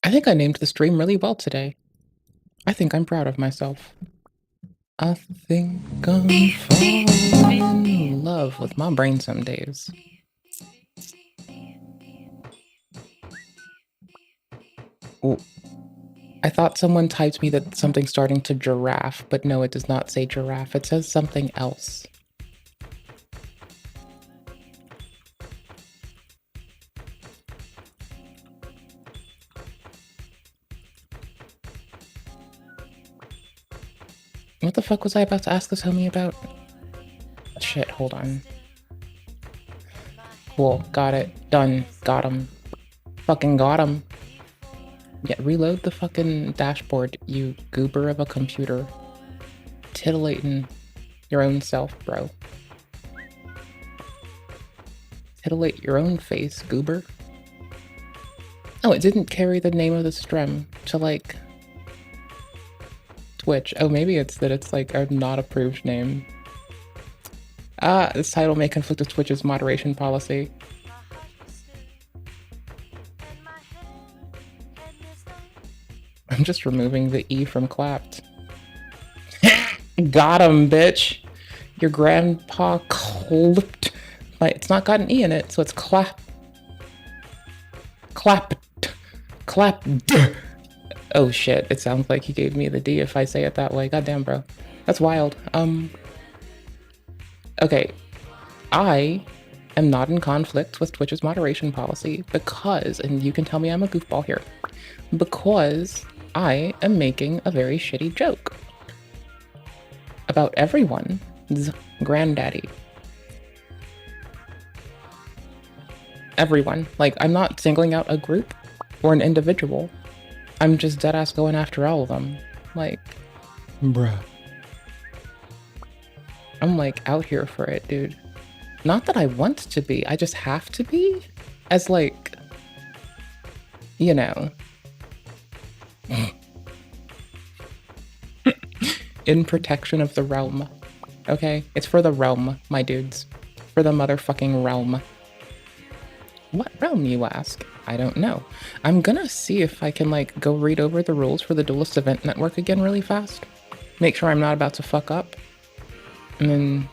I think I named the stream really well today. I think I'm proud of myself. I think I'm falling in love with my brain some days. Ooh. I thought someone typed me that something's starting to giraffe, but no, it does not say giraffe. It says something else. What the fuck was I about to ask this homie about? Shit, hold on. Cool, got it. Done. Got him. Fucking got him. Yeah, reload the fucking dashboard, you goober of a computer. Titillating your own self, bro. Titillate your own face, goober. Oh, it didn't carry the name of the stream to, like, Twitch. Oh, maybe it's that it's, like, a not approved name. Ah, this title may conflict with Twitch's moderation policy. I'm just removing the E from clapped. Got him, bitch. Your grandpa clipped. Like, it's not got an E in it, so it's clap. Clapped. Clapped. Oh shit, it sounds like he gave me the D if I say it that way. Goddamn, bro. That's wild. Okay. I am not in conflict with Twitch's moderation policy because, and you can tell me I'm a goofball here, because I am making a very shitty joke about everyone's granddaddy. Everyone. Like, I'm not singling out a group or an individual. I'm just deadass going after all of them. Like, bruh. I'm like out here for it, dude. Not that I want to be, I just have to be. As like, you know. In protection of the realm. Okay? It's for the realm, my dudes. For the motherfucking realm. What realm, you ask? I don't know. I'm gonna see if I can, like, go read over the rules for the Duelist Event Network again really fast. Make sure I'm not about to fuck up. And then,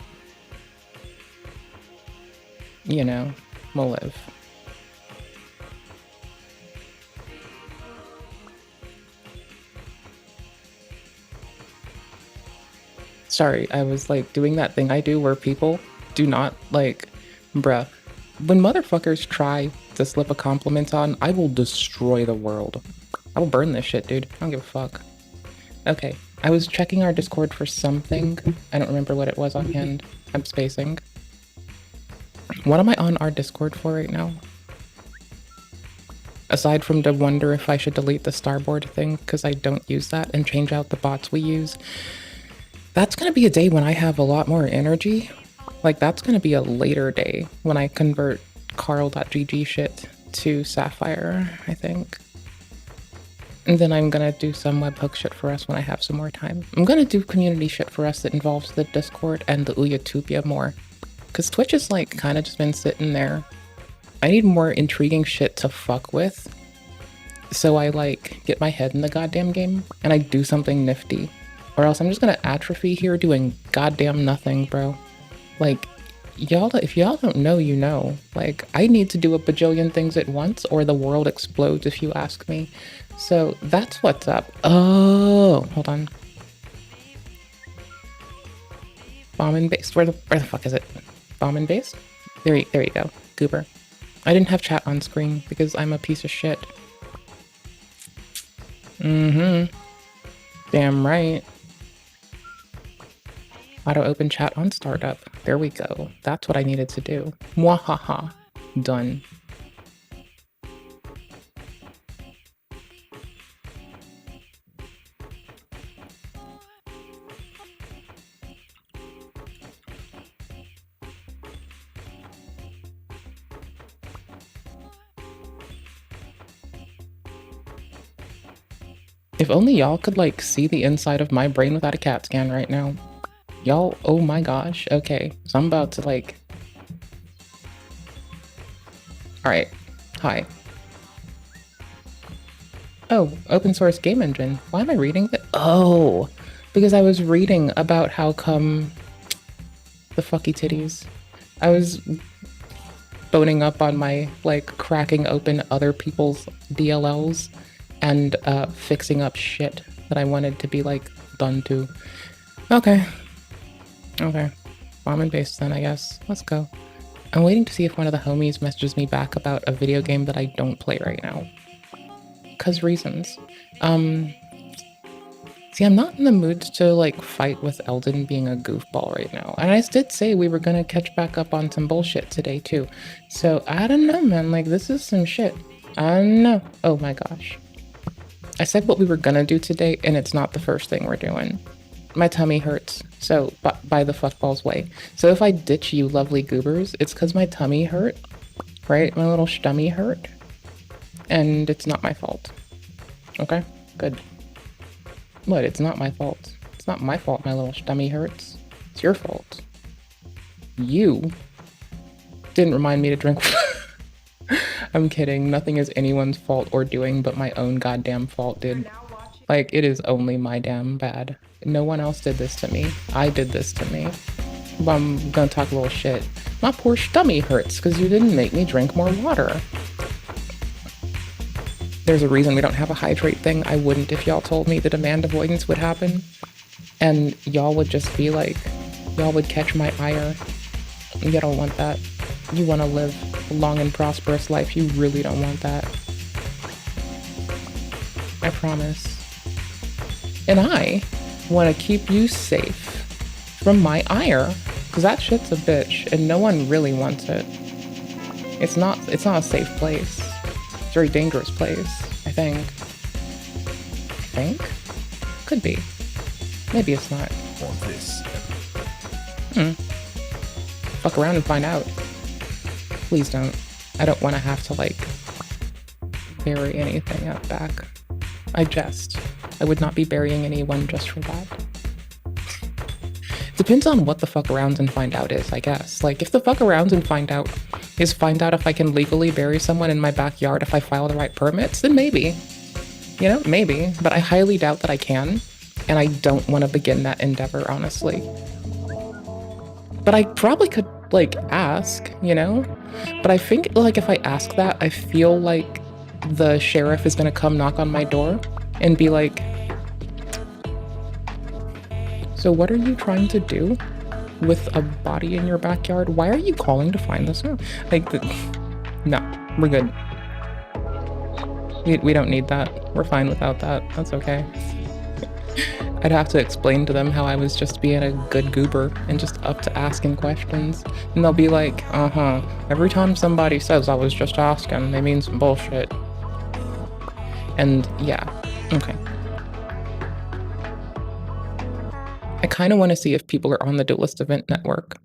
you know, we'll live. Sorry, I was, like, doing that thing I do where people do not, like, bruh. When motherfuckers try to slip a compliment on, I will destroy the world. I will burn this shit, dude. I don't give a fuck. Okay, I was checking our Discord for something. I don't remember what it was offhand. I'm spacing. What am I on our Discord for right now? Aside from to wonder if I should delete the starboard thing, because I don't use that, and change out the bots we use. That's gonna be a day when I have a lot more energy. Like, that's gonna be a later day when I convert Carl.gg shit to Sapphire, I think. And then I'm gonna do some webhook shit for us when I have some more time. I'm gonna do community shit for us that involves the Discord and the Uyatopia more. Because Twitch has, like, kind of just been sitting there. I need more intriguing shit to fuck with. So I, like, get my head in the goddamn game and I do something nifty. Or else I'm just gonna atrophy here doing goddamn nothing, bro. Like, y'all, if y'all don't know, you know. Like, I need to do a bajillion things at once or the world explodes if you ask me. So that's what's up. Oh, hold on. Bomb and base. Where the fuck is it? Bomb and base? There you go. Goober. I didn't have chat on screen because I'm a piece of shit. Mm-hmm. Damn right. Auto open chat on startup. There we go. That's what I needed to do. Mwahaha. Done. If only y'all could, like, see the inside of my brain without a CAT scan right now. Y'all, oh my gosh. Okay, so I'm about to, like... Alright. Hi. Oh, open source game engine. Why am I reading that? Oh, because I was reading about how come the fucky titties. I was boning up on my, like, cracking open other people's DLLs and fixing up shit that I wanted to be, like, done to. Okay. Okay. Bomb and base then, I guess. Let's go. I'm waiting to see if one of the homies messages me back about a video game that I don't play right now. 'Cause reasons. See, I'm not in the mood to, like, fight with Eldon being a goofball right now. And I did say we were gonna catch back up on some bullshit today, too. So, I don't know, man. Like, this is some shit. I don't know. Oh my gosh. I said what we were gonna do today, and it's not the first thing we're doing. My tummy hurts, so by the fuckball's way. So if I ditch you lovely goobers, it's because my tummy hurt, right? My little stummy hurt. And it's not my fault. Okay? Good. What? It's not my fault. It's not my fault my little stummy hurts. It's your fault. You didn't remind me to drink. I'm kidding. Nothing is anyone's fault or doing but my own goddamn fault, dude. Like, it is only my damn bad. No one else did this to me. I did this to me. But I'm gonna talk a little shit. My poor stummy hurts because you didn't make me drink more water. There's a reason we don't have a hydrate thing. I wouldn't if y'all told me the demand avoidance would happen. And y'all would just be like, y'all would catch my ire. You don't want that. You want to live a long and prosperous life. You really don't want that. I promise. And I want to keep you safe from my ire. Because that shit's a bitch and no one really wants it. It's not a safe place. It's a very dangerous place, I think. Could be. Maybe it's not. On this. Fuck around and find out. Please don't. I don't want to have to, like, bury anything out back. I jest. I would not be burying anyone just for that. Depends on what the fuck around and find out is, I guess. Like, if the fuck around and find out is find out if I can legally bury someone in my backyard if I file the right permits, then maybe. You know, maybe. But I highly doubt that I can. And I don't want to begin that endeavor, honestly. But I probably could, like, ask, you know? But I think, like, if I ask that, I feel like the sheriff is gonna come knock on my door and be like, so what are you trying to do with a body in your backyard? Why are you calling to find this out? Like, no, we're good. We don't need that. We're fine without that. That's okay. I'd have to explain to them how I was just being a good goober and just up to asking questions. And they'll be like, every time somebody says I was just asking, they mean some bullshit. And yeah, okay. I kind of want to see if people are on the Duelist Event Network.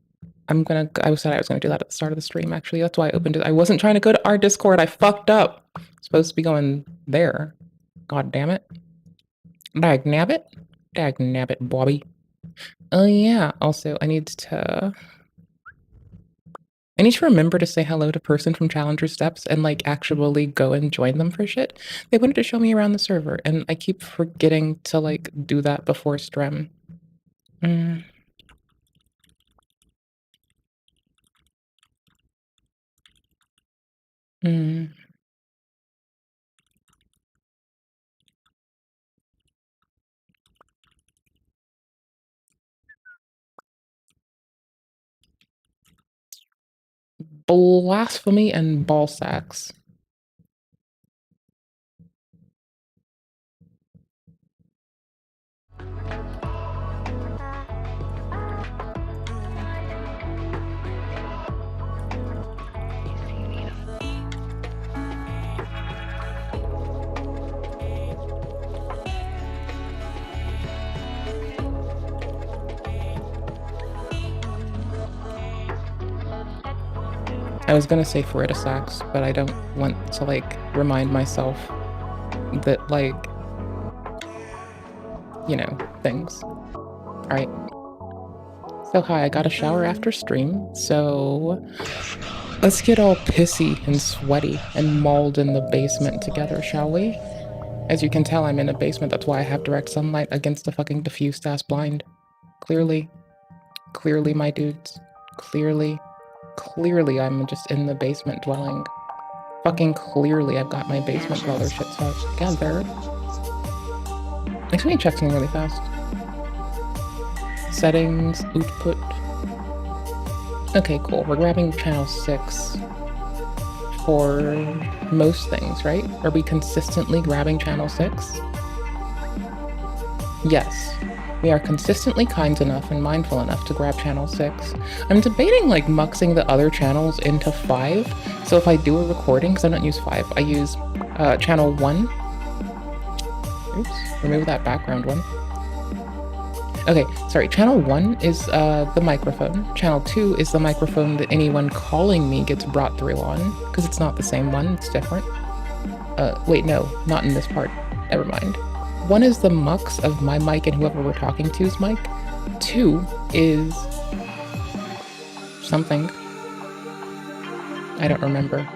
I said I was going to do that at the start of the stream, actually. That's why I opened it. I wasn't trying to go to our Discord. I fucked up. I'm supposed to be going there. God damn it. Dag nabbit, Bobby. Oh yeah, also I need to remember to say hello to person from Challenger Steps and, like, actually go and join them for shit. They wanted to show me around the server and I keep forgetting to, like, do that before stream. Blasphemy and ball sacks. I was gonna say Ferritisax, but I don't want to, like, remind myself that, like, you know, things. Alright. So hi, I got a shower after stream, so let's get all pissy and sweaty and mauled in the basement together, shall we? As you can tell, I'm in a basement. That's why I have direct sunlight against a fucking diffused ass blind. Clearly, my dudes. Clearly, I'm just in the basement dwelling. Fucking clearly, I've got my basement dweller shit together. Let me check something really fast. Settings, output. Okay, cool. We're grabbing channel 6 for most things, right? Are we consistently grabbing channel 6? Yes. We are consistently kind enough and mindful enough to grab channel 6. I'm debating like muxing the other channels into 5. So if I do a recording, because I don't use 5, I use channel 1. Oops, remove that background one. Okay, sorry, channel 1 is the microphone. Channel 2 is the microphone that anyone calling me gets brought through on, because it's not the same one, it's different. Wait, no, not in this part. Never mind. 1 is the mux of my mic and whoever we're talking to's mic. 2 is something. I don't remember.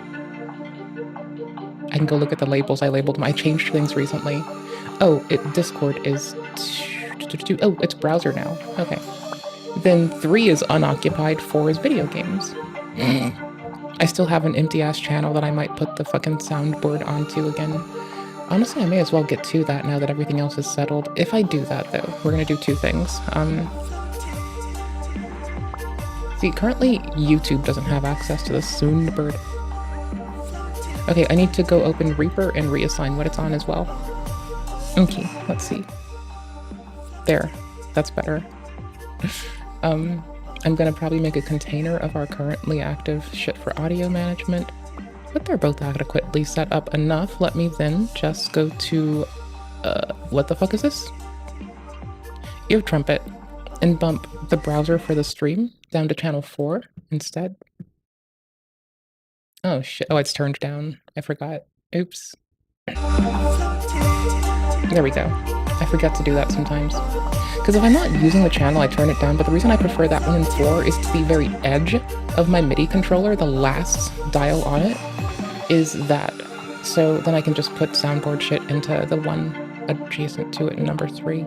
I can go look at the labels. I labeled them. I changed things recently. Oh, Discord is... Oh, it's browser now. Okay. Then 3 is unoccupied, 4 is video games. I still have an empty-ass channel that I might put the fucking soundboard onto again. Honestly, I may as well get to that now that everything else is settled. If I do that, though, we're gonna do 2 things. See, currently, YouTube doesn't have access to the Soundboard. Okay, I need to go open Reaper and reassign what it's on as well. Okay, let's see. There, that's better. I'm gonna probably make a container of our currently active shit for audio management, but they're both adequately set up enough. Let me then just go to, what the fuck is this? Ear Trumpet, and bump the browser for the stream down to channel 4 instead. Oh shit, oh, it's turned down. I forgot. Oops. There we go. I forget to do that sometimes. Because if I'm not using the channel, I turn it down, but the reason I prefer that one in 4 is to the very edge of my MIDI controller, the last dial on it, is that. So then I can just put soundboard shit into the one adjacent to it in number 3.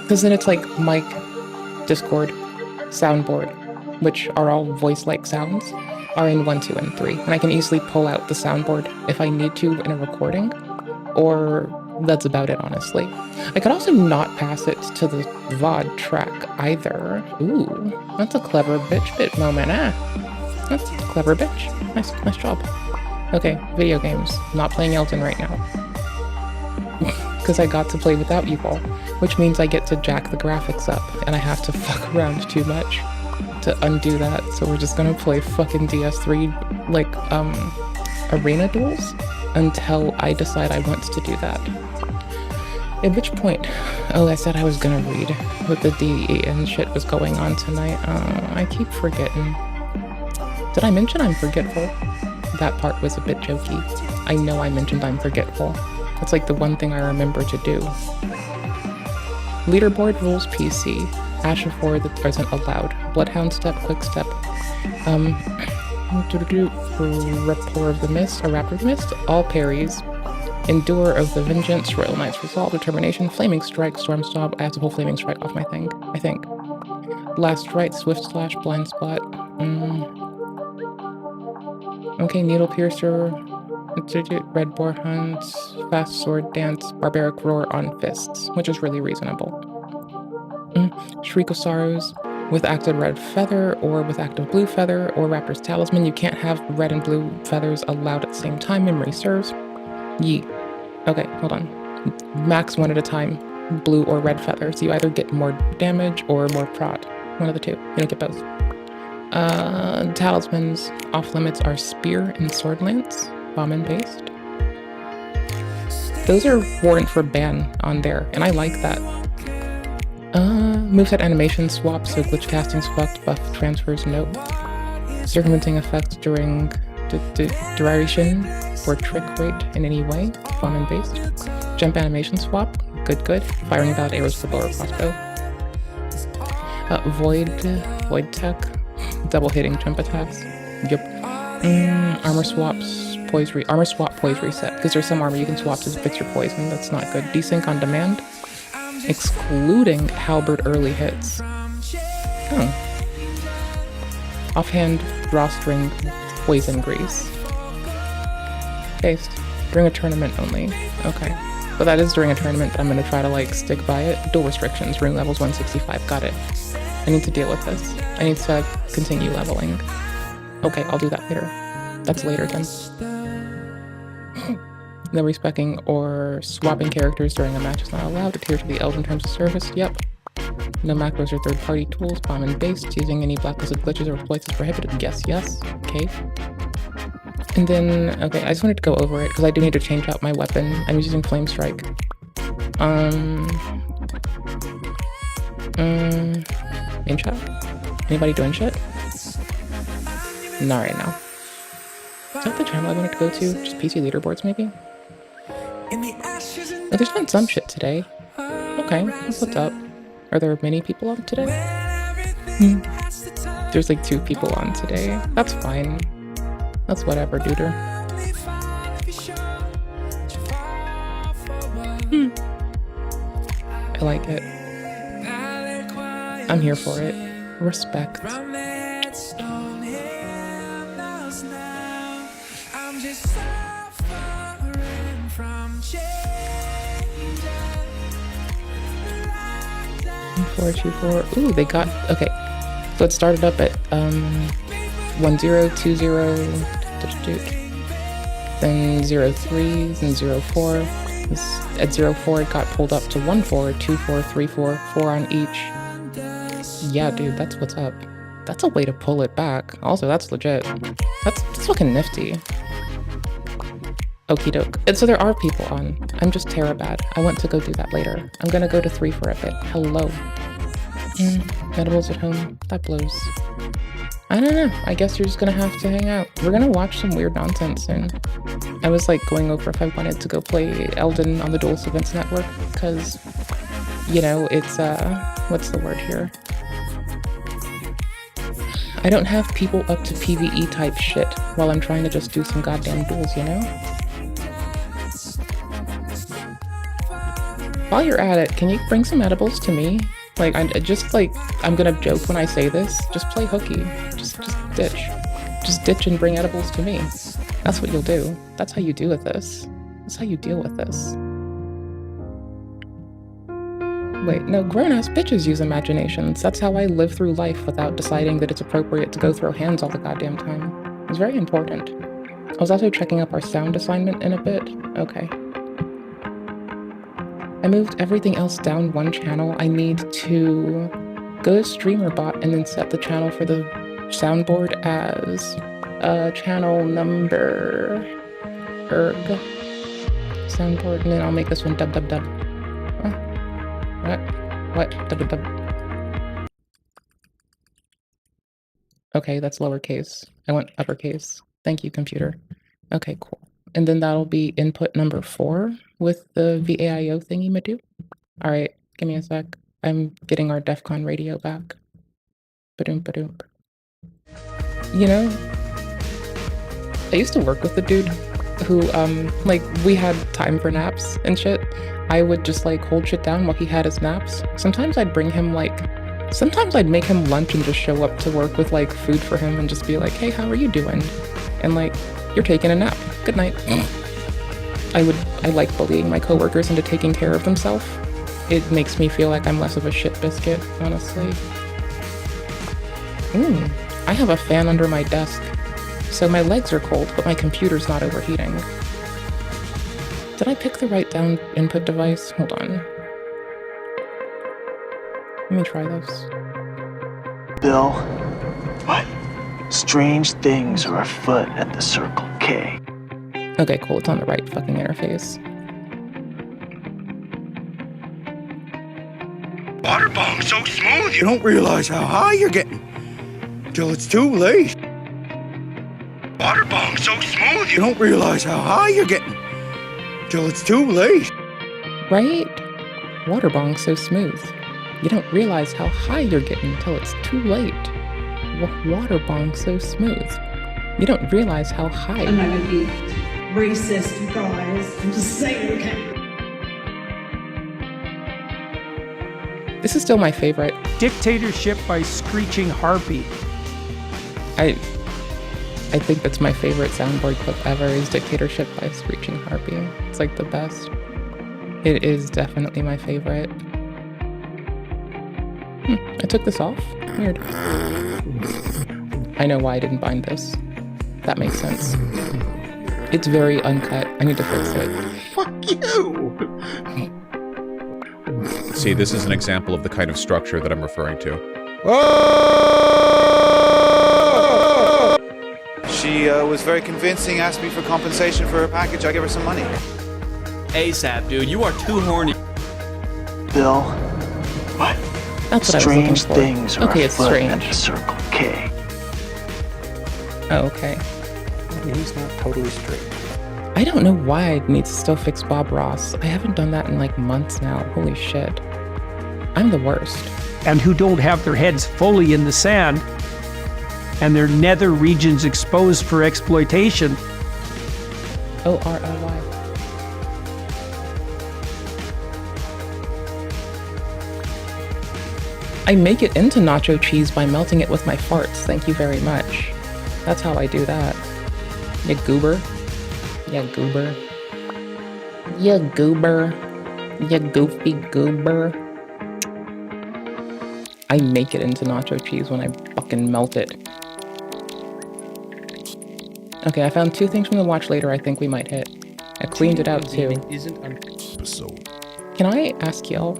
Because then it's like mic, Discord, soundboard, which are all voice-like sounds, are in 1, 2, and 3. And I can easily pull out the soundboard if I need to in a recording, or that's about it, honestly. I could also not pass it to the VOD track either. Ooh, that's a clever bitch bit moment, That's a clever bitch. Nice job. Okay, video games. Not playing Elden right now. Because I got to play without you all, which means I get to jack the graphics up, and I have to fuck around too much to undo that, so we're just gonna play fucking DS3, like, arena duels until I decide I want to do that. At which point, oh, I said I was gonna read what the DE and shit was going on tonight. I keep forgetting. Did I mention I'm forgetful? That part was a bit jokey. I know I mentioned I'm forgetful. It's like the one thing I remember to do. Leaderboard rules PC. Asher 4 that isn't allowed. Bloodhound step, quick step. Rapport of the Mist, or Raptor of the Mist, all parries. Endure of the Vengeance, Royal Knight's Resolve, Determination, Flaming Strike, Storm Stomp. I have to pull Flaming Strike off my thing, I think. Last Right, Swift Slash, Blind Spot. Okay, Needle Piercer, Red Boar Hunt, Fast Sword Dance, Barbaric Roar on Fists, which is really reasonable. Shriek of Sorrows, with active red feather, or with active blue feather, or Raptor's Talisman. You can't have red and blue feathers allowed at the same time, memory serves. Yeet. Okay, hold on. Max 1 at a time, blue or red feathers. You either get more damage or more prod. One of the 2. You don't get both. Talismans off limits are Spear and Sword Lance, bomb and based. Those are warrant for ban on there, and I like that. Moveset animation swap, so glitch casting's fucked, buff transfers, nope. Circumventing effect during duration or trick rate in any way, bomb and based. Jump animation swap, good. Firing without arrows with the bow or crossbow. Void tech, double hitting jump attacks. Yep. Armor swaps, armor swap poise reset, because there's some armor you can swap to fix your poison. That's not good. Desync on demand, excluding halberd early hits. Oh. Offhand drawstring poison grease. Paste. During a tournament only. Okay. But that is during a tournament, but I'm gonna try to like stick by it. Dual restrictions, rune levels 165, got it. I need to deal with this. I need to continue leveling. Okay, I'll do that later. That's later then. No respecking or swapping characters during a match is not allowed. Adhere to the Elden terms of service, yep. No macros or third-party tools, bomb and base. Using any blacklisted glitches or exploits is prohibited. Yes, yes. Okay. And then, okay, I just wanted to go over it because I do need to change out my weapon. I'm using Flame Strike. In chat? Anybody doing shit? Not right now. Is that the channel I wanted to go to? Just PC leaderboards, maybe? Oh, there's been some shit today. Okay, what's up? Are there many people on today? There's like 2 people on today. That's fine. That's whatever, duder. I like it. I'm here for it. Respect. Ooh, they got, okay. So it started up at 1020, then 03, then 04. At 04 it got pulled up to 14, 24, 34, 4 on each. Yeah, dude, that's what's up. That's a way to pull it back. Also, that's legit. That's fucking nifty. Okie doke. And so there are people on. I'm just Terabad. I want to go do that later. I'm gonna go to 3 for a bit. Hello. Edibles at home. That blows. I don't know. I guess you're just gonna have to hang out. We're gonna watch some weird nonsense soon. I was like going over if I wanted to go play Elden on the Duelist Events Network, because, you know, it's, what's the word here? I don't have people up to PvE type shit while I'm trying to just do some goddamn duels, you know? While you're at it, can you bring some edibles to me? Like, I'm gonna joke when I say this. Just play hooky. Just ditch. Just ditch and bring edibles to me. That's what you'll do. That's how you deal with this. That's how you deal with this. Wait, no, grown-ass bitches use imaginations. That's how I live through life without deciding that it's appropriate to go throw hands all the goddamn time. It's very important. I was also checking up our sound assignment in a bit. Okay. I moved everything else down 1 channel. I need to go to StreamerBot and then set the channel for the soundboard as channel number erg soundboard, and then I'll make this one dub. What? Dub. Okay, that's lowercase. I want uppercase. Thank you, computer. Okay, cool. And then that'll be input number 4 with the VAIO thingy Madoo. All right, give me a sec. I'm getting our DEF CON radio back. Ba-doom. You know, I used to work with a dude who, like, we had time for naps and shit. I would just, like, hold shit down while he had his naps. Sometimes I'd bring him, like, sometimes I'd make him lunch and just show up to work with, like, food for him and just be like, hey, how are you doing? And, like, you're taking a nap. Good night. I like bullying my coworkers into taking care of themselves. It makes me feel like I'm less of a shit biscuit, honestly. I have a fan under my desk. So my legs are cold, but my computer's not overheating. Did I pick the right down input device? Hold on. Let me try this. Bill, what? Strange things are afoot at the Circle K. Okay, cool. It's on the right fucking interface. Water bong's so smooth you don't realize how high you're getting till it's too late. Water bong's so smooth you don't realize how high you're getting till it's too late. Right? Water bong so smooth. You don't realize how high you're getting till it's too late. Water bong so smooth. You don't realize how high. I'm not gonna be racist, you guys. I'm just saying, okay? This is still my favorite. Dictatorship by Screeching Harpy. I think that's my favorite soundboard clip ever is Dictatorship by Screeching Harpy. It's like the best. It is definitely my favorite. I took this off. Weird. I know why I didn't bind this. That makes sense. It's very uncut. I need to fix it. Fuck you! See, this is an example of the kind of structure that I'm referring to. She was very convincing, asked me for compensation for her package. I gave her some money. ASAP, dude, you are too horny. Bill, That's what I was strange looking for. things are Okay, it's afoot at strange. the Circle K. Oh, okay. He's not totally straight. I don't know why I need to still fix Bob Ross. I haven't done that in like months now. Holy shit. I'm the worst. And who don't have their heads fully in the sand and their nether regions exposed for exploitation. O-R-L-Y. I make it into nacho cheese by melting it with my farts. Thank you very much. That's how I do that. Ya goober. Ya goober. Ya goober. Ya goofy goober. I make it into nacho cheese when I fucking melt it. Okay, I found 2 things from the watch later I think we might hit. I cleaned it out too. Can I ask y'all?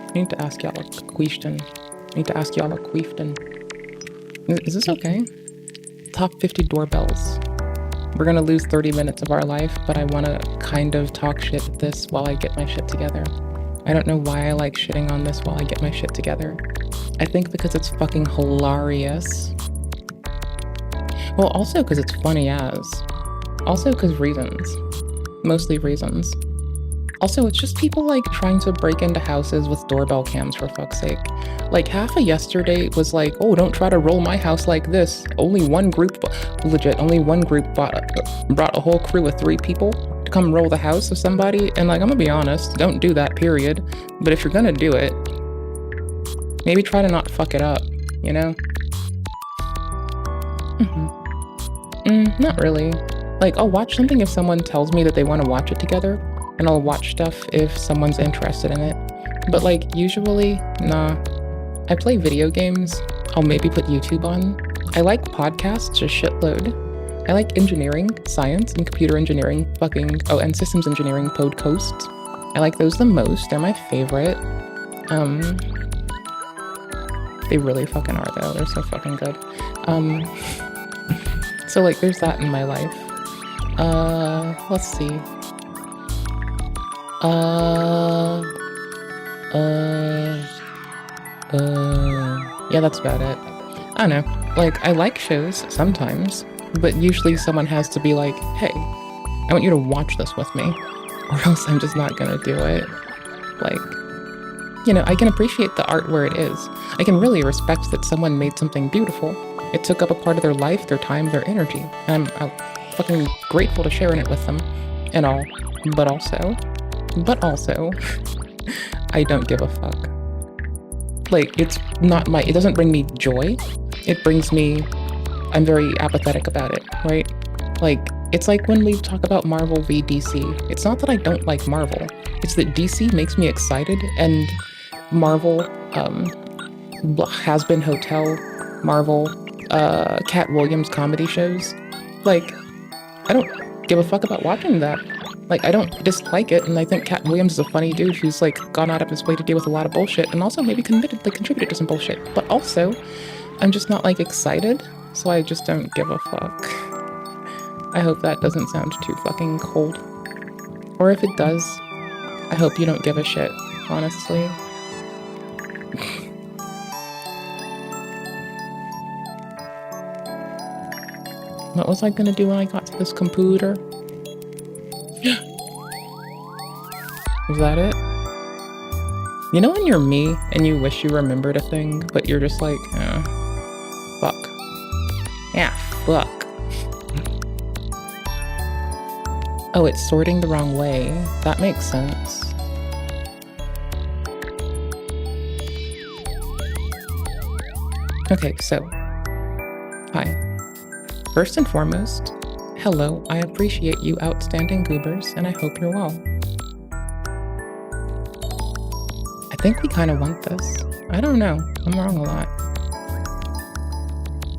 I need to ask y'all a question. Is this okay? Top 50 doorbells. We're gonna lose 30 minutes of our life, but I wanna kind of talk shit at this while I get my shit together. I don't know why I like shitting on this while I get my shit together. I think because it's fucking hilarious. Well, also because it's funny as. Also because reasons. Mostly reasons. Also, it's just people like trying to break into houses with doorbell cams for fuck's sake. Like half of yesterday was like, oh, don't try to roll my house like this. Only one group brought a whole crew of 3 people to come roll the house of somebody. And like, I'm gonna be honest, don't do that, period. But if you're gonna do it, maybe try to not fuck it up, you know? Not really. Like, I'll watch something if someone tells me that they want to watch it together, and I'll watch stuff if someone's interested in it. But like, usually, nah. I play video games. I'll maybe put YouTube on. I like podcasts a shitload. I like engineering, science, and computer engineering, and systems engineering podcasts. I like those the most. They're my favorite. They really fucking are though. They're so fucking good. So like, there's that in my life. Let's see. Yeah, that's about it. I don't know. Like, I like shows sometimes, but usually someone has to be like, hey, I want you to watch this with me, or else I'm just not gonna do it. Like, you know, I can appreciate the art where it is. I can really respect that someone made something beautiful. It took up a part of their life, their time, their energy, and I'm fucking grateful to share in it with them and all. But also, I don't give a fuck. Like, it doesn't bring me joy. It brings me, I'm very apathetic about it, right? Like, it's like when we talk about Marvel v DC. It's not that I don't like Marvel. It's that DC makes me excited, and Marvel, Has Been Hotel, Marvel, Cat Williams comedy shows. Like, I don't give a fuck about watching that. Like, I don't dislike it, and I think Cat Williams is a funny dude who's like gone out of his way to deal with a lot of bullshit, and also maybe contributed to some bullshit. But also, I'm just not like excited, so I just don't give a fuck. I hope that doesn't sound too fucking cold. Or if it does, I hope you don't give a shit, honestly. What was I gonna do when I got to this computer? Was that it? You know when you're me and you wish you remembered a thing, but you're just like, fuck. Yeah, fuck. Oh, it's sorting the wrong way. That makes sense. Okay, so, hi. First and foremost, hello, I appreciate you outstanding goobers, and I hope you're well. I think we kind of want this. I don't know, I'm wrong a lot.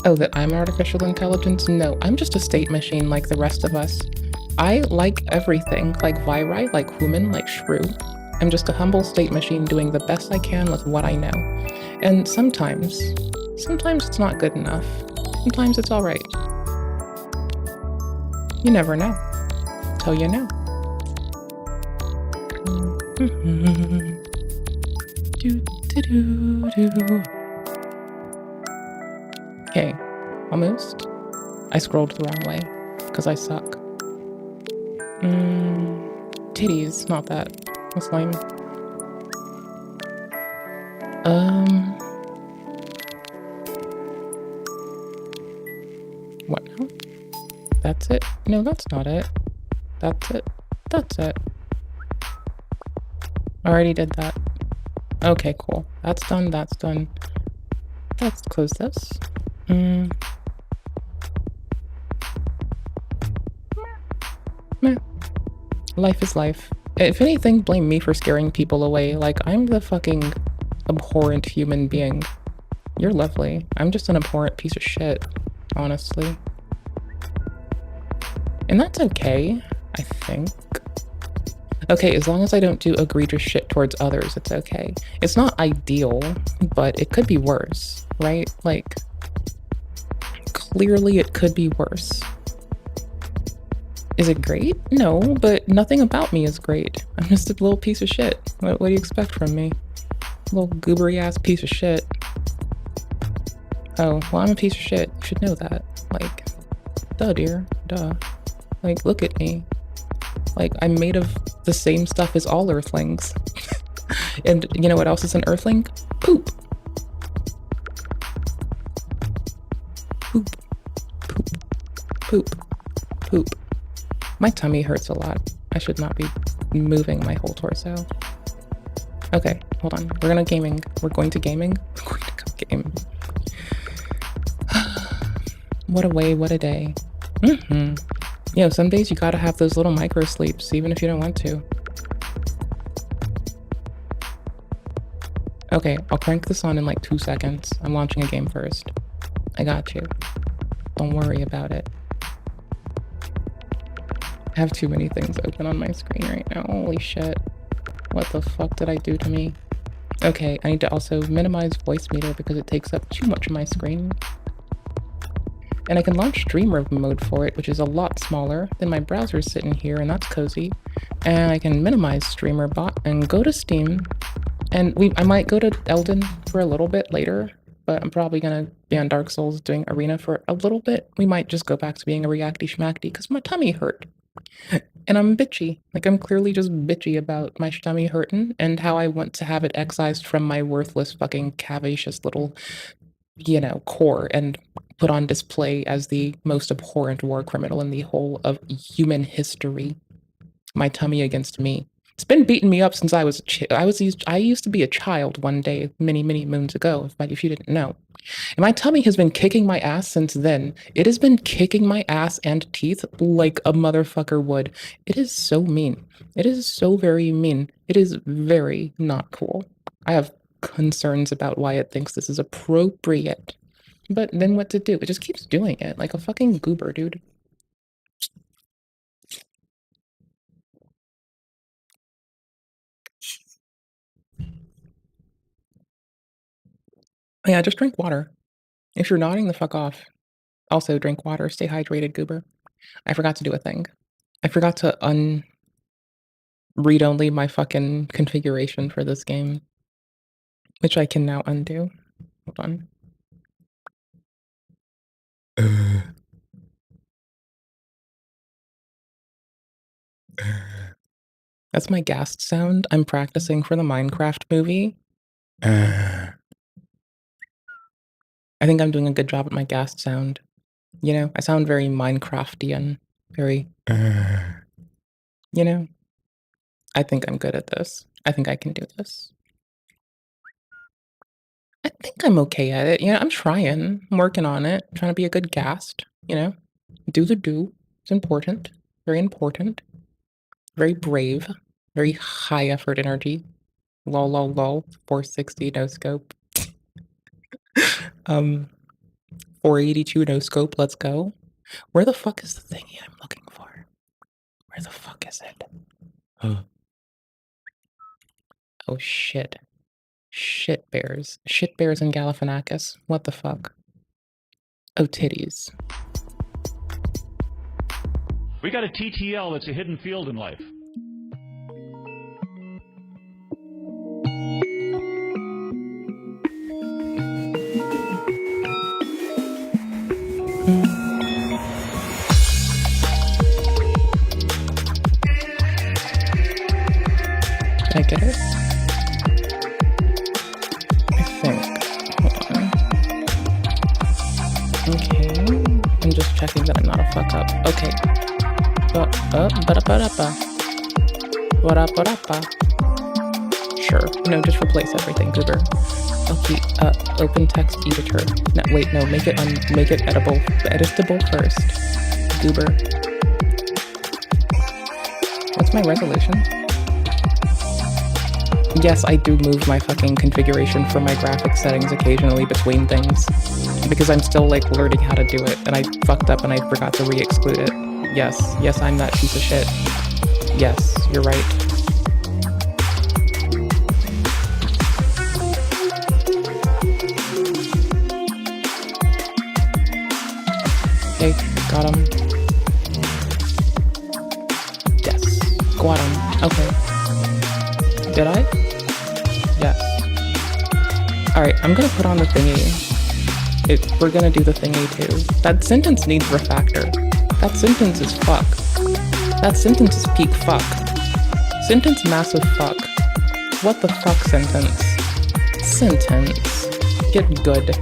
Oh, that I'm artificial intelligence? No, I'm just a state machine like the rest of us. I like everything, like Viri, like Human, like Shrew. I'm just a humble state machine doing the best I can with what I know. And sometimes it's not good enough. Sometimes it's alright. You never know. Till you know. Okay, almost. I scrolled the wrong way, because I suck. Titties, not that. That's lame. What now? That's it? No, that's not it. That's it. That's it. Already did that. Okay, cool. That's done, that's done. Let's close this. Meh. Life is life. If anything, blame me for scaring people away. Like, I'm the fucking abhorrent human being. You're lovely. I'm just an abhorrent piece of shit, honestly. And that's okay, I think. Okay, as long as I don't do egregious shit towards others, it's okay. It's not ideal, but it could be worse, right? Like, clearly it could be worse. Is it great? No, but nothing about me is great. I'm just a little piece of shit. What do you expect from me? Little goobery ass piece of shit. Oh, well, I'm a piece of shit. You should know that. Like, duh, dear. Duh. Like, look at me. Like, I'm made of the same stuff as all Earthlings. And you know what else is an Earthling? Poop. Poop. Poop. Poop. Poop. My tummy hurts a lot. I should not be moving my whole torso. Okay, hold on. We're going to gaming. We're going to gaming. We're going to go game. What a way, what a day. You know, some days you gotta have those little micro sleeps, even if you don't want to. Okay, I'll crank this on in like 2 seconds. I'm launching a game first. I got you. Don't worry about it. I have too many things open on my screen right now. Holy shit. What the fuck did I do to me? Okay, I need to also minimize voice meter because it takes up too much of my screen. And I can launch streamer mode for it, which is a lot smaller. Then my browser's sitting here, and that's cozy. And I can minimize streamer bot and go to Steam. And I might go to Elden for a little bit later, but I'm probably gonna be on Dark Souls doing Arena for a little bit. We might just go back to being a reacty schmackty because my tummy hurt. And I'm bitchy. Like, I'm clearly just bitchy about my tummy hurting and how I want to have it excised from my worthless fucking cavacious little, you know, core and put on display as the most abhorrent war criminal in the whole of human history. My tummy against me. It's been beating me up since I was I used to be a child one day, many moons ago, if you didn't know. And my tummy has been kicking my ass since then. It has been kicking my ass and teeth like a motherfucker would. It is so mean. It is so very mean. It is very not cool. I have concerns about why it thinks this is appropriate. But then what to do? It just keeps doing it like a fucking goober, dude. Yeah, just drink water. If you're nodding the fuck off, also drink water. Stay hydrated, goober. I forgot to do a thing. I forgot to read only my fucking configuration for this game, which I can now undo. Hold on. That's my ghast sound. I'm practicing for the Minecraft movie. I think I'm doing a good job at my ghast sound. You know, I sound very Minecraftian, very, you know. I think I'm good at this. I think I can do this. I think I'm okay at it. You know, I'm trying. I'm working on it. I'm trying to be a good guest, you know. Do the do. It's important. Very important. Very brave. Very high effort energy. Lol lol lol. 460 no scope. 482 no scope, let's go. Where the fuck is the thingy I'm looking for? Where the fuck is it? Oh shit. Shit bears. Shit bears in Galifianakis. What the fuck? Oh titties. We got a TTL that's a hidden field in life. Can I get it? I think. Hold on. Okay. I'm just checking that I'm not a fuck up. Okay. Sure. No, just replace everything, Goober. Okay, open text editor. No, wait, no, make it editable first. Goober. What's my resolution? Yes, I do move my fucking configuration for my graphics settings occasionally between things. Because I'm still, like, learning how to do it, and I fucked up and I forgot to re-exclude it. Yes, I'm that piece of shit. Yes, you're right. Okay, got him. Yes, got him. Okay. Did I? Yes. Alright, I'm gonna put on the thingy. We're gonna do the thingy too. That sentence needs refactor. That sentence is fuck. That sentence is peak fuck. Sentence massive fuck. What the fuck sentence? Sentence. Get good.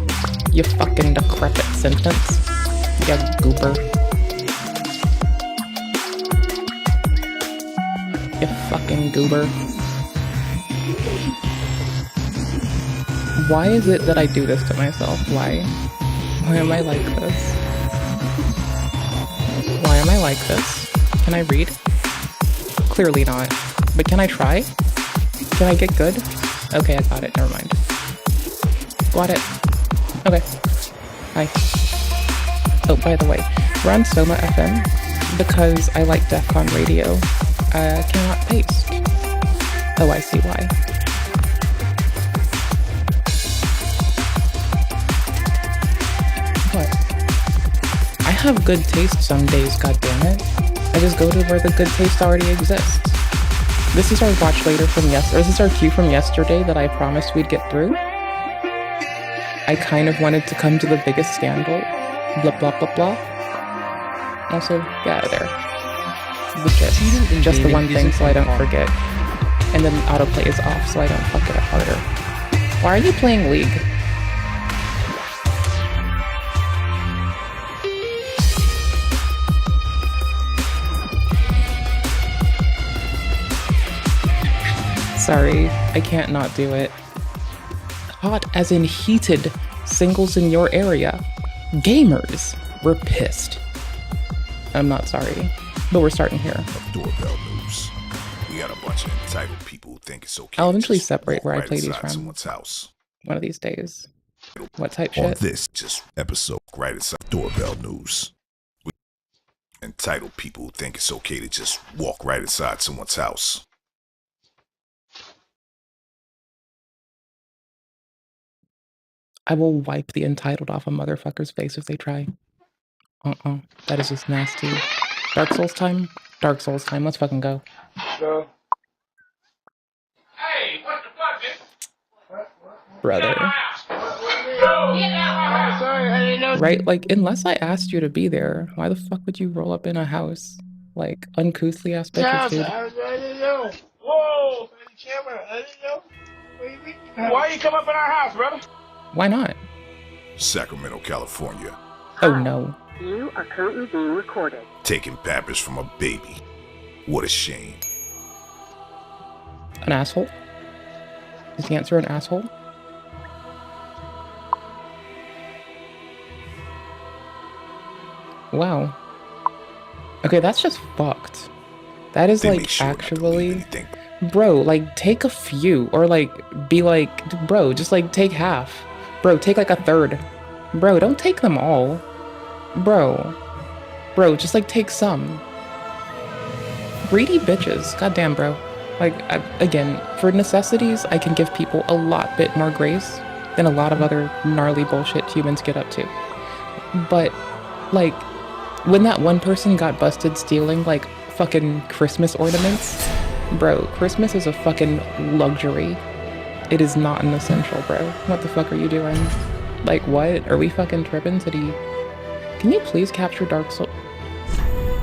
You fucking decrepit sentence. You goober. You fucking goober. Why is it that I do this to myself? Why? Why am I like this? Why am I like this? Can I read? Clearly not. But can I try? Can I get good? Okay, I got it. Never mind. Got it. Okay. Hi. Oh, by the way, we're on Soma FM because I like DEFCON radio. I cannot paste. Oh, I see why. What? I have good taste some days, goddammit. I just go to where the good taste already exists. This is our watch later from yesterday. This is our cue from yesterday that I promised we'd get through. I kind of wanted to come to the biggest scandal. Blah blah blah blah. Also, get out of there. Legit. Just the one thing so I don't forget. And then autoplay is off so I don't fuck it up harder. Why are you playing League? Sorry, I can't not do it. Hot as in heated singles in your area. Gamers, we're pissed. I'm not sorry, but we're starting here. Doorbell news. We got a bunch of entitled people who think it's okay. I'll eventually separate where I play these from. Someone's house. One of these days. What type On shit? this just episode right inside Doorbell news. Entitled people who think it's okay to just walk right inside someone's house. I will wipe the entitled off a motherfucker's face if they try. That is just nasty. Dark Souls time? Dark Souls time. Let's fucking go. Go. Hey, what the fuck, man? Brother. Sorry, I didn't know. Right? Like, unless I asked you to be there, why the fuck would you roll up in a house? Like, uncouthly ass bitches, dude. I didn't know. Whoa, camera. I didn't know. Why you come up in our house, brother? Why not? Sacramento, California. Oh no. You are currently being recorded. Taking Pampers from a baby. What a shame. An asshole? Is the answer an asshole? Wow. Okay, that's just fucked. That is They make like sure not to leave actually... anything. Bro, like take a few or like be like, bro, just like take half. Bro, take like a third. Bro, don't take them all. Bro, just like take some. Greedy bitches. Goddamn, bro. Like, again, for necessities, I can give people a lot bit more grace than a lot of other gnarly bullshit humans get up to. But, like, when that one person got busted stealing, like, fucking Christmas ornaments, bro, Christmas is a fucking luxury. It is not an essential, bro. What the fuck are you doing? Like, what? Are we fucking tripping? Can you please capture Dark Souls?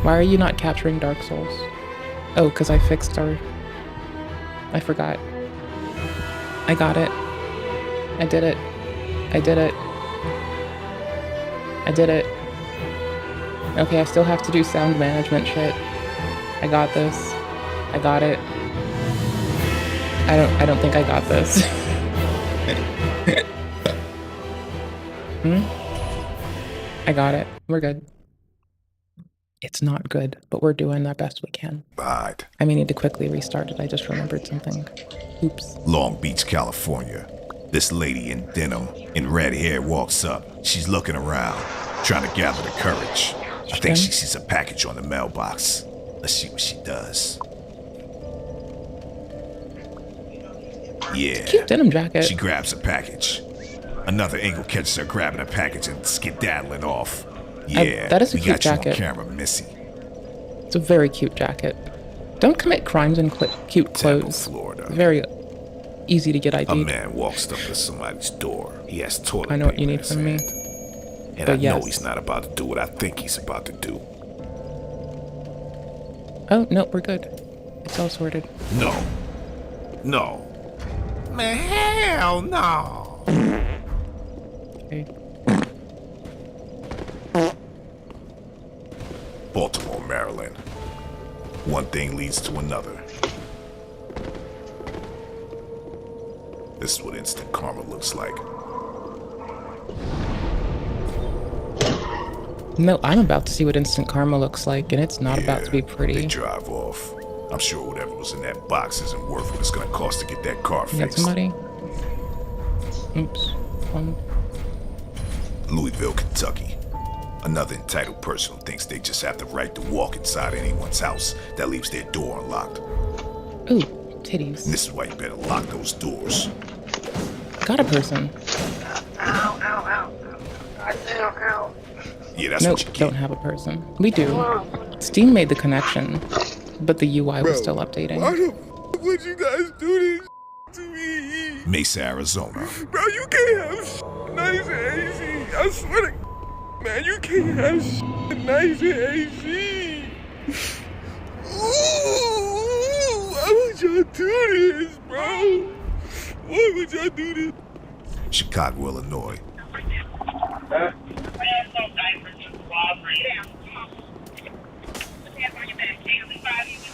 Why are you not capturing Dark Souls? Oh, because I fixed our... I forgot. I got it. I did it. I did it. I did it. Okay, I still have to do sound management shit. I got this. I got it. I don't think I got this. I got it. We're good. It's not good, but we're doing the best we can. Right. I may need to quickly restart it. I just remembered something. Oops. Long Beach, California. This lady in denim, in red hair, walks up. She's looking around, trying to gather the courage. I think she sees a package on the mailbox. Let's see what she does. Yeah. Cute denim jacket. She grabs a package. Another angle catches her grabbing a package and skedaddling off. Yeah, that is a we cute got jacket. you on camera, Missy. It's a very cute jacket. Don't commit crimes in cute clothes. Florida. Very easy to get A ID'd. man walks up to somebody's door. He has toilet I know what you paper in need his from me. hand. And But I know yes. he's not about to do what I think he's about to do. Oh, no, we're good. It's all sorted. No. No. Man, hell no. Okay. Baltimore, Maryland. One thing leads to another. This is what instant karma looks like. No, I'm about to see what instant karma looks like, and it's not about to be They pretty. drive off. I'm sure whatever was in that box isn't worth what it's gonna cost to get that car You got fixed. somebody? Oops. Louisville, Kentucky. Another entitled person who thinks they just have the right to walk inside anyone's house that leaves their door unlocked. Ooh, titties. And this is why you better lock those doors. Got a person. Yeah, that's Nope, what you get. don't have a person. We do. Steam made the connection, but the UI was still updating. Why the f would you guys do this to me? Mesa, Arizona. Bro, you can't have nice and AC. I swear to man, you can't have nice and AC. Ooh, why would y'all do this, bro? Why would y'all do this? Chicago, Illinois.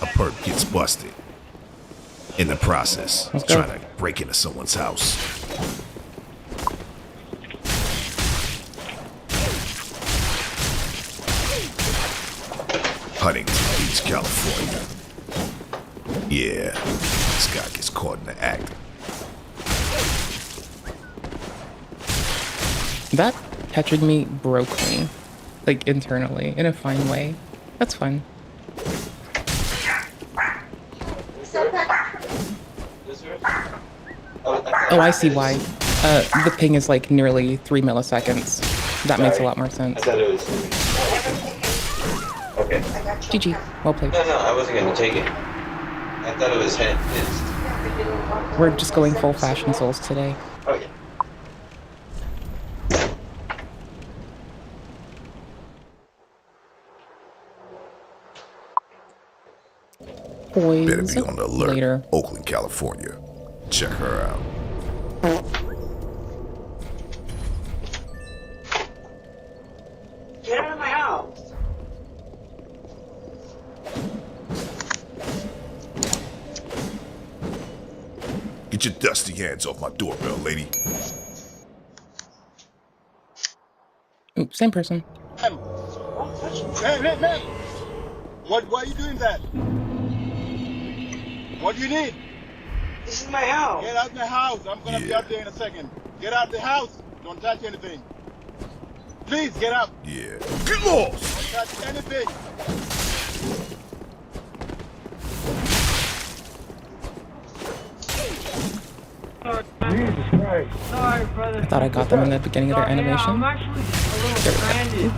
A perp gets busted. In the process, Let's go. trying to break into someone's house. Huntington Beach, California. Yeah, this guy gets caught in the act. That catching me broke me, like internally, in a fine way. That's fun. Oh, I see why. The ping is like nearly 3 milliseconds. That makes a lot more sense. Okay. GG. Well played. No, I wasn't gonna take it. I thought it was his. We're just going full fashion souls today. Okay. Boys. Better be on the alert. Later. Oakland, California. Check her out. Get out of my house. house. Get your dusty hands off my doorbell, lady. Ooh, same person. Hey, man. Why are you doing that? What do you need? This is my house. Get out of my house. I'm gonna be out there in a second. Get out of the house. Don't touch anything. Please, get up. Yeah. Get lost! Don't touch anything. Jesus Christ. Sorry, brother. I thought I got them in the beginning of their animation. I'm actually a little stranded.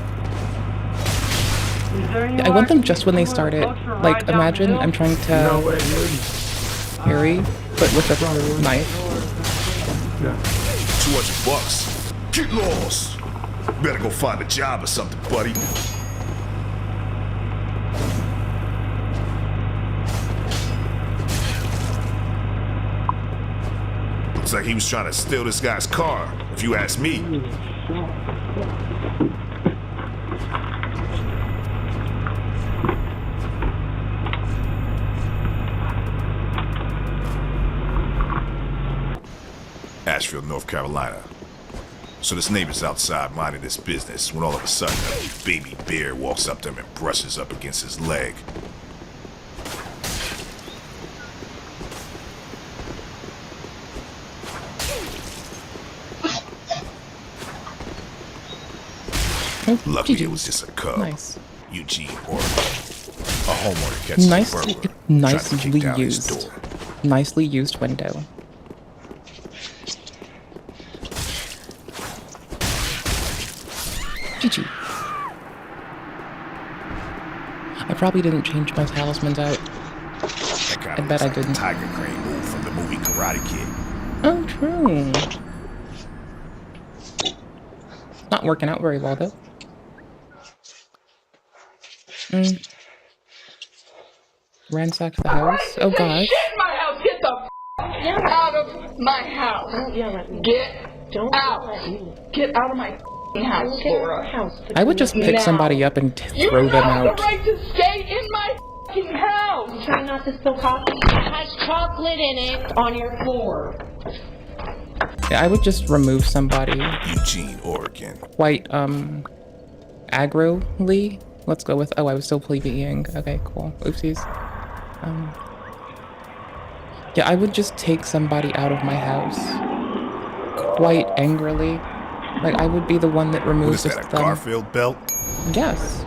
I want them just when they started. Like, imagine I'm trying to parry, but with a knife. $200. Get lost! Better go find a job or something, buddy. Looks like he was trying to steal this guy's car, if you ask me. Asheville, North Carolina. So this neighbor's outside minding his business when all of a sudden a baby bear walks up to him and brushes up against his leg. Luckily, it was just a cub. Nice. Eugene Oregon. A homeowner catches a burglar trying to Nicely kick down his used. door. Nicely used window. GG. I probably didn't change my talismans out. That I bet I didn't. Tiger Crane move from the movie Karate Kid. Oh, true. Not working out very well, though. Ransack the house. Oh, gosh. Get in my house! Get the out of my house! Get out! Get out of my house, Laura. I would just pick somebody up and throw them You have out. the right to stay in my house! Try not to spill coffee. It has chocolate in it on your floor. Yeah, I would just remove somebody. Eugene, Oregon. Quite, aggro-ly. Let's go with, oh, I was still PvEing. Okay, cool. Oopsies. Yeah, I would just take somebody out of my house. Quite angrily. Like, I would be the one that What removes is that, a Garfield belt? Yes.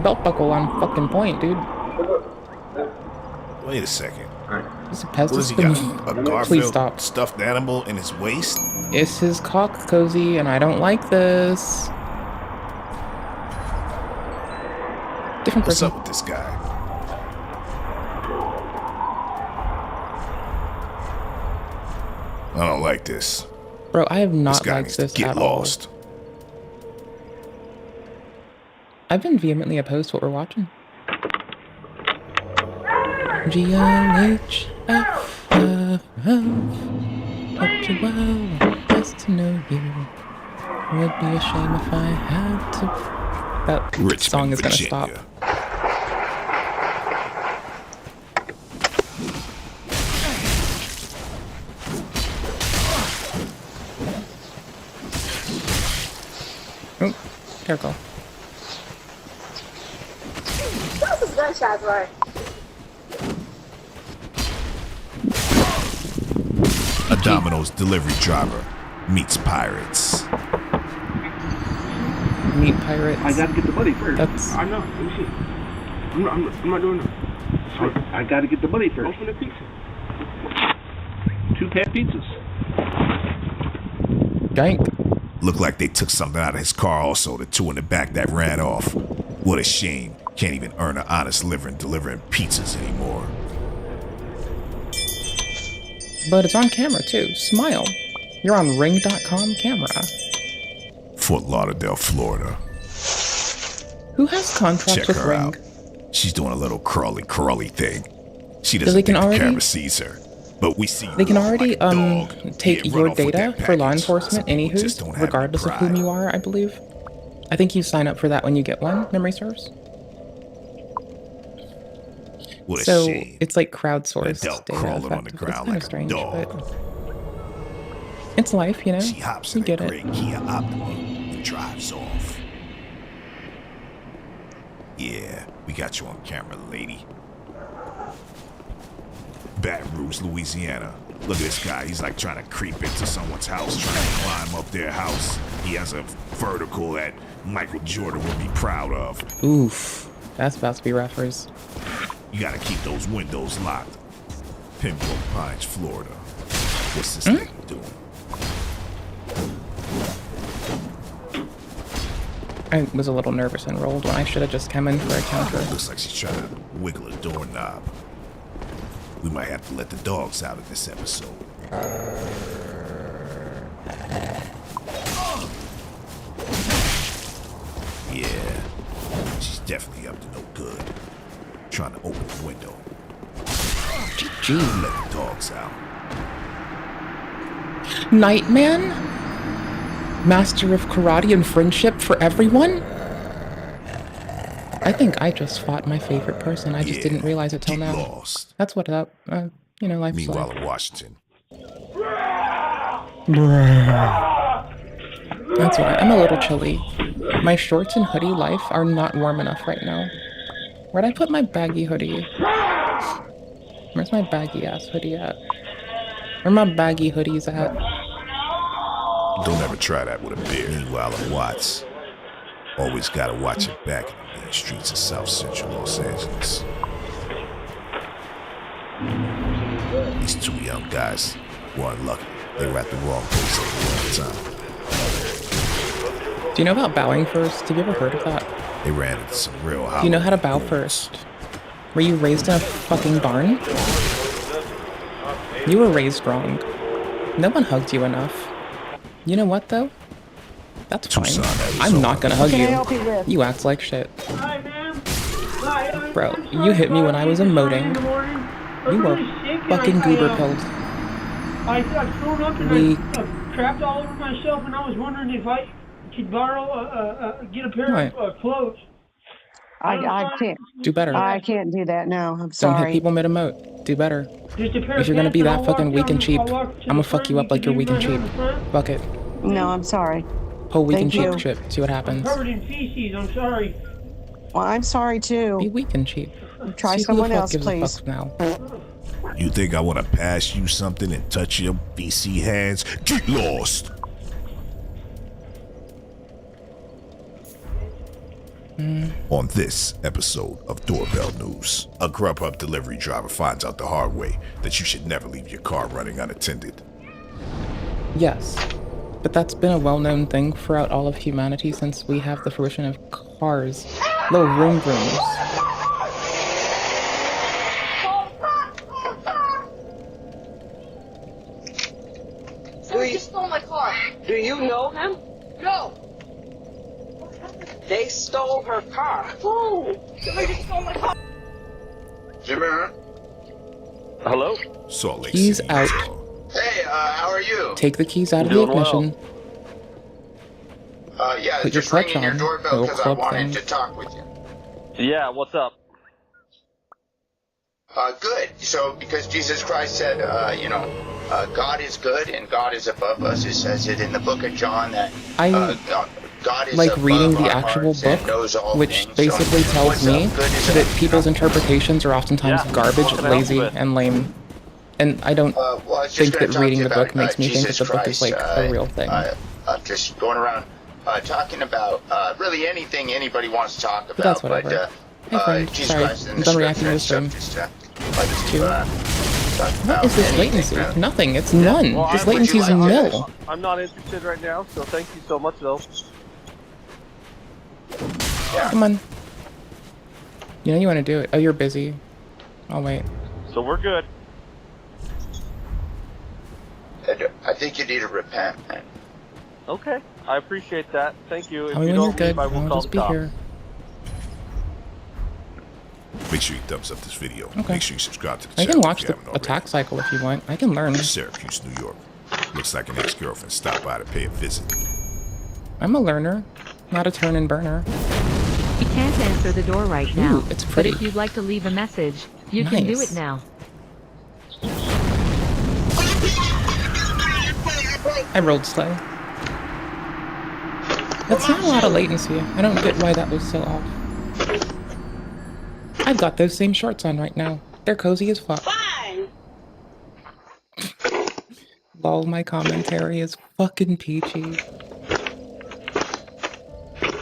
Belt buckle on fucking point, dude. Wait a second. He's a What does he peasant. got? A Please Garfield stop. stuffed animal in his waist? It's his cock cozy, and I don't like this. Different What's person. up with this guy? I don't like this. Bro, I have This not guy liked needs to this get at all. lost. I've been vehemently opposed to what we're watching. G-O-H-F-F-F. Hope you well, nice to know you. Would be a shame if I had to. That Richmond, song is gonna stop. Virginia. Oh, careful. That's some gunshots, right? A Domino's delivery driver meets pirates. Meat pirates. I gotta get the money first. That's. I know. Let me see. I'm not doing that. I gotta get the money first. Open the pizza. 2 pan pizzas. Jank. Looked like they took something out of his car also, the 2 in the back that ran off. What a shame. Can't even earn an honest living delivering pizzas anymore. But it's on camera too. Smile. You're on Ring.com camera. Fort Lauderdale, Florida. Who has contracts Check with her Ring? out. She's doing a little curly thing. She So doesn't they can think the already- camera sees her. But we see They can her already like a dog. take Yeah, your run off with data that for law package. enforcement Some people just anywho, don't have any regardless of whom pride. you are, I believe. I think you sign up for that when you get one, memory serves. What a So shame. it's like crowdsourced Adult data. crawling on the It's ground kind of like a strange, dog. but it's life, you know. She hops You in a get it. gray Kia Optima and drives off. Yeah, we got you on camera, lady. Baton Rouge, Louisiana. Look at this guy. He's like trying to creep into someone's house, trying to climb up their house. He has a vertical that Michael Jordan would be proud of. Oof, that's about to be rough. You gotta keep those windows locked. Pembroke Pines, Florida. What's this thing doing? I was a little nervous and rolled when I should have just come in for a counter. Looks like she's trying to wiggle a doorknob. We might have to let the dogs out of this episode. Yeah, she's definitely up to no good. Trying to open the window. Gee, let the dogs out. Nightman? Master of karate and friendship for everyone? I think I just fought my favorite person. I just didn't realize it till now. Lost. That's what up. You know, life's Meanwhile, like. in Washington. That's why I'm a little chilly. My shorts and hoodie life are not warm enough right now. Where'd I put my baggy hoodie? Where's my baggy ass hoodie at? Where my baggy hoodies at? Don't ever try that with a beer. Meanwhile, in Watts. Always gotta watch your back in the main streets of South Central Los Angeles. These two young guys were unlucky. They were at the wrong place at the wrong time. Do you know about bowing first? Have you ever heard of that? They ran into some real Do you know how to bow first? Were you raised in a fucking barn? You were raised wrong. No one hugged you enough. You know what, though? That's fine. I'm not gonna hug you. You act like shit. Bro, you hit me when I was emoting. You were fucking goober pilled. I thrown up and I trapped all over myself, and I was wondering if I could borrow, get a pair of clothes. I can't. Do better. I can't do that. No, I'm Don't sorry. hit people mid-emote. Do better. Just a pair If you're gonna of be pants, that and fucking I'll weak walk and down- cheap, I'll walk to I'ma the fuck front, you up like you're can weak give and me my cheap. hand in front. Fuck it. No, I'm sorry. Pull weak and Thank cheap you. shit. See what happens. Covered in feces, I'm sorry. Well, I'm sorry too. Be weak and cheap. Try See who the someone fuck else, gives a please. fuck now. You think I want to pass you something and touch your BC hands? Get lost! On this episode of Doorbell News, a Grubhub delivery driver finds out the hard way that you should never leave your car running unattended. Yes, but that's been a well-known thing throughout all of humanity since we have the fruition of cars. Little room rooms. Somebody just stole my car. Do you know him? No. They stole her car. Who? Somebody just stole my car. Jimmy? Hello? Salt Lake Keys City. out. Hey, how are you? Take the keys out of the Doing well. ignition. Yeah, Put your just clutch ringing your on. doorbell Little because I club wanted thing. to talk with you. Yeah, what's up? Good. So, because Jesus Christ said, God is good and God is above us. It says it in the book of John that God is Like above reading the our actual hearts and book, knows all which things. basically So, tells what's me up? Good is that up. people's interpretations are oftentimes Yeah, garbage, what can I help you lazy, with? and lame. And I don't Well, I was just think gonna that talk reading to the you book about, makes me think that Jesus the book is like Christ, a real thing. I'm just going around talking about really anything anybody wants to talk about. But that's whatever. Hey friend, Jesus sorry, Christ and I'm the done reacting to scripture the and stream. stuff, just to, talk What about is this anything, latency? really. Nothing, it's none. Well, This would you latency is like nil. I'm not interested right now, so thank you so much, though. Come on. You know you want to do it. Oh, you're busy. I'll wait. So we're good. I think you need to repent, man. Okay, I appreciate that. Thank you. If Tell me you when you're don't good. leave, I will I'll call just the be cops. here. Make sure you thumbs up this video. Okay. Make sure you subscribe to the I channel. can watch if you the haven't already. attack cycle if you want. I can learn. Syracuse, New York. Looks like an ex-girlfriend stopped by to pay a visit. I'm a learner. not a turn and burner. We can't answer the door right now. Ooh, it's pretty. But if you'd like to leave a message, you can do it now. I rolled slow. That's not a lot of latency. I don't get why that was so off. I've got those same shorts on right now. They're cozy as fuck. Fine. Lol, my commentary is fucking peachy.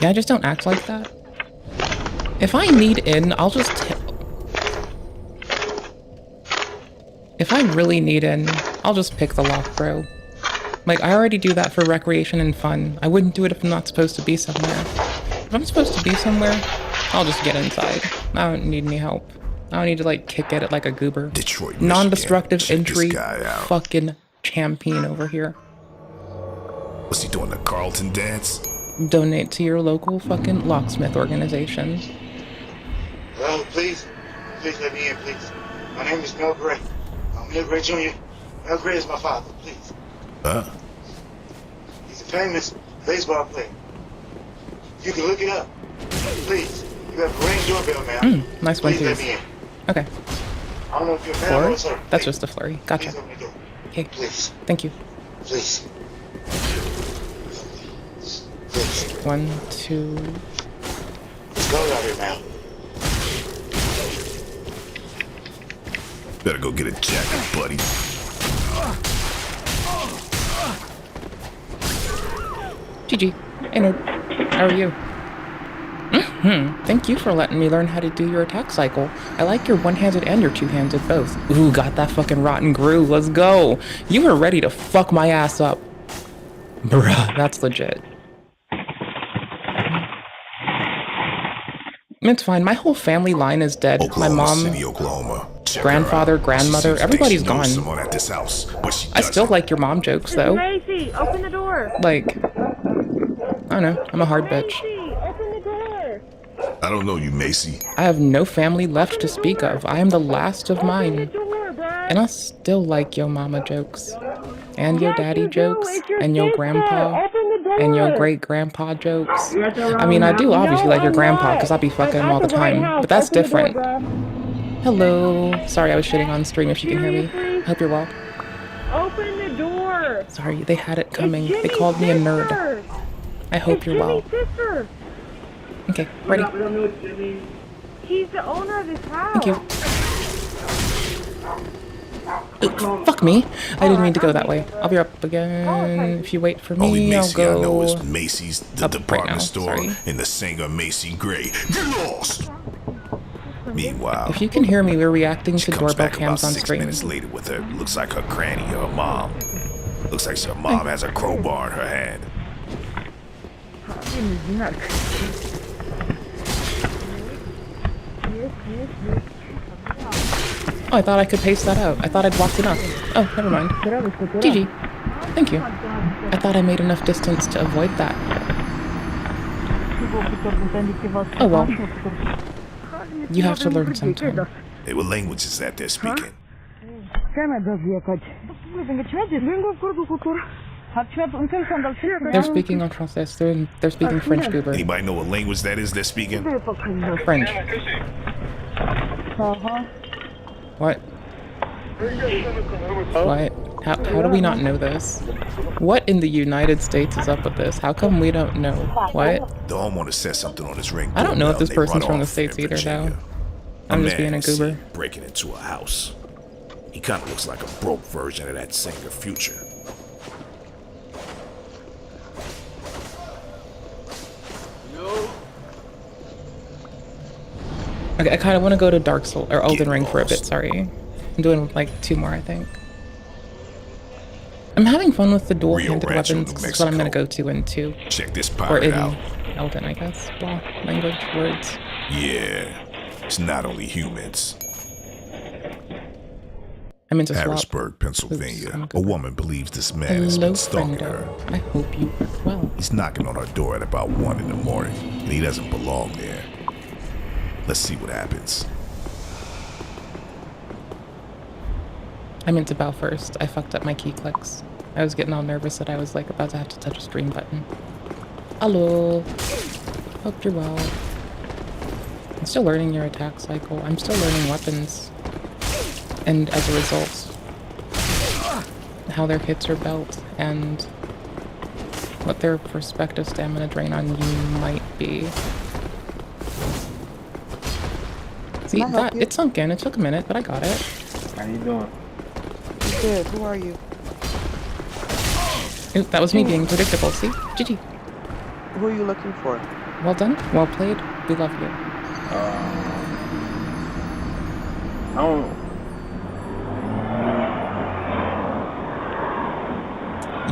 Yeah, I just don't act like that. If I need in, I'll just... If I really need in, I'll just pick the lock, bro. Like, I already do that for recreation and fun. I wouldn't do it if I'm not supposed to be somewhere. If I'm supposed to be somewhere, I'll just get inside. I don't need any help. I don't need to, like, kick at it like a goober. Detroit, non-destructive entry fucking champion over here. What's he doing, the Carlton dance? Donate to your local fucking locksmith organization. Well, please let me in, please. My name is Mel Gray. I'm Mel Gray Jr. Mel Gray is my father, please. Huh? He's a famous baseball player. You can look it up. Please. You have a ring doorbell, man. Nice one, please too. let me in. Okay. I don't know if you're a man Flurry? or a sir. That's just a flurry. Gotcha. Please open the door. Okay. Please. Thank you. Please. 1, 2. Let's go out here now. Better go get a jacket, buddy. GG. Hey, nerd. How are you? Thank you for letting me learn how to do your attack cycle. I like your one-handed and your two-handed both. Ooh, got that fucking rotten groove. Let's go. You were ready to fuck my ass up. Bruh, that's legit. It's fine. My whole family line is dead. Oklahoma my mom, City, Oklahoma. grandfather, grandmother, everybody's gone. Someone at this house, but she I still like your mom jokes, though. Macy, open the door. Like, I don't know. I'm a hard bitch. Open the door. I don't know you, Macy. I have no family left to speak of. I am the last of mine. And I still like yo mama jokes. And yo daddy jokes. And yo grandpa. And yo great grandpa jokes. I mean, I do obviously like your grandpa because I be fucking him all the time. But that's different. Hello. Sorry I was shitting on stream if you can hear me. Hope you're well. Open the door. Sorry, they had it coming. They called me a nerd. I hope you're well. Sister. Okay, ready. He's the owner of this house. Thank you. Ooh, fuck me. I didn't mean to go that way. I'll be up again. If you wait for Only me, I'll Macy I know go is Macy's, the department store, Sorry. and the singer Macy Gray. Get lost! Meanwhile, If you can hear me, we're reacting to she comes doorbell back cams about on 6 stream. minutes later with her, looks like her granny or her mom. Looks like her mom has a crowbar in her hand. Oh, I thought I could paste that out. I thought I'd walked enough. Oh, never mind. GG. Thank you. I thought I made enough distance to avoid that. Oh well. You have to learn sometime. Hey, what language is that they're speaking? They're speaking en français. They're speaking French, goober. Anybody know what language that is they're speaking? French. What? What? How do we not know this? What in the United States is up with this? How come we don't know? What? The homeowner says something on his ring. I don't know if this They person's run from the off States in either, though. Virginia. I'm just man being a is goober. seen breaking into a house. He kind of looks like a broke version of that singer Future. Okay, I kind of want to go to Dark Soul or Elden Ring for a bit. Sorry, I'm doing like 2 more, I think. I'm having fun with the dual-handed weapons. This is what I'm gonna go to in 2. Check this Or pirate in out. Elden, I guess. Well, language, words. Yeah, it's not only humans. I'm into swap. Harrisburg, Pennsylvania. A woman believes this man has Hello, been stalking friendo. her. I hope you are well. He's knocking on her door at about 1 in the morning, and he doesn't belong there. Let's see what happens. I meant to bow first. I fucked up my key clicks. I was getting all nervous that I was like about to have to touch a stream button. Hello. Hope you're well. I'm still learning your attack cycle. I'm still learning weapons. And as a result, how their hits are built and what their prospective stamina drain on you might be. See, that, it sunk in. It took a minute, but I got it. How you doing? Good. Who are you? Ooh, that was me being predictable. See? GG. Who are you looking for? Well done. Well played. We love you. I don't...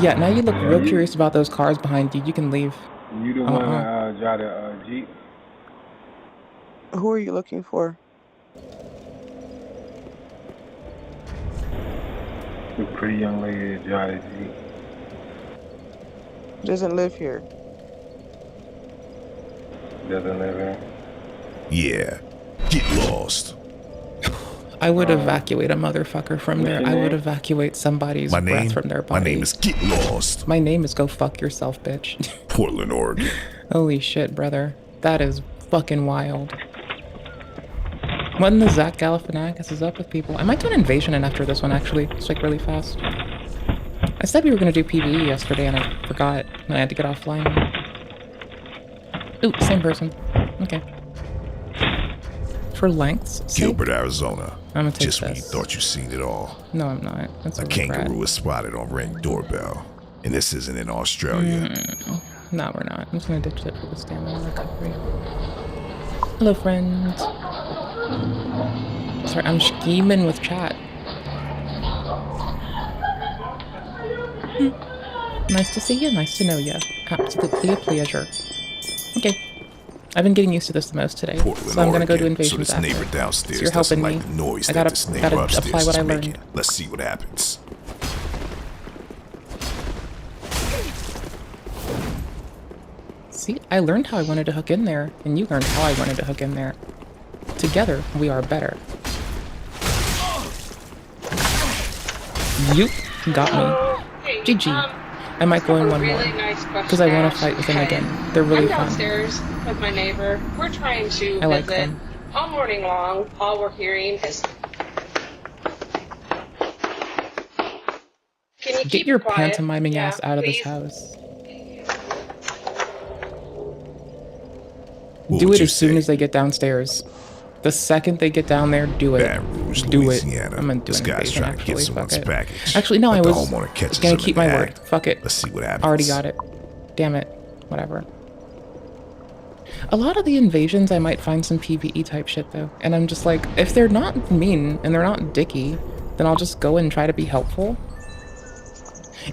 Yeah, now you look real curious about those cars behind you. You can leave. You the one that drive the Jeep? Who are you looking for? The pretty young lady that drives the Jeep. Doesn't live here. Doesn't live here? Yeah. Get lost. I would evacuate a motherfucker from there. I would evacuate somebody's breath from their body. My name is Get Lost. My name is Go Fuck Yourself, bitch. Portland, Oregon. Holy shit, brother. That is fucking wild. When the Zach Galifianakis is up with people. I might do an invasion in after this one, actually. It's like really fast. I said we were going to do PvE yesterday and I forgot. And I had to get offline. Ooh, same person. Okay. For lengths. Gilbert, Arizona. I'm gonna take Just when you this. thought you seen it all. No, I'm not. That's A kangaroo is spotted on Ring doorbell. And this isn't in Australia. No, we're not. I'm just gonna ditch it for the stamina recovery. Hello, friends. Sorry, I'm scheming with chat. Nice to see you. Nice to know you. Absolutely a pleasure. Okay. I've been getting used to this the most today, Portland, so I'm gonna go do Oregon. invasions So this neighbor downstairs So you're helping doesn't me. like the noise I that gotta, this neighbor gotta upstairs apply what I is learned. making. Let's see what happens. See, I learned how I wanted to hook in there, and you learned how I wanted to hook in there. Together, we are better. You got me. GG. I might go in one more. Because I want to fight with them again. They're really I'm fun. downstairs with my neighbor. We're trying to I like visit them. all morning long. All we're hearing is. Can you Get keep your quiet? pantomiming Yeah, ass out of this please. house. What Do would it you as soon say? as they get downstairs. The second they get down there, do it. Baton Rouge, Do it. Louisiana. I'm gonna do This an guy's invasion, trying to get actually. someone's Fuck it. package. Actually, no, But I the was homeowner catches gonna him keep in the my word. act. Fuck it. Let's see what happens. Already got it. Damn it. Whatever. A lot of the invasions, I might find some PvE type shit, though. And I'm just like, if they're not mean and they're not dicky, then I'll just go and try to be helpful.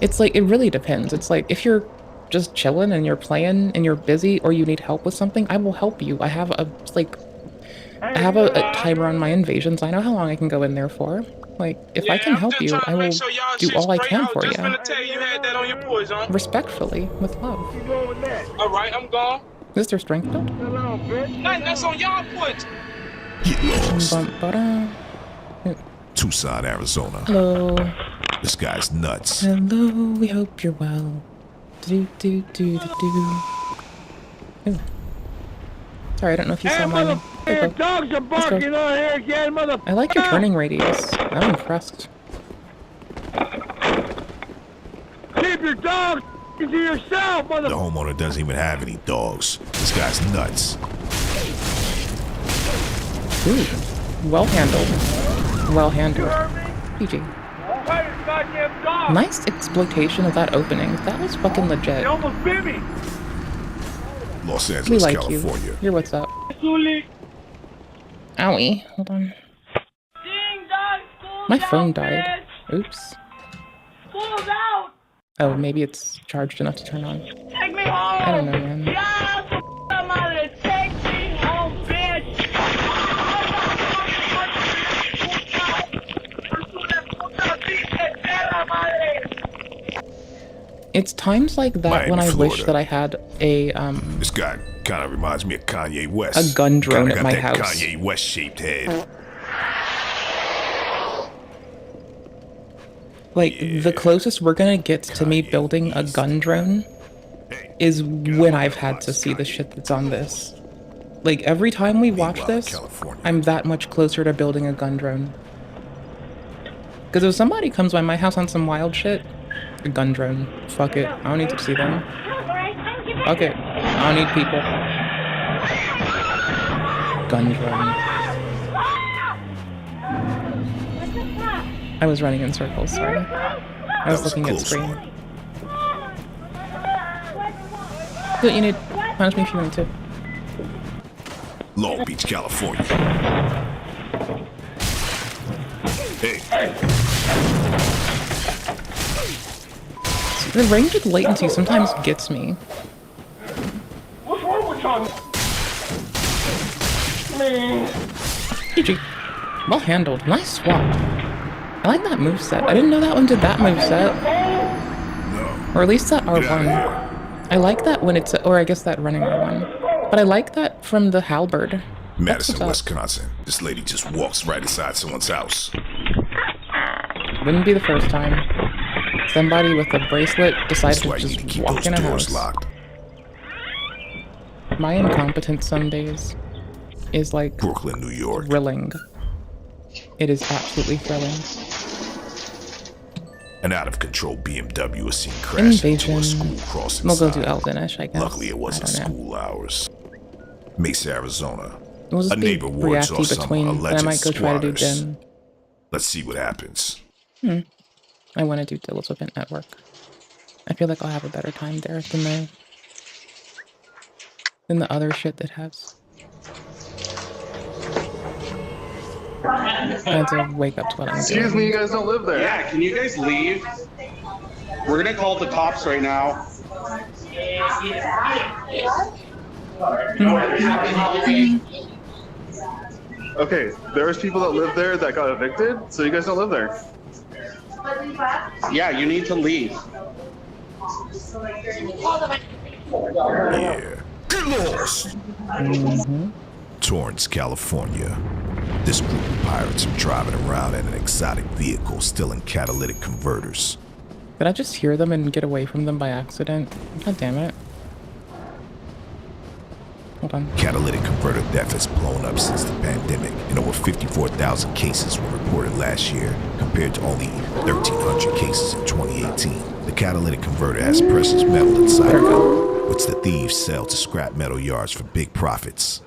It's like, it really depends. It's like, if you're just chilling and you're playing and you're busy or you need help with something, I will help you. I have a, like, I have a timer on my invasions. I know how long I can go in there for. Like, if I can help you, I will do all I can for you. Respectfully, with love. Alright, I'm gone. Is there strength build? Hello, bitch. Nothing, that's on y'all foot. Get lost. Bum-ba-da. Tucson, Arizona. Hello. This guy's nuts. Hello, we hope you're well. Do-do-do-do-do. Ooh. Sorry, I don't know if you saw mine. Hey, dogs are barking on here again, mother. I like your turning radius. I'm impressed. Keep your dog to yourself, mother. The homeowner doesn't even have any dogs. This guy's nuts. Ooh. Well handled. Well handled. PG. Nice exploitation of that opening. That was fucking legit. You almost bit me. Los We Angeles, like California. you. You're what's up. Owie. Hold on. My phone died. Oops. School's out. Oh, maybe it's charged enough to turn on. Take me home. I don't know, man. Yeah, mother, take me home, bitch. It's times like that Miami, when I wish Florida. that I had a This guy kind of reminds me of Kanye West. a gun drone Kinda at my got that house. Kanye West shaped head. Like, the closest we're gonna get to me building a gun drone is when I've had to see the shit that's on this. Like, every time we watch this, I'm that much closer to building a gun drone. Because if somebody comes by my house on some wild shit, a gun drone. Fuck it. I don't need to see them. Fuck it. I don't need people. Gun drone. I was running in circles, sorry. I was looking at screen. What you need? Punish me if you want to. Long Beach, California. Hey. The range of latency sometimes gets me. What's wrong with John? GG. Well handled. Nice swap. I like that moveset. I didn't know that one did that moveset. Or at least that R1. I like that when it's, or I guess that running R1. But I like that from the halberd. Madison, Wisconsin. This lady just walks right inside someone's house. Wouldn't be the first time. Somebody with a bracelet decided to just walk in a house. Locked. My incompetence some days is like Brooklyn, New York. Thrilling. It is absolutely thrilling. An out-of-control BMW was seen crashing into a school crossing We'll go sign. do Eldenish, I guess. Luckily, it wasn't school hours. Mesa, Arizona. We'll just A neighbor be wards off reacty some between, and I alleged might go try to do squatters. Dim. Let's see what happens. I want to do Dillis Event Network. I feel like I'll have a better time there than the other shit that has. I had to wake up to what I'm doing. Excuse me, you guys don't live there. Yeah, can you guys leave? We're gonna call the cops right now. Okay, there's people that live there that got evicted, so you guys don't live there. Yeah, you need to leave. Yeah. Get lost! Torrance, California. This group of pirates are driving around in an exotic vehicle stealing catalytic converters. Did I just hear them and get away from them by accident? God damn it. Hold on. Catalytic converter theft has blown up since the pandemic, and over 54,000 cases were reported last year, compared to only 1,300 cases in 2018. The catalytic converter has precious metal inside it, which the thieves sell to scrap metal yards for big profits.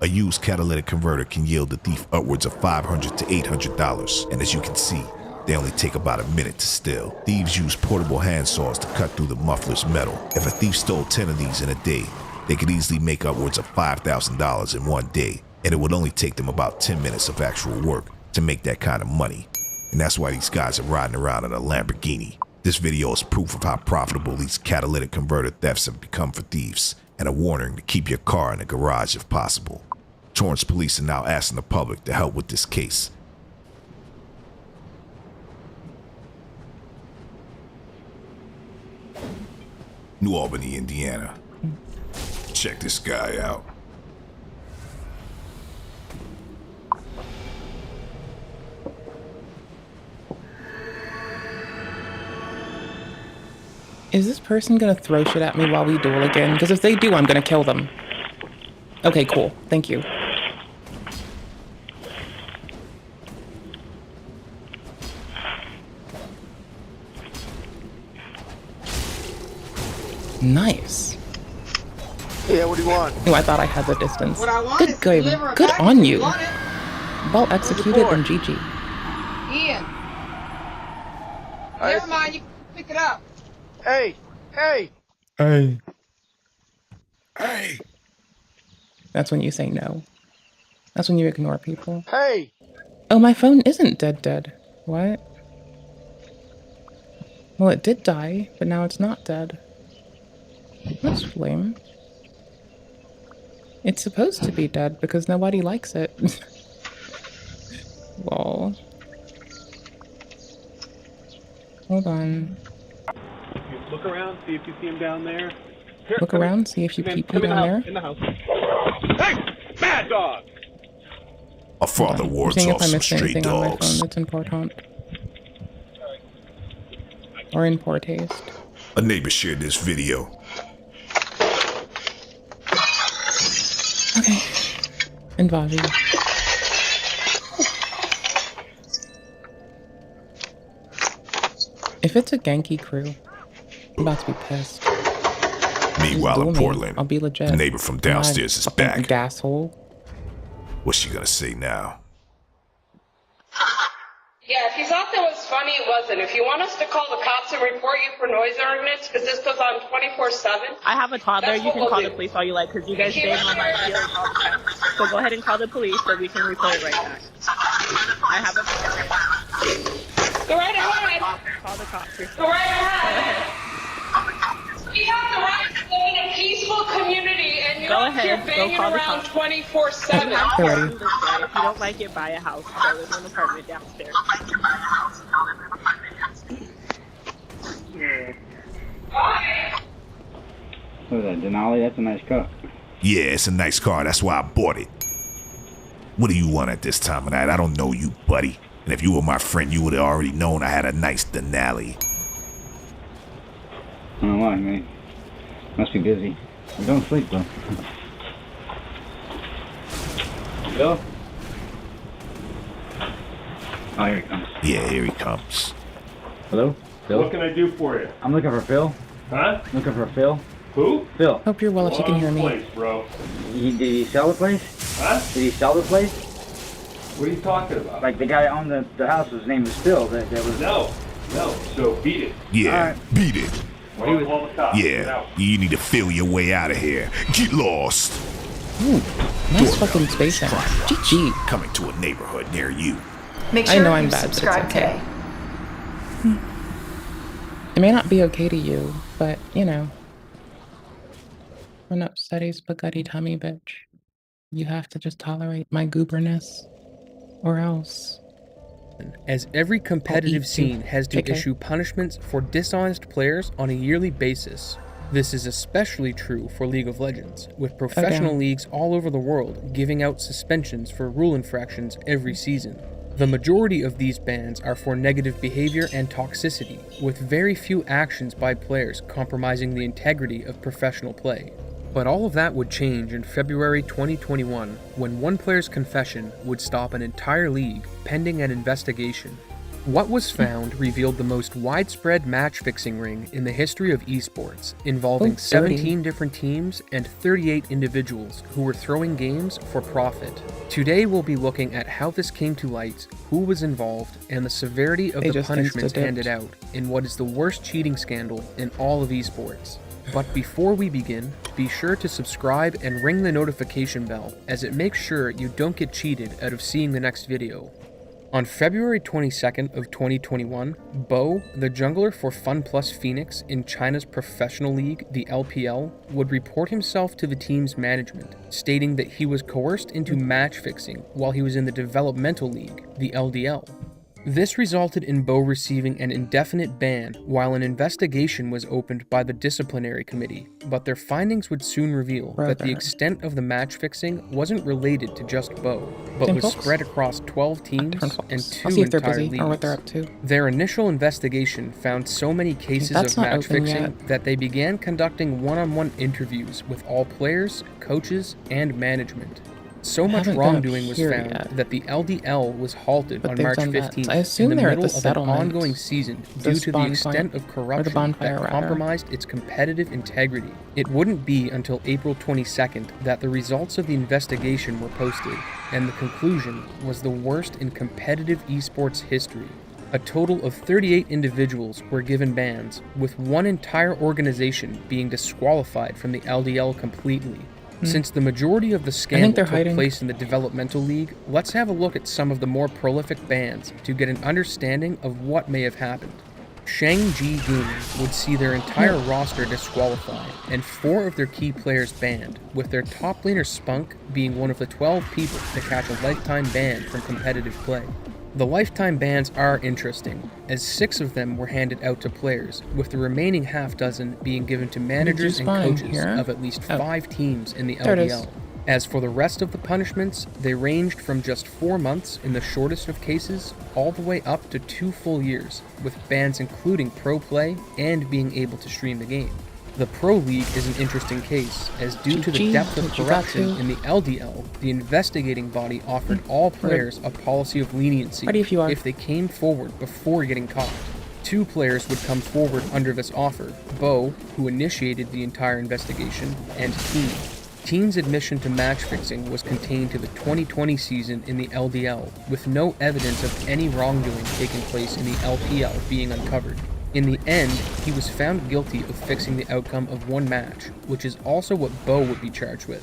A used catalytic converter can yield the thief upwards of $500 to $800, and as you can see, they only take about a minute to steal. Thieves use portable hand saws to cut through the muffler's metal. If a thief stole 10 of these in a day, they could easily make upwards of $5,000 in one day, and it would only take them about 10 minutes of actual work to make that kind of money. And that's why these guys are riding around in a Lamborghini. This video is proof of how profitable these catalytic converter thefts have become for thieves, and a warning to keep your car in the garage if possible. Torrance police are now asking the public to help with this case. New Albany, Indiana. Check this guy out. Is this person gonna throw shit at me while we duel again? Because if they do, I'm gonna kill them. Okay, cool. Thank you. Nice. Yeah, what do you want? Oh, I thought I had the distance. What I want Good is game. deliver a Good package. on you. You want it? Well executed and GG. Ian. Never mind, you can pick it up. Hey, hey. Hey. That's when you say no. That's when you ignore people. Hey. Oh, my phone isn't dead. What? Well, it did die, but now it's not dead. That's lame. It's supposed to be dead because nobody likes it. Lol. Hold on. Look around, see if you see him down there. Look around, see if you pee down there. In the house. Hey, bad dog! A father I'm wards seeing off if I some missed stray anything on my phone dogs. that's important. Or in poor taste. A neighbor shared this video. Okay. Invaji. If it's a Genki crew, I'm about to be pissed. Meanwhile, in Portland, I'll be legit. the neighbor from downstairs is back. Gas hole. What's she gonna say now? Yeah, if you thought that was funny, it wasn't. If you want us to call the cops and report you for noise ordinance, because this goes on 24/7. I have a toddler. You can call the police all you like, because you guys bang on my feelings all the time. So go ahead and call the police so we can report it right back. I have a toddler. Go right ahead. Call the cops. Go right ahead. We have the right to live in a peaceful community, and you're out here banging around 24/7. If you don't like it, buy a house. So there's an apartment downstairs. What is that, Denali? That's a nice car. Yeah, it's a nice car. That's why I bought it. What do you want at this time of night? I don't know you, buddy. And if you were my friend, you would have already known I had a nice Denali. I don't know why, man. Must be busy. Don't sleep, though. Bill? Oh, here he comes. Yeah, here he comes. Hello? Phil? What can I do for you? I'm looking for Phil. Huh? Looking for Phil. Who? Phil. Hope you're well if you can hear me. Place, bro. Did he sell the place? Huh? Did he sell the place? What are you talking about? Like the guy that owned the house, his name was Phil. That was... No. So beat it. Yeah, beat it. Well, call the cops. Get Yeah, out. you need to feel your way out of here. Get lost. Ooh, nice fucking space sound. GG. Coming to a neighborhood near you. Make sure I know I'm you bad, but it's subscribe okay. today. It may not be okay to you, but you know. Run up steady spaghetti tummy, bitch. You have to just tolerate my gooberness. Or else. As every competitive scene has to Okay. issue punishments for dishonest players on a yearly basis. This is especially true for League of Legends, with professional leagues all over the world giving out suspensions for rule infractions every season. The majority of these bans are for negative behavior and toxicity, with very few actions by players compromising the integrity of professional play. But all of that would change in February 2021, when one player's confession would stop an entire league pending an investigation. What was found revealed the most widespread match-fixing ring in the history of esports, involving 17 different teams and 38 individuals who were throwing games for profit. Today we'll be looking at how this came to light, who was involved, and the severity of the punishments handed out in what is the worst cheating scandal in all of esports. But before we begin, be sure to subscribe and ring the notification bell, as it makes sure you don't get cheated out of seeing the next video. On February 22nd of 2021, Bo, the jungler for FunPlus Phoenix in China's professional league, the LPL, would report himself to the team's management, stating that he was coerced into match fixing while he was in the developmental league, the LDL. This resulted in Bo receiving an indefinite ban while an investigation was opened by the disciplinary committee, but their findings would soon reveal that the extent of the match fixing wasn't related to just Bo, but was spread across 12 teams and 2 entire leagues. Their initial investigation found so many cases of match fixing that they began conducting one-on-one interviews with all players, coaches, and management. So much wrongdoing was found that the LDL was halted on March 15th in the middle of an ongoing season due to the extent of corruption that compromised its competitive integrity. It wouldn't be until April 22nd that the results of the investigation were posted, and the conclusion was the worst in competitive esports history. A total of 38 individuals were given bans, with one entire organization being disqualified from the LDL completely. Since the majority of the scandal took place in the developmental league, let's have a look at some of the more prolific bans to get an understanding of what may have happened. Shang-Chi Gaming would see their entire roster disqualified and 4 of their key players banned, with their top laner Spunk being one of the 12 people to catch a lifetime ban from competitive play. The lifetime bans are interesting, as 6 of them were handed out to players, with the remaining half dozen being given to managers and coaches of at least 5 teams in the LDL. As for the rest of the punishments, they ranged from just 4 months in the shortest of cases, all the way up to 2 full years, with bans including pro play and being able to stream the game. The Pro League is an interesting case, as due to the depth of corruption in the LDL, the investigating body offered all players a policy of leniency if they came forward before getting caught. 2 players would come forward under this offer, Bo, who initiated the entire investigation, and Teen. Teen's admission to match fixing was contained to the 2020 season in the LDL, with no evidence of any wrongdoing taking place in the LPL being uncovered. In the end, he was found guilty of fixing the outcome of 1 match, which is also what Bo would be charged with.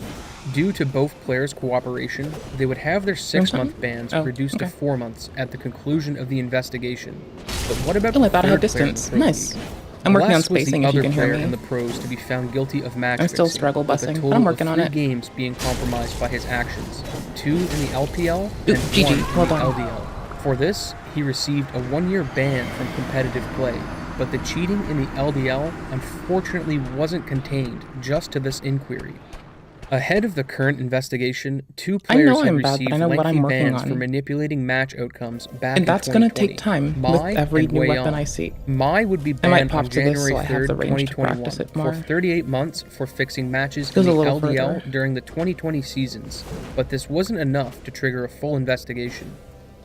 Due to both players' cooperation, they would have their 6-month bans reduced to 4 months at the conclusion of the investigation. But what about the third distance? player in the Pro Nice. League? I'm working on Les was spacing the if you other can hear player me. in the pros to be found guilty of match I'm still fixing, struggle with a busing, total but I'm working of on 3 it. games being compromised by his actions, 2 in the LPL and GG, 1 in well the done. LDL. For this, he received a 1-year ban from competitive play, but the cheating in the LDL unfortunately wasn't contained just to this inquiry. Ahead of the current investigation, 2 players had received lengthy bans for manipulating match outcomes back And that's in gonna 2020. take time Mai with every and new Wei weapon Yan. I see. Mai would be I might banned pop on to this January so I have 3rd, the range to 2021 practice it for more. 38 months for fixing matches Goes in a the little LDL further. during the 2020 seasons, but this wasn't enough to trigger a full investigation.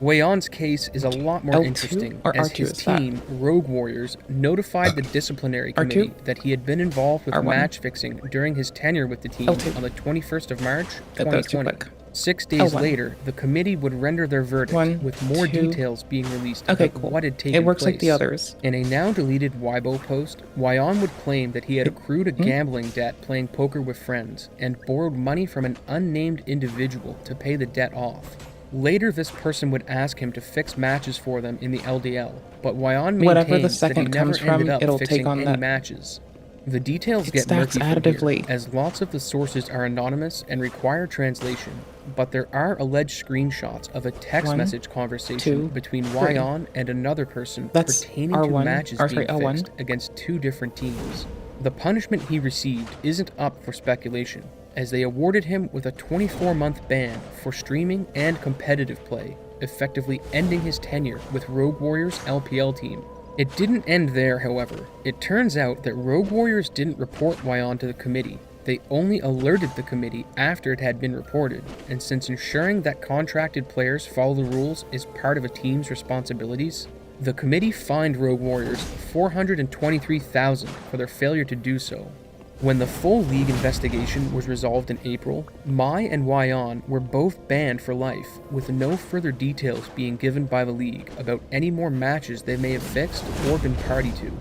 Wei Yan's case is a lot more L2 interesting, or as R2 his is that? team, Rogue Warriors, notified the disciplinary R2? committee that he had been involved with R1? match fixing during his tenure with the team L2. on the 21st of March, That was too 2020. quick. 6 days L1. later, the committee would render their verdict with more 2. details being released Okay, about cool. what had taken It works place. like the others. In a now deleted Weibo post, Wei Yan would claim that he had accrued a gambling debt playing poker with friends and borrowed money from an unnamed individual to pay the debt off. Later, this person would ask him to fix matches for them in the LDL, but Wei Yan Whatever the maintains that he second never comes from, ended up it'll fixing take on any that. matches. The details It get stacks murky from here, additively. as lots of the sources are anonymous and require translation, but there are alleged screenshots of a text 1, message conversation 2, between 3. Wei Yan and another person That's pertaining to R1, matches or being sorry, L1. fixed against 2 different teams. The punishment he received isn't up for speculation, as they awarded him with a 24-month ban for streaming and competitive play, effectively ending his tenure with Rogue Warriors' LPL team. It didn't end there, however. It turns out that Rogue Warriors didn't report Wei Yan to the committee. They only alerted the committee after it had been reported, and since ensuring that contracted players follow the rules is part of a team's responsibilities, the committee fined Rogue Warriors $423,000 for their failure to do so. When the full league investigation was resolved in April, Mai and Wei Yan were both banned for life, with no further details being given by the league about any more matches they may have fixed or been party to.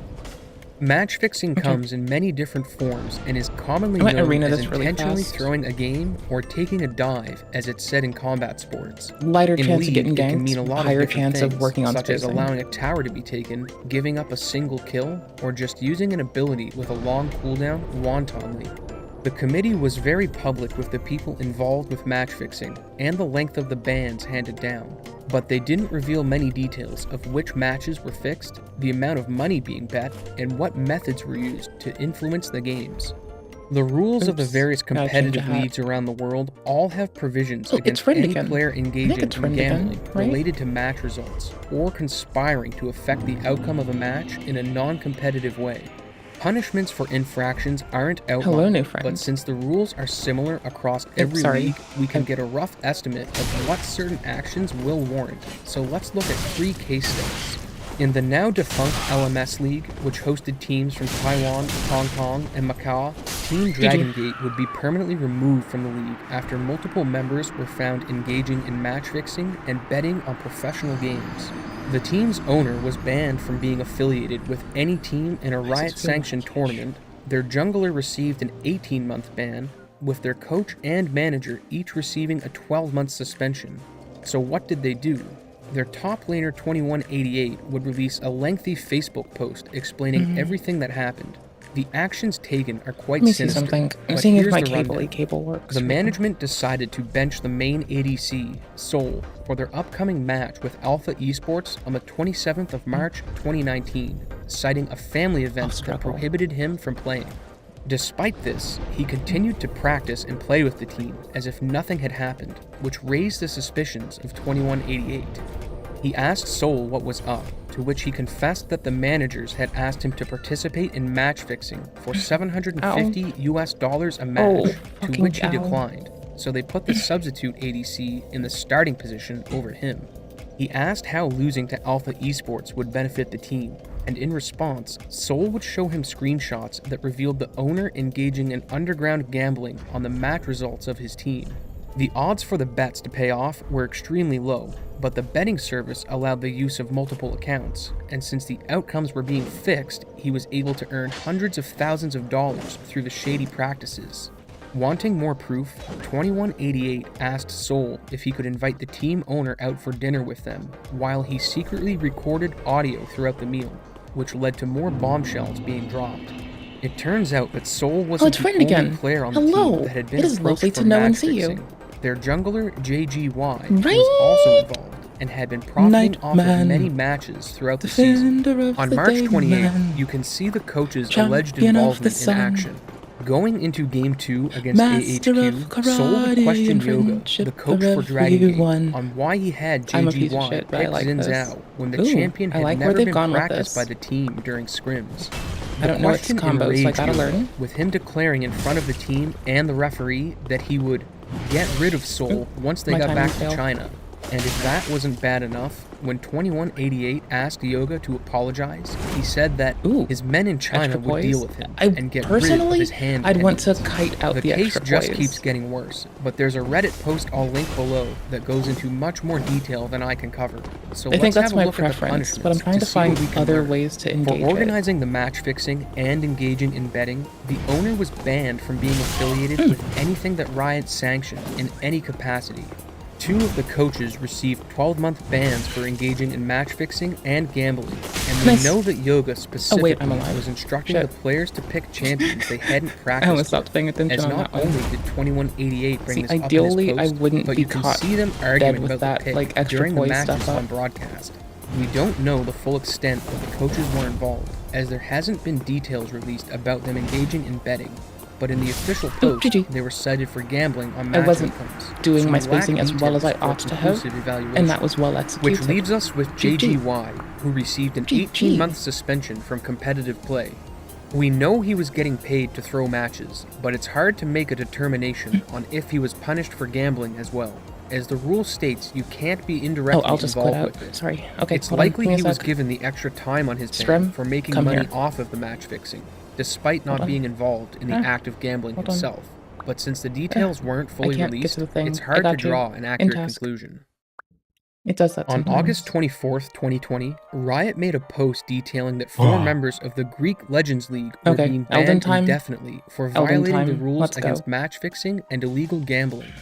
Match fixing comes in many different forms and is commonly I might known arena as this really intentionally fast. throwing a game or taking a dive, as it's said in combat sports. Lighter In chance of League, getting it can ganked, mean a lot higher of different chance of things, working on such as spacing. allowing a tower to be taken, giving up a single kill, or just using an ability with a long cooldown wantonly. The committee was very public with the people involved with match fixing and the length of the bans handed down, but they didn't reveal many details of which matches were fixed, the amount of money being bet, and what methods were used to influence the games. The rules of the various gotta change competitive a hat. leagues around the world all have provisions Oh, it's against friend any again. player I think engaging it's in friend again, gambling right? related to match results or conspiring to affect the outcome of a match in a non-competitive way. Punishments for infractions aren't outlined, Hello, new friend. but since the rules are similar across every sorry. league, we can get a rough estimate of what certain actions will warrant. So let's look at 3 case studies. In the now defunct LMS League, which hosted teams from Taiwan, Hong Kong, and Macau, Team Dragon Gate would be permanently removed from the league after multiple members were found engaging in match fixing and betting on professional games. The team's owner was banned from being affiliated with any team in a Riot-sanctioned tournament. Their jungler received an 18-month ban, with their coach and manager each receiving a 12-month suspension. So what did they do? Their top laner 2188 would release a lengthy Facebook post explaining everything that happened. The actions taken are quite Let me see sinister. something. I'm but seeing if here's my the rundown. cable works. The management decided to bench the main ADC, Soul, for their upcoming match with Alpha Esports on the 27th of March 2019, citing a family event that prohibited him from playing. Despite this, he continued to practice and play with the team as if nothing had happened, which raised the suspicions of 2188. He asked Soul what was up, to which he confessed that the managers had asked him to participate in match fixing for $750 a match, to which he declined. So they put the substitute ADC in the starting position over him. He asked how losing to Alpha Esports would benefit the team, and in response, Soul would show him screenshots that revealed the owner engaging in underground gambling on the match results of his team. The odds for the bets to pay off were extremely low, but the betting service allowed the use of multiple accounts, and since the outcomes were being fixed, he was able to earn hundreds of thousands of dollars through the shady practices. Wanting more proof, 2188 asked Soul if he could invite the team owner out for dinner with them, while he secretly recorded audio throughout the meal, which led to more bombshells being dropped. It turns out that Soul wasn't the only player on the team that had been approached for match fixing. Their jungler, JGY, was also involved and had been profiting off of many matches throughout the season. On March 28th, you can see the coach's alleged involvement in action. Going into Game 2 against AHQ, Soul would question Yoga, the coach for Dragon Gate, on why he had JGY pick Xin Zhao when the champion had never been practiced by the team during scrims. I don't know its combos, so I gotta learn. With him declaring in front of the team and the referee that he would get rid of Soul once they got back to China. And if that wasn't bad enough, when 2188 asked Yoga to apologize, he said that his men in China would deal with him and get rid of his hand. I'd want to kite out the case extra just poise. keeps getting worse, but there's a Reddit post I'll link below that goes into much more detail than I can cover. So I think let's that's have a my look preference, at the but I'm trying to see find what we can other learn. ways to engage For organizing the match fixing and engaging in betting, the owner was banned from being affiliated with anything that Riot sanctioned in any capacity. 2 of the coaches received 12-month bans for engaging in match fixing and gambling, and we know that Yoga specifically was instructing the players to pick champions they hadn't practiced. I almost stopped paying attention as on not that one. only did 2188 bring this ideally, up in his post, I wouldn't but be you can caught see them dead arguing with about that, the pick like, extra during the poise matches stuff up. on broadcast. We don't know the full extent that the coaches were involved, as there hasn't been details released about them engaging in betting. But in the official post, they were cited for gambling on match I wasn't outcomes. doing So my we lack spacing as well as I details for ought to have, conclusive evaluation. and that was well executed. Which leaves us with JGY, who received an 18-month suspension from competitive play. We know he was getting paid to throw matches, but it's hard to make a determination on if he was punished for gambling as well. As the rule states, you can't be indirectly I'll just quit involved out. with it. Sorry. Okay, It's hold on. likely Give me a he was sec. given the extra time on his ban Strem, for making come money here. off of the match fixing, despite Hold not on. being involved in the Ah, act of gambling hold on. himself. But since the details weren't fully can't get released, to the thing. it's I hard to got you. draw an In accurate task. conclusion. It does that On sometimes. August 24th, 2020, Riot made a post detailing that 4 members of the Greek Legends League were Okay, being Elden banned time. indefinitely for Elden violating time. the rules Let's go. against match fixing and illegal gambling.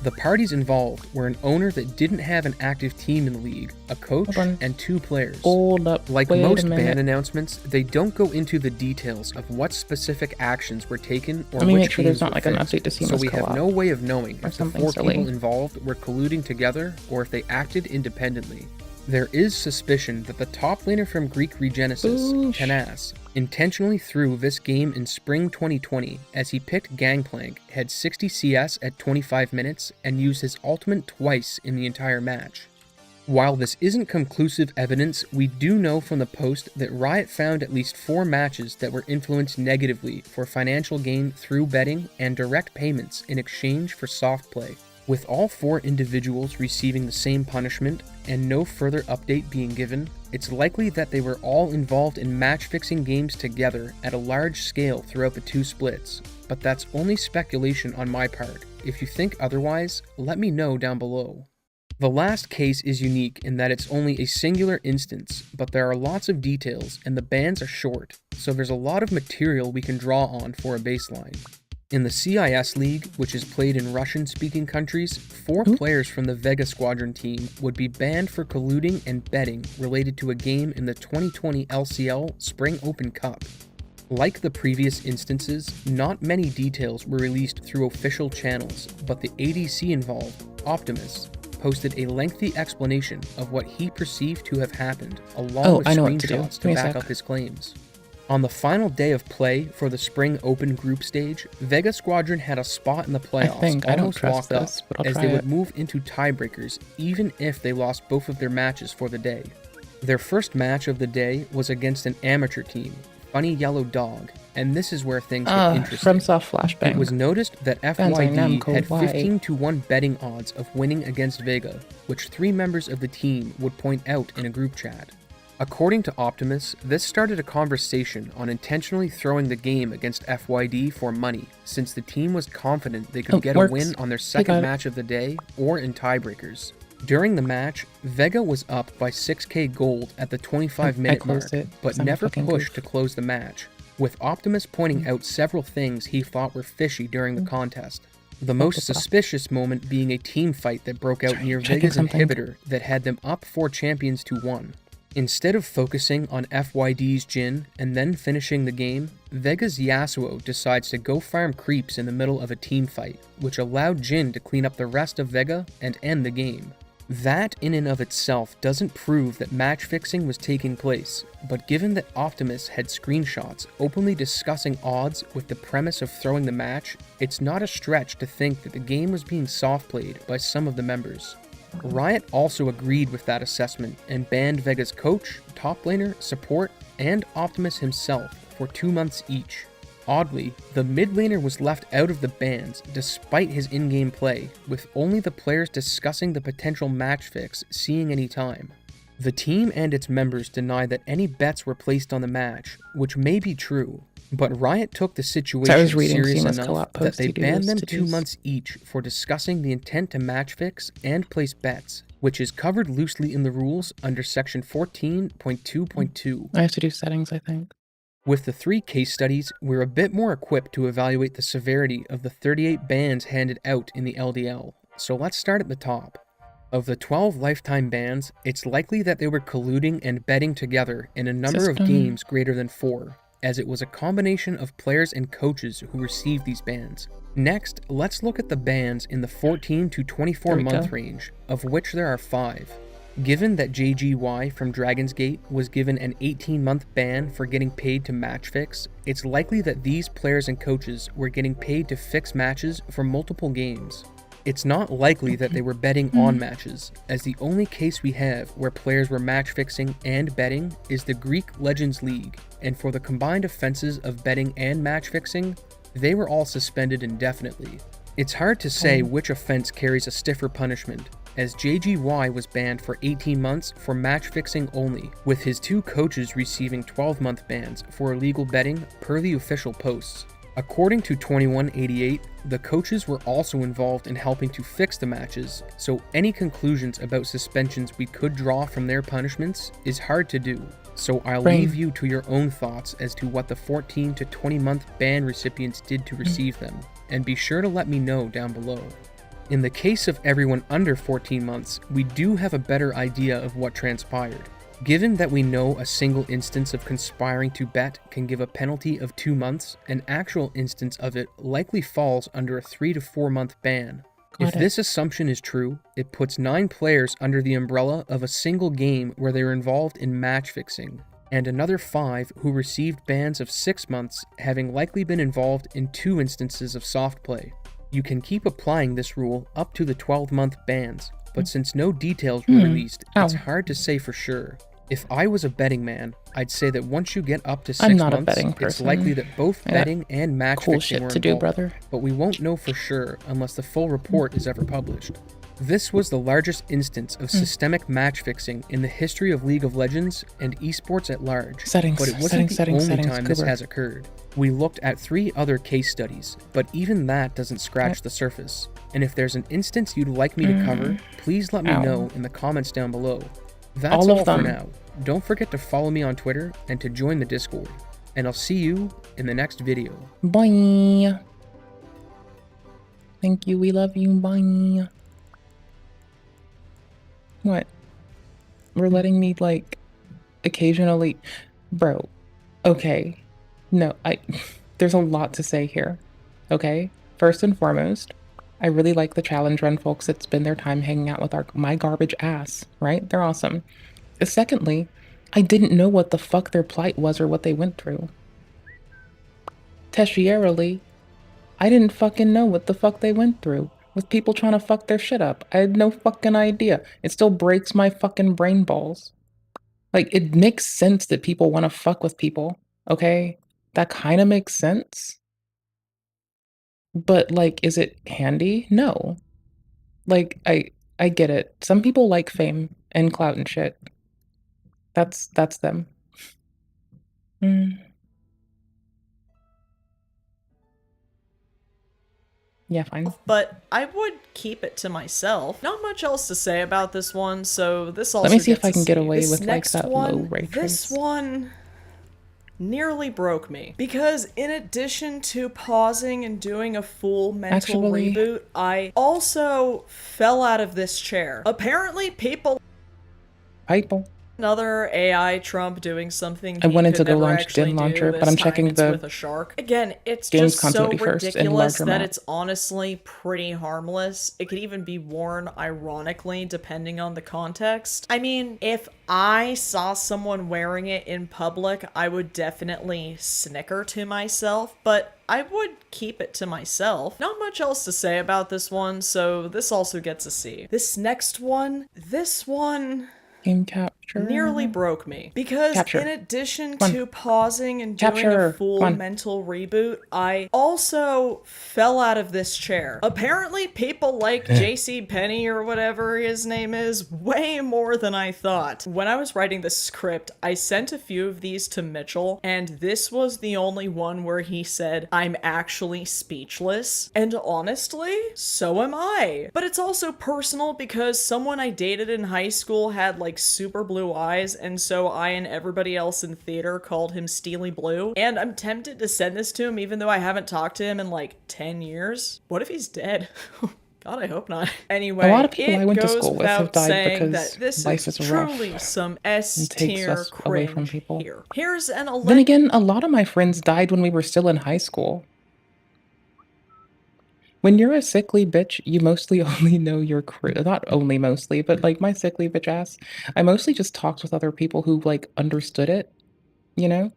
The parties involved were an owner that didn't have an active team in the league, a coach, and 2 players. Hold up. Like Wait most a ban minute. announcements, they don't go into the details of what specific actions were taken or Let me which make sure there's games not were like an fixed, update to so Seamless we have Co-op. no way of knowing Or if the something 4 silly. people involved were colluding together or if they acted independently. There is suspicion that the top laner from Greek Regenesis, Canas, intentionally threw this game in spring 2020 as he picked Gangplank, had 60 CS at 25 minutes, and used his ultimate twice in the entire match. While this isn't conclusive evidence, we do know from the post that Riot found at least 4 matches that were influenced negatively for financial gain through betting and direct payments in exchange for soft play. With all 4 individuals receiving the same punishment and no further update being given, it's likely that they were all involved in match-fixing games together at a large scale throughout the 2 splits, but that's only speculation on my part. If you think otherwise, let me know down below. The last case is unique in that it's only a singular instance, but there are lots of details and the bans are short, so there's a lot of material we can draw on for a baseline. In the CIS League, which is played in Russian-speaking countries, 4 players from the Vega Squadron team would be banned for colluding and betting related to a game in the 2020 LCL Spring Open Cup. Like the previous instances, not many details were released through official channels, but the ADC involved, Optimus, posted a lengthy explanation of what he perceived to have happened, along with I know what to do. screenshots Give me to a back sec. up his claims. On the final day of play for the Spring Open group stage, Vega Squadron had a spot in the playoffs I don't almost trust locked this, up, but I'll as try they it. would move into tiebreakers even if they lost both of their matches for the day. Their first match of the day was against an amateur team, Funny Yellow Dog, and this is where things get interesting. FromSoft Flashbang. It was noticed that FYD had 15-1 betting odds of winning against Vega, which 3 members of the team would point out in a group chat. According to Optimus, this started a conversation on intentionally throwing the game against FYD for money, since the team was confident they could get a win on their second match of the day or in tiebreakers. During the match, Vega was up by 6k gold at the 25-minute mark, but never pushed to close the match, with Optimus pointing out several things he thought were fishy during the contest. The most suspicious moment being a team fight that broke out near Vega's inhibitor that had them up 4 champions to 1. Instead of focusing on FYD's Jin and then finishing the game, Vega's Yasuo decides to go farm creeps in the middle of a team fight, which allowed Jin to clean up the rest of Vega and end the game. That in and of itself doesn't prove that match fixing was taking place, but given that Optimus had screenshots openly discussing odds with the premise of throwing the match, it's not a stretch to think that the game was being soft played by some of the members. Riot also agreed with that assessment and banned Vega's coach, top laner, support, and Optimus himself for 2 months each. Oddly, the mid laner was left out of the bans despite his in-game play, with only the players discussing the potential match fix seeing any time. The team and its members deny that any bets were placed on the match, which may be true, but Riot took the situation serious enough that they banned them 2 months each for discussing the intent to match fix and place bets, which is covered loosely in the rules under section 14.2.2. I have to do settings, I think. With the 3 case studies, we're a bit more equipped to evaluate the severity of the 38 bans handed out in the LDL, so let's start at the top. Of the 12 lifetime bans, it's likely that they were colluding and betting together in a number of games greater than 4, as it was a combination of players and coaches who received these bans. Next, let's look at the bans in the 14 to 24 month range, of which there are 5. Given that JGY from Dragon's Gate was given an 18-month ban for getting paid to match fix, it's likely that these players and coaches were getting paid to fix matches for multiple games. It's not likely that they were betting on matches, as the only case we have where players were match fixing and betting is the Greek Legends League, and for the combined offenses of betting and match fixing, they were all suspended indefinitely. It's hard to say which offense carries a stiffer punishment, as JGY was banned for 18 months for match fixing only, with his 2 coaches receiving 12-month bans for illegal betting per the official posts. According to 2188, the coaches were also involved in helping to fix the matches, so any conclusions about suspensions we could draw from their punishments is hard to do. So I'll leave you to your own thoughts as to what the 14 to 20 month ban recipients did to receive them, and be sure to let me know down below. In the case of everyone under 14 months, we do have a better idea of what transpired. Given that we know a single instance of conspiring to bet can give a penalty of 2 months, an actual instance of it likely falls under a 3 to 4 month ban. If this assumption is true, it puts 9 players under the umbrella of a single game where they were involved in match fixing, and another 5 who received bans of 6 months, having likely been involved in 2 instances of soft play. You can keep applying this rule up to the 12-month bans, but since no details were released, it's hard to say for sure. If I was a betting man, I'd say that once you get up to 6 months, it's likely that both betting and match fixing were involved, but we won't know for sure unless the full report is ever published. This was the largest instance of systemic match fixing in the history of League of Legends and esports at large, but it wasn't the only time this has occurred. We looked at 3 other case studies, but even that doesn't scratch the surface. And if there's an instance you'd like me to cover, please let me know in the comments down below. That's all for now. Don't forget to follow me on Twitter and to join the Discord. And I'll see you in the next video. Bye. Thank you, we love you, bye. What? We're letting me, like, occasionally... Bro, okay. No, there's a lot to say here, okay? First and foremost, I really like the challenge run folks that spend their time hanging out with my garbage ass, right? They're awesome. Secondly, I didn't know what the fuck their plight was or what they went through. Tertiarily, I didn't fucking know what the fuck they went through with people trying to fuck their shit up. I had no fucking idea. It still breaks my fucking brain balls. Like, it makes sense that people want to fuck with people, okay? That kind of makes sense. But, like, is it handy? No. Like, I get it. Some people like fame and clout and shit. That's them. Yeah, fine. But I would keep it to myself. Not much else to say about this one, so this also Let me see gets if I to can get see. away This with, like, next that one, low ray This trace. one nearly broke me. Because in addition to pausing and doing a full mental Actually- reboot, I also fell out of this chair. Apparently people... Another AI Trump doing something I he wanted could to go never launch actually Gen do. Launcher, but This I'm time checking it's the with a shark. Again, it's game's just so continuity first and ridiculous larger that map. it's honestly pretty harmless. It could even be worn ironically depending on the context. I mean, if I saw someone wearing it in public, I would definitely snicker to myself, but I would keep it to myself. Not much else to say about this one, so this also gets a C. This next one, Game capture. nearly broke me. Because Capture. in addition Come on. to pausing and doing Capture. a full Come on. mental reboot, I also fell out of this chair. Apparently people like JC Penny or whatever his name is way more than I thought. When I was writing this script, I sent a few of these to Mitchell, and this was the only one where he said, "I'm actually speechless." And honestly, so am I. But it's also personal because someone I dated in high school had like super blue eyes, and so I and everybody else in theater called him Steely Blue. And I'm tempted to send this to him even though I haven't talked to him in like 10 years. What if he's dead? God, I hope not. Anyway, A lot of people it I went to goes school with have without died saying because that this life is is rough truly some and S takes tier us away from cringe people. here. Here's an Then again, a lot of my friends died when we were still in high school. When you're a sickly bitch, you mostly only know your crew. Not only mostly, but like my sickly bitch ass. I mostly just talked with other people who like understood it, you know?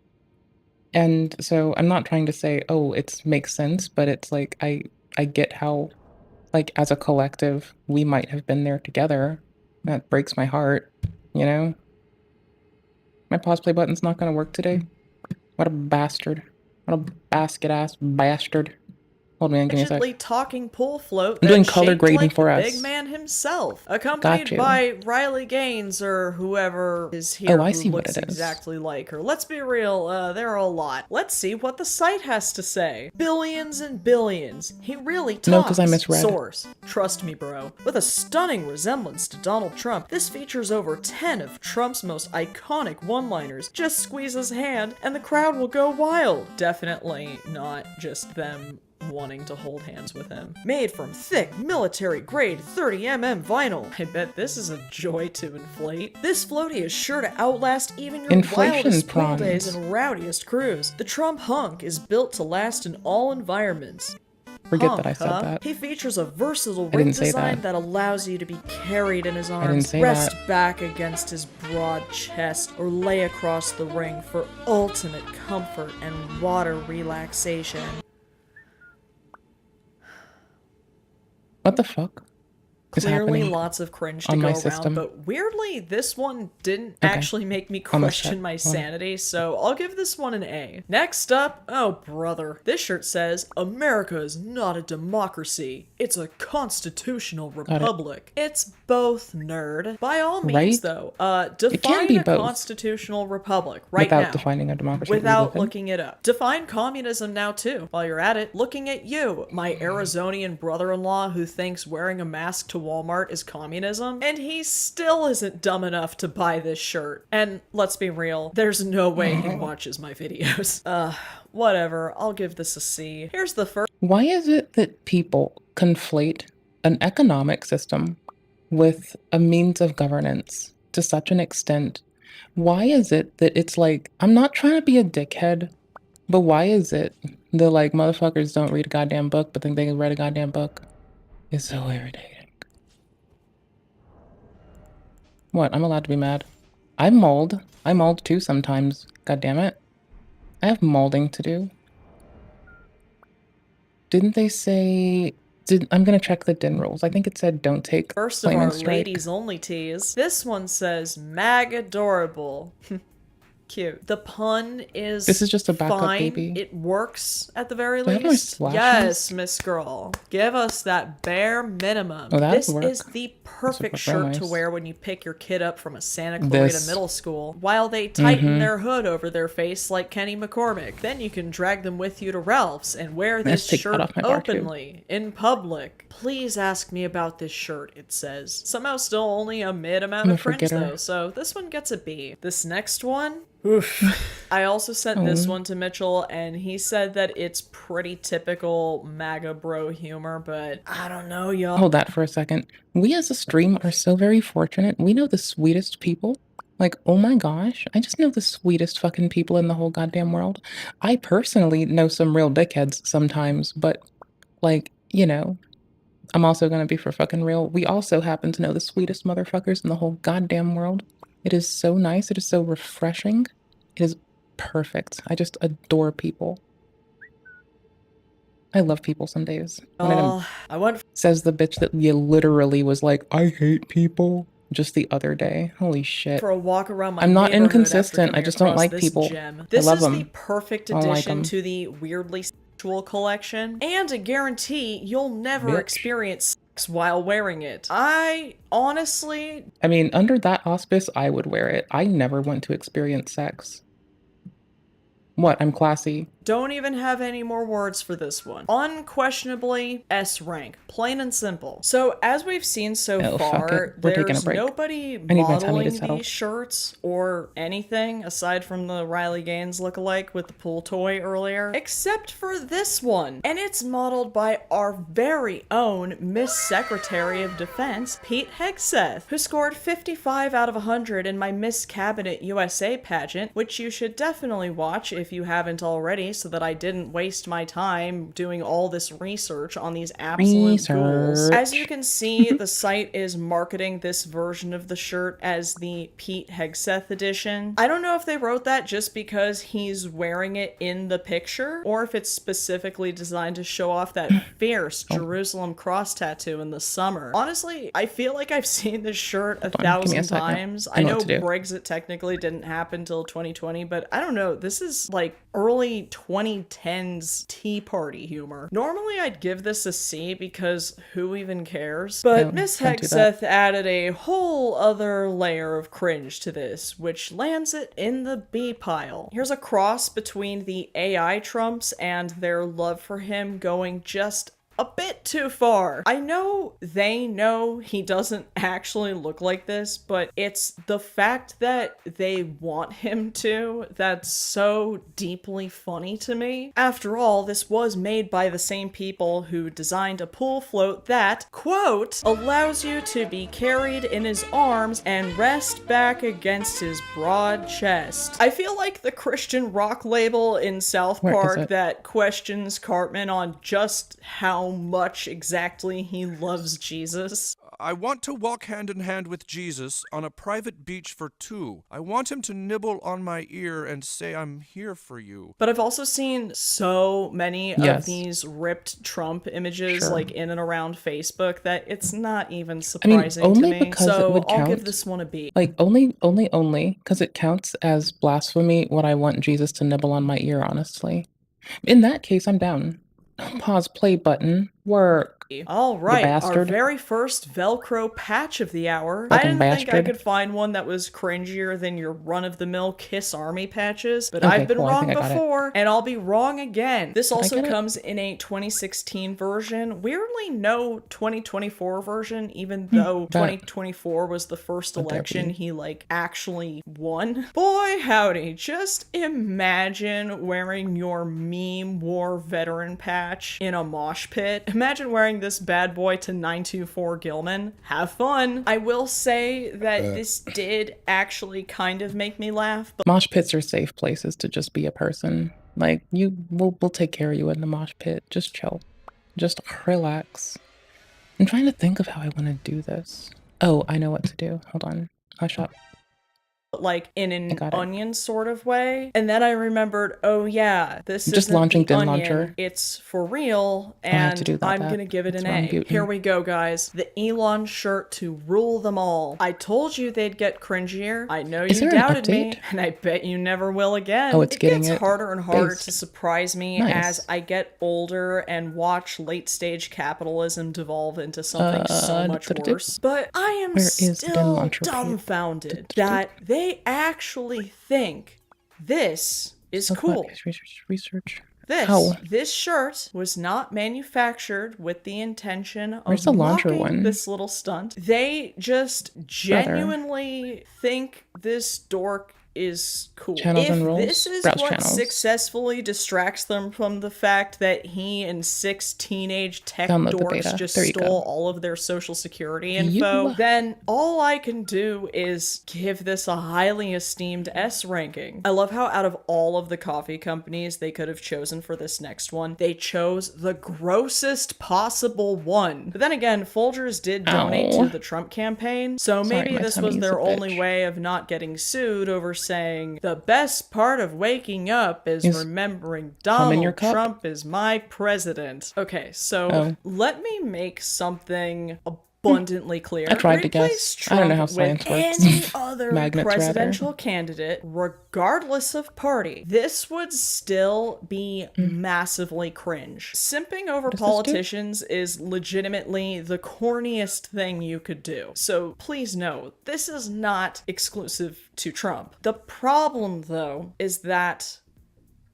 And so I'm not trying to say, oh, it makes sense, but it's like I get how, like, as a collective, we might have been there together. That breaks my heart, you know? My pause play button's not gonna work today. What a bastard. What a basket ass bastard. Hold on, give me a sec. allegedly talking pool float I'm doing that's color shaped grading like for the us. big man himself, accompanied you. by Riley Gaines or whoever is here Oh, I who see what looks it is. exactly like her. Let's be real, there are a lot. Let's see what the site has to say. Billions and billions. He really talks. No, 'cause I misread. Source. Trust me, bro. With a stunning resemblance to Donald Trump, this features over 10 of Trump's most iconic one-liners. Just squeeze his hand and the crowd will go wild. Definitely not just them wanting to hold hands with him. Made from thick, military-grade 30mm vinyl. I bet this is a joy to inflate. This floaty is sure to outlast even your Inflation wildest pool prawns. days and rowdiest crews. The Trump hunk is built to last in all environments. Forget that I said Huh? that. He features a versatile I didn't rig say design that. that allows you to be carried in his didn't arms, say rest that. back against his broad chest, or lay across the ring for ultimate comfort and water relaxation. What the fuck is Clearly happening lots of cringe to on go my around, system? but weirdly, this one didn't Okay. actually make me Almost question checked. my Hold on. sanity, so I'll give this one an A. Next up, oh brother, this shirt says, America is not a democracy, it's a constitutional republic. It's both, nerd. By all means, Right? though, It define can be a both. constitutional republic right Without now. defining a democracy we live Without in. looking it up. Define communism now too. While you're at it, looking at you, my Arizonian brother-in-law who thinks wearing a mask to Walmart is communism, and he still isn't dumb enough to buy this shirt. And let's be real, there's no way he watches my videos. Whatever, I'll give this a C. Here's the first. Why is it that people conflate an economic system with a means of governance to such an extent? Why is it that it's like, I'm not trying to be a dickhead, but why is it that like motherfuckers don't read a goddamn book but think they can read a goddamn book? It's so irritating. What? I'm allowed to be mad? I mold. I mold too sometimes. God damn it. I have molding to do. Didn't they say I'm gonna check the DIN rules. I think it said don't take First of flaming our strike. ladies only teas. This one says mag adorable. Cute. The pun is This is just a backup fine. baby. It works at the very Do I have more least. slashes? Yes, Miss Girl. Give us that bare minimum. Oh, that'll this work. is the perfect This would shirt look to nice. wear when you pick your kid up from a Santa Clarita This. middle school while they tighten Mhm. their hood over their face like Kenny McCormick. Then you can drag them with you to Ralph's and wear Let's this take that shirt off my bar, too. openly in public. Please ask me about this shirt, it says. Somehow still only a mid amount I'm of a prints forgetter. though, so this one gets a B. This next one, oof. I also sent this Oh. one to Mitchell, and he said that it's pretty typical MAGA bro humor, but I don't know, y'all. Hold that for a second. We as a stream are so very fortunate. We know the sweetest people. Like, oh my gosh, I just know the sweetest fucking people in the whole goddamn world. I personally know some real dickheads sometimes, but like, you know, I'm also gonna be for fucking real. We also happen to know the sweetest motherfuckers in the whole goddamn world. It is so nice. It is so refreshing. It is perfect. I just adore people. I love people some days. When I went says the bitch that literally was like, I hate people just the other day. Holy shit. for a walk around my I'm not neighborhood after inconsistent. I coming just don't across like this people. gem. I This love is them. the perfect I don't like addition 'em. to the weirdly sexual collection, and I guarantee you'll never Bitch. experience sex while wearing it. I honestly I mean, under that auspice, I would wear it. I never want to experience sex. What? I'm classy. don't even have any more words for this one. Unquestionably S rank, plain and simple. So as we've seen so Oh, fuck far, it. We're taking a there's break. nobody I need my tummy to modeling settle. these shirts or anything aside from the Riley Gaines lookalike with the pool toy earlier, except for this one. And it's modeled by our very own Miss Secretary of Defense, Pete Hegseth, who scored 55 out of 100 in my Miss Cabinet USA pageant, which you should definitely watch if you haven't already, so that I didn't waste my time doing all this research on these absolute ghouls. As you can see, the site is marketing this version of the shirt as the Pete Hegseth edition. I don't know if they wrote that just because he's wearing it in the picture, or if it's specifically designed to show off that fierce Jerusalem cross tattoo in the summer. Honestly, I feel like I've seen this shirt a Hold on, give me a 1,000 second. times. I I know know what to do. Brexit technically didn't happen till 2020, but I don't know. This is like early 2010s Tea Party humor. Normally I'd give this a C because who even cares? But No, Miss don't do that. Hegseth added a whole other layer of cringe to this, which lands it in the B pile. Here's a cross between the AI Trumps and their love for him going just a bit too far. I know they know he doesn't actually look like this, but it's the fact that they want him to that's so deeply funny to me. After all, this was made by the same people who designed a pool float that, quote, allows you to be carried in his arms and rest back against his broad chest. I feel like the Christian rock label in South Where is Park it? that questions Cartman on just how much exactly he loves Jesus. I want to walk hand in hand with Jesus on a private beach for two. I want him to nibble on my ear and say, I'm here for you. But I've also seen so many Yes. of these ripped Trump images Sure. like in and around Facebook that it's not even I mean, surprising only to me. because it So would I'll count. give this one a B. Like, only, because it counts as blasphemy when I want Jesus to nibble on my ear, honestly. In that case, I'm down. Pause play button. Work. All right, our bastard. very first Velcro patch of the hour. Fucking I didn't think I bastard. could find one that was cringier than your run-of-the-mill Kiss Army patches, but Okay, I've been cool, I wrong think I got it. before, and I'll be wrong again. This Did I also get it? comes in a 2016 version. Weirdly, no 2024 version, even though that- 2024 was the first Would there election be? he, like, actually won. Boy, howdy, just imagine wearing your meme war veteran patch in a mosh pit. Imagine wearing this bad boy to 924 Gilman. Have fun. I will say that this did actually kind of make me laugh, but Mosh pits are safe places to just be a person. Like, we'll take care of you in the mosh pit. Just chill. Just relax. I'm trying to think of how I want to do this. Oh, I know what to do. Hold on. Hush up. like in an onion sort of way. And then I remembered, oh yeah, this Just isn't launching the din onion, launcher. it's for real, I have to and do that, I'm that. gonna give it That's an A. Rambutan. Here we go, guys. The Elon shirt to rule them all. I told you they'd get cringier. I know Is you there an doubted me, update? and I bet you never will again. Oh, it's it getting gets it harder and harder based. to surprise me Nice. as I get older and watch late-stage capitalism devolve into something so much worse. But I am Where is the din still launcher page? dumbfounded that they actually think this is cool. Research. This How? this shirt was not manufactured with the intention of Where's the launcher mocking one? this little stunt. They just genuinely think this dork is cool. Channels if and rules? this is Browse what channels. successfully distracts them from the fact that he and 6 teenage tech Download the dorks beta. just There you go. stole all of their social security info, then all I can do is give this a highly esteemed S ranking. I love how out of all of the coffee companies they could have chosen for this next one, they chose the grossest possible one. But then again, Folgers did donate Ow. to the Trump campaign, so Sorry, maybe my this was tummy's their a only bitch. way of not getting sued over saying the best part of waking up is Is remembering cum in your Donald cup? Trump is my president. Okay, so Oh. let me make something abundantly clear. I tried to Replace guess. I don't know how Trump science with works. any other Magnets, rather. presidential candidate, regardless of party, this would still be massively cringe. Simping over this do? politicians is legitimately the corniest thing you could do. So please know, this is not exclusive to Trump. The problem, though, is that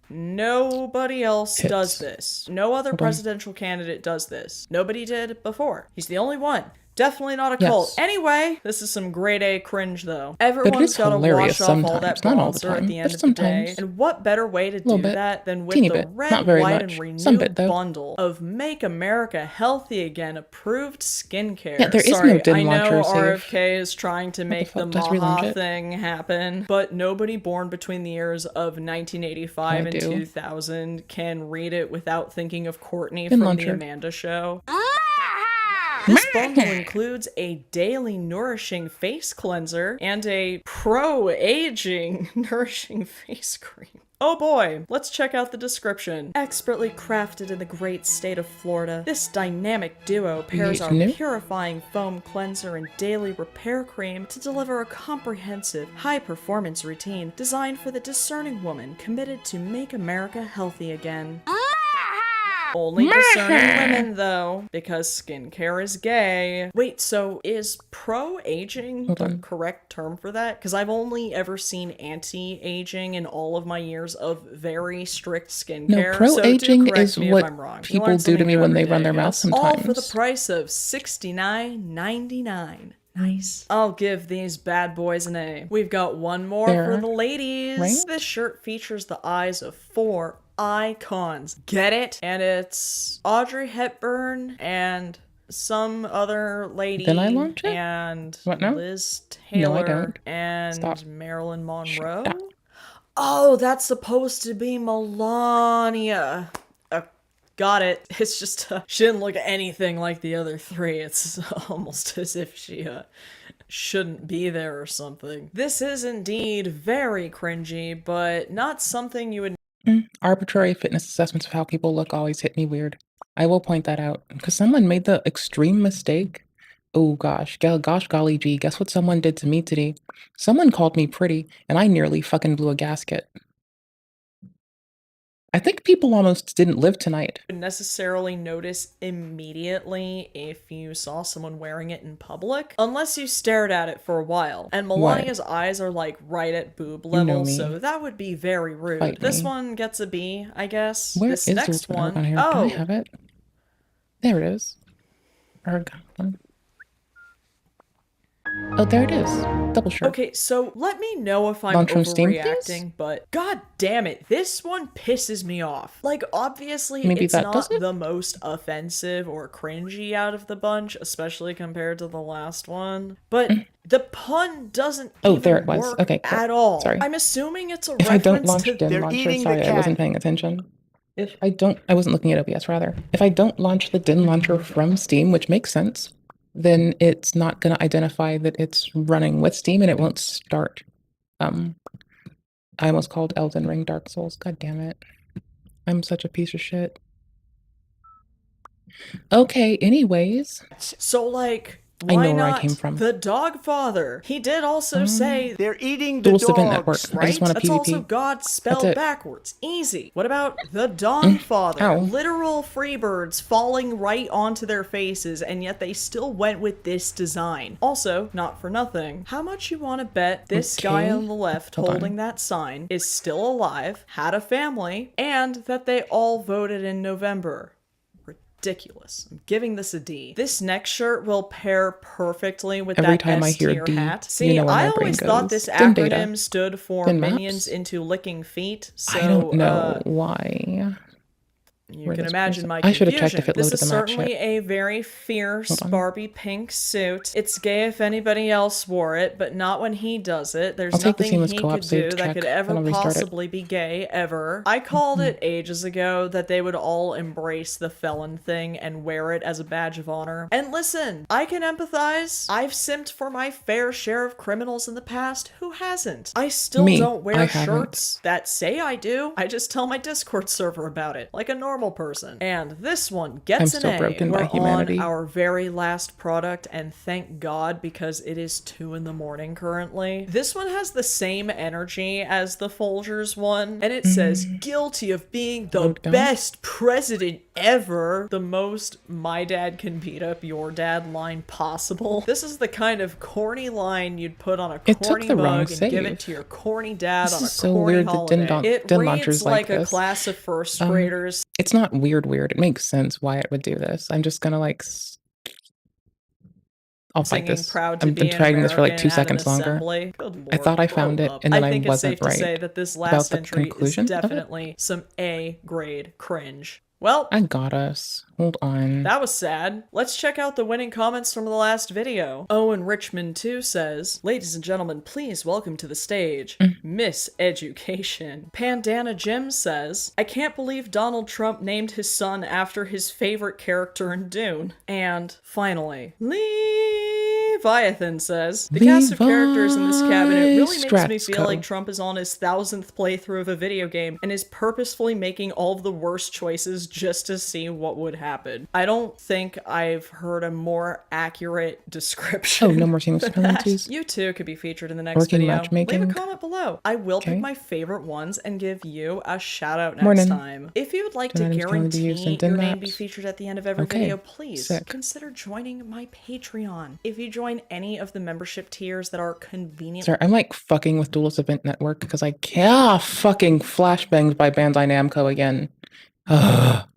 nobody else does this. No other presidential candidate does this. Nobody did before. He's the only one. Definitely not a cult. Yes. Anyway, this is some grade A cringe, though. But it Everyone's is gotta hilarious wash off all that sometimes, not all the bronzer at time, the end but of the day. sometimes. And what better way to Little do bit. that than with Teeny the bit. red, Not very white, much. and Some renewed bit, though. bundle of Make America Healthy Again approved skincare. Yeah, there is Sorry, no din I know launcher safe. RFK is trying to make the fuck, does relaunch Maha it? thing happen, but nobody born between the years of 1985 I and do. 2000 can read it without thinking of Courtney Din from launcher. The Amanda Show. This bundle includes a daily nourishing face cleanser and a pro-aging nourishing face cream. Oh boy, let's check out the description. Expertly crafted in the great state of Florida, this dynamic duo pairs our New? purifying foam cleanser and daily repair cream to deliver a comprehensive, high-performance routine designed for the discerning woman committed to make America healthy again. Only discerning women, though, because skincare is gay. Wait, so is pro-aging the correct term for that? Because I've only ever seen anti-aging in all of my years of very strict skincare. No, pro-aging so do correct is me if what I'm wrong. You people learn do to something me new when every they run day. their mouth All for the sometimes. price of $69.99. Nice. I'll give these bad boys an A. We've got one more for There. the ladies. Right? This shirt features the eyes of 4 icons. Get it? And it's Audrey Hepburn and some other lady. Then I launch it? And What now? Liz No, I Taylor don't. and Stop. Marilyn Monroe. Oh, that's supposed to be Melania. Got it. It's just, she didn't look anything like the other 3. It's almost as if she, shouldn't be there or something. This is indeed very cringy, but not something you would Arbitrary fitness assessments of how people look always hit me weird. I will point that out because someone made the extreme mistake. Oh gosh, gosh golly gee, guess what someone did to me today? Someone called me pretty and I nearly fucking blew a gasket. I think people almost didn't live tonight. necessarily notice immediately if you saw someone wearing it in public, unless you stared at it for a while. And Melania's eyes are like right at boob know level, me. so that would be very rude. Fight This me. one gets a B, I guess. Where this is next the one, on here? Do oh, I have it? There it is. Oh, there it is. Double shirt. okay, so let me know if I'm Launch from Steam, overreacting, but god damn it, this one pisses me off. Like, obviously, Maybe it's that not does it? the most offensive or cringy out of the bunch, especially compared to the last one, but the pun doesn't Oh, even there it was. work Okay, cool. at all. Sorry. I'm assuming it's a If I don't reference launch to din launcher, sorry, I wasn't paying attention. If I don't, I wasn't looking at OBS rather. If I don't launch the din launcher from Steam, which makes sense, then it's not going to identify that it's running with Steam and it won't start I almost called Elden Ring Dark Souls. God damn it. I'm such a piece of shit. Okay, anyways. So, like, I why know where not I came from. the Dogfather? He did also say they're eating the Duelist dogs, Event Network. right? I just want a That's PvP. also God spelled it. backwards. Easy. What about the Dawnfather? Ow. Literal freebirds falling right onto their faces, and yet they still went with this design. Also, not for nothing, how much you want to bet this guy Okay. on the left Hold holding on. that sign is still alive, had a family, and that they all voted in November? Ridiculous. I'm giving this a D. This next shirt will pair perfectly with Every that time I S hear tier D, hat. you See, know where I my brain always thought goes. this Din data. acronym stood for Din Minions maps. into Licking Feet. So I don't know why. you where can this imagine person- my I should confusion. have checked if it This loaded is the map certainly shit. a very fierce Hold on. Barbie pink suit. It's gay if anybody else wore it, but not when he does it. There's I'll take the nothing seamless he co-op could do save that check, could then ever I'll restart it. possibly be gay, ever. I called it ages ago that they would all embrace the felon thing and wear it as a badge of honor. And listen, I can empathize. I've simped for my fair share of criminals in the past. Who hasn't? I still Me, don't wear I haven't. shirts that say I do. I just tell my Discord server about it, like a normal person. And this one gets I'm an still A. broken We're by humanity. on our very last product, and thank God, because it is 2 in the morning currently. This one has the same energy as the Folgers one, and it says, guilty of being the best president ever. The most my dad can beat up your dad line possible. This is the kind of corny line you'd put on a It took corny the wrong mug and give save. it to your corny dad This on a is so corny weird that holiday. It Din reads launchers like like a this. class of first graders. It's not weird. It makes sense why it would do this. I'm just gonna like. I'll fight Singing this. proud to I've be been an trying this for like American 2 at an seconds longer. assembly. Good I Lord, thought I grow found it, up. and then I think wasn't it's safe right to say that this about last the entry is conclusion of it. definitely some A grade cringe. Well, I got us. Hold on. that was sad. Let's check out the winning comments from the last video. Owen Richmond 2 says, ladies and gentlemen, please welcome to the stage, Miss Education. Pandana Jim says, I can't believe Donald Trump named his son after his favorite character in Dune. And finally, Leviathan says, the cast of characters in this cabinet really makes me feel Stratsko. like Trump is on his 1000th playthrough of a video game and is purposefully making all of the worst choices just to see what would happen. I don't think I've heard a more accurate description. Oh, no more seamless than penalties. that. You too could be featured in the next Working video. matchmaking. Leave a comment below. I will Okay. pick my favorite ones and give you a shout out next Morning. time. If you would like Din to items can only be used in guarantee Din your name be maps. featured at the end of every Okay. video, please Sick. consider joining my Patreon. If you join any of the membership tiers that are convenient. Sorry, I'm like fucking with Duelist Event Network because I can't fucking flashbangs by Bandai Namco again. Ugh.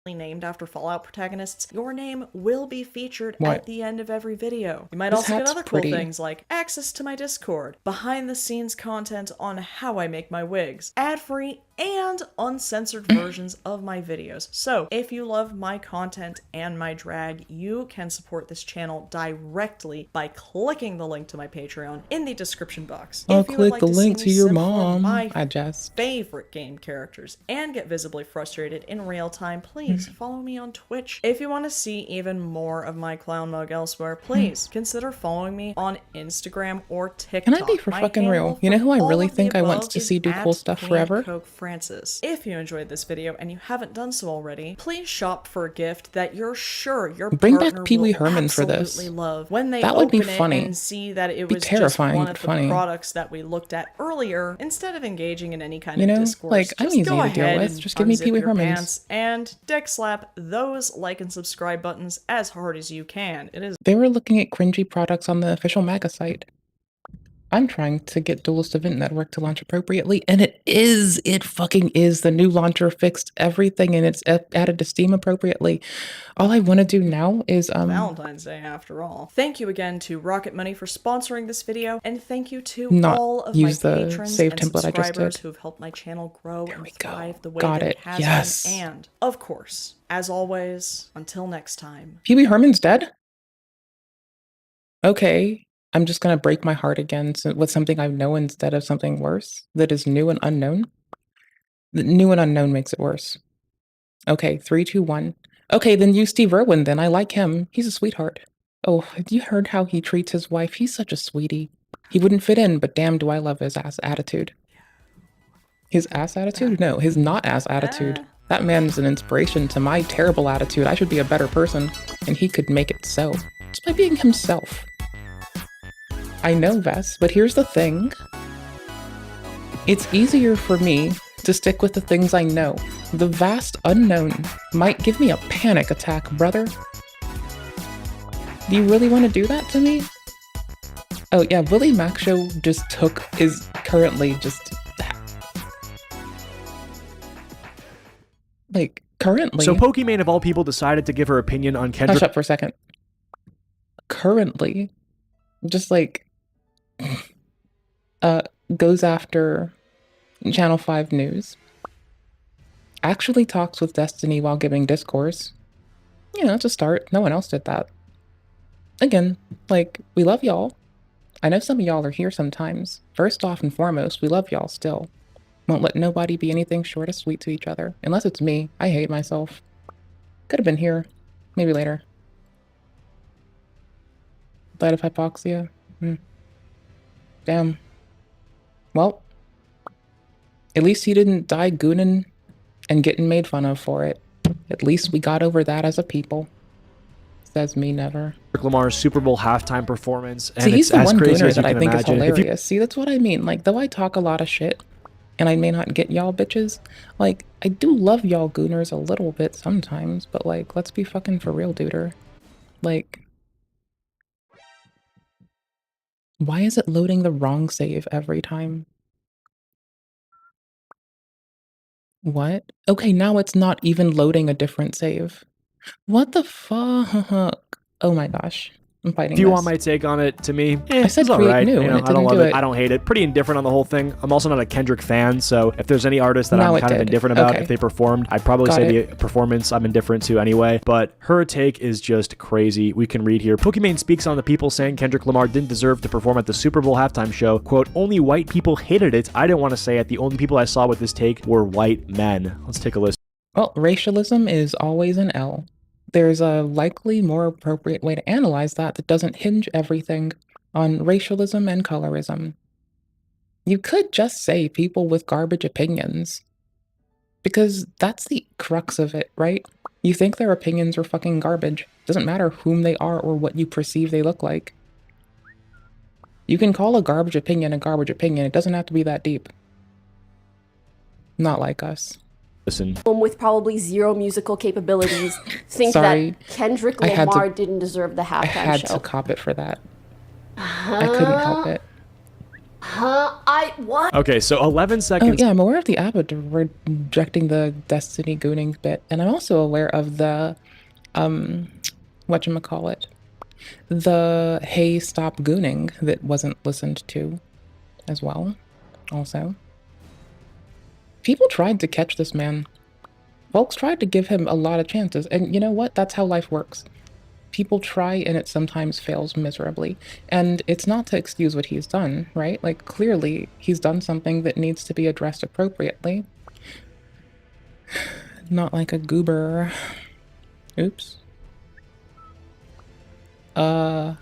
Named after Fallout protagonists, your name will be featured What? at the end of every video. You might This also get hat's other pretty. cool things like access to my Discord, behind the scenes content on how I make my wigs, ad-free and uncensored versions of my videos. So if you love my content and my drag, you can support this channel directly by clicking the link to my Patreon in the description box. I'll If you would click like the to link see to me your simp for mom. my I just. favorite game characters and get visibly frustrated in real time, please follow me on Twitch. If you want to see even more of my clown mug elsewhere, please consider following me on Instagram or TikTok. Can I be for My fucking handle real? You know who I for all really of the think I want above to is see do cool stuff @Queen forever? Coke Francis. If you enjoyed this video and you haven't done so already, please shop for a gift that you're sure your Bring back partner Pee Wee will Herman for this. absolutely love. When they That would be open it funny. and see that it Be was just terrifying, one but of the funny. products that we looked at earlier, instead of engaging in any kind You of know, discourse, like, I'm just easy go to deal ahead with. and Just give me unzip Pee Wee your Hermans. pants and dick slap those like and subscribe buttons as hard as you can. It is They were looking at cringy products on the official MAGA site. I'm trying to get Duelist Event Network to launch appropriately, and it fucking is. The new launcher fixed everything, and it's added to Steam appropriately. All I want to do now is Valentine's Day after all. Thank you again to Rocket Money for sponsoring this video, and thank you to Not all of use my the patrons save and template I just subscribers did. who have helped my channel grow and thrive the way Got that it. it has Yes. been. And, of course, as always, until next time. Pee Wee Herman's dead? Okay. I'm just gonna break my heart again with something I know instead of something worse that is new and unknown. The new and unknown makes it worse. Okay, 3, 2, 1. Okay, then use Steve Irwin then. I like him. He's a sweetheart. Oh, have you heard how he treats his wife? He's such a sweetie. He wouldn't fit in, but damn, do I love his ass attitude. His ass attitude? No, his not ass attitude. That man's an inspiration to my terrible attitude. I should be a better person, and he could make it so. Just by being himself. I know, Vess, but here's the thing. It's easier for me to stick with the things I know. The vast unknown might give me a panic attack, brother. Do you really want to do that to me? Oh yeah, Willie Mac Show just is currently just... Like, currently... So Pokimane of all people decided to give her opinion on Kendrick... Hush up for a second. Currently, just like... goes after Channel 5 News. Actually talks with Destiny while giving discourse. You know, it's a start. No one else did that. Again, like, we love y'all. I know some of y'all are here sometimes. First off and foremost, we love y'all still. Won't let nobody be anything short of sweet to each other. Unless it's me. I hate myself. Could have been here. Maybe later. Died of hypoxia. Damn. Well, at least he didn't die gooning and getting made fun of for it. At least we got over that as a people. Says me never. Lamar's Super Bowl halftime performance, and See, he's it's the as one crazy gooner as you that I can think is imagine. hilarious. See, that's what I mean. Like, though I talk a lot of shit, and I may not get y'all bitches, like, I do love y'all gooners a little bit sometimes, but like, let's be fucking for real, duder. Like, why is it loading the wrong save every time? What? Okay, now it's not even loading a different save. What the fuck? Oh my gosh. I'm fighting If you this. want my take on it, to me, I said it's all create right. new, You and know, it I don't didn't love do it. it. I don't hate it. Pretty indifferent on the whole thing. I'm also not a Kendrick fan, so if there's any artist that Now I'm it kind of did. indifferent about, Okay. if they performed, I'd probably Got say it. the performance I'm indifferent to anyway. But her take is just crazy. We can read here. Pokimane speaks on the people saying Kendrick Lamar didn't deserve to perform at the Super Bowl halftime show. Quote, only white people hated it. I didn't want to say it. The only people I saw with this take were white men. Let's take a listen. Well, racialism is always an L. There's a likely more appropriate way to analyze that doesn't hinge everything on racialism and colorism. You could just say people with garbage opinions. Because that's the crux of it, right? You think their opinions are fucking garbage. Doesn't matter whom they are or what you perceive they look like. You can call a garbage opinion a garbage opinion. It doesn't have to be that deep. Not like us. Listen. With probably zero musical capabilities think Sorry. that Kendrick I had to- Lamar didn't deserve the halftime I had show. to cop it for that. I couldn't help it. What? Okay, so 11 Oh seconds. yeah, I'm aware of the Abbott rejecting the Destiny gooning bit, and I'm also aware of the, whatchamacallit, the hey stop gooning that wasn't listened to as well, also. People tried to catch this man. Folks tried to give him a lot of chances, and you know what? That's how life works. People try and it sometimes fails miserably. And it's not to excuse what he's done, right? Like, clearly, he's done something that needs to be addressed appropriately. Not like a goober. Oops. Why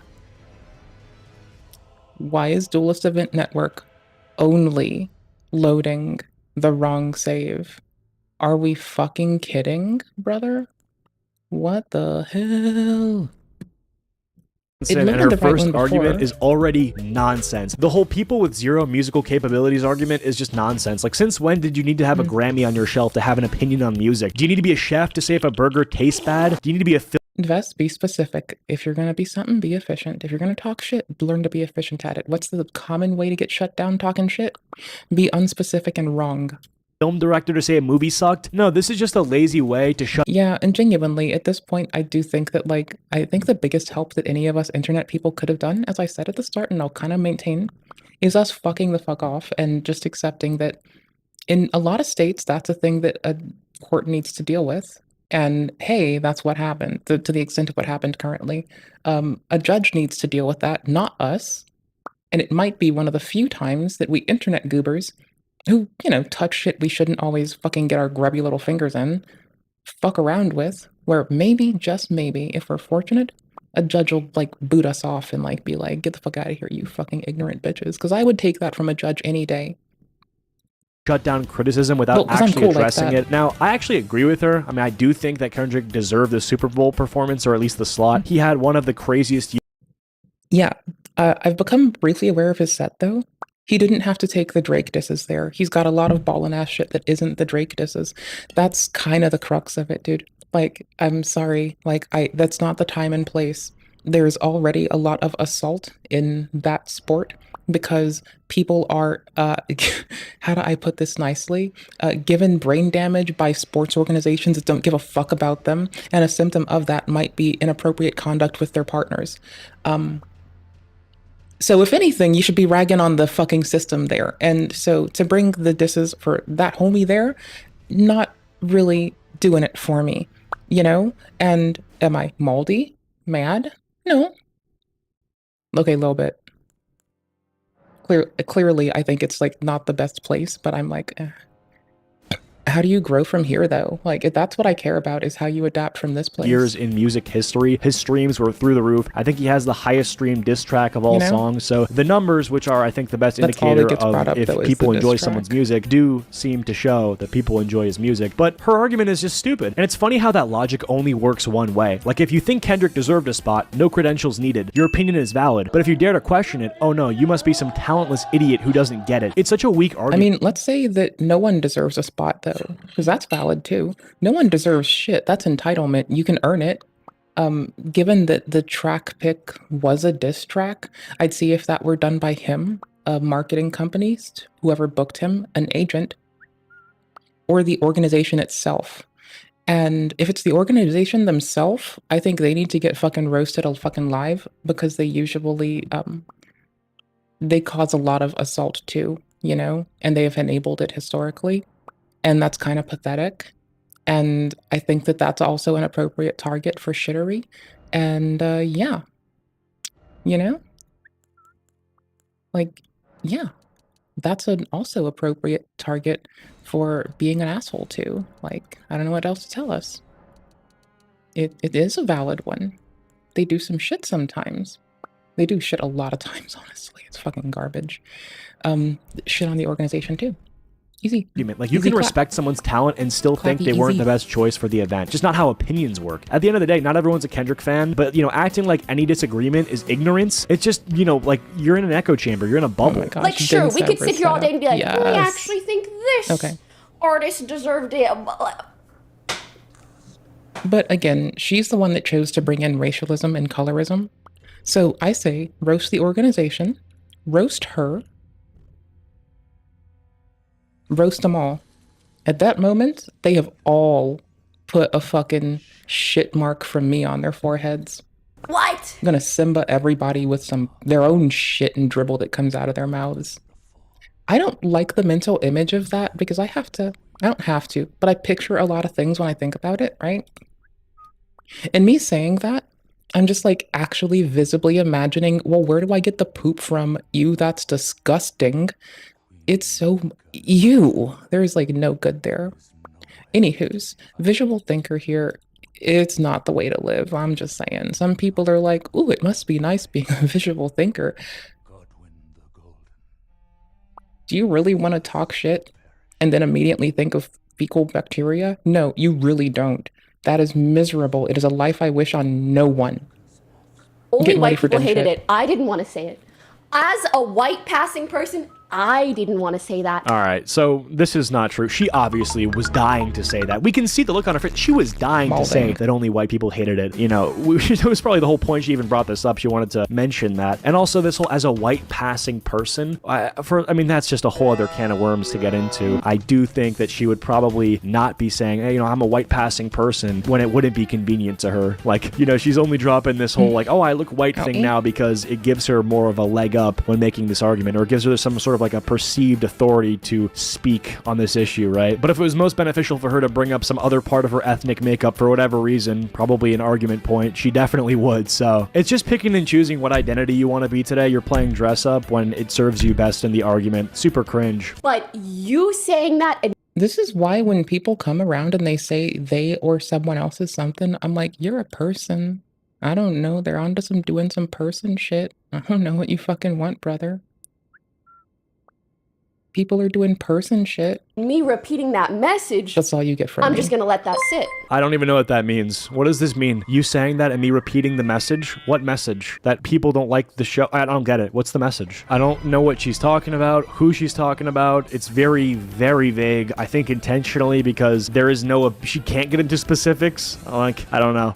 is Duelist Event Network only loading the wrong save? Are we fucking kidding, brother? What the hell? And her first argument is already nonsense. The whole people with zero musical capabilities argument is just nonsense. Like, since when did you need to have a Grammy on your shelf to have an opinion on music? Do you need to be a chef to say if a burger tastes bad? Do you need to be a Invest, be specific. If you're gonna be something, be efficient. If you're gonna talk shit, learn to be efficient at it. What's the common way to get shut down talking shit? Be unspecific and wrong. film director to say a movie sucked? No, this is just a lazy way to shut. Yeah, and genuinely, at this point, I do think that, like, I think the biggest help that any of us internet people could have done, as I said at the start, and I'll kind of maintain, is us fucking the fuck off and just accepting that in a lot of states, that's a thing that a court needs to deal with. And hey, that's what happened, to the extent of what happened currently. A judge needs to deal with that, not us. And it might be one of the few times that we internet goobers who, you know, touch shit we shouldn't always fucking get our grubby little fingers in, fuck around with, where maybe, just maybe, if we're fortunate, a judge will like boot us off and like be like, get the fuck out of here, you fucking ignorant bitches. Because I would take that from a judge any day. Shut down criticism without actually addressing it. Now, I actually agree with her. I mean, I do think that Kendrick deserved the Super Bowl performance, or at least the slot. He had one of the craziest. Yeah, I've become briefly aware of his set though. He didn't have to take the Drake disses there. He's got a lot of ballin' ass shit that isn't the Drake disses. That's kind of the crux of it, dude. Like, I'm sorry. Like, that's not the time and place. There's already a lot of assault in that sport because people are, how do I put this nicely? Given brain damage by sports organizations that don't give a fuck about them. And a symptom of that might be inappropriate conduct with their partners. So if anything, you should be ragging on the fucking system there. And so to bring the disses for that homie there, not really doing it for me, you know? And am I moldy? Mad? No. Okay, a little bit. Clearly, I think it's like not the best place, but I'm like, how do you grow from here though? Like, if that's what I care about is how you adapt from this place. Years in music history, his streams were through the roof. I think he has the highest streamed diss track of all songs. So the numbers, which are I think the best indicator of if people enjoy someone's music, do seem to show that people enjoy his music. But her argument is just stupid. And it's funny how that logic only works one way. Like if you think Kendrick deserved a spot, no credentials needed. Your opinion is valid. But if you dare to question it, oh no, you must be some talentless idiot who doesn't get it. It's such a weak argument. I mean, let's say that no one deserves a spot though. Because that's valid too. No one deserves shit. That's entitlement. You can earn it. Given that the track pick was a diss track, I'd see if that were done by him, marketing companies, whoever booked him, an agent, or the organization itself. And if it's the organization themselves, I think they need to get fucking roasted fucking live because they usually, they cause a lot of assault too, you know, and they have enabled it historically. And that's kind of pathetic. And I think that that's also an appropriate target for shittery. And yeah, you know, like, yeah, that's an also appropriate target for being an asshole too. Like, I don't know what else to tell us. It is a valid one. They do some shit sometimes. They do shit a lot of times, honestly. It's fucking garbage. Shit on the organization too. Easy. Like you can respect someone's talent and still think they weren't the best choice for the event. Just not how opinions work. At the end of the day, not everyone's a Kendrick fan, but you know, acting like any disagreement is ignorance. It's just, you know, like you're in an echo chamber. You're in a bubble. Like sure, we could sit here all day and be like, I actually think this artist deserved it. But again, she's the one that chose to bring in racialism and colorism. So I say roast the organization, roast her, roast them all. At that moment, they have all put a fucking shit mark from me on their foreheads. What? I'm gonna Simba everybody with their own shit and dribble that comes out of their mouths. I don't like the mental image of that because I don't have to, but I picture a lot of things when I think about it, right? And me saying that, I'm just like actually visibly imagining, well, where do I get the poop from? Ew, that's disgusting. It's so there's like no good there. Anywho's, visual thinker here, it's not the way to live. I'm just saying. Some people are like, ooh, it must be nice being a visual thinker. Do you really want to talk shit and then immediately think of fecal bacteria? No, you really don't. That is miserable. It is a life I wish on no one. Only white people hated it. I didn't want to say it. As a white passing person, I didn't want to say that. All right, so this is not true. She obviously was dying to say that. We can see the look on her face. She was dying to say that only white people hated it. You know, it was probably the whole point she even brought this up. She wanted to mention that. And also this whole, as a white passing person, I mean, that's just a whole other can of worms to get into. I do think that she would probably not be saying, hey, you know, I'm a white passing person when it wouldn't be convenient to her. Like, you know, she's only dropping this whole like, oh, I look white thing now because it gives her more of a leg up when making this argument, or it gives her some sort of like a perceived authority to speak on this issue, right? But if it was most beneficial for her to bring up some other part of her ethnic makeup for whatever reason, probably an argument point, she definitely would. So it's just picking and choosing what identity you want to be today. You're playing dress up when it serves you best in the argument. Super cringe. But you saying that and this is why when people come around and they say they or someone else is something, I'm like, you're a person. I don't know. They're onto doing some person shit. I don't know what you fucking want, brother. People are doing person shit. Me repeating that message. That's all you get from me. I'm just gonna let that sit. I don't even know what that means. What does this mean? You saying that and me repeating the message? What message? That people don't like the show? I don't get it. What's the message? I don't know what she's talking about, who she's talking about. It's very, very vague. I think intentionally because there is no... She can't get into specifics. Like, I don't know.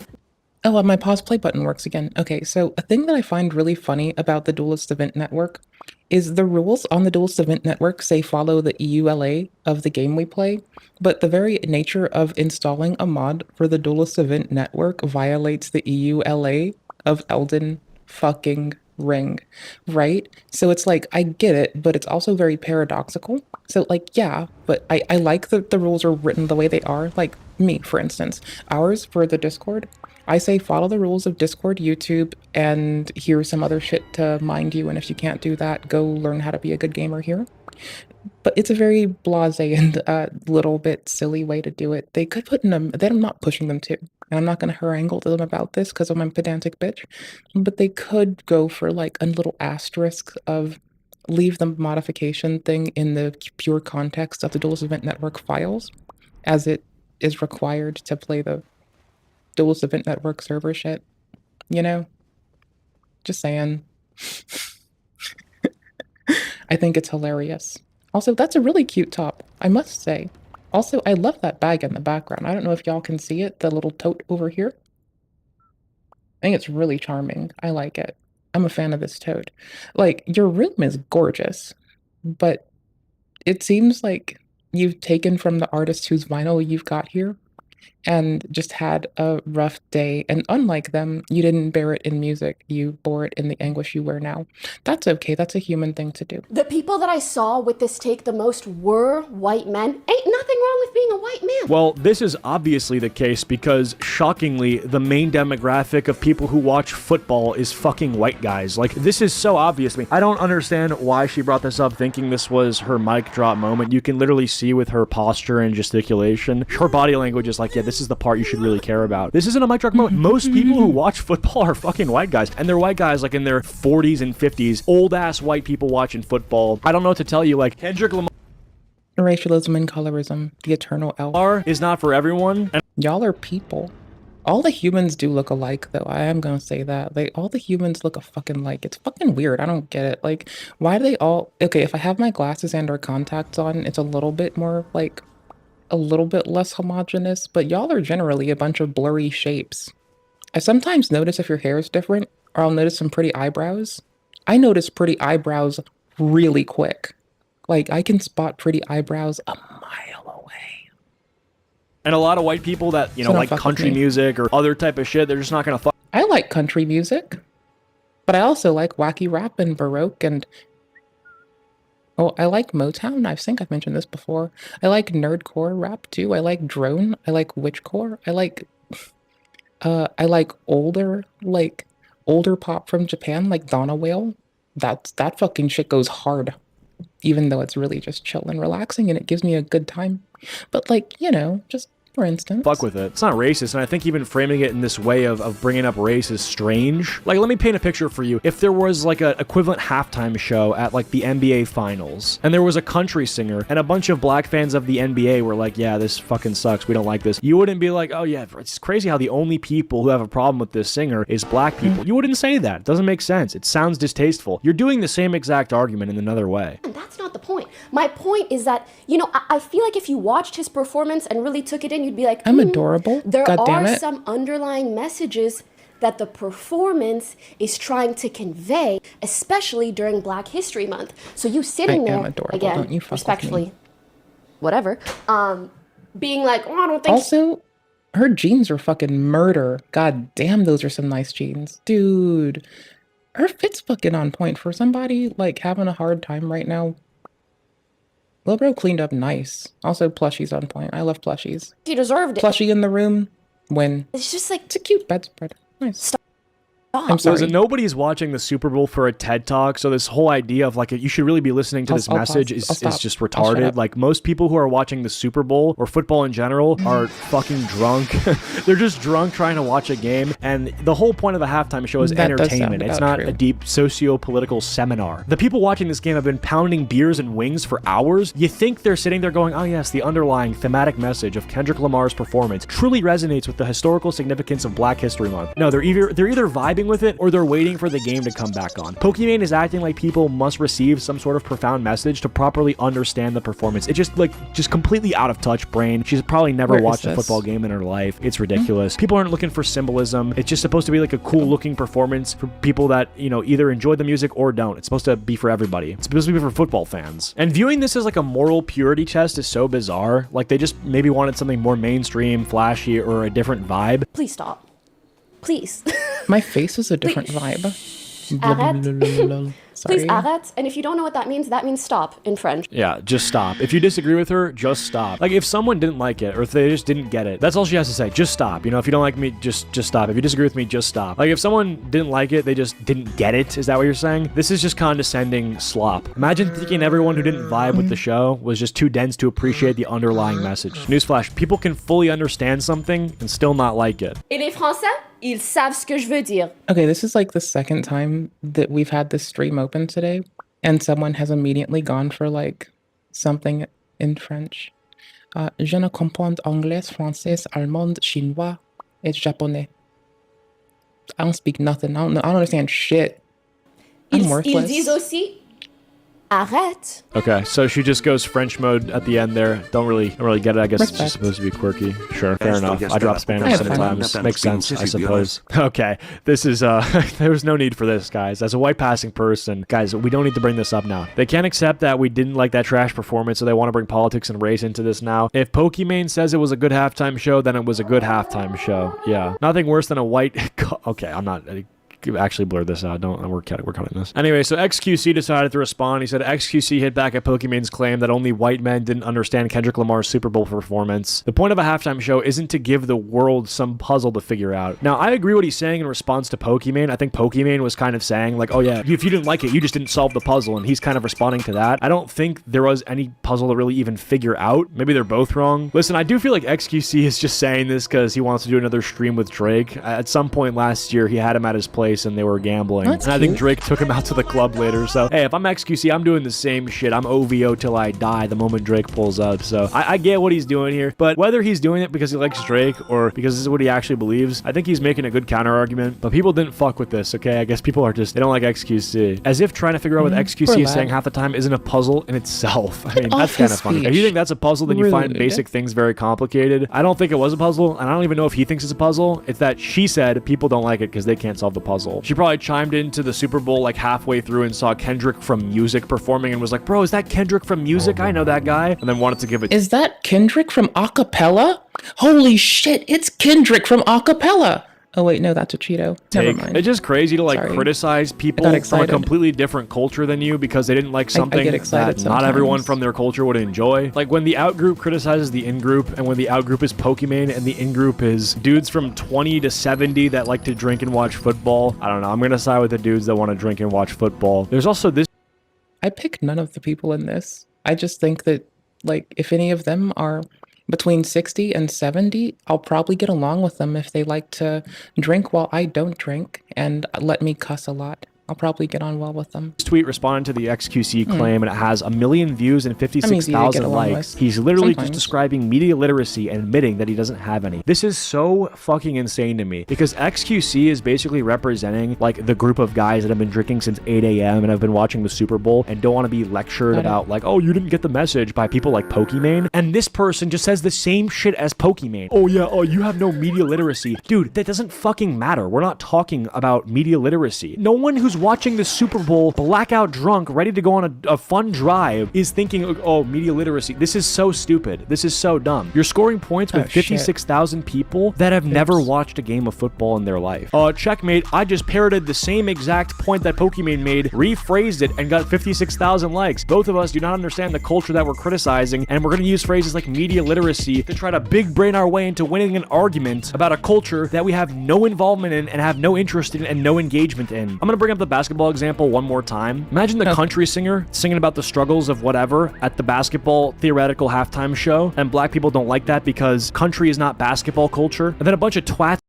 Oh, my pause play button works again. Okay, so a thing that I find really funny about the Duelist Event Network is the rules on the Duelist Event Network say follow the EULA of the game we play, but the very nature of installing a mod for the Duelist Event Network violates the EULA of Elden fucking Ring, right? So it's like, I get it, but it's also very paradoxical. So like, yeah, but I like that the rules are written the way they are. Like me, for instance, ours for the Discord, I say follow the rules of Discord, YouTube, and here's some other shit to mind you, and if you can't do that, go learn how to be a good gamer here. But it's a very blasé and little bit silly way to do it. They could put in them, then I'm not pushing them to, and I'm not going to harangue them about this because I'm a pedantic bitch, but they could go for like a little asterisk of leave the modification thing in the pure context of the Duelist Event Network files, as it is required to play the Duelist Event Network server shit, you know? Just saying. I think it's hilarious. Also, that's a really cute top, I must say. Also, I love that bag in the background. I don't know if y'all can see it, the little tote over here. I think it's really charming. I like it. I'm a fan of this tote. Like, your room is gorgeous, but it seems like you've taken from the artist whose vinyl you've got here and just had a rough day. And unlike them, you didn't bear it in music. You bore it in the anguish you wear now. That's okay. That's a human thing to do. The people that I saw with this take the most were white men. Ain't nothing wrong with being a white man. Well, this is obviously the case because, shockingly, the main demographic of people who watch football is fucking white guys. Like, this is so obvious to me. I don't understand why she brought this up thinking this was her mic drop moment. You can literally see with her posture and gesticulation, her body language is like, yeah, this is the part you should really care about. This isn't a mic drop moment. Most people who watch football are fucking white guys, and they're white guys like in their 40s and 50s, old-ass white people watching football. I don't know what to tell you, like, Kendrick Lamar... Racialism and colorism, the eternal elf. Is not for everyone. And y'all are people. All the humans do look alike, though. I am gonna say that. Like, all the humans look a fucking like. It's fucking weird. I don't get it. Like, why do they all... Okay, if I have my glasses and or contacts on, it's a little bit more, like, a little bit less homogenous, but y'all are generally a bunch of blurry shapes. I sometimes notice if your hair is different, or I'll notice some pretty eyebrows. I notice pretty eyebrows really quick. Like, I can spot pretty eyebrows a mile away. And a lot of white people that, you know, like country music or other type of shit, they're just not gonna fuck. I like country music, but I also like wacky rap and Baroque and... Oh, I like Motown. I think I've mentioned this before. I like nerdcore rap too. I like drone. I like witchcore. I like older pop from Japan, like Donna Whale. That fucking shit goes hard, even though it's really just chill and relaxing, and it gives me a good time. But like, you know, just for instance. Fuck with it. It's not racist, and I think even framing it in this way of bringing up race is strange. Like, let me paint a picture for you. If there was like an equivalent halftime show at like the NBA finals, and there was a country singer, and a bunch of black fans of the NBA were like, yeah, this fucking sucks, we don't like this. You wouldn't be like, oh yeah, it's crazy how the only people who have a problem with this singer is black people. You wouldn't say that. It doesn't make sense. It sounds distasteful. You're doing the same exact argument in another way. That's not the point. My point is that, you know, I feel like if you watched his performance and really took it in, you'd be like, I'm adorable. There God damn are it. some underlying messages that the performance is trying to convey, especially during Black History Month. So you sitting there, again, Don't you fuck respectfully, with me. Whatever, being like, oh, I don't think... Also, her jeans are fucking murder. God damn, those are some nice jeans. Dude, her fit's fucking on point for somebody, like, having a hard time right now. Lil Bro cleaned up nice. Also, plushies on point. I love plushies. He deserved it. Plushie in the room. Win. It's just like... It's a cute bedspread. Nice. I'm sorry. Listen, nobody's watching the Super Bowl for a TED Talk, so this whole idea of like you should really be listening to this message is just retarded. Like most people who are watching the Super Bowl or football in general are fucking drunk. They're just drunk trying to watch a game, and the whole point of the halftime show is entertainment. It's not a deep socio-political seminar. The people watching this game have been pounding beers and wings for hours. You think they're sitting there going, oh yes, the underlying thematic message of Kendrick Lamar's performance truly resonates with the historical significance of Black History Month. No, they're either vibing with it or they're waiting for the game to come back on. Pokimane is acting like people must receive some sort of profound message to properly understand the performance. It's just completely out of touch brain. She's probably never watched a football game in her life. It's ridiculous. People aren't looking for symbolism. It's just supposed to be like a cool looking performance for people that, you know, either enjoy the music or don't. It's supposed to be for everybody. It's supposed to be for football fans. And viewing this as like a moral purity test is so bizarre. Like they just maybe wanted something more mainstream, flashy, or a different vibe. Please stop. Please. My face is a different vibe. Arrête. Sorry. Please arrête. And if you don't know what that means stop in French. Yeah, just stop. If you disagree with her, just stop. Like if someone didn't like it or if they just didn't get it, that's all she has to say. Just stop. You know, if you don't like me, just stop. If you disagree with me, just stop. Like if someone didn't like it, they just didn't get it. Is that what you're saying? This is just condescending slop. Imagine thinking everyone who didn't vibe with the show was just too dense to appreciate the underlying message. Newsflash, people can fully understand something and still not like it. Et les Français, ils savent ce que je veux dire. Okay, this is like the second time that we've had this stream open today, and someone has immediately gone for like something in French. Je ne comprends anglais, français, allemand, chinois, et japonais. I don't speak nothing. I don't understand shit. I'm worthless. Ils disent aussi arrête. Okay, so she just goes French mode at the end there. Don't really get it. I guess it's just supposed to be quirky. Sure, fair enough. I drop Spanish sometimes. Makes sense, I suppose. Okay, this is there was no need for this, guys. As a white passing person, guys, we don't need to bring this up now. They can't accept that we didn't like that trash performance, so they want to bring politics and race into this now. If Pokimane says it was a good halftime show, then it was a good halftime show. Yeah, nothing worse than a white. Okay, I'm not. Actually blur this out. We're cutting this. Anyway, so XQC decided to respond. He said XQC hit back at Pokimane's claim that only white men didn't understand Kendrick Lamar's Super Bowl performance. The point of a halftime show isn't to give the world some puzzle to figure out. Now, I agree what he's saying in response to Pokimane. I think Pokimane was kind of saying like, oh yeah, if you didn't like it, you just didn't solve the puzzle, and he's kind of responding to that. I don't think there was any puzzle to really even figure out. Maybe they're both wrong. Listen, I do feel like XQC is just saying this because he wants to do another stream with Drake. At some point last year, he had him at his place and they were gambling. That's and I think Drake took him out to the club later. So, hey, if I'm XQC, I'm doing the same shit. I'm OVO till I die the moment Drake pulls up. So, I get what he's doing here. But whether he's doing it because he likes Drake or because this is what he actually believes, I think he's making a good counter argument. But people didn't fuck with this, okay? I guess people are just, they don't like XQC. As if trying to figure out what XQC is saying half the time isn't a puzzle in itself. I mean, that's kind of funny. If you think that's a puzzle, then you find basic things very complicated. I don't think it was a puzzle, and I don't even know if he thinks it's a puzzle. It's that she said people don't like it because they can't solve the puzzle. She probably chimed into the Super Bowl like halfway through and saw Kendrick from Music performing and was like, bro, is that Kendrick from Music? I know that guy. And then wanted to give it. Is that Kendrick from Acapella? Holy shit, it's Kendrick from Acapella. Oh wait, no, that's a Cheeto. Never mind. It's just crazy to like criticize people from a completely different culture than you because they didn't like something that not everyone from their culture would enjoy. Like when the out-group criticizes the in-group, and when the out-group is Pokimane and the in-group is dudes from 20 to 70 that like to drink and watch football. I don't know. I'm gonna side with the dudes that want to drink and watch football. There's also this. I pick none of the people in this. I just think that like if any of them are between 60 and 70, I'll probably get along with them if they like to drink while I don't drink and let me cuss a lot. I'll probably get on well with them. This tweet responded to the XQC claim, and it has 1 million views and 56,000 likes. He's literally just describing media literacy and admitting that he doesn't have any. This is so fucking insane to me because XQC is basically representing like the group of guys that have been drinking since 8 a.m. and have been watching the Super Bowl and don't want to be lectured about like, oh, you didn't get the message by people like Pokimane. And this person just says the same shit as Pokimane. Oh yeah, oh, you have no media literacy. Dude, that doesn't fucking matter. We're not talking about media literacy. No one who's who's watching the Super Bowl blackout drunk, ready to go on a fun drive, is thinking, oh, media literacy. This is so stupid. This is so dumb. You're scoring points with 56,000 people that have never watched a game of football in their life. Checkmate, I just parroted the same exact point that Pokimane made, rephrased it, and got 56,000 likes. Both of us do not understand the culture that we're criticizing, and we're going to use phrases like media literacy to try to big brain our way into winning an argument about a culture that we have no involvement in and have no interest in and no engagement in. I'm going to bring up the basketball example one more time. Imagine the country singer singing about the struggles of whatever at the basketball theoretical halftime show, and black people don't like that because country is not basketball culture, and then a bunch of twats.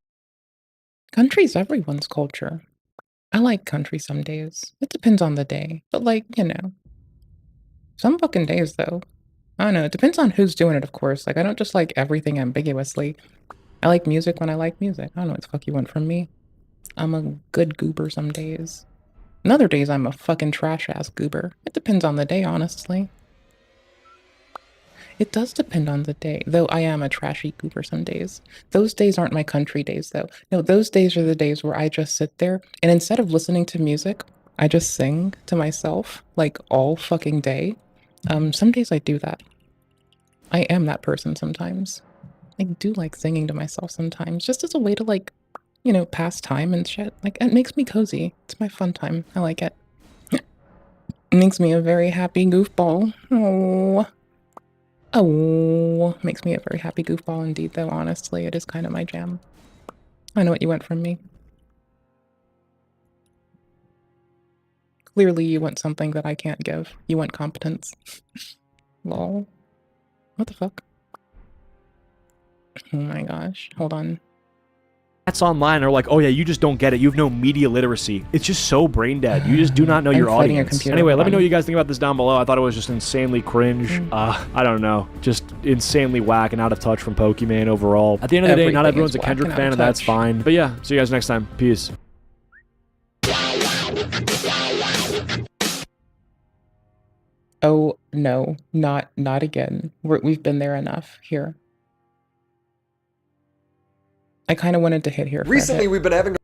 Country's everyone's culture. I like country some days. It depends on the day. But like, you know, some fucking days though. I don't know. It depends on who's doing it, of course. Like, I don't just like everything ambiguously. I like music when I like music. I don't know what the fuck you want from me. I'm a good goober some days. And other days I'm a fucking trash-ass goober. It depends on the day, honestly. It does depend on the day, though I am a trashy goober some days. Those days aren't my country days, though. No, those days are the days where I just sit there, and instead of listening to music, I just sing to myself, like, all fucking day. Some days I do that. I am that person sometimes. I do like singing to myself sometimes, just as a way to, like, you know, pass time and shit. Like, it makes me cozy. It's my fun time. I like it. It makes me a very happy goofball. Oh, makes me a very happy goofball indeed, though, honestly. It is kind of my jam. I know what you want from me. Clearly you want something that I can't give. You want competence. Lol. What the fuck? Oh my gosh. Hold on. That's online are like, oh yeah, you just don't get it. You have no media literacy. It's just so brain dead. You just do not know your audience. Anyway, let me know what you guys think about this down below. I thought it was just insanely cringe. I don't know. Just insanely whack and out of touch from Pokimane overall. At the end of the day, not everyone's a Kendrick fan, and that's fine. But yeah, see you guys next time. Peace. Oh no, not again. We've been there enough here. I kind of wanted to hit here. Recently, we've been having.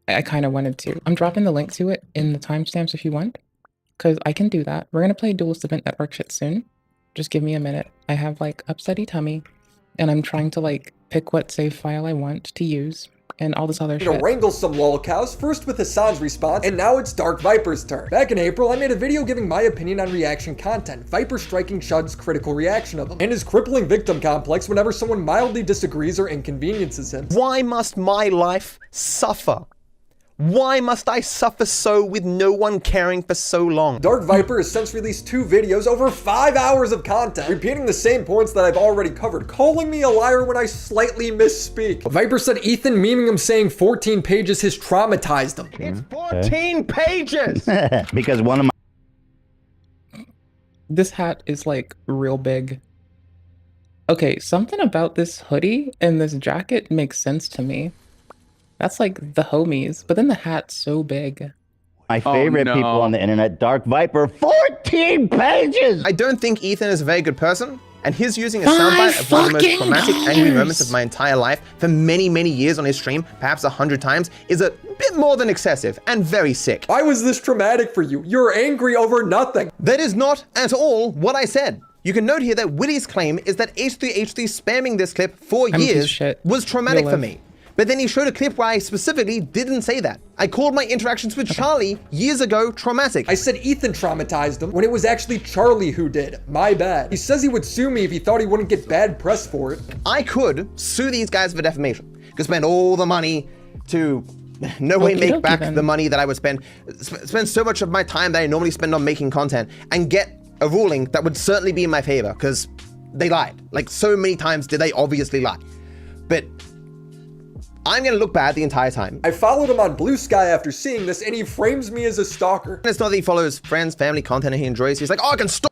I kind of wanted to. I'm dropping the link to it in the timestamps if you want, because I can do that. We're gonna play Duelist Event Network shit soon. Just give me a minute. I have like upsetty tummy, and I'm trying to like pick what save file I want to use and all this other shit. To wrangle some lolcows, first with Hassan's response, and now it's Dark Viper's turn. Back in April, I made a video giving my opinion on reaction content, Viper striking Chud's critical reaction of him, and his crippling victim complex whenever someone mildly disagrees or inconveniences him. Why must my life suffer? Why must I suffer so with no one caring for so long? Dark Viper has since released 2 videos, over 5 hours of content, repeating the same points that I've already covered, calling me a liar when I slightly misspeak. Viper said Ethan memeing him saying 14 pages has traumatized him. It's 14 pages! Because one of my... This hat is like real big. Okay, something about this hoodie and this jacket makes sense to me. That's like the homies, but then the hat's so big. My favorite people on the internet, Dark Viper, 14 pages! I don't think Ethan is a very good person, and his using a soundbite of one of the most traumatic, angry moments of my entire life for many, many years on his stream, perhaps 100 times, is a bit more than excessive and very sick. Why was this traumatic for you? You're angry over nothing. That is not at all what I said. You can note here that Willy's claim is that H3H3 spamming this clip for years was traumatic for me. But then he showed a clip where I specifically didn't say that. I called my interactions with Charlie years ago traumatic. I said Ethan traumatized him when it was actually Charlie who did. My bad. He says he would sue me if he thought he wouldn't get bad press for it. I could sue these guys for defamation. Could spend all the money to no way make back the money that I would spend so much of my time that I normally spend on making content and get a ruling that would certainly be in my favor because they lied. Like so many times did they obviously lie. But I'm gonna look bad the entire time. I followed him on Blue Sky after seeing this, and he frames me as a stalker. And it's not that he follows friends, family, content, and he enjoys. He's like, oh, I can stop.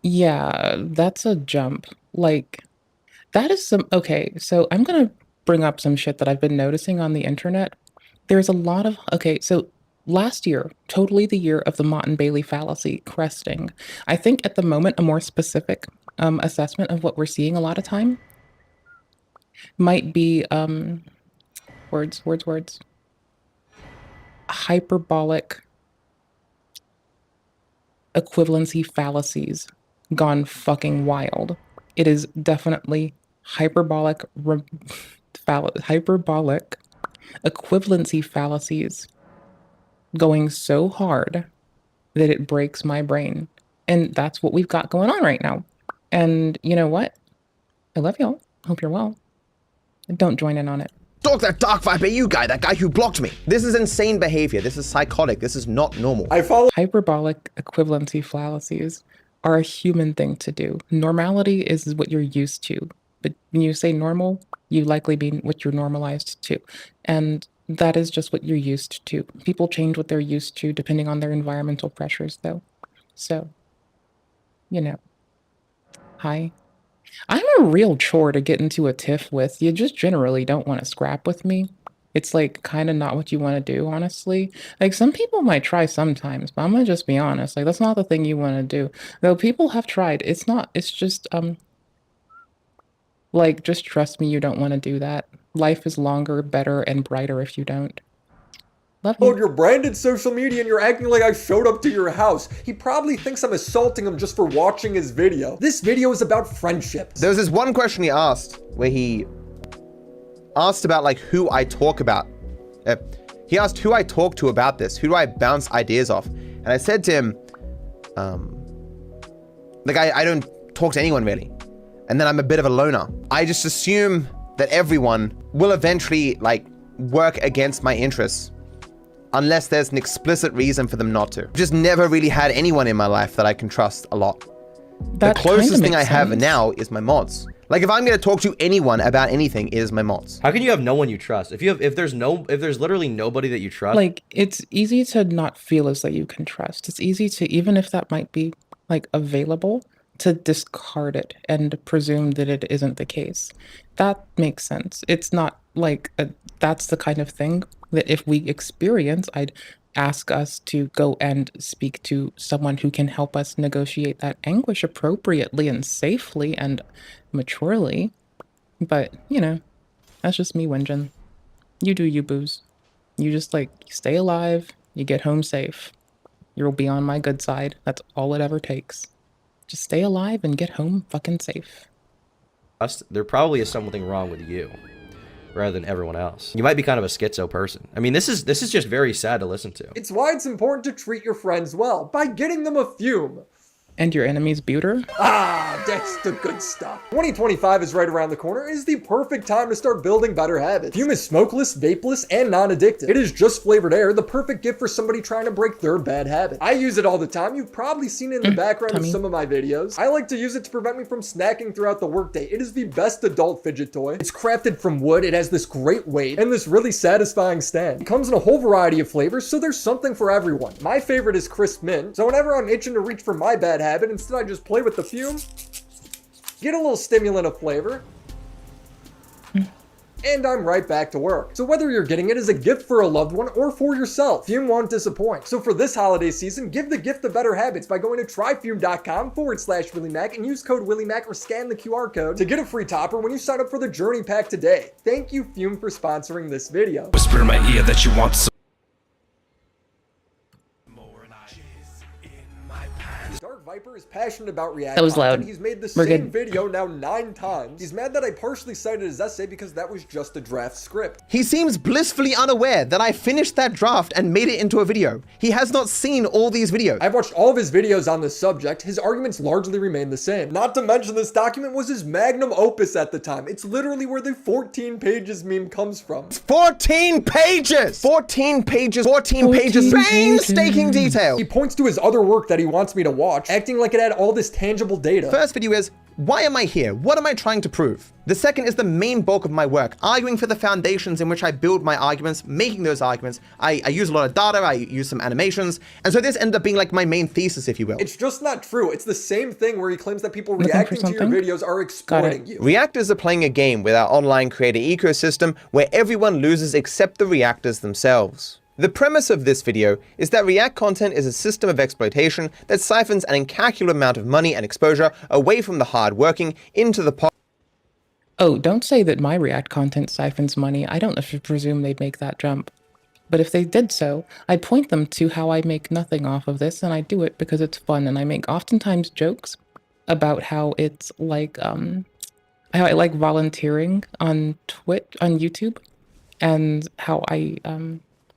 Yeah, that's a jump. Like, that is some... Okay, so I'm gonna bring up some shit that I've been noticing on the internet. There's a lot of... Okay, so last year, totally the year of the Motte and Bailey fallacy cresting. I think at the moment, a more specific assessment of what we're seeing a lot of time might be words. hyperbolic equivalency fallacies gone fucking wild. It is definitely hyperbolic equivalency fallacies going so hard that it breaks my brain. And that's what we've got going on right now. And you know what? I love y'all. Hope you're well. Don't join in on it. Talk that Dark Viper, you guy, that guy who blocked me. This is insane behavior. This is psychotic. This is not normal. Hyperbolic equivalency fallacies are a human thing to do. Normality is what you're used to. But when you say normal, you likely mean what you're normalized to. And that is just what you're used to. People change what they're used to depending on their environmental pressures, though. So, you know. Hi. I'm a real chore to get into a tiff with. You just generally don't want to scrap with me. It's like kind of not what you want to do, honestly. Like some people might try sometimes, but I'm gonna just be honest. Like that's not the thing you want to do. Though people have tried. It's just like just trust me, you don't want to do that. Life is longer, better, and brighter if you don't. Your branded social media and you're acting like I showed up to your house. He probably thinks I'm assaulting him just for watching his video. This video is about friendships. There was this one question he asked where he asked about like who I talk about. He asked who I talk to about this. Who do I bounce ideas off? And I said to him, like I don't talk to anyone really. And then I'm a bit of a loner. I just assume that everyone will eventually like work against my interests. Unless there's an explicit reason for them not to. I've just never really had anyone in my life that I can trust a lot. The closest thing I have now is my mods. Like if I'm gonna talk to anyone about anything, it is my mods. How can you have no one you trust? If there's literally nobody that you trust. Like it's easy to not feel as though you can trust. It's easy to, even if that might be like available, to discard it and presume that it isn't the case. That makes sense. It's not like that's the kind of thing that if we experience, I'd ask us to go and speak to someone who can help us negotiate that anguish appropriately and safely and maturely. But, you know, that's just me whinging. You do you, booze. You just like stay alive, you get home safe. You'll be on my good side. That's all it ever takes. Just stay alive and get home fucking safe. There probably is something wrong with you rather than everyone else. You might be kind of a schizo person. I mean, this is just very sad to listen to. It's why it's important to treat your friends well by getting them a fume. And your enemy's buter? Ah, that's the good stuff. 2025 is right around the corner. It is the perfect time to start building better habits. Fume is smokeless, vapeless, and non-addictive. It is just flavored air, the perfect gift for somebody trying to break their bad habit. I use it all the time. You've probably seen it in the background of some of my videos. I like to use it to prevent me from snacking throughout the workday. It is the best adult fidget toy. It's crafted from wood. It has this great weight and this really satisfying stand. It comes in a whole variety of flavors, so there's something for everyone. My favorite is crisp mint, so whenever I'm itching to reach for my bad habit, instead I just play with the fume, get a little stimulant of flavor, and I'm right back to work. So whether you're getting it as a gift for a loved one or for yourself, Fume won't disappoint. So for this holiday season, give the gift of better habits by going to tryfume.com/WillyMac and use code WillyMac or scan the QR code to get a free topper when you sign up for the Journey Pack today. Thank you, Fume, for sponsoring this video. Whisper in my ear that you want some. Dark Viper is passionate about React. That was loud. He's made the We're same good. video now 9 times. He's mad that I partially cited his essay because that was just a draft script. He seems blissfully unaware that I finished that draft and made it into a video. He has not seen all these videos. I've watched all of his videos on this subject. His arguments largely remain the same. Not to mention this document was his magnum opus at the time. It's literally where the 14 pages meme comes from. 14 pages! 14 pages, 14 pages, painstaking detail. He points to his other work that he wants me to watch, acting like it had all this tangible data. First video is, why am I here? What am I trying to prove? The second is the main bulk of my work, arguing for the foundations in which I build my arguments, making those arguments. I use a lot of data, I use some animations, and so this ended up being like my main thesis, if you will. It's just not true. It's the same thing where he claims that people reacting to your videos are exploiting you. Reactors are playing a game with our online creator ecosystem where everyone loses except the reactors themselves. The premise of this video is that React content is a system of exploitation that siphons an incalculable amount of money and exposure away from the hard-working into the Oh, don't say that my React content siphons money. I don't presume they'd make that jump. But if they did so, I'd point them to how I make nothing off of this, and I do it because it's fun, and I make oftentimes jokes about how it's like, how I like volunteering on YouTube, and how I,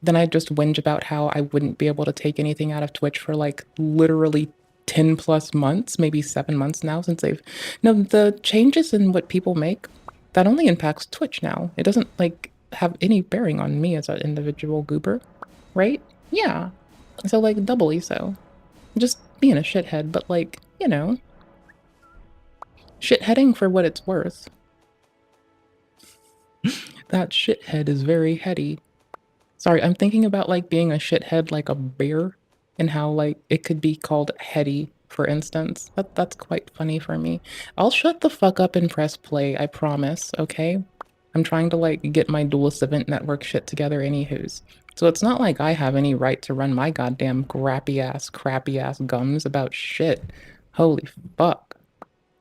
then I just whinge about how I wouldn't be able to take anything out of Twitch for like literally 10 plus months, maybe 7 months now since the changes in what people make, that only impacts Twitch now. It doesn't like have any bearing on me as an individual goober, right? Yeah. So like doubly so. Just being a shithead, but like, you know, shitheading for what it's worth. That shithead is very heady. Sorry, I'm thinking about like being a shithead like a bear and how like it could be called heady, for instance. That's quite funny for me. I'll shut the fuck up and press play, I promise, okay? I'm trying to like get my Duelist Event Network shit together anywho's. So it's not like I have any right to run my goddamn crappy ass gums about shit. Holy fuck.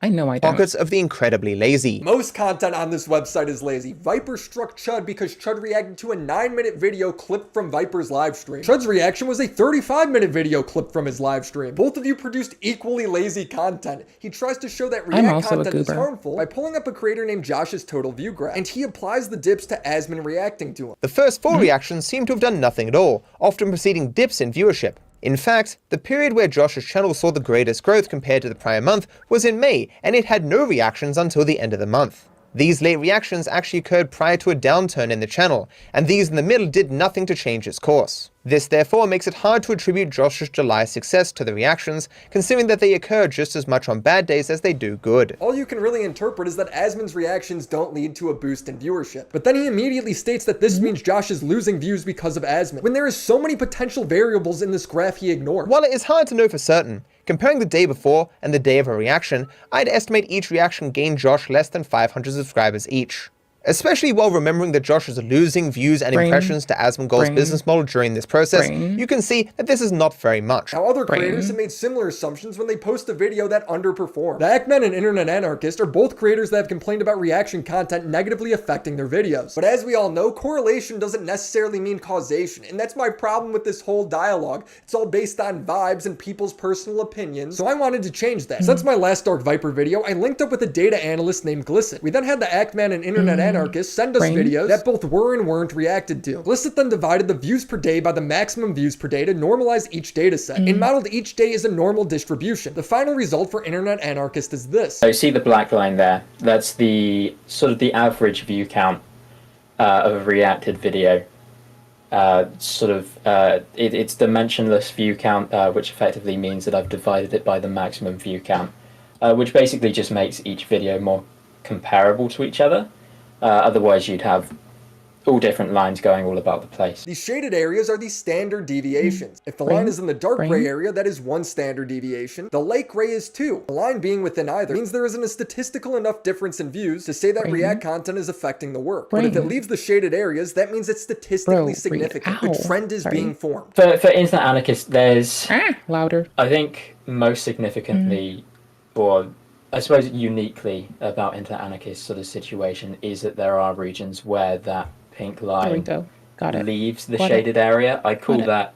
I know I don't. Pockets of the incredibly lazy. Most content on this website is lazy. Viper struck Chud because Chud reacted to a 9-minute video clip from Viper's live stream. Chud's reaction was a 35-minute video clip from his live stream. Both of you produced equally lazy content. He tries to show that React content is harmful by pulling up a creator named Josh's total view graph, and he applies the dips to Asmon reacting to him. The first 4 reactions seem to have done nothing at all, often preceding dips in viewership. In fact, the period where Josh's channel saw the greatest growth compared to the prior month was in May, and it had no reactions until the end of the month. These late reactions actually occurred prior to a downturn in the channel, and these in the middle did nothing to change its course. This therefore makes it hard to attribute Josh's July success to the reactions, considering that they occur just as much on bad days as they do good. All you can really interpret is that Asmon's reactions don't lead to a boost in viewership. But then he immediately states that this means Josh is losing views because of Asmon, when there is so many potential variables in this graph he ignores. While it is hard to know for certain, comparing the day before and the day of a reaction, I'd estimate each reaction gained Josh less than 500 subscribers each. Especially while remembering that Josh is losing views and impressions to Asmongold's business model during this process, you can see that this is not very much. Now other creators have made similar assumptions when they post a video that underperformed. The Ackman and Internet Anarchist are both creators that have complained about reaction content negatively affecting their videos. But as we all know, correlation doesn't necessarily mean causation, and that's my problem with this whole dialogue. It's all based on vibes and people's personal opinions, so I wanted to change that. Since my last Dark Viper video, I linked up with a data analyst named Glisset. We then had the Ackman and Internet Anarchists send us videos that both were and weren't reacted to. Glisset then divided the views per day by the maximum views per day to normalize each data set, and modeled each day as a normal distribution. The final result for Internet Anarchist is this. So you see the black line there? That's the sort of the average view count of a reacted video. It's dimensionless view count, which effectively means that I've divided it by the maximum view count, which basically just makes each video more comparable to each other. Otherwise, you'd have all different lines going all about the place. These shaded areas are the standard deviations. If the line is in the dark gray area, that is 1 standard deviation. The light gray is 2. The line being within either means there isn't a statistical enough difference in views to say that React content is affecting the work. But if it leaves the shaded areas, that means it's statistically significant. The trend is being formed. For Internet Anarchist, there's louder. I think most significantly, or I suppose uniquely about Internet Anarchist sort of situation is that there are regions where that pink line leaves the shaded area. I call that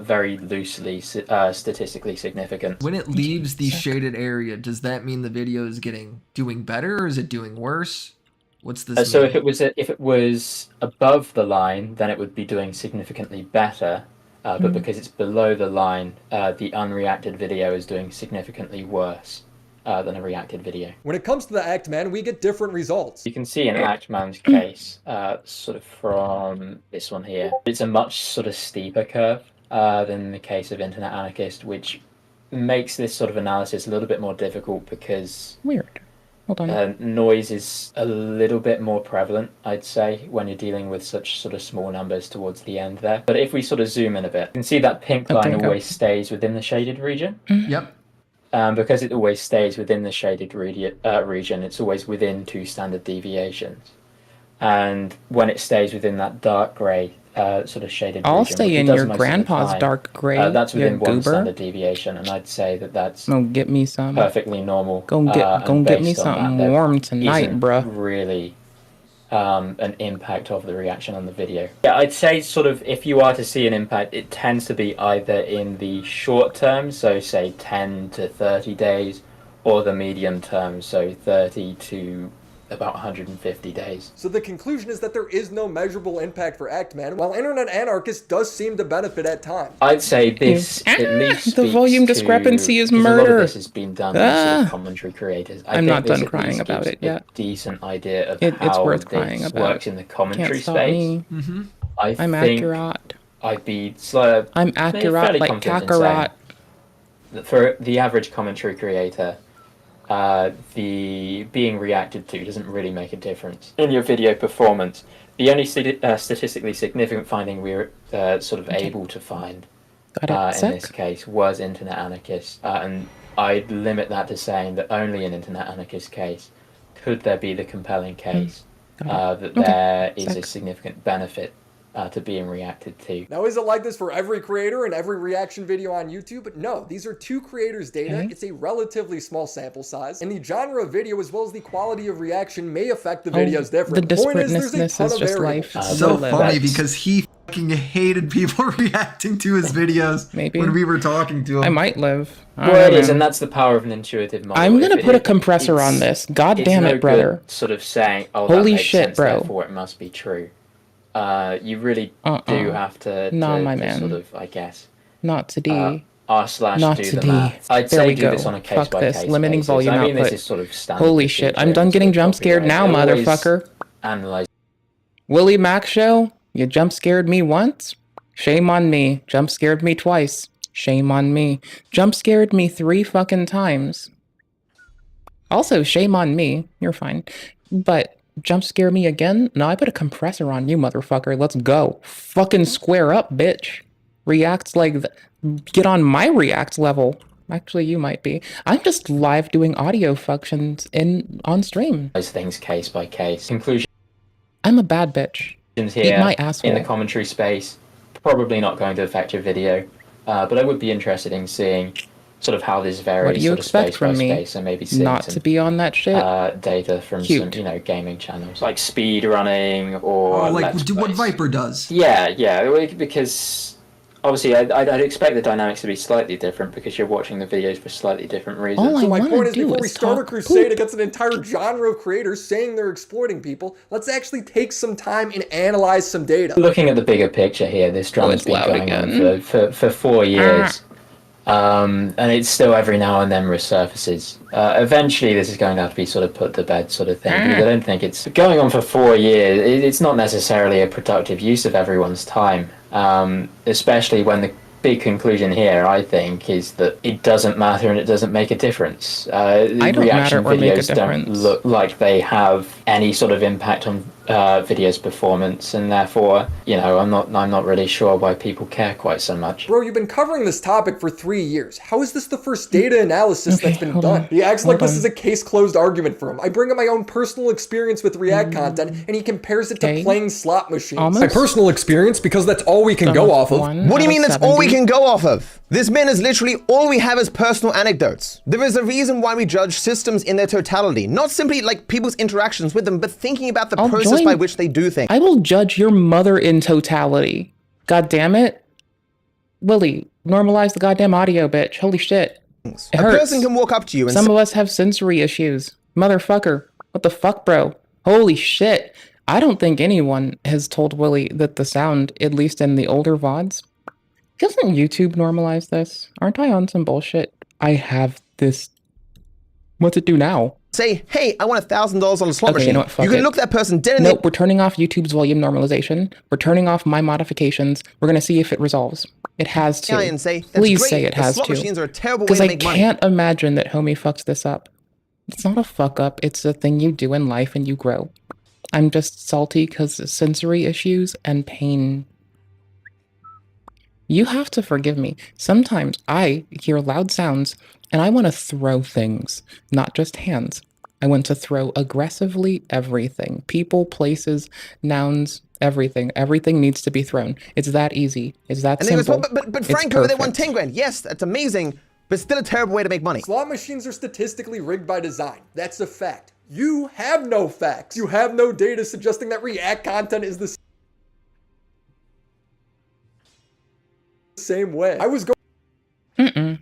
very loosely statistically significant. When it leaves the shaded area, does that mean the video is doing better, or is it doing worse? What's this? So if it was above the line, then it would be doing significantly better. But because it's below the line, the unreacted video is doing significantly worse than a reacted video. When it comes to the Actman, we get different results. You can see in Actman's case, sort of from this one here, it's a much sort of steeper curve than the case of Internet Anarchist, which makes this sort of analysis a little bit more difficult because Hold on. Noise is a little bit more prevalent, I'd say, when you're dealing with such sort of small numbers towards the end there. But if we sort of zoom in a bit, you can see that pink line always stays within the shaded region. Yep. Because it always stays within the shaded region, it's always within 2 standard deviations. And when it stays within that dark grey sort of shaded region, stay in your grandpa's dark grey. That's within 1 standard deviation, and I'd say that that's get me some perfectly normal. Go get me something warm tonight, bruh. Really an impact of the reaction on the video. Yeah, I'd say sort of if you are to see an impact, it tends to be either in the short term, so say 10 to 30 days, or the medium term, so 30 to about 150 days. So the conclusion is that there is no measurable impact for Actman, while Internet Anarchist does seem to benefit at times. I'd say this at least the volume discrepancy is murder. A lot of this has been done by sort of commentary creators. I'm not done crying about it yet. Decent idea of it's how worth this crying about. Works in the commentary Can't stop space. Me. I I'm think accurate. I'd be slow. I'm accurate like Kakarot. For the average commentary creator, the being reacted to doesn't really make a difference in your video performance. The only statistically significant finding we were sort of able to find in this case was Internet Anarchist, and I'd limit that to saying that only in Internet Anarchist case could there be the compelling case that there is a significant benefit to being reacted to. Now, is it like this for every creator and every reaction video on YouTube? No, these are 2 creators' data. It's a relatively small sample size, and the genre of video as well as the quality of reaction may affect the videos different. The point is, there's a disparateness ton is of just variables. life. So funny because he fucking hated people reacting to his videos when we were talking to him. I might live. Well, it is, and that's the power of an intuitive model. I'm gonna put a compressor on this. God damn it, brother. Sort of saying, oh, holy that makes shit, sense, bro. Therefore it must be true. You really do have to, my to man. sort of, I guess, not to D. R// do the math. I'd there say we do go. this on a Fuck this. case-by-case Limiting basis. volume I mean, output. this is sort of standard Holy shit! I'm done getting jump scared now, motherfucker. Analyze. Willie Mac show. You jump scared me once. Shame on me. Jump scared me twice. Shame on me. Jump scared me 3 fucking times. Also, shame on me. You're fine. But jump scare me again? No, I put a compressor on you, motherfucker. Let's go. Fucking square up, bitch. Reacts like... Get on my react level. Actually, you might be. I'm just live doing audio functions on stream. Those things case by case. Conclusion. I'm a bad bitch. Here Eat my asshole. in the commentary space, probably not going to affect your video, but I would be interested in seeing sort of how this varies. What do you sort expect of space from by me? space, and maybe seeing Not some, to be on that shit. Data from Cute. some, gaming channels like speed running or do what Viper does. Yeah, because obviously I'd expect the dynamics to be slightly different because you're watching the videos for slightly different reasons. So my point is, before we start a crusade against an entire genre of creators saying they're exploiting people, let's actually take some time and analyze some data. Looking at the bigger picture here, this drama's been going on for 4 years. And it's still every now and then resurfaces. Eventually this is going to have to be sort of put to bed sort of thing, because I don't think it's going on for 4 years. It's not necessarily a productive use of everyone's time, especially when the big conclusion here, I think, is that it doesn't matter and it doesn't make a difference. Reaction videos don't look like they have any sort of impact on video's performance, and therefore, I'm not really sure why people care quite so much. Bro, you've been covering this topic for 3 years. How is this the first data analysis that's been done? He acts like this is a case closed argument for him. I bring up my own personal experience with React content, and he compares it to playing slot machines. My personal experience, because that's all we can go off of. What do you mean that's all we can go off of? This man is literally all we have is personal anecdotes. There is a reason why we judge systems in their totality, not simply like people's interactions with them, but thinking about the process by which they do things. I will judge your mother in totality. God damn it. Willie, normalize the goddamn audio, bitch. Holy shit. It hurts. A person can walk up to you and some of us have sensory issues. Motherfucker. What the fuck, bro? Holy shit. I don't think anyone has told Willie that the sound, at least in the older VODs, doesn't YouTube normalize this? Aren't I on some bullshit? I have this. What's it do now? Say, hey, I want $1,000 on a slot machine. You know what? Fuck you can it. look that person dead in Nope, we're turning off YouTube's volume normalization. We're turning off my modifications. We're going to see if it resolves. It has to. And say, Please great. say it has slot to. machines are a terrible way to make money. Because I can't imagine that Homie fucks this up. It's not a fuck up. It's a thing you do in life and you grow. I'm just salty because sensory issues and pain. You have to forgive me. Sometimes I hear loud sounds and I want to throw things, not just hands. I want to throw aggressively everything. People, places, nouns, everything. Everything needs to be thrown. It's that easy. It's that simple. But Franco, they won 10 grand. Yes, that's amazing, but still a terrible way to make money. Slot machines are statistically rigged by design. That's a fact. You have no facts. You have no data suggesting that React content is the same way. I was going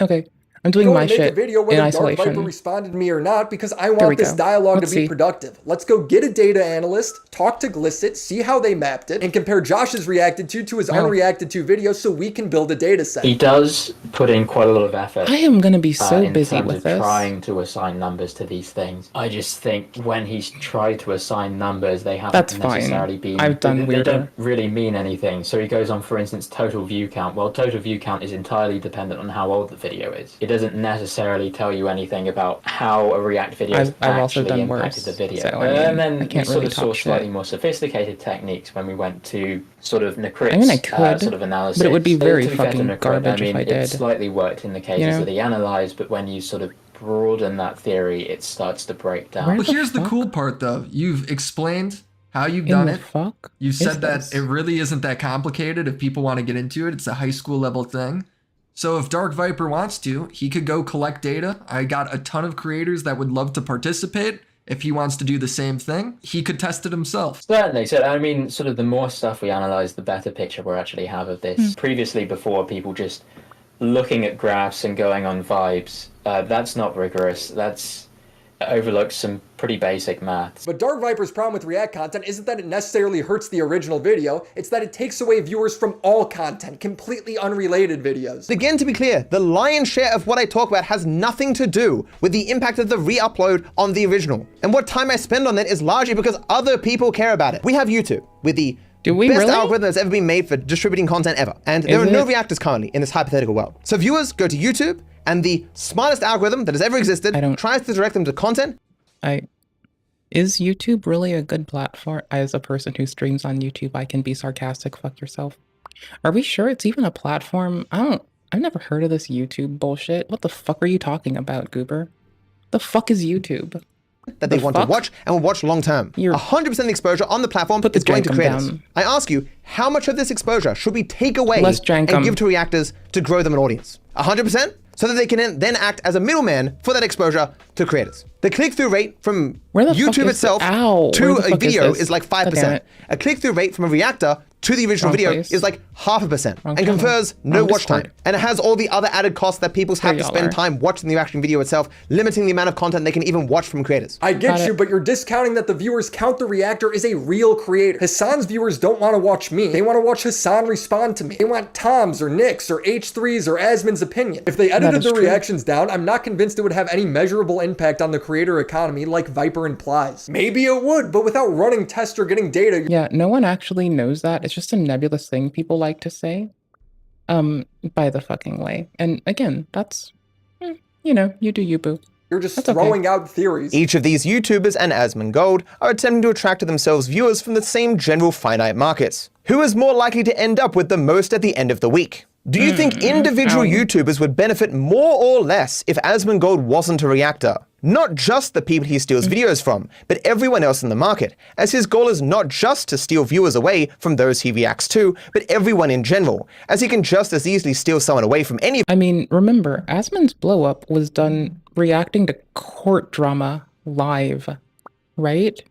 Okay. I'm doing my make shit a video in whether Dark Viper isolation. responded to me or not because I want this dialogue to be productive. Let's go get a data analyst, talk to Glisset, see how they mapped it, and compare Josh's reacted to his unreacted to video so we can build a data set. He does put in quite a lot of effort. I am going to be so in busy terms with of this. trying to assign numbers to these things. I just think when he's tried to assign numbers, they haven't That's fine. necessarily been. I've done they weirder. don't really mean anything. So he goes on, for instance, total view count. Well, total view count is entirely dependent on how old the video is. It doesn't necessarily tell you anything about how a React video has I've also actually done impacted worse, the video. so, I mean, and then I we can't sort really of talk saw shit. slightly more sophisticated techniques when we went to sort of Nakrit's I mean, I could, sort of analysis. but it would be very To be fair to fucking Nakrit, garbage I mean, if I it did. slightly worked in the cases You know? that he analyzed, but when you sort of broaden that theory, it starts to break down. Well, here's the cool part, though. You've explained how you've In done the it. fuck You've is said that this? it really isn't that complicated if people want to get into it. It's a high school level thing. So if Dark Viper wants to, he could go collect data. I got a ton of creators that would love to participate. If he wants to do the same thing, he could test it himself. Certainly. So, I mean, sort of the more stuff we analyze, the better picture we actually have of this. Previously, before, people just looking at graphs and going on vibes, that's not rigorous. That's overlooks some pretty basic maths. But Dark Viper's problem with React content isn't that it necessarily hurts the original video, it's that it takes away viewers from all content, completely unrelated videos. Again, to be clear, the lion's share of what I talk about has nothing to do with the impact of the re-upload on the original. And what time I spend on that is largely because other people care about it. We have YouTube with the best algorithm that's ever been made for distributing content ever. And there are no reactors currently in this hypothetical world. So viewers go to YouTube, and the smartest algorithm that has ever existed tries to direct them to content. Is YouTube really a good platform? As a person who streams on YouTube, I can be sarcastic. Fuck yourself. Are we sure it's even a platform? I've never heard of this YouTube bullshit. What the fuck are you talking about, Goober? The fuck is YouTube? That they want to watch and will watch long term. 100% of the exposure on the platform is going to creators. I ask you, how much of this exposure should we take away and give to reactors to grow them an audience? 100%? So that they can then act as a middleman for that exposure to creators. The click-through rate from YouTube itself to a video is like 5%. A click-through rate from a reactor to the original video is like 0.5% and confers no watch time. And it has all the other added costs that people have to spend time watching the reaction video itself, limiting the amount of content they can even watch from creators. I get you, but you're discounting that the viewers count the reactor as a real creator. Hassan's viewers don't want to watch me. They want to watch Hassan respond to me. They want Tom's or Nick's or H3's or Asmon's opinion. If they edited the reactions down, I'm not convinced it would have any measurable impact on the creator economy like Viper implies. Maybe it would, but without running tests or getting data. Yeah, no one actually knows that. It's just a nebulous thing people like to say. By the fucking way. And again, that's, you know, you do you, boo. You're just throwing out theories. Each of these YouTubers and Asmongold are attempting to attract to themselves viewers from the same general finite markets. Who is more likely to end up with the most at the end of the week? Do you think individual YouTubers would benefit more or less if Asmongold wasn't a reactor? Not just the people he steals videos from, but everyone else in the market, as his goal is not just to steal viewers away from those he reacts to, but everyone in general, as he can just as easily steal someone away from any. I mean, remember, Asmon's blow up was done reacting to court drama live, right?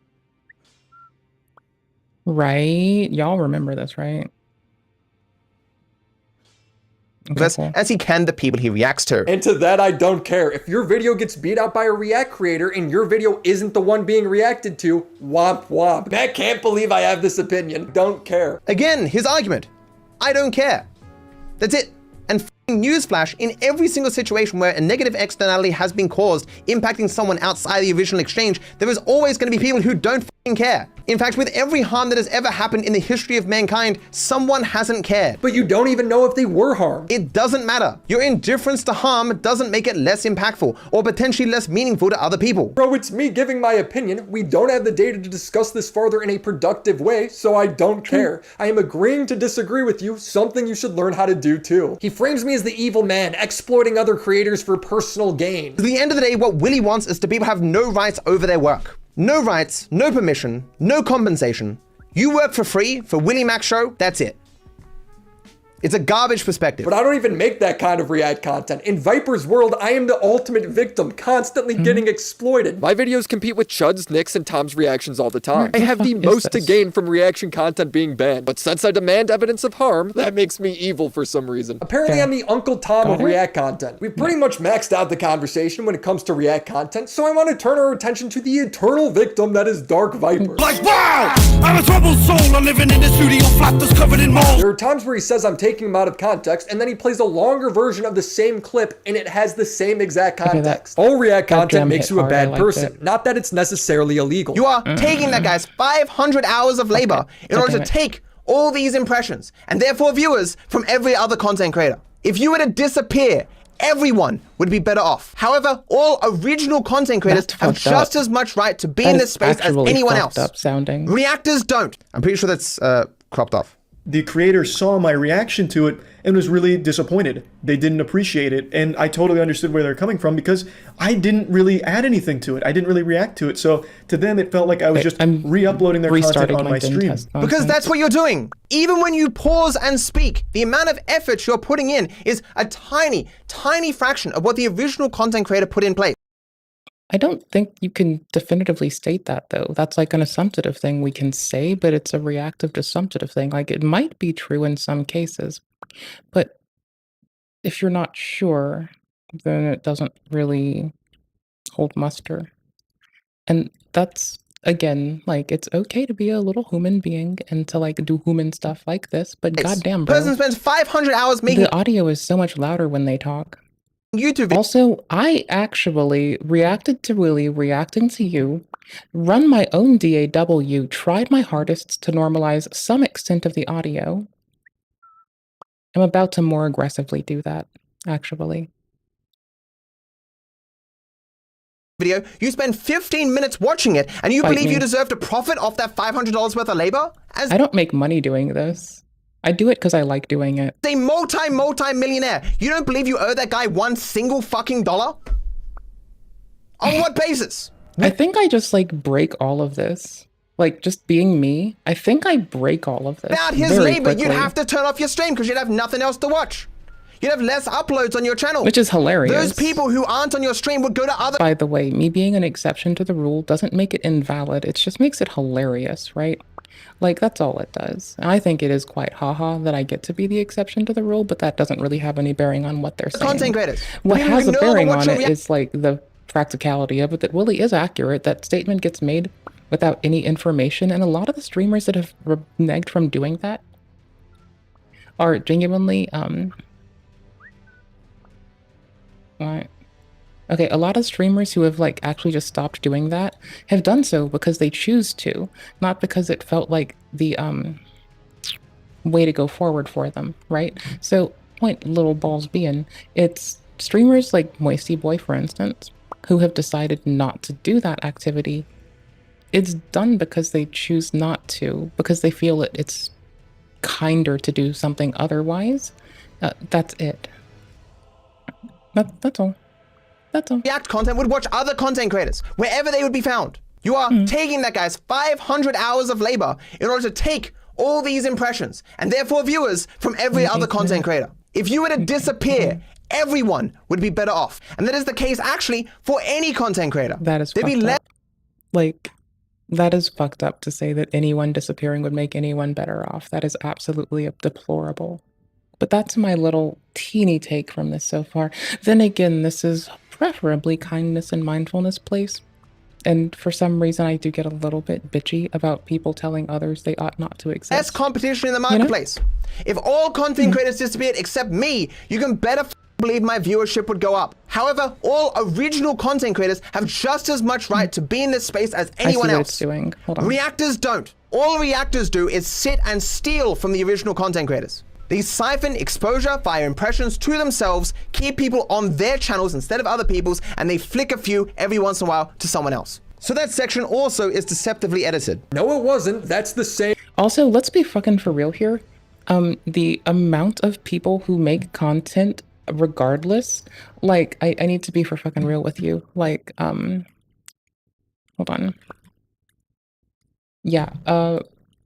Right? Y'all remember this, right? As he can the people he reacts to. And to that, I don't care. If your video gets beat out by a React creator and your video isn't the one being reacted to, womp womp. I can't believe I have this opinion. Don't care. Again, his argument. I don't care. That's it. And newsflash, in every single situation where a negative externality has been caused, impacting someone outside the original exchange, there is always going to be people who don't care. In fact, with every harm that has ever happened in the history of mankind, someone hasn't cared. But you don't even know if they were harmed. It doesn't matter. Your indifference to harm doesn't make it less impactful or potentially less meaningful to other people. Bro, it's me giving my opinion. We don't have the data to discuss this further in a productive way, so I don't care. I am agreeing to disagree with you, something you should learn how to do too. He frames me as the evil man, exploiting other creators for personal gain. At the end of the day, what Willy wants is to people have no rights over their work. No rights, no permission, no compensation. You work for free for Willy Mac Show, that's it. It's a garbage perspective. But I don't even make that kind of React content. In Viper's world, I am the ultimate victim, constantly getting exploited. My videos compete with Chud's, Nick's, and Tom's reactions all the time. I have the most to gain from reaction content being banned, but since I demand evidence of harm, that makes me evil for some reason. Apparently, I'm the Uncle Tom of React content. We've pretty much maxed out the conversation when it comes to React content, so I want to turn our attention to the eternal victim that is Dark Viper. Like, wow! I'm a troubled soul, I'm living in the studio flat that's covered in mold. There are times where he says I'm taking him out of context, and then he plays a longer version of the same clip, and it has the same exact context. All React content makes you a bad person, not that it's necessarily illegal. You are taking that guy's 500 hours of labor in order to take all these impressions, and therefore viewers from every other content creator. If you were to disappear, everyone would be better off. However, all original content creators have just as much right to be in this space as anyone else. Reactors don't. I'm pretty sure that's cropped off. The creator saw my reaction to it and was really disappointed. They didn't appreciate it, and I totally understood where they're coming from because I didn't really add anything to it. I didn't really react to it. So to them, it felt like I was just re-uploading their content on my stream. Because that's what you're doing. Even when you pause and speak, the amount of effort you're putting in is a tiny, tiny fraction of what the original content creator put in place. I don't think you can definitively state that, though. That's like an assumptive thing we can say, but it's a reactive to assumptive thing. Like, it might be true in some cases, but if you're not sure, then it doesn't really hold muster. And that's, again, like, it's okay to be a little human being and to, like, do human stuff like this, but goddamn, bro. Person spends 500 hours making... The audio is so much louder when they talk. YouTube. Also, I actually reacted to Willie reacting to you, run my own DAW, tried my hardest to normalize some extent of the audio. I'm about to more aggressively do that, actually. Video, you spend 15 minutes watching it, and you believe you deserve to profit off that $500 worth of labor? I don't make money doing this. I do it because I like doing it. A multi-millionaire. You don't believe you owe that guy one single fucking dollar? On what basis? I think I just like break all of this. Like, just being me, I think I break all of this. Without his labor, you'd have to turn off your stream because you'd have nothing else to watch. You'd have less uploads on your channel. Which is hilarious. Those people who aren't on your stream would go to other... By the way, me being an exception to the rule doesn't make it invalid. It just makes it hilarious, right? Like, that's all it does. And I think it is quite haha that I get to be the exception to the rule, but that doesn't really have any bearing on what they're saying. Content creators. What has a bearing on it is, like, the practicality of it, that Willie is accurate. That statement gets made without any information, and a lot of the streamers that have reneged from doing that are genuinely, Okay, a lot of streamers who have, like, actually just stopped doing that have done so because they choose to, not because it felt like the, way to go forward for them, right? So, point little balls being, it's streamers like Moisty Boy, for instance, who have decided not to do that activity. It's done because they choose not to, because they feel it's kinder to do something otherwise. That's it. That's all. That's all. React content would watch other content creators, wherever they would be found. You are taking that guy's 500 hours of labor in order to take all these impressions, and therefore viewers from every other content creator. If you were to disappear, everyone would be better off. And that is the case, actually, for any content creator. That is fucked up. Like, that is fucked up to say that anyone disappearing would make anyone better off. That is absolutely deplorable. But that's my little teeny take from this so far. Then again, this is preferably kindness and mindfulness place. And for some reason, I do get a little bit bitchy about people telling others they ought not to exist. Less competition in the marketplace. You know? If all content creators disappeared except me, you can better believe my viewership would go up. However, all original content creators have just as much right to be in this space as anyone else. It's doing. Hold on. Reactors don't. All reactors do is sit and steal from the original content creators. They siphon exposure via impressions to themselves, keep people on their channels instead of other people's, and they flick a few every once in a while to someone else. So that section also is deceptively edited. No, it wasn't. That's the same. Also, let's be fucking for real here. The amount of people who make content regardless, like, I need to be for fucking real with you. Like, hold on. Yeah,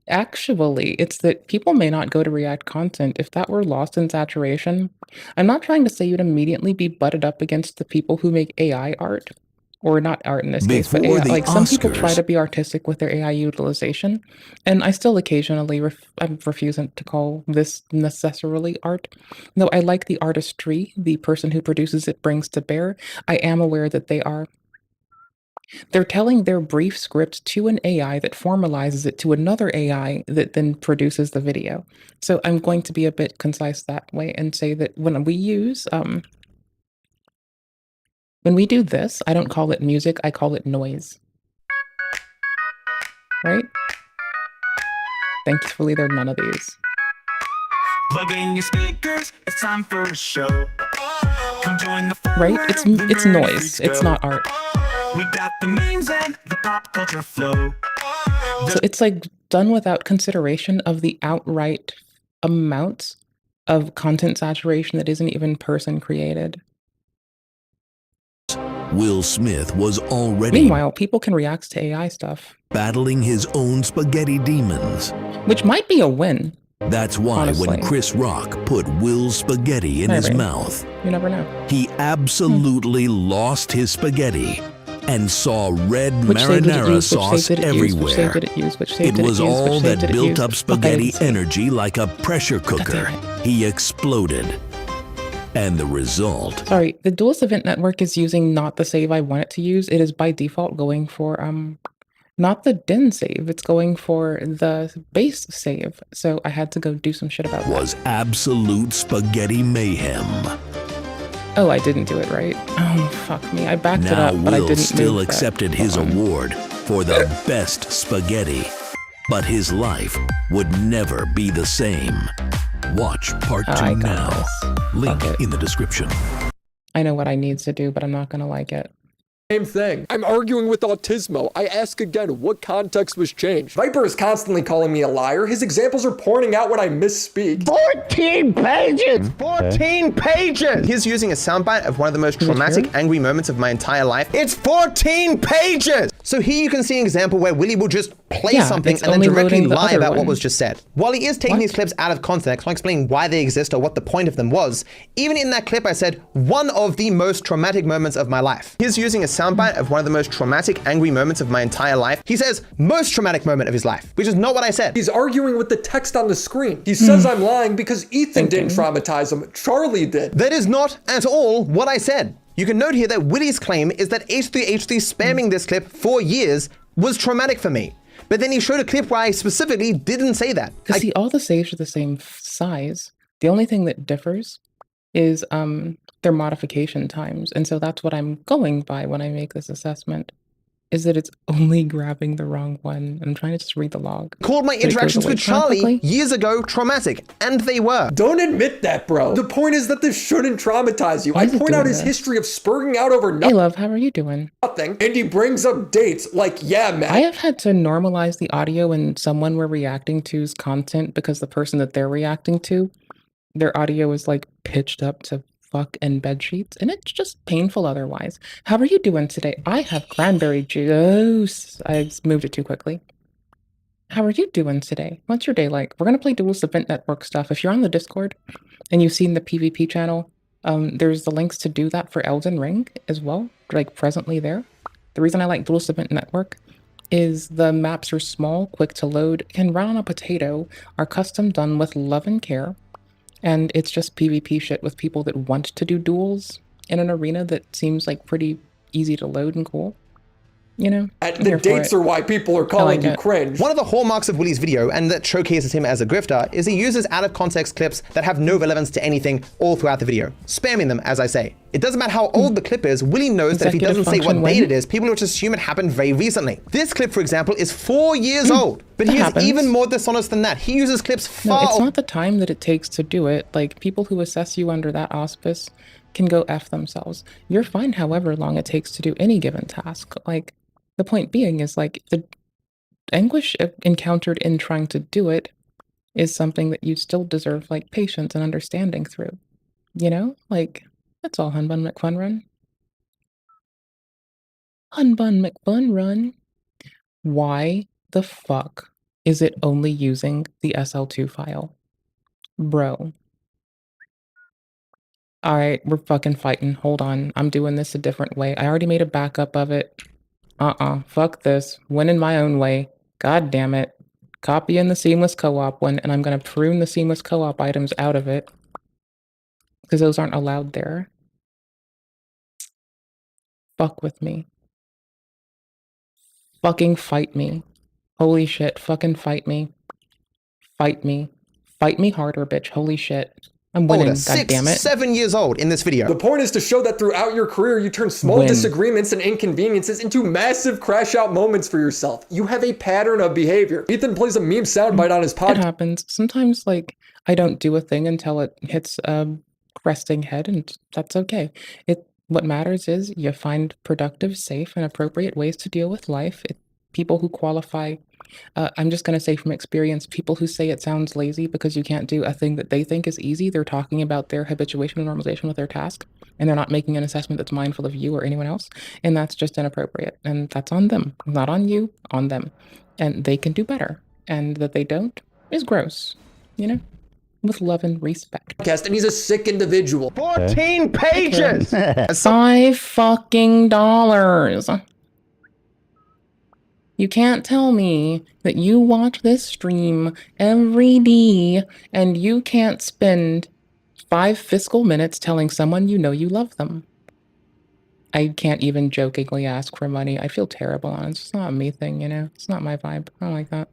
Actually, it's that people may not go to React content if that were lost in saturation. I'm not trying to say you'd immediately be butted up against the people who make AI art, or not art in this case, but Before AI. the Like some people try Oscars. to be artistic with their AI utilization, and I still occasionally I'm refusing to call this necessarily art. Though I like the artistry the person who produces it brings to bear, I am aware that they're telling their brief script to an AI that formalizes it to another AI that then produces the video. So I'm going to be a bit concise that way and say that when we do this, I don't call it music, I call it noise. Right? Thankfully, there are none of these. Plug in your speakers, it's time for a show. Come join the fun Right? where It's the nerdy noise. freaks It's go. not art. We got the memes and the pop culture flow. So it's like done without consideration of the outright amount of content saturation that isn't even person created. Will Smith was already Meanwhile, people can react to AI stuff, battling his own spaghetti demons. which might be a win. That's why Honestly. when Chris Rock put Will's spaghetti in his Maybe. mouth, You never know. he absolutely lost his spaghetti and saw red Which save did it marinara use? Which sauce save did it use? Which everywhere. save did it use? Which save It did was it use? all Which save that did it built use? up Fuck, I spaghetti didn't see. energy like a pressure cooker. He exploded. And the result, Sorry, the Duelist Event Network is using not the save I want it to use. It is by default going for not the din save. It's going for the base save. So I had to go do some shit about that. was absolute spaghetti mayhem. Oh, I didn't do it right. Oh, fuck me. I backed it Now up, but I Will didn't still move that. accepted his award for the best spaghetti, but his life would never be the same. Watch part 2 I got now. this. Link Fuck it. in the description. I know what I need to do, but I'm not gonna like it. Same thing. I'm arguing with Autismo. I ask again, what context was changed? Viper is constantly calling me a liar. His examples are pointing out when I misspeak. 14 pages! 14 pages! He's using a soundbite of one of the most traumatic, angry moments of my entire life. It's 14 pages! So here you can see an example where Willie will just play Yeah, something it's and then only directly loading the lie other about what one. was just said. While he is taking What? these clips out of context, not explaining why they exist or what the point of them was, even in that clip I said, one of the most traumatic moments of my life. He's using a soundbite of one of the most traumatic, angry moments of my entire life. He says, most traumatic moment of his life, which is not what I said. He's arguing with the text on the screen. He says I'm lying because Ethan didn't traumatize him. Charlie did. That is not at all what I said. You can note here that Willie's claim is that H3H3 spamming this clip for years was traumatic for me. But then he showed a clip where I specifically didn't say that. Because see, all the saves are the same size. The only thing that differs is their modification times. And so that's what I'm going by when I make this assessment, is that it's only grabbing the wrong one. I'm trying to just read the log. Called my But it goes interactions away with Charlie perfectly. years ago traumatic, and they were. Don't admit that, bro. The point is that this shouldn't traumatize you. Why I is it point out doing his this? history of spurging out over Hey love, how are you doing? nothing, and he brings up dates like, yeah, man. I have had to normalize the audio when someone we're reacting to's content because the person that they're reacting to, their audio is like pitched up to fuck and bed sheets, and it's just painful otherwise. How are you doing today? I have cranberry juice. I moved it too quickly. How are you doing today? What's your day like? We're gonna play Duelist Event Network stuff. If you're on the Discord and you've seen the PvP channel, there's the links to do that for Elden Ring as well, like presently there. The reason I like Duelist Event Network is the maps are small, quick to load, can run on a potato, are custom done with love and care, and it's just PvP shit with people that want to do duels in an arena that seems like pretty easy to load and cool. You know, The dates are why people are calling you cringe. One of the hallmarks of Willie's video, and that showcases him as a grifter, is he uses out of context clips that have no relevance to anything all throughout the video, spamming them, as I say. It doesn't matter how old the clip is, Willie knows that if he Executive doesn't say what function date when? it is, people will just assume it happened very recently. This clip, for example, is 4 years old, but he that is happens. even more dishonest than that. He uses clips No, far it's not the time that it takes to do it. Like, people who assess you under that auspice can go F themselves. You're fine however long it takes to do any given task. Like, the point being is, like, the anguish encountered in trying to do it is something that you still deserve, like, patience and understanding through. You know? Like, that's all, Hunbun McFun Run. Hunbun McFun Run. Why the fuck Is it only using the SL2 file? Bro. Alright, we're fucking fighting. Hold on. I'm doing this a different way. I already made a backup of it. Fuck this. Went in my own way. God damn it. Copy in the seamless co-op one, and I'm gonna prune the seamless co-op items out of it. Because those aren't allowed there. Fuck with me. Fucking fight me. Holy shit, fucking fight me. Fight me. Fight me harder, bitch. Holy shit. I'm winning, older, 6, 7 years old in this video. The point is to show that throughout your career, you turn small disagreements and inconveniences into massive crash out moments for yourself. You have a pattern of behavior. Ethan plays a meme soundbite on his podcast. It happens. Sometimes, like, I don't do a thing until it hits a cresting head, and that's okay. What matters is you find productive, safe, and appropriate ways to deal with life. People who qualify, I'm just going to say from experience, people who say it sounds lazy because you can't do a thing that they think is easy, they're talking about their habituation and normalization with their task, and they're not making an assessment that's mindful of you or anyone else, and that's just inappropriate, and that's on them, not on you, on them, and they can do better, and that they don't is gross, you know? With love and respect. And he's a sick individual. 14 pages! $5 fucking dollars. You can't tell me that you watch this stream every day and you can't spend 5 fiscal minutes telling someone you know you love them. I can't even jokingly ask for money. I feel terrible on it. It's just not a me thing, you know? It's not my vibe. I don't like that.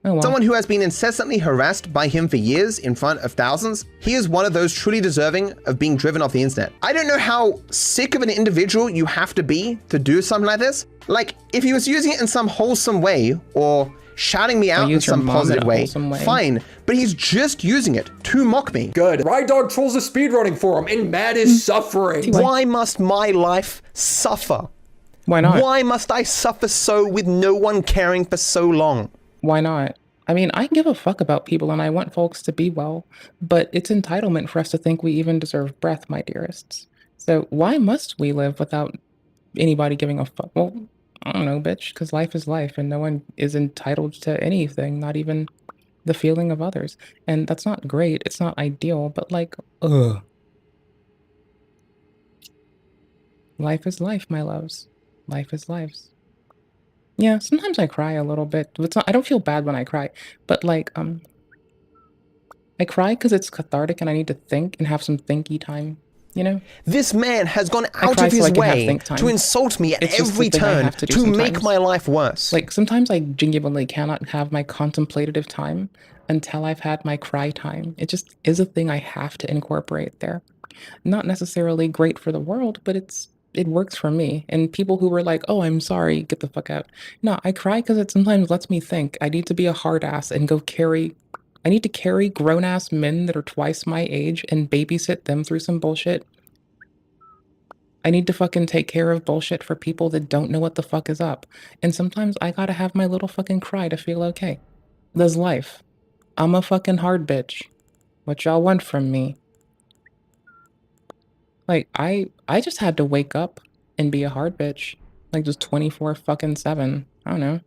Oh, well. Someone who has been incessantly harassed by him for years in front of thousands, he is one of those truly deserving of being driven off the internet. I don't know how sick of an individual you have to be to do something like this. Like, if he was using it in some wholesome way, or shouting me out in some positive way, fine, but he's just using it to mock me. Good. Rydog trolls a speedrunning forum, and Matt is suffering. Why must my life suffer? Why not? Why must I suffer so with no one caring for so long? Why not? I mean, I give a fuck about people and I want folks to be well, but it's entitlement for us to think we even deserve breath, my dearests. So why must we live without anybody giving a fuck? Well, I don't know, bitch, because life is life and no one is entitled to anything, not even the feeling of others. And that's not great. It's not ideal, but like, ugh. Life is life, my loves. Life is life. Yeah, sometimes I cry a little bit. It's not, I don't feel bad when I cry, but like, I cry because it's cathartic and I need to think and have some thinky time, you know? This man has gone out of his way to insult me at every turn to make my life worse. Like, sometimes I genuinely cannot have my contemplative time until I've had my cry time. It just is a thing I have to incorporate there. Not necessarily great for the world, but it works for me. And people who were like, oh, I'm sorry, get the fuck out. No, I cry because it sometimes lets me think. I need to be a hard ass and I need to carry grown ass men that are twice my age and babysit them through some bullshit. I need to fucking take care of bullshit for people that don't know what the fuck is up. And sometimes I gotta have my little fucking cry to feel okay. There's life. I'm a fucking hard bitch. What y'all want from me? Like, I just had to wake up and be a hard bitch. Like, just 24 fucking 7. I don't know.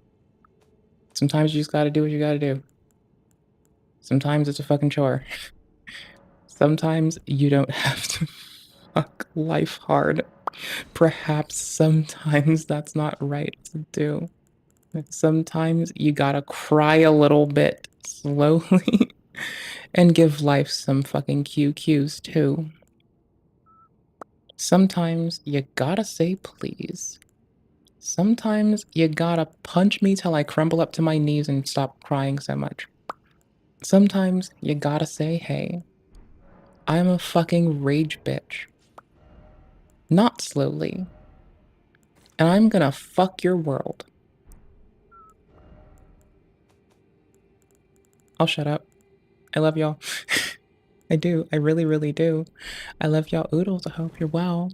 Sometimes you just gotta do what you gotta do. Sometimes it's a fucking chore. Sometimes you don't have to fuck life hard. Perhaps sometimes that's not right to do. Sometimes you gotta cry a little bit slowly and give life some fucking QQs too. Sometimes you gotta say please. Sometimes you gotta punch me till I crumble up to my knees and stop crying so much. Sometimes you gotta say, hey, I'm a fucking rage bitch. Not slowly. And I'm gonna fuck your world. I'll shut up. I love y'all. I do. I really, really do. I love y'all oodles. I hope you're well.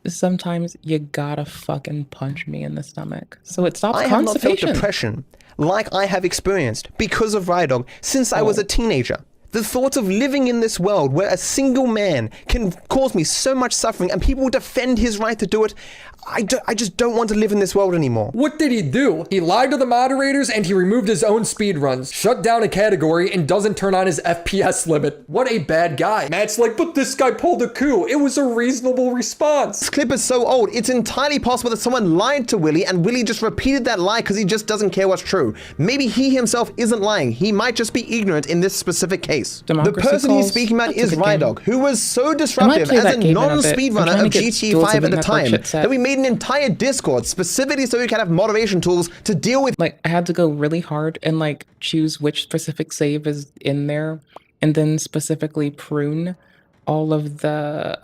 Sometimes you gotta fucking punch me in the stomach. So it stops constipation. I have not felt depression like I have experienced because of Rydog since I was a teenager. The thought of living in this world where a single man can cause me so much suffering and people defend his right to do it, I just don't want to live in this world anymore. What did he do? He lied to the moderators and he removed his own speedruns, shut down a category, and doesn't turn on his FPS limit. What a bad guy. Matt's like, but this guy pulled a coup. It was a reasonable response. This clip is so old, it's entirely possible that someone lied to Willy and Willy just repeated that lie because he just doesn't care what's true. Maybe he himself isn't lying. He might just be ignorant in this specific case. The person he's speaking about is Rydog, who was so disruptive as a non-speedrunner of GTA 5 at the time that we made an entire Discord specifically so we could have moderation tools to deal with. Like, I had to go really hard and like choose which specific save is in there and then specifically prune all of the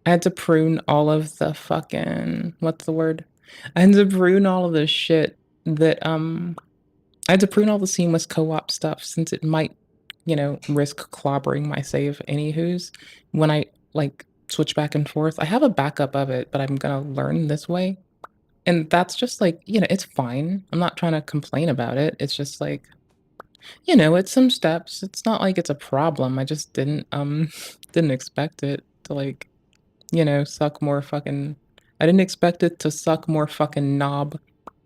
I had to prune all of the fucking, what's the word? I had to prune all of the shit that I had to prune all the seamless co-op stuff since it might, you know, risk clobbering my save anywho's when I like switch back and forth. I have a backup of it, but I'm gonna learn this way. And that's just like, you know, it's fine. I'm not trying to complain about it. It's just like, you know, it's some steps. It's not like it's a problem. I just didn't expect it to like, you know, suck more fucking, I didn't expect it to suck more fucking knob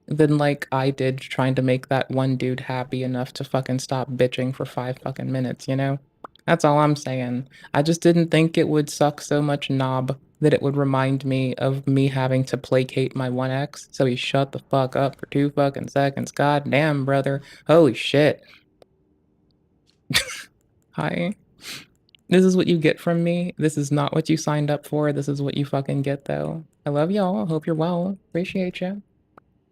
than like I did trying to make that one dude happy enough to fucking stop bitching for 5 fucking minutes, you know? That's all I'm saying. I just didn't think it would suck so much knob that it would remind me of me having to placate my 1X. So he shut the fuck up for 2 fucking seconds. God damn, brother. Holy shit. Hi. This is what you get from me. This is not what you signed up for. This is what you fucking get, though. I love y'all. Hope you're well. Appreciate you.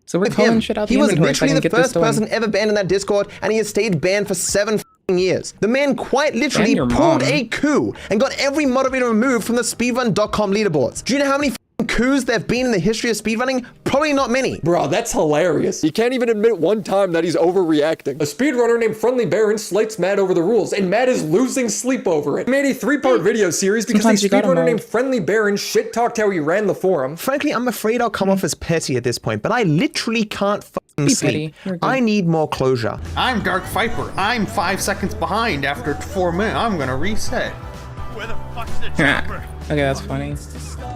So we're calling shit out the inventory. He was literally the first person ever banned in that Discord, and he has stayed banned for 7 years. The man quite literally pulled a coup and got every moderator removed from the speedrun.com leaderboards. Do you know how many coups there have been in the history of speedrunning? Probably not many. Bro, that's hilarious. He can't even admit one time that he's overreacting. A speedrunner named Friendly Baron slates Matt over the rules, and Matt is losing sleep over it. He made a 3-part video series because the speedrunner named Friendly Baron shit-talked how he ran the forum. Frankly, I'm afraid I'll come off as petty at this point, but I literally can't fucking sleep. I need more closure. I'm Dark Viper. I'm 5 seconds behind after 4 minutes. I'm gonna reset. Where the fuck's the chopper? Okay, that's funny.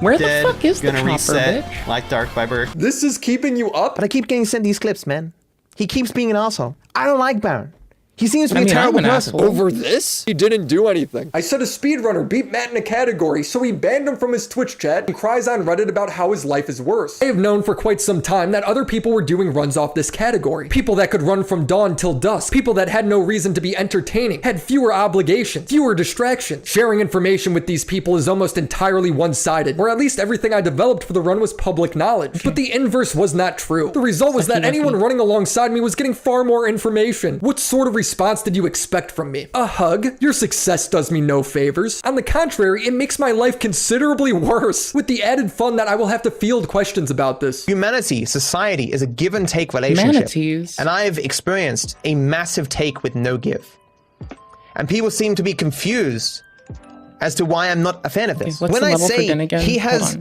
Where the fuck is the chopper, bitch? Like Dark Viper. This is keeping you up? But I keep getting sent these clips, man. He keeps being an asshole. I don't like Baron. He seems to be a terrible person. Over this? He didn't do anything. I said a speedrunner beat Matt in a category, so he banned him from his Twitch chat and cries on Reddit about how his life is worse. I have known for quite some time that other people were doing runs off this category. People that could run from dawn till dusk. People that had no reason to be entertaining, had fewer obligations, fewer distractions. Sharing information with these people is almost entirely one-sided, or at least everything I developed for the run was public knowledge. But the inverse was not true. The result was that anyone running alongside me was getting far more information. What sort of response did you expect from me? A hug? Your success does me no favors. On the contrary, it makes my life considerably worse, with the added fun that I will have to field questions about this. Humanity, society is a give and take relationship. And I've experienced a massive take with no give. And people seem to be confused as to why I'm not a fan of this. When I say he has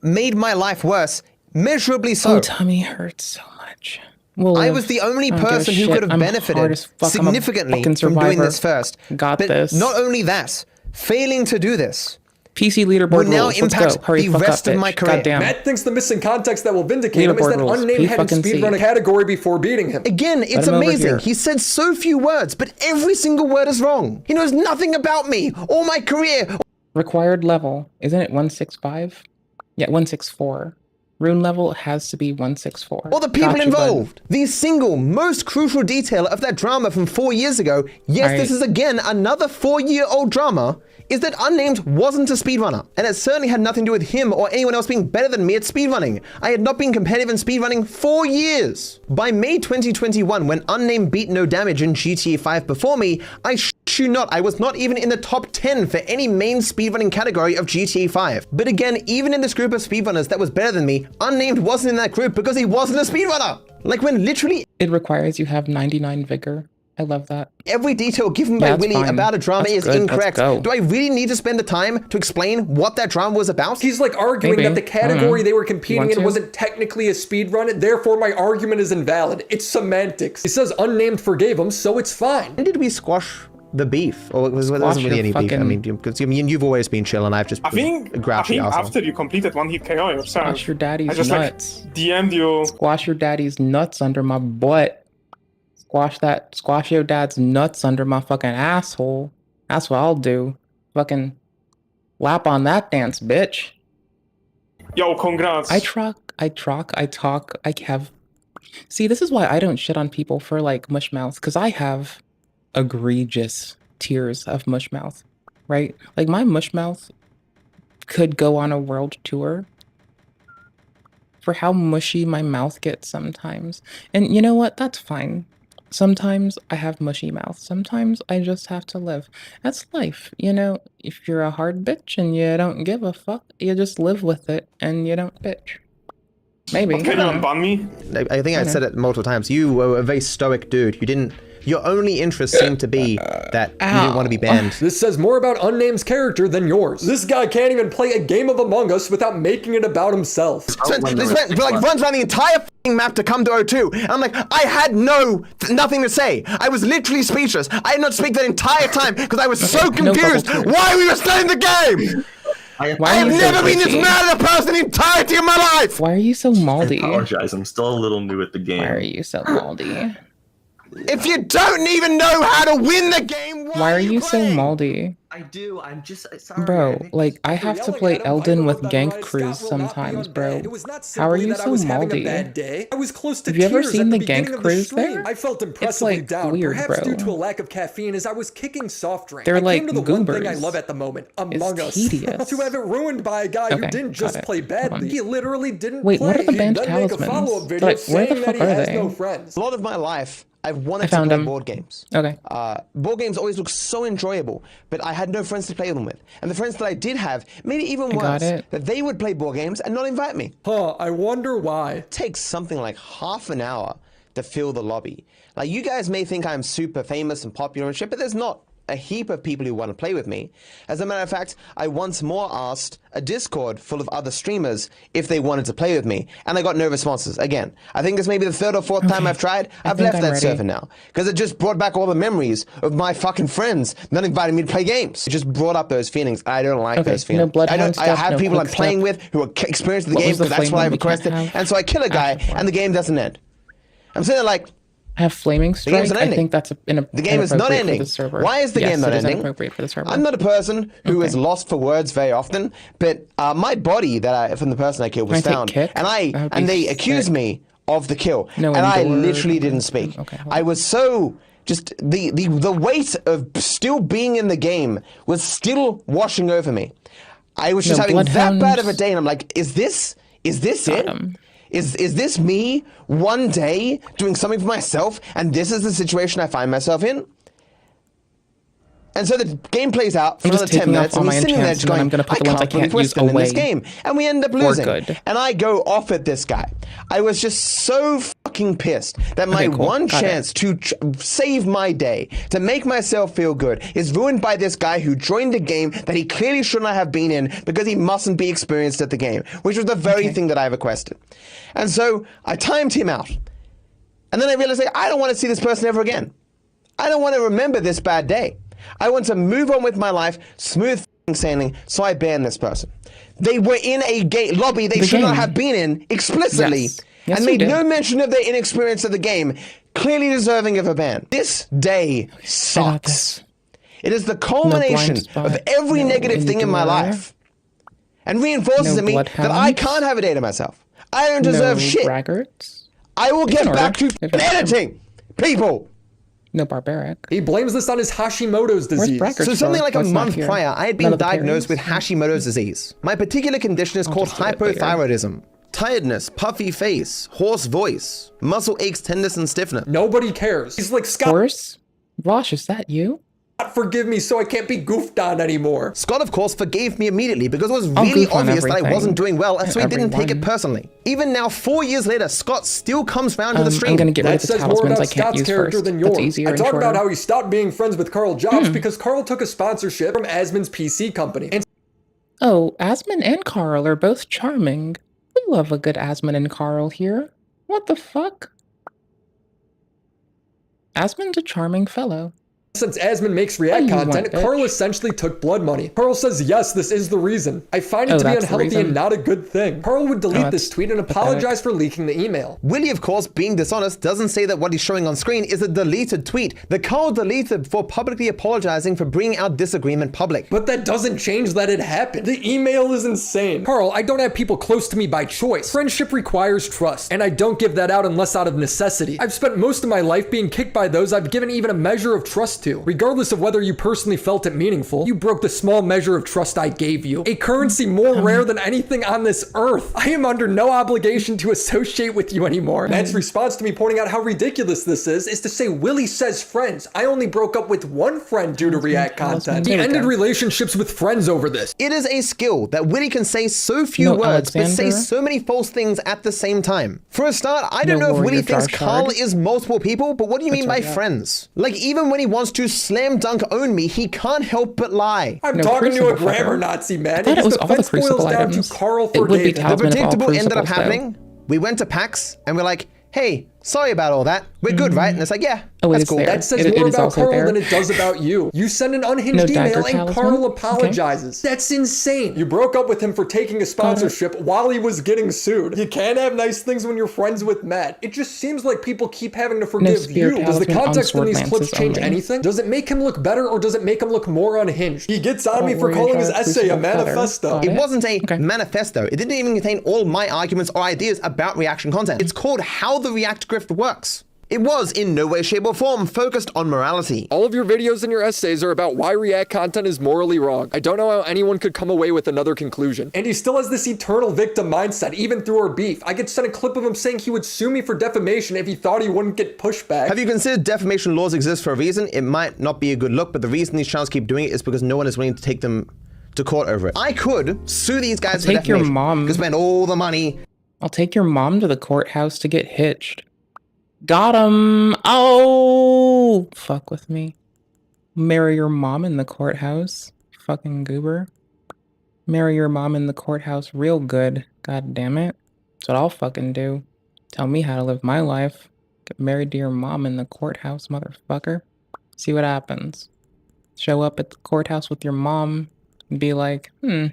made my life worse, measurably so. Oh, tummy hurts so much. I was the only person who could have benefited significantly from doing this first. Got but this. Not only that, failing to do this PC leaderboard will now rules. impact the rest of my career. Matt thinks the missing context that will vindicate him is that Unnamed had him speedrun a category before beating him. Again, it's amazing. He said so few words, but every single word is wrong. He knows nothing about me or my career. Required level, isn't it 165? Yeah, 164. Rune level has to be 164. Or the people involved. The single most crucial detail of that drama from 4 years ago, yes, this is again another 4-year-old drama, is that Unnamed wasn't a speedrunner. And it certainly had nothing to do with him or anyone else being better than me at speedrunning. I had not been competitive in speedrunning 4 years. By May 2021, when Unnamed beat No Damage in GTA 5 before me, I you not, I was not even in the top 10 for any main speedrunning category of GTA 5. But again, even in this group of speedrunners that was better than me, Unnamed wasn't in that group because he wasn't a speedrunner. Like when literally... It requires you have 99 vigor. I love that. Every detail given by Willy about a drama is incorrect. Do I really need to spend the time to explain what that drama was about? He's like arguing that the category they were competing in wasn't technically a speedrun, therefore my argument is invalid. It's semantics. He says Unnamed forgave him, so it's fine. When did we squash the beef? Or there wasn't really any beef. I mean, because you've always been chill, and I've just been a grouchy asshole. After you completed one hit KO yourself, Squash your daddy's I just nuts. Like, DM'd you. Squash your daddy's nuts under my butt. Squash your dad's nuts under my fucking asshole. That's what I'll do. Fucking lap on that dance, bitch. Yo, congrats. I talk, I have... See, this is why I don't shit on people for, like, mush mouth, because I have egregious tiers of mush mouth, right? Like, my mush mouth could go on a world tour for how mushy my mouth gets sometimes. And you know what? That's fine. Sometimes I have mushy mouth. Sometimes I just have to live. That's life, you know? If you're a hard bitch and you don't give a fuck, you just live with it and you don't bitch. Maybe. Can you unban me? I think I said it multiple times. You were a very stoic dude. You didn't... Your only interest seemed to be that you didn't want to be banned. This says more about Unname's character than yours. This guy can't even play a game of Among Us without making it about himself. Runs around the entire f***ing map to come to O2. And I'm like, I had nothing to say. I was literally speechless. I did not speak that entire time because I was so confused why we were starting the game. I've never been this mad at a person in the entirety of my life. Why are you so moldy? I apologize. I'm still a little new at the game. Why are you so moldy? If you don't even know how to win the game, why are you so moldy? I do. I'm just sorry. Bro, like, I have to play Elden with Gank Crews sometimes, bro. How are you so moldy? I was close to Have you ever tears seen at the beginning Gank of the Crews stream. there? I felt impressively It's like down, weird, perhaps bro. due to a lack of caffeine as I was kicking soft drink. They're I like came to the one thing I goobers. love at the moment, Among Us. tedious. To have it ruined by a guy who Okay, didn't got just it. play Hold badly, on. he literally didn't Wait, play. what are the He'd banned then make a talismans? follow-up video Where the saying fuck that he are has they? no friends. A lot of my life, I've wanted I to found play him. board games. Okay. Board games always look so enjoyable, but I had no friends to play them with. And the friends that I did have made it even got worse it. that they would play board games and not invite me. I wonder why. It takes something like half an hour to fill the lobby. Like, you guys may think I'm super famous and popular and shit, but there's not a heap of people who want to play with me. As a matter of fact, I once more asked a Discord full of other streamers if they wanted to play with me, and I got no responses. Again, I think it's maybe the third or fourth time I've tried. I've left that server now, because it just brought back all the memories of my fucking friends not inviting me to play games. It just brought up those feelings. I don't like those feelings. No Bloodhound I stuff, have no people I'm quick playing step. with who are experienced with the What game, was the because that's flame what I one we can't requested, have? and so I kill a guy, and the game doesn't end. I'm sitting there like, I have Flaming the game's Strike. not I ending. think that's The game is not inappropriate for ending. the server. Why is the Yes, game not it is ending? inappropriate for the server. I'm not a person who is lost for words very often, but my body from the person I killed was Can I found, take kick? and That would be they accused sick. me of the kill, No and I endure. literally didn't speak. I was so just the weight of still being in the game was still washing over me. I was just having that bad of a day, and I'm like, is this it? Is this me one day doing something for myself, and this is the situation I find myself in? And so the game plays out for I'm another just 10 taking minutes, off and all he's my sitting there enchants, just and then going, I'm gonna put the ones I can't believe can't we're use still in this away. game. And we end up For losing. good. And I go off at this guy. I was just so fucking pissed that my Okay, cool. one Got it. chance to save my day, to make myself feel good, is ruined by this guy who joined a game that he clearly should not have been in because he mustn't be experienced at the game, which was the very thing that I requested. And so I timed him out. And then I realized, like, I don't want to see this person ever again. I don't want to remember this bad day. I want to move on with my life, smooth sailing, so I ban this person. They were in a lobby they should not have been in explicitly, Yes. Yes, and we made did. no mention of their inexperience of the game, clearly deserving of a ban. This day sucks. It is the culmination of every negative thing in my life, and reinforces No in me that I bloodhounds. can't have a day to myself. I don't deserve No shit. braggarts. I will get Ignore back to it. editing, people. No barbaric. He blames this on his Hashimoto's disease. So something like a month prior, I had been diagnosed with Hashimoto's disease. My particular condition is called hypothyroidism. Tiredness, puffy face, hoarse voice, muscle aches, tenderness, and stiffness. Nobody cares. He's like, Scott, Horse? Vosh, is that you? forgive me so I can't be goofed on anymore. Scott, of course, forgave me immediately because it was I'll really goof on obvious that I everything. wasn't doing well, and so he didn't take it Everyone. personally. Even now, 4 years later, Scott still comes round to the stream. I'm gonna get rid That of the says more talismans about I can't Scott's use character first. than That's yours. easier I and talk about shorter. how he stopped being friends with Carl Jobs because Carl took a sponsorship from Asmon's PC company. And Oh, Asmon and Carl are both charming. We love a good Asmon and Carl here. What the fuck? Asmon's a charming fellow. Since Asmon makes React you want, content, bitch? Carl essentially took blood money. Carl says, yes, this is the reason. I find it to be that's the unhealthy reason? and not a good thing. Carl would delete Oh, this that's tweet and apologize for leaking the email. Willie, of course, being dishonest, doesn't say that what he's showing on screen is a deleted tweet that Carl deleted for publicly apologizing for bringing our disagreement public. But that doesn't change that it happened. The email is insane. Carl, I don't have people close to me by choice. Friendship requires trust, and I don't give that out unless out of necessity. I've spent most of my life being kicked by those I've given even a measure of trust to. Regardless of whether you personally felt it meaningful, you broke the small measure of trust I gave you. A currency more rare than anything on this earth. I am under no obligation to associate with you anymore. Matt's response to me pointing out how ridiculous this is to say Willie says friends. I only broke up with one friend due to React content. He ended relationships with friends over this. It is a skill that Willie can say so few words, but say so many false things at the same time. For a start, I don't know if Willie thinks Carl is multiple people, but what do you mean by friends? Like, even when he wants to slam dunk own me, he can't help but lie. I'm talking to a grammar Nazi, man. It was all the defense boils crucible down items. to Carl It would be forgave him. The Talisman of all predictable ended up crucibles, though. happening. We went to PAX and we're like, hey, sorry about all that. We're good, right? And it's like, yeah, Oh, it that's is cool. there. That says It more is about also Carl there. than it does about you. You send an unhinged No email dagger and talisman? Carl Okay. apologizes. That's insane. You broke up with him for taking a sponsorship while he was getting sued. You can't have nice things when you're friends with Matt. It just seems like people keep having to forgive spear you. Does the talisman on context in sword these clips lances change only. anything? Does it make him look better or does it make him look more unhinged? He gets on me for warrior calling his draw essay a crucible feather. manifesto. Got It wasn't a manifesto. It didn't even contain all my arguments or ideas about reaction content. It's called How the React Grift Works. It was in no way, shape, or form focused on morality. All of your videos and your essays are about why React content is morally wrong. I don't know how anyone could come away with another conclusion. And he still has this eternal victim mindset, even through our beef. I could send a clip of him saying he would sue me for defamation if he thought he wouldn't get pushback. Have you considered defamation laws exist for a reason? It might not be a good look, but the reason these channels keep doing it is because no one is willing to take them to court over it. I could sue these guys for Take your defamation. mom. Could spend all the money. I'll take your mom to the courthouse to get hitched. Got him. Oh, fuck with me. Marry your mom in the courthouse. Fucking goober. Marry your mom in the courthouse real good. God damn it. That's what I'll fucking do. Tell me how to live my life. Get married to your mom in the courthouse, motherfucker. See what happens. Show up at the courthouse with your mom and be like, you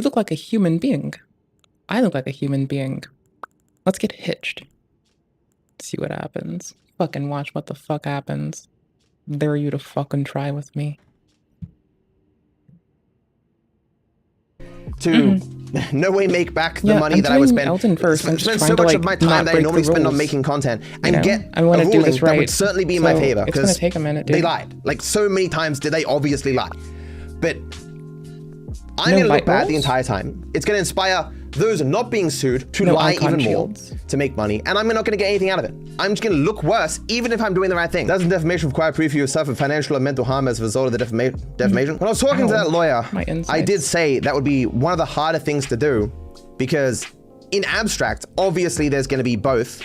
look like a human being. I look like a human being. Let's get hitched. See what happens. Fucking watch what the fuck happens. Dare you to fucking try with me. To no way make back the Yeah, money I'm that I would doing spend. Elden first. I'm just Spend trying so to, much like, of my not time that I break normally the spend on rules. making content and You know? get I wanna a do ruling this that right. would certainly be in my So, favor. it's gonna Because take a minute, they dude. lied. Like, so many times did they obviously lie. But I'm No going to light look bad the rolls? entire time. It's going to inspire those not being sued to No lie icon even shields. more to make money, and I'm not going to get anything out of it. I'm just going to look worse, even if I'm doing the right thing. Doesn't defamation require proof you suffer financial or mental harm as a result of the defamation? When I was talking to Ow. that lawyer, My I insides. did say that would be one of the harder things to do, because in abstract, obviously there's going to be both.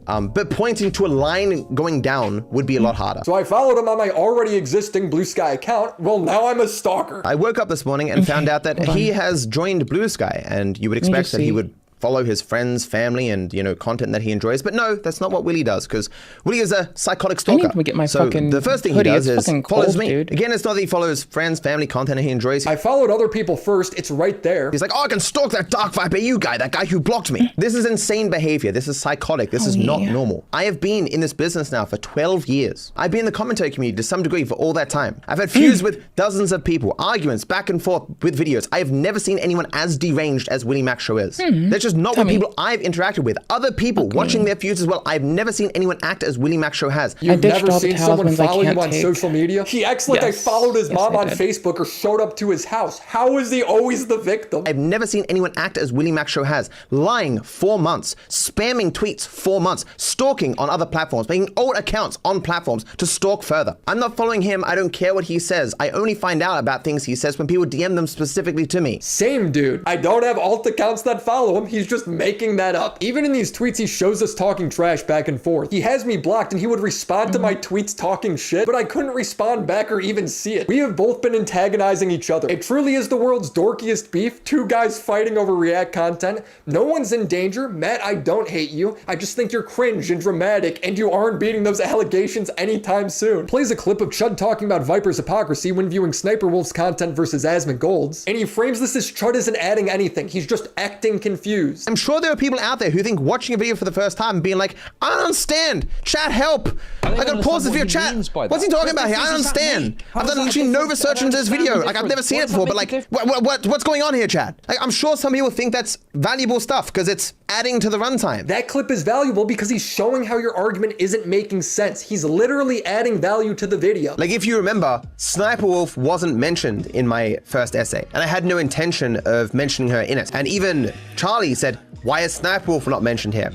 But pointing to a line going down would be a lot harder. So I followed him on my already existing Blue Sky account. Well, now I'm a stalker. I woke up this morning and found out that he has joined Blue Sky, and you would me expect just that he see. would follow his friends, family, and content that he enjoys. But no, that's not what Willie does, because Willie is a psychotic I need stalker. to get my so fucking the first thing hoodie. he does It's is fucking follows cold, me. dude. Again, it's not that he follows friends, family, content that he enjoys. I followed other people first. It's right there. He's like, oh, I can stalk that Dark Viper EU guy, that guy who blocked me. This is insane behavior. This is psychotic. This is not normal. I have been in this business now for 12 years. I've been in the commentary community to some degree for all that time. I've had feuds with dozens of people, arguments back and forth with videos. I have never seen anyone as deranged as Willie Mac Show is. That's just not what people I've interacted with. Other people watching their feuds as well. I've never seen anyone act as Willie Mac Show has. You've never all the seen someone talismans I follow you can't on take. social media? He acts like I Yes. followed his Yes, mom I on did. Facebook or showed up to his house. How is he always the victim? I've never seen anyone act as Willie Mac Show has. Lying 4 months, spamming tweets 4 months, stalking on other platforms, making old accounts on platforms to stalk further. I'm not following him. I don't care what he says. I only find out about things he says when people DM them specifically to me. Same dude. I don't have alt accounts that follow him. He's he's just making that up. Even in these tweets, he shows us talking trash back and forth. He has me blocked and he would respond to my tweets talking shit, but I couldn't respond back or even see it. We have both been antagonizing each other. It truly is the world's dorkiest beef. Two guys fighting over React content. No one's in danger. Matt, I don't hate you. I just think you're cringe and dramatic and you aren't beating those allegations anytime soon. Plays a clip of Chud talking about Viper's hypocrisy when viewing Sniper Wolf's content versus Asmongold's, and he frames this as Chud isn't adding anything. He's just acting confused. I'm sure there are people out there who think watching a video for the first time and being like, I don't understand. Chat, help. I gotta pause the video. Chat, what's he talking about here? I don't understand. I've done literally no research into this video. Like, I've never seen it before, but like, what's going on here, chat? Like, I'm sure some people think that's valuable stuff because it's adding to the runtime. That clip is valuable because he's showing how your argument isn't making sense. He's literally adding value to the video. Like, if you remember, Sniper Wolf wasn't mentioned in my first essay, and I had no intention of mentioning her in it. And even Charlie said, why is Sniper Wolf not mentioned here?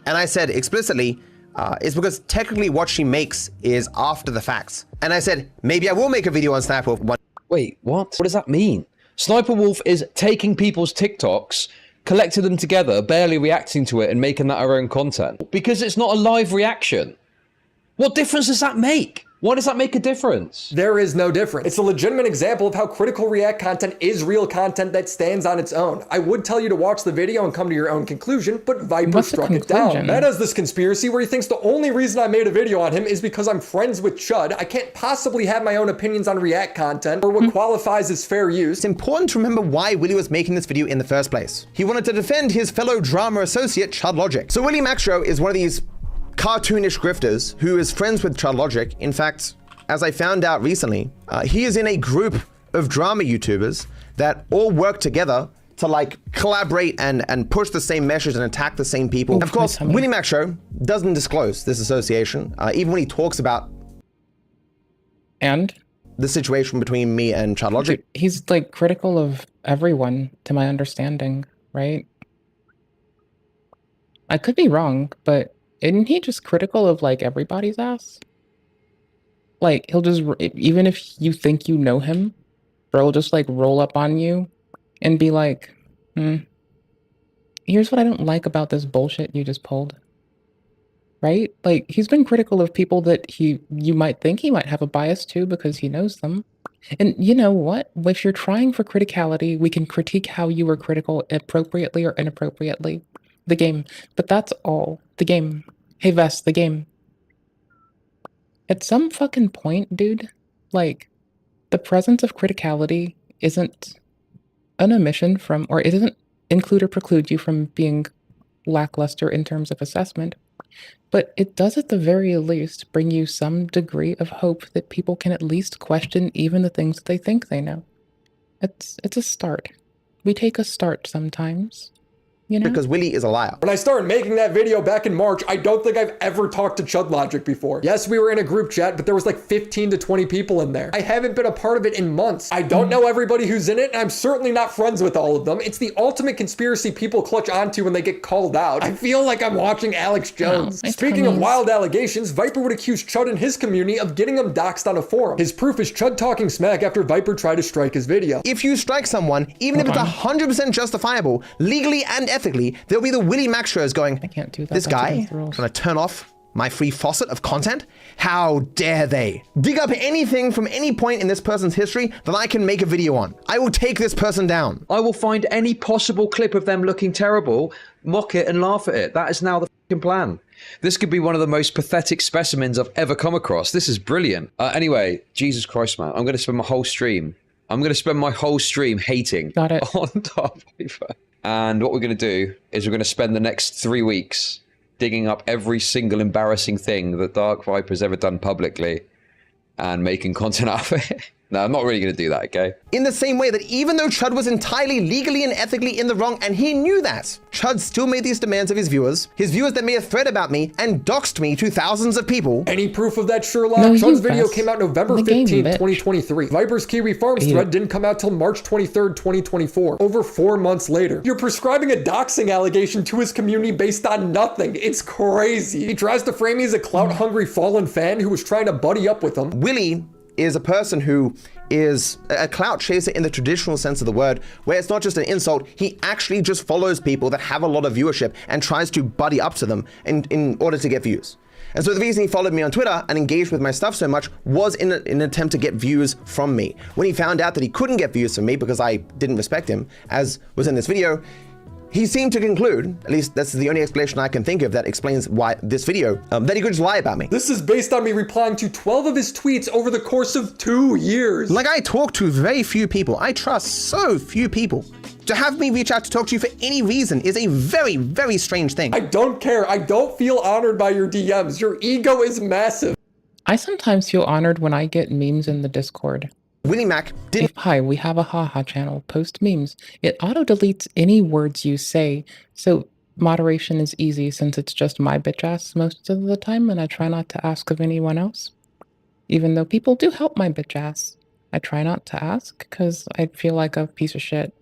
And I said explicitly, it's because technically what she makes is after the facts. And I said, maybe I will make a video on Sniper Wolf. Wait, what? What does that mean? Sniper Wolf is taking people's TikToks, collecting them together, barely reacting to it and making that her own content. Because it's not a live reaction. What difference does that make? Why does that make a difference? There is no difference. It's a legitimate example of how critical React content is real content that stands on its own. I would tell you to watch the video and come to your own conclusion, but Viper struck it down. Matt has this conspiracy where he thinks the only reason I made a video on him is because I'm friends with Chud. I can't possibly have my own opinions on React content or what qualifies as fair use. It's important to remember why Willie was making this video in the first place. He wanted to defend his fellow drama associate, Chud Logic. So Willie Maxtro is one of these cartoonish grifters who is friends with Chud Logic. In fact, as I found out recently, he is in a group of drama YouTubers that all work together to like collaborate and push the same message and attack the same people. Of course, Willie Maxtro doesn't disclose this association, even when he talks about the situation between me and Chud Logic. He's like critical of everyone, to my understanding, right? I could be wrong, but isn't he just critical of like everybody's ass? Like, he'll just, even if you think you know him, bro will just like roll up on you and be like, here's what I don't like about this bullshit you just pulled. Right? Like, he's been critical of people that you might think he might have a bias to because he knows them. And you know what? If you're trying for criticality, we can critique how you were critical appropriately or inappropriately. The game. But that's all. The game. Hey, Vest, the game. At some fucking point, dude, like, the presence of criticality isn't an omission from, or it doesn't include or preclude you from being lackluster in terms of assessment, but it does at the very least bring you some degree of hope that people can at least question even the things that they think they know. It's a start. We take a start sometimes. You know? Because Willie is a liar. When I started making that video back in March, I don't think I've ever talked to Chud Logic before. Yes, we were in a group chat, but there was like 15 to 20 people in there. I haven't been a part of it in months. I don't know everybody who's in it, and I'm certainly not friends with all of them. It's the ultimate conspiracy people clutch onto when they get called out. I feel like I'm watching Alex Jones. Speaking of wild allegations, Viper would accuse Chud and his community of getting him doxxed on a forum. His proof is Chud talking smack after Viper tried to strike his video. If you strike someone, even if it's 100% justifiable, legally and ethically, there'll be the Willie Maxtros going, I can't do that. This guy trying to turn off my free faucet of content? How dare they? Dig up anything from any point in this person's history that I can make a video on. I will take this person down. I will find any possible clip of them looking terrible, mock it and laugh at it. That is now the fucking plan. This could be one of the most pathetic specimens I've ever come across. This is brilliant. Anyway, Jesus Christ, man. I'm going to spend my whole stream hating on Dark Viper. And what we're going to do is we're going to spend the next 3 weeks digging up every single embarrassing thing that Dark Viper's ever done publicly and making content out of it. No, I'm not really going to do that, okay? In the same way that even though Chud was entirely legally and ethically in the wrong, and he knew that, Chud still made these demands of his viewers that made a thread about me and doxed me to thousands of people. Any proof of that, Sherlock? Chud's video came out November 15th, 2023. Viper's Kiwi Farms thread didn't come out till March 23rd, 2024. Over 4 months later. You're prescribing a doxing allegation to his community based on nothing. It's crazy. He tries to frame me as a clout-hungry fallen fan who was trying to buddy up with him. Willie is a person who is a clout chaser in the traditional sense of the word, where it's not just an insult, he actually just follows people that have a lot of viewership and tries to buddy up to them in order to get views. And so the reason he followed me on Twitter and engaged with my stuff so much was in an attempt to get views from me. When he found out that he couldn't get views from me because I didn't respect him, as was in this video, he seemed to conclude, at least that's the only explanation I can think of that explains why this video, that he could just lie about me. This is based on me replying to 12 of his tweets over the course of 2 years. Like, I talk to very few people. I trust so few people. To have me reach out to talk to you for any reason is a very, very strange thing. I don't care. I don't feel honored by your DMs. Your ego is massive. I sometimes feel honored when I get memes in the Discord. Willie Mac didn't. Hi, we have a haha channel. Post memes. It auto deletes any words you say, so moderation is easy since it's just my bitch ass most of the time, and I try not to ask of anyone else. Even though people do help my bitch ass, I try not to ask because I feel like a piece of shit.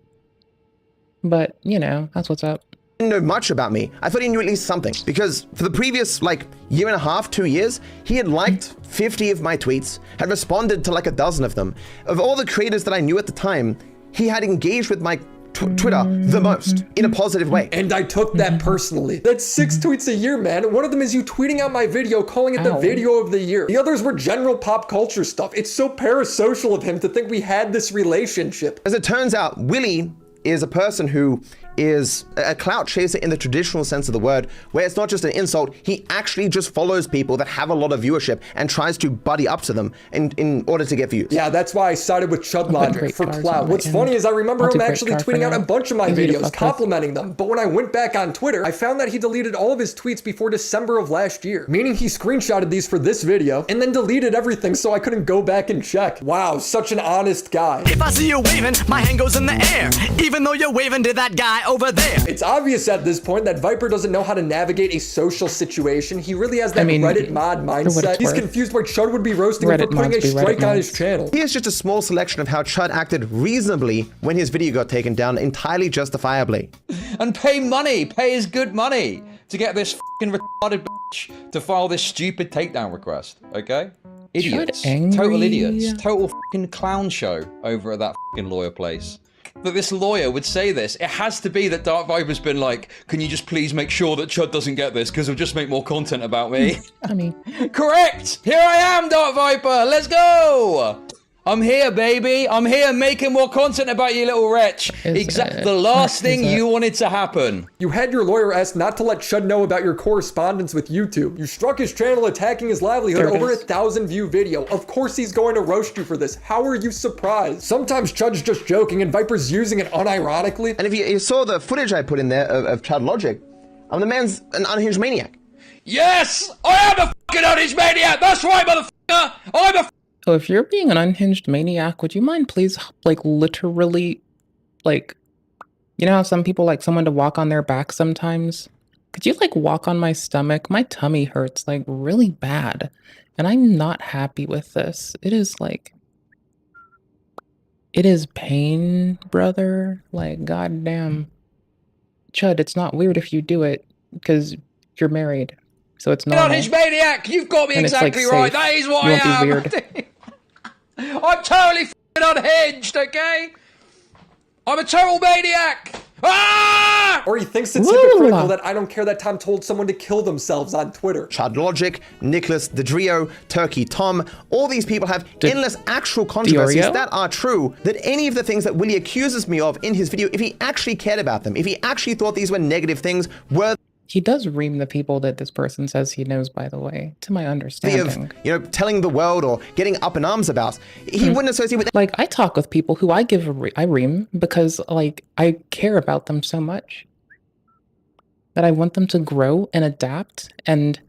But, you know, that's what's up. Didn't know much about me. I thought he knew at least something, because for the previous, year and a half, 2 years, he had liked 50 of my tweets, had responded to like a dozen of them. Of all the creators that I knew at the time, he had engaged with my Twitter the most, in a positive way. And I took that personally. That's 6 tweets a year, man. One of them is you tweeting out my video, calling it the video of the year. The others were general pop culture stuff. It's so parasocial of him to think we had this relationship. As it turns out, Willie is a person who is a clout chaser in the traditional sense of the word, where it's not just an insult, he actually just follows people that have a lot of viewership and tries to buddy up to them in order to get views. Yeah, that's why I sided with Chud Logic for clout. What's funny is I remember him actually tweeting out a bunch of my videos, complimenting them, but when I went back on Twitter, I found that he deleted all of his tweets before December of last year, meaning he screenshotted these for this video and then deleted everything so I couldn't go back and check. Wow, such an honest guy. If I see you waving, my hand goes in the air, even though you're waving to that guy over there. It's obvious at this point that Viper doesn't know how to navigate a social situation. He really has that Reddit mod mindset. He's confused why Chud would be roasting him for putting a strike on his channel. Here's just a small selection of how Chud acted reasonably when his video got taken down, entirely justifiably. And pay his good money to get this fucking retarded bitch to file this stupid takedown request, okay? Idiots. Total idiots. Total fucking clown show over at that fucking lawyer place. That this lawyer would say this. It has to be that Dark Viper's been like, can you just please make sure that Chud doesn't get this because it'll just make more content about me. I mean, correct. Here I am, Dark Viper. Let's go. I'm here, baby. I'm here making more content about you, little wretch. Exactly the last thing you wanted to happen. You had your lawyer ask not to let Chud know about your correspondence with YouTube. You struck his channel attacking his livelihood over 1,000 view video. Of course he's going to roast you for this. How are you surprised? Sometimes Chud's just joking and Viper's using it unironically. And if you saw the footage I put in there of Chud Logic, the man's an unhinged maniac. Yes, I am a fucking unhinged maniac. That's right, motherfucker. I'm a So if you're being an unhinged maniac, would you mind please, literally, you know how some people like someone to walk on their back sometimes? Could you, walk on my stomach? My tummy hurts, really bad. And I'm not happy with this. It is, it is pain, brother. Goddamn. Chud, it's not weird if you do it, because you're married. So it's normal. Unhinged maniac! You've got me exactly right. That is what I am. Weird. I'm totally f***ing unhinged, okay? I'm a total maniac! Ah! Or he thinks it's hypocritical that I don't care that Tom told someone to kill themselves on Twitter. Chud Logic, Nicholas the Drio, Turkey Tom, all these people have endless actual controversies that are true, that any of the things that Willie accuses me of in his video, if he actually cared about them, if he actually thought these were negative things, were... He does ream the people that this person says he knows, by the way, to my understanding. Of, telling the world or getting up in arms about. He wouldn't associate with... I talk with people who I ream because, I care about them so much. That I want them to grow and adapt and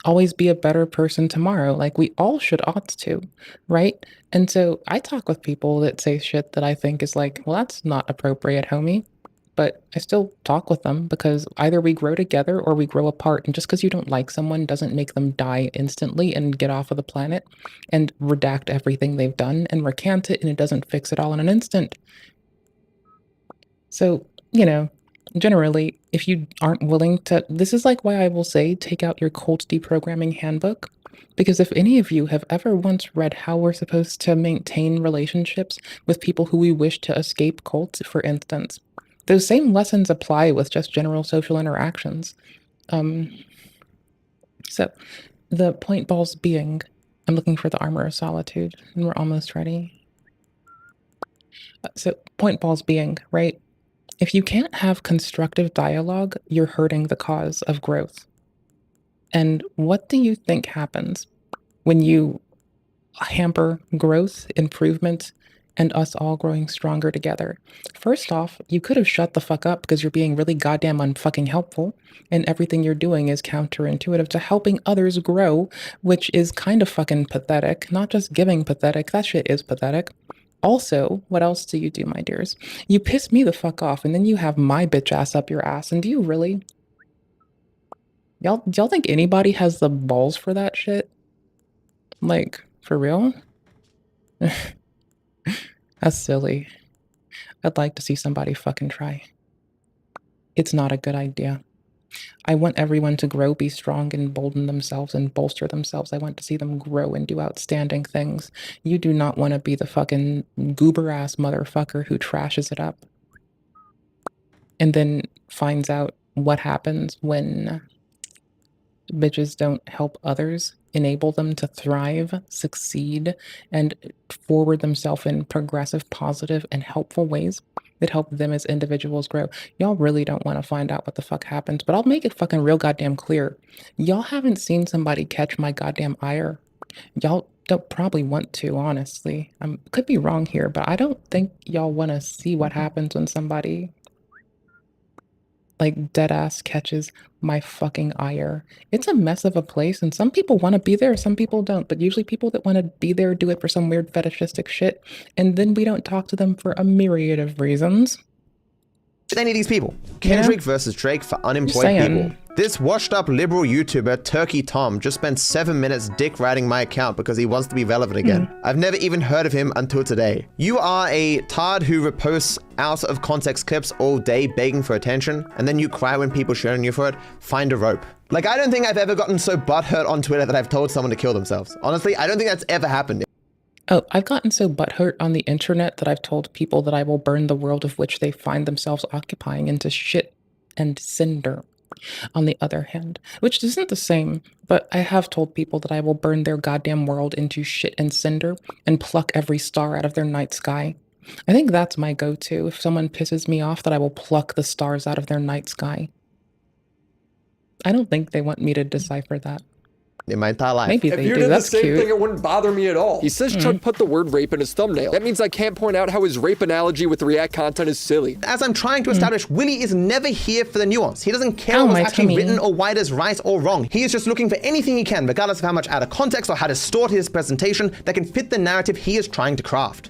always be a better person tomorrow. We all ought to, right? And so I talk with people that say shit that I think is well, that's not appropriate, homie. But I still talk with them because either we grow together or we grow apart. And just because you don't like someone doesn't make them die instantly and get off of the planet and redact everything they've done and recant it, and it doesn't fix it all in an instant. So, generally, if you aren't willing to, this is why I will say, take out your cult deprogramming handbook Because if any of you have ever once read how we're supposed to maintain relationships with people who we wish to escape cults, for instance, those same lessons apply with just general social interactions. So the point balls being, I'm looking for the Armor of Solitude, and we're almost ready. So point balls being, right? If you can't have constructive dialogue, you're hurting the cause of growth. And what do you think happens when you hamper growth, improvement, and us all growing stronger together? First off, you could have shut the fuck up because you're being really goddamn unfucking helpful, and everything you're doing is counterintuitive to helping others grow, which is kind of fucking pathetic. Not just giving pathetic, that shit is pathetic. Also, what else do you do, my dears? You piss me the fuck off, and then you have my bitch ass up your ass, and do you really? Y'all think anybody has the balls for that shit? Like, for real? That's silly. I'd like to see somebody fucking try. It's not a good idea. I want everyone to grow, be strong, and embolden themselves and bolster themselves. I want to see them grow and do outstanding things. You do not want to be the fucking goober-ass motherfucker who trashes it up and then finds out what happens when bitches don't help others, enable them to thrive, succeed, and forward themselves in progressive, positive, and helpful ways that help them as individuals grow. Y'all really don't want to find out what the fuck happens, but I'll make it fucking real goddamn clear. Y'all haven't seen somebody catch my goddamn ire. Y'all don't probably want to, honestly. I could be wrong here, but I don't think y'all want to see what happens when somebody like deadass catches my fucking ire. It's a mess of a place, and some people want to be there, some people don't, but usually people that want to be there do it for some weird fetishistic shit, and then we don't talk to them for a myriad of reasons. Any of these people. Kendrick versus Drake for unemployed people. This washed up liberal YouTuber, Turkey Tom, just spent 7 minutes dick riding my account because he wants to be relevant again. I've never even heard of him until today. You are a tard who reposts out of context clips all day begging for attention, and then you cry when people shit on you for it. Find a rope. Like, I don't think I've ever gotten so butthurt on Twitter that I've told someone to kill themselves. Honestly, I don't think that's ever happened. Oh, I've gotten so butthurt on the internet that I've told people that I will burn the world of which they find themselves occupying into shit and cinder. On the other hand, which isn't the same, but I have told people that I will burn their goddamn world into shit and cinder and pluck every star out of their night sky. I think that's my go-to. If someone pisses me off, that I will pluck the stars out of their night sky. I don't think they want me to decipher that. In my entire life. Maybe if they you do. did That's the same cute. thing, it wouldn't bother me at all. He says Chud put the word rape in his thumbnail. That means I can't point out how his rape analogy with the React content is silly. As I'm trying to establish, Willie is never here for the nuance. He doesn't care what's actually written or why it is right or wrong. He is just looking for anything he can, regardless of how much out of context or how distort his presentation, that can fit the narrative he is trying to craft.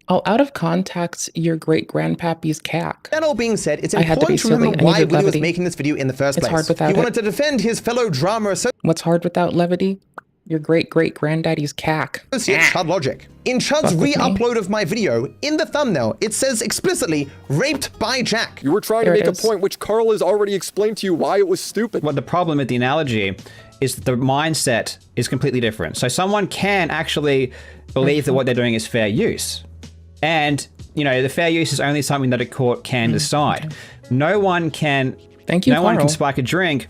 Oh, out of context, your great-grandpappy's cack. That all being said, it's important to remember why Willie was making this video in the first place. Hard without he wanted to defend his fellow drama associate. What's hard without levity? Your great-great-granddaddy's cack. Chud Logic. In Chud's re-upload of my video, in the thumbnail, it says explicitly, raped by Jack. You were trying to make a point which Carl has already explained to you why it was stupid. What the problem with the analogy is the mindset is completely different. So someone can actually believe that what they're doing is fair use. And, you know, the fair use is only something that a court can decide. No one can, no one can spike a drink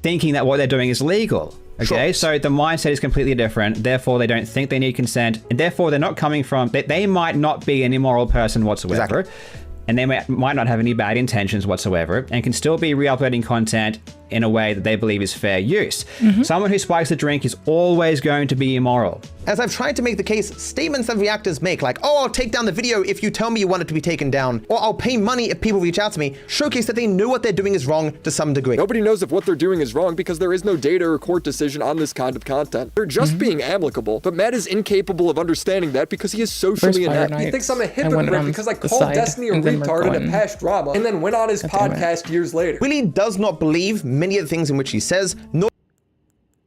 thinking that what they're doing is legal. Okay, so the mindset is completely different. Therefore, they don't think they need consent. And therefore, they're not coming from, they might not be an immoral person whatsoever. Exactly. And they might not have any bad intentions whatsoever and can still be re-uploading content in a way that they believe is fair use. Someone who spikes a drink is always going to be immoral. As I've tried to make the case, statements that reactors make, like, oh, I'll take down the video if you tell me you want it to be taken down, or I'll pay money if people reach out to me, showcase that they know what they're doing is wrong to some degree. Nobody knows if what they're doing is wrong because there is no data or court decision on this kind of content. They're just being amicable, but Matt is incapable of understanding that because he is socially inept. He thinks I'm a hypocrite because I called Destiny a retard in a past drama and then went on his podcast years later. Willie does not believe many of the things in which he says, nor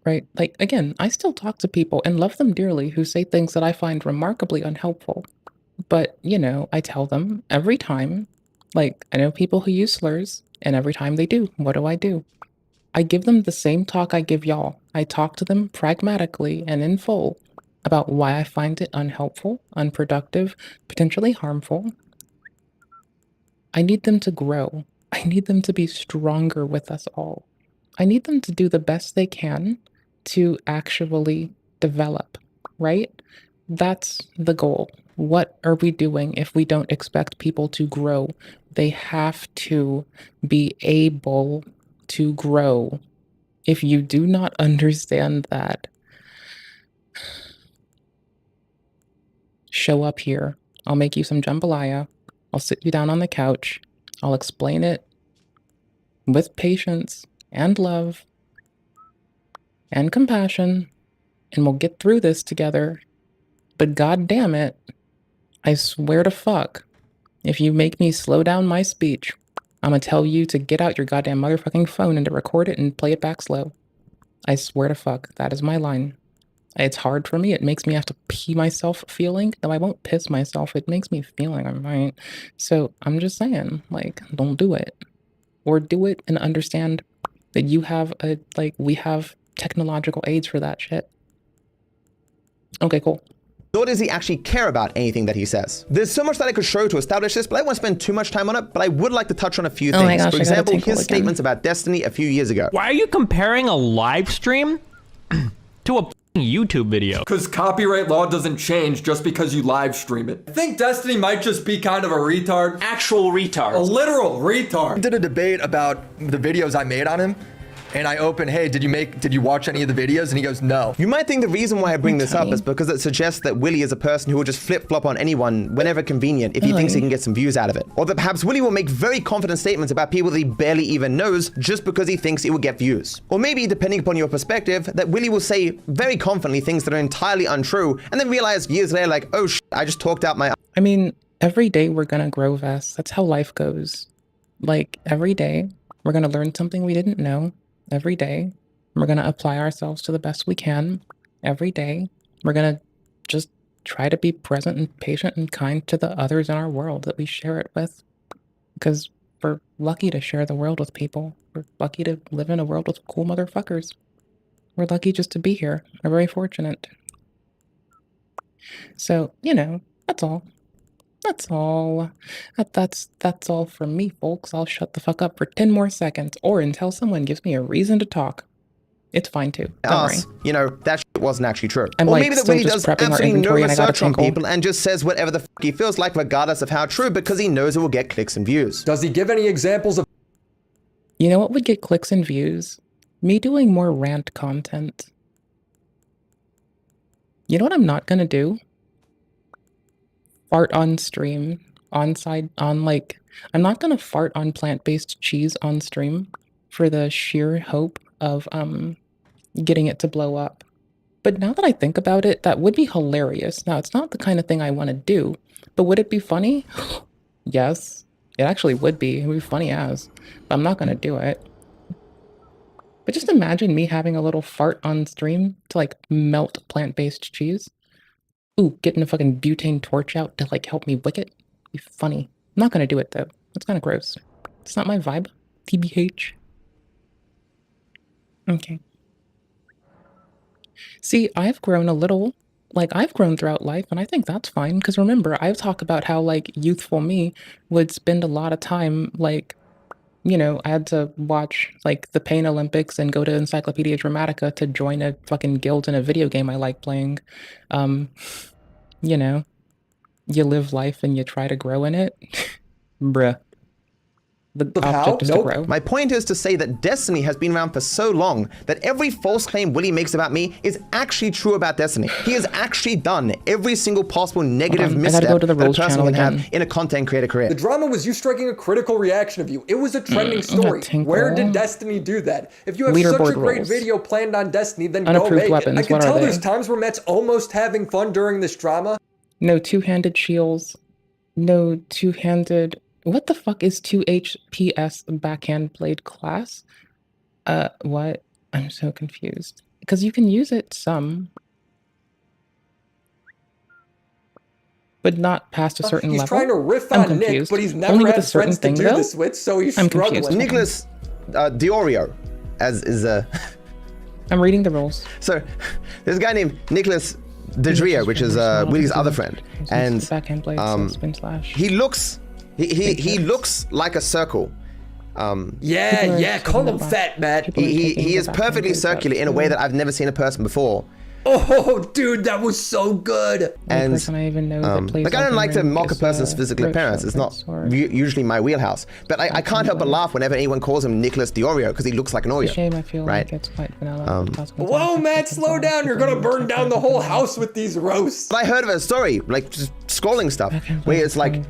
right? Like, again, I still talk to people and love them dearly who say things that I find remarkably unhelpful. But, you know, I tell them every time, like, I know people who use slurs, and every time they do, what do? I give them the same talk I give y'all. I talk to them pragmatically and in full about why I find it unhelpful, unproductive, potentially harmful. I need them to grow. I need them to be stronger with us all. I need them to do the best they can to actually develop, right? That's the goal. What are we doing if we don't expect people to grow? They have to be able to grow. If you do not understand that, show up here. I'll make you some jambalaya. I'll sit you down on the couch. I'll explain it with patience and love and compassion, and we'll get through this together. But god damn it, I swear to fuck, if you make me slow down my speech, I'm gonna tell you to get out your goddamn motherfucking phone and to record it and play it back slow. I swear to fuck, that is my line. It's hard for me. It makes me have to pee myself feeling, though I won't piss myself. It makes me feeling, I might. So I'm just saying, like, don't do it. Or do it and understand that you have we have technological aids for that shit. Okay, cool. Nor does he actually care about anything that he says. There's so much that I could show to establish this, but I won't spend too much time on it, but I would like to touch on a few things. For example, his statements about Destiny a few years ago. Why are you comparing a live stream to a YouTube video? Because copyright law doesn't change just because you live stream it. I think Destiny might just be kind of a retard. Actual retard. A literal retard. I did a debate about the videos I made on him. And I open, hey, did you watch any of the videos? And he goes, no. You might think the reason why I bring this up is because it suggests that Willy is a person who will just flip-flop on anyone whenever convenient if he thinks he can get some views out of it. Or that perhaps Willy will make very confident statements about people that he barely even knows just because he thinks it will get views. Or maybe, depending upon your perspective, that Willy will say very confidently things that are entirely untrue and then realize years later, like, oh shit, I just talked out my... I mean, every day we're gonna grow, Vess. That's how life goes. Like, every day we're gonna learn something we didn't know. Every day, we're going to apply ourselves to the best we can. Every day, we're going to just try to be present and patient and kind to the others in our world that we share it with. Because we're lucky to share the world with people. We're lucky to live in a world with cool motherfuckers. We're lucky just to be here. We're very fortunate. So, you know, that's all. That's all. That's all from me, folks. I'll shut the fuck up for 10 more seconds, or until someone gives me a reason to talk. It's fine too. Don't worry. You know, that shit wasn't actually true. I'm or like maybe that still Willy just does prepping our absolutely no inventory and I got a research on tinkle. people and just says whatever the fuck he feels like, regardless of how true, because he knows it will get clicks and views. Does he give any examples of... You know what would get clicks and views? Me doing more rant content. You know what I'm not gonna do? Fart on stream. I'm not gonna fart on plant-based cheese on stream for the sheer hope of getting it to blow up. But now that I think about it, that would be hilarious. Now, it's not the kind of thing I want to do, but would it be funny? Yes, it actually would be. It would be funny as. But I'm not gonna do it. But just imagine me having a little fart on stream to like melt plant-based cheese. Ooh, getting a fucking butane torch out to like help me wick it. Be funny. I'm not gonna do it though. It's kind of gross. It's not my vibe. TBH. Okay. See, I've grown a little. Like, I've grown throughout life, and I think that's fine. Because remember, I've talked about how, like, youthful me would spend a lot of time, like, you know, I had to watch, like, the Pain Olympics and go to Encyclopedia Dramatica to join a fucking guild in a video game I like playing. You know. You live life and you try to grow in it. Bruh. The object is to grow. My point is to say that Destiny has been around for so long that every false claim Willy makes about me is actually true about Destiny. He has actually done every single possible negative misstep that a person can have in a content creator career. The drama was you striking a critical reaction of you. It was a trending story. Where did Destiny do that? If you have such a great video planned on Destiny, then go make it. I can tell there's times where Matt's almost having fun during this drama. No two-handed shields. No two-handed... What the fuck is 2HPS backhand blade class? What? I'm so confused. Because you can use it some. But not past a certain level. He's trying to riff on Nick, but he's never had friends to do this with, so he's struggling. Nicholas Diorio as is I'm reading the rules. So there's a guy named Nicholas Dedria, which is Willie's other friend, and backhand blade, spin slash. he looks like a circle. Yeah, call him fat, Matt. He is perfectly circular in a way that I've never seen a person before. Oh, dude, that was so good. And I even know like, I don't like to mock a person's physical appearance. It's not usually my wheelhouse. But I can't help but laugh whenever anyone calls him Nicholas the Oreo, because he looks like an Oreo. It's a shame, I feel right? like it's quite vanilla. Whoa, Matt, slow down. You're gonna burn down the whole house with these roasts. But I heard of a story, like just scrolling stuff, where it's like,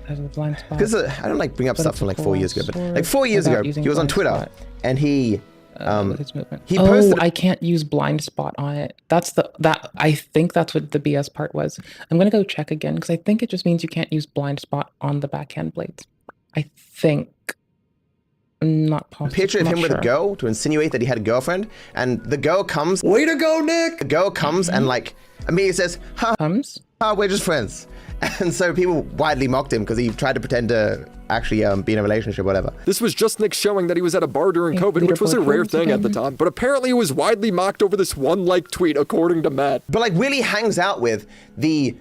because I don't like bring up stuff from like 4 years ago, but like 4 years ago, he was on Twitter, and he posted. I can't use blind spot on it. I think that's what the BS part was. I'm gonna go check again because I think it just means you can't use blind spot on the backhand blades. I think. I'm not positive. A picture of him with a girl to insinuate that he had a girlfriend, and the girl comes. Way to go, Nick! The girl comes and like immediately says, we're just friends. And so people widely mocked him because he tried to pretend to actually be in a relationship or whatever. This was just Nick showing that he was at a bar during COVID, which was a rare thing at the time. But apparently it was widely mocked over this one like tweet, according to Matt. But like Willie hangs out with the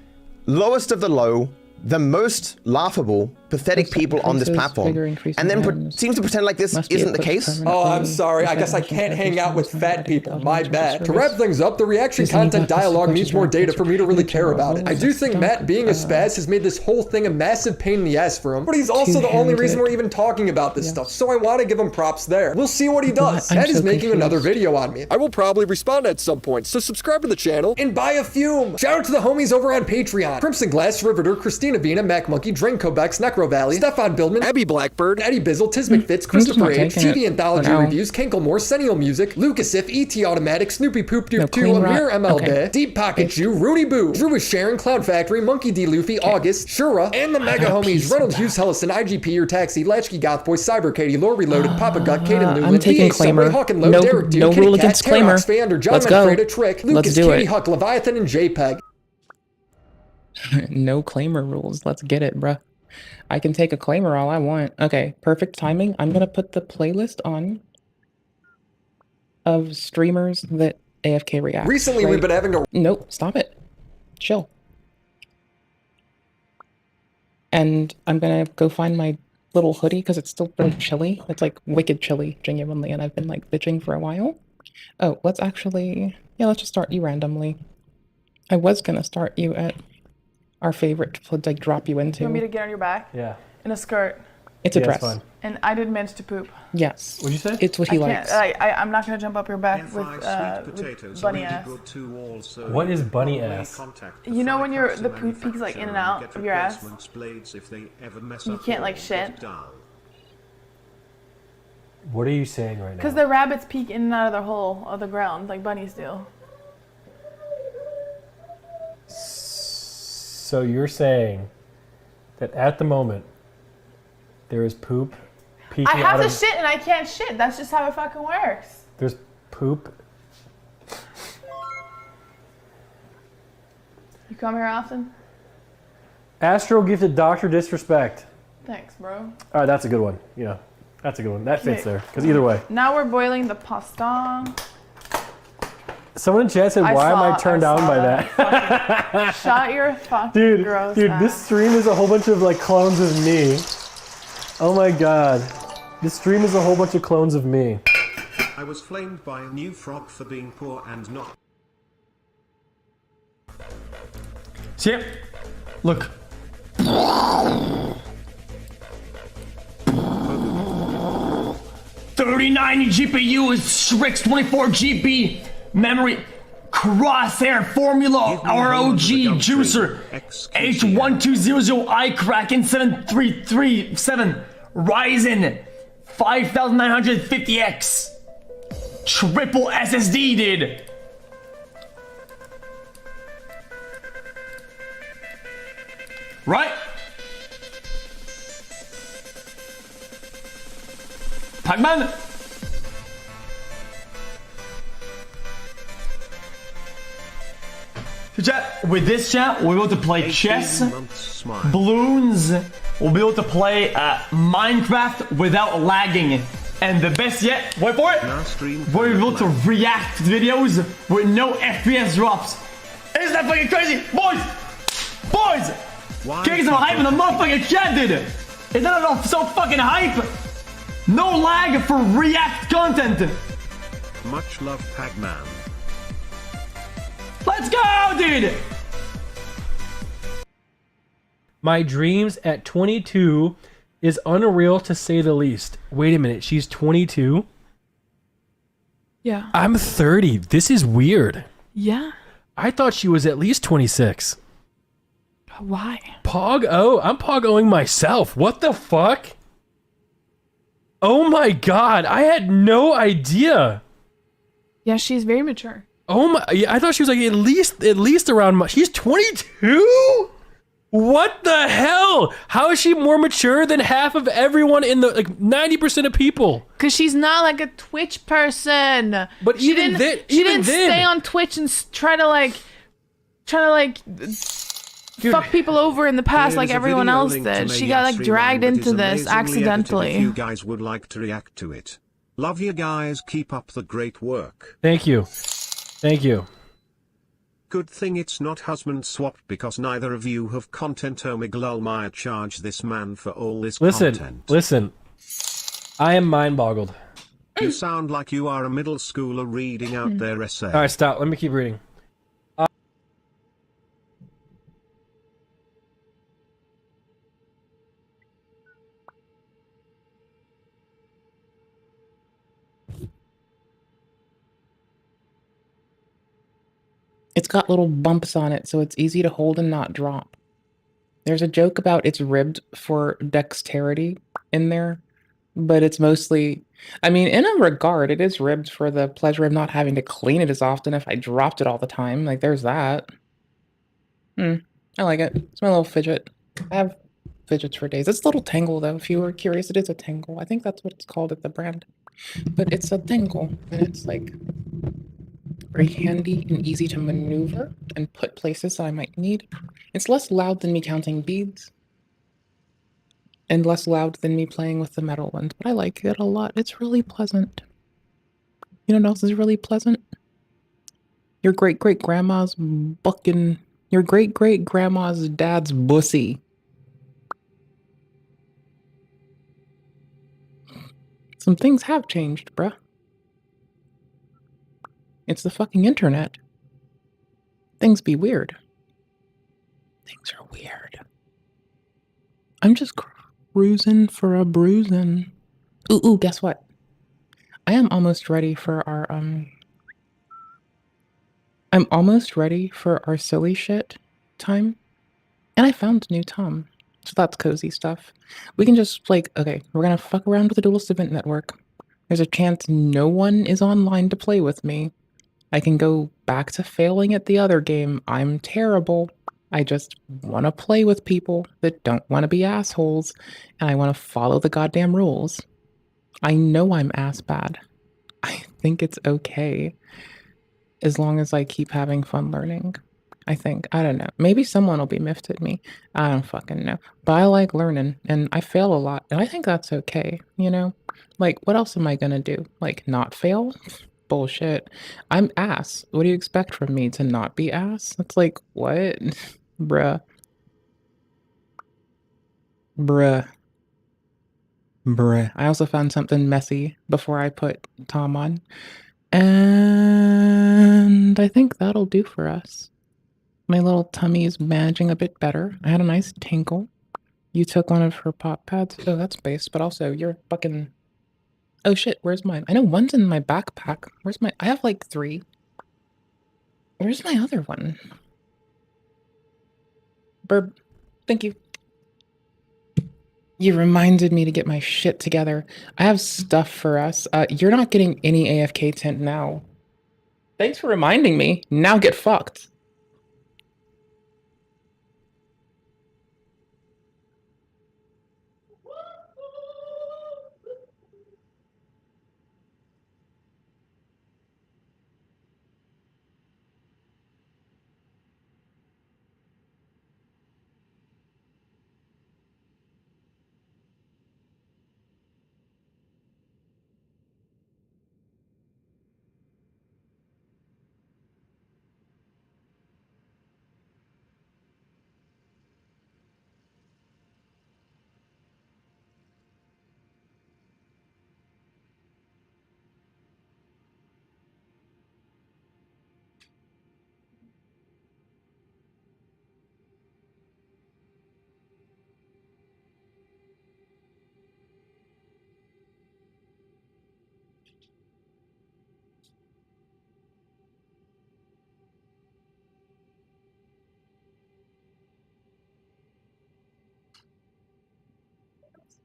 lowest of the low, the most laughable, pathetic people on this platform, and then seems to pretend like this isn't the case. Oh, I'm sorry. I guess I can't hang out with fat people. My bad. To wrap things up, the reaction content dialogue needs more data for me to really care about it. I do think Matt being a spaz has made this whole thing a massive pain in the ass for him, but he's also the only reason we're even talking about this stuff, so I want to give him props there. We'll see what he does. Matt is making another video on me. I will probably respond at some point, so subscribe to the channel. And buy a fume. Shout out to the homies over on Patreon. Crimson Glass, Riveter, Christina Vina, Mac Monkey, Dranko Bex, Necro Valley, Stefan Billman, Abby Blackbird, Eddie Bizzle, Tismic Fitz, Christopher H, TV Anthology Reviews, Kenklemore, Sennial Music, Lucas If, ET Automatic, Snoopy Poop Doop 2, Amir MLB, Deep Pocket Jew, Rooney Boo, Drew is Sharon, Cloud Factory, Monkey D. Luffy, August, Shura, and the Mega Homies, Reynolds Hughes Hellison, IGP Your Taxi, Latchkey Goth Boy, Cyber Katie, Lore Reloaded, Papa Gut, Kaden Newland, I'm taking claimer. Hawk and Low, No, Derek Dude, no Kitty rule Cat, against claimer. Terox, Fander, John Let's go. Manfreda, Trick, Lucas, Let's do Katie it. Huck, Leviathan, and JPEG. No claimer rules. Let's get it, bruh. I can take a claimer all I want. Okay, perfect timing. I'm gonna put the playlist on of streamers that AFK react. Recently, we've been having a... Nope, stop it. Chill. And I'm gonna go find my little hoodie because it's still really chilly. It's like wicked chilly, genuinely, and I've been like bitching for a while. Oh, let's actually... Yeah, let's just start you randomly. I was gonna start you at our favorite to like drop you into. You want me to get on your back? Yeah. In a skirt. It's a dress. Fine. And I did manage to poop. Yes. What'd you say? It's what he likes. I'm not gonna jump up your back with bunny ass. What is bunny ass? You know when the poop peeks like in and out of your ass? You can't like shit. What are you saying right now? Because the rabbits peek in and out of their hole of the ground like bunnies do. So you're saying that at the moment there is poop peeking I have out to of... shit and I can't shit. That's just how it fucking works. There's poop. You come here often? Astro gifted Dr. Disrespect. Thanks, bro. All right, that's a good one. Yeah, that's a good one. That fits there. Because either way. Now we're boiling the pasta. Someone in chat said, why am I turned on by that? Shut your fucking gross Dude, ass. this stream is a whole bunch of like clones of me. Oh my god. This stream is a whole bunch of clones of me. I was flamed by a new frog for being poor and not. See it? Look. 39 GPU is Shrix 24 GB memory. Crosshair Formula ROG Juicer H1200i Kraken 7337 Ryzen 5950X triple SSD, dude. Right? Pac-Man. Chat, with this chat, we'll be able to play chess, balloons, we'll be able to play Minecraft without lagging. And the best yet, wait for it, we're able to react videos with no FPS drops. Isn't that fucking crazy? Boys! Boys! Can I get some hype in the motherfucking chat, dude? Is that not so fucking hype? No lag for react content. Much love, Pac-Man. Let's go, dude! My dreams at 22 is unreal to say the least. Wait a minute, she's 22? Yeah. I'm 30. This is weird. Yeah. I thought she was at least 26. Why? Pog-O? I'm Pog-Oing myself. What the fuck? Oh my god, I had no idea. Yeah, she's very mature. Oh my, yeah, I thought she was like at least around my, she's 22? What the hell? How is she more mature than half of everyone in the, like 90% of people? Cause she's not like a Twitch person. But she even didn't, then, she even didn't then. stay on Twitch and try to like fuck people over in the past like everyone else did. She got like dragged into this accidentally. If you guys would like to react to it. Love you guys, keep up the great work. Thank you. Thank you. Good thing it's not husband swapped because neither of you have content. Lol, might charge this man for all this content. Listen. I am mind boggled. You sound like you are a middle schooler reading out their essay. Alright, stop. Let me keep reading. It's got little bumps on it, so it's easy to hold and not drop. There's a joke about it's ribbed for dexterity in there, but it's mostly, I mean, in a regard, it is ribbed for the pleasure of not having to clean it as often if I dropped it all the time. Like, there's that. I like it. It's my little fidget. I have fidgets for days. It's a little Tangle, though. If you were curious, it is a Tangle. I think that's what it's called at the brand. But it's a Tangle, and it's like very handy and easy to maneuver and put places that I might need. It's less loud than me counting beads and less loud than me playing with the metal ones, but I like it a lot. It's really pleasant. You know what else is really pleasant? Your great-great-grandma's bucking, your great-great-grandma's dad's bussy. Some things have changed, bruh. It's the fucking internet. Things be weird. Things are weird. I'm just cruising for a bruising. Ooh, guess what? I am almost ready for our, I'm almost ready for our silly shit time. And I found a new Tom. So that's cozy stuff. We can just, like, okay, we're gonna fuck around with the Duelist Event Network. There's a chance no one is online to play with me. I can go back to failing at the other game. I'm terrible. I just want to play with people that don't want to be assholes, and I want to follow the goddamn rules. I know I'm ass bad. I think it's okay. As long as I keep having fun learning. I think. I don't know. Maybe someone will be miffed at me. I don't fucking know. But I like learning, and I fail a lot, and I think that's okay, you know? Like, what else am I gonna do? Like, not fail? Bullshit. I'm ass. What do you expect from me? To not be ass? That's like, what? Bruh. I also found something messy before I put Tom on. And I think that'll do for us. My little tummy is managing a bit better. I had a nice tinkle. You took one of her pop pads. Oh, that's base, but also you're fucking... Oh shit, where's mine? I know one's in my backpack. Where's my... I have like 3. Where's my other one? Burb. Thank you. You reminded me to get my shit together. I have stuff for us. You're not getting any AFK tint now. Thanks for reminding me. Now get fucked.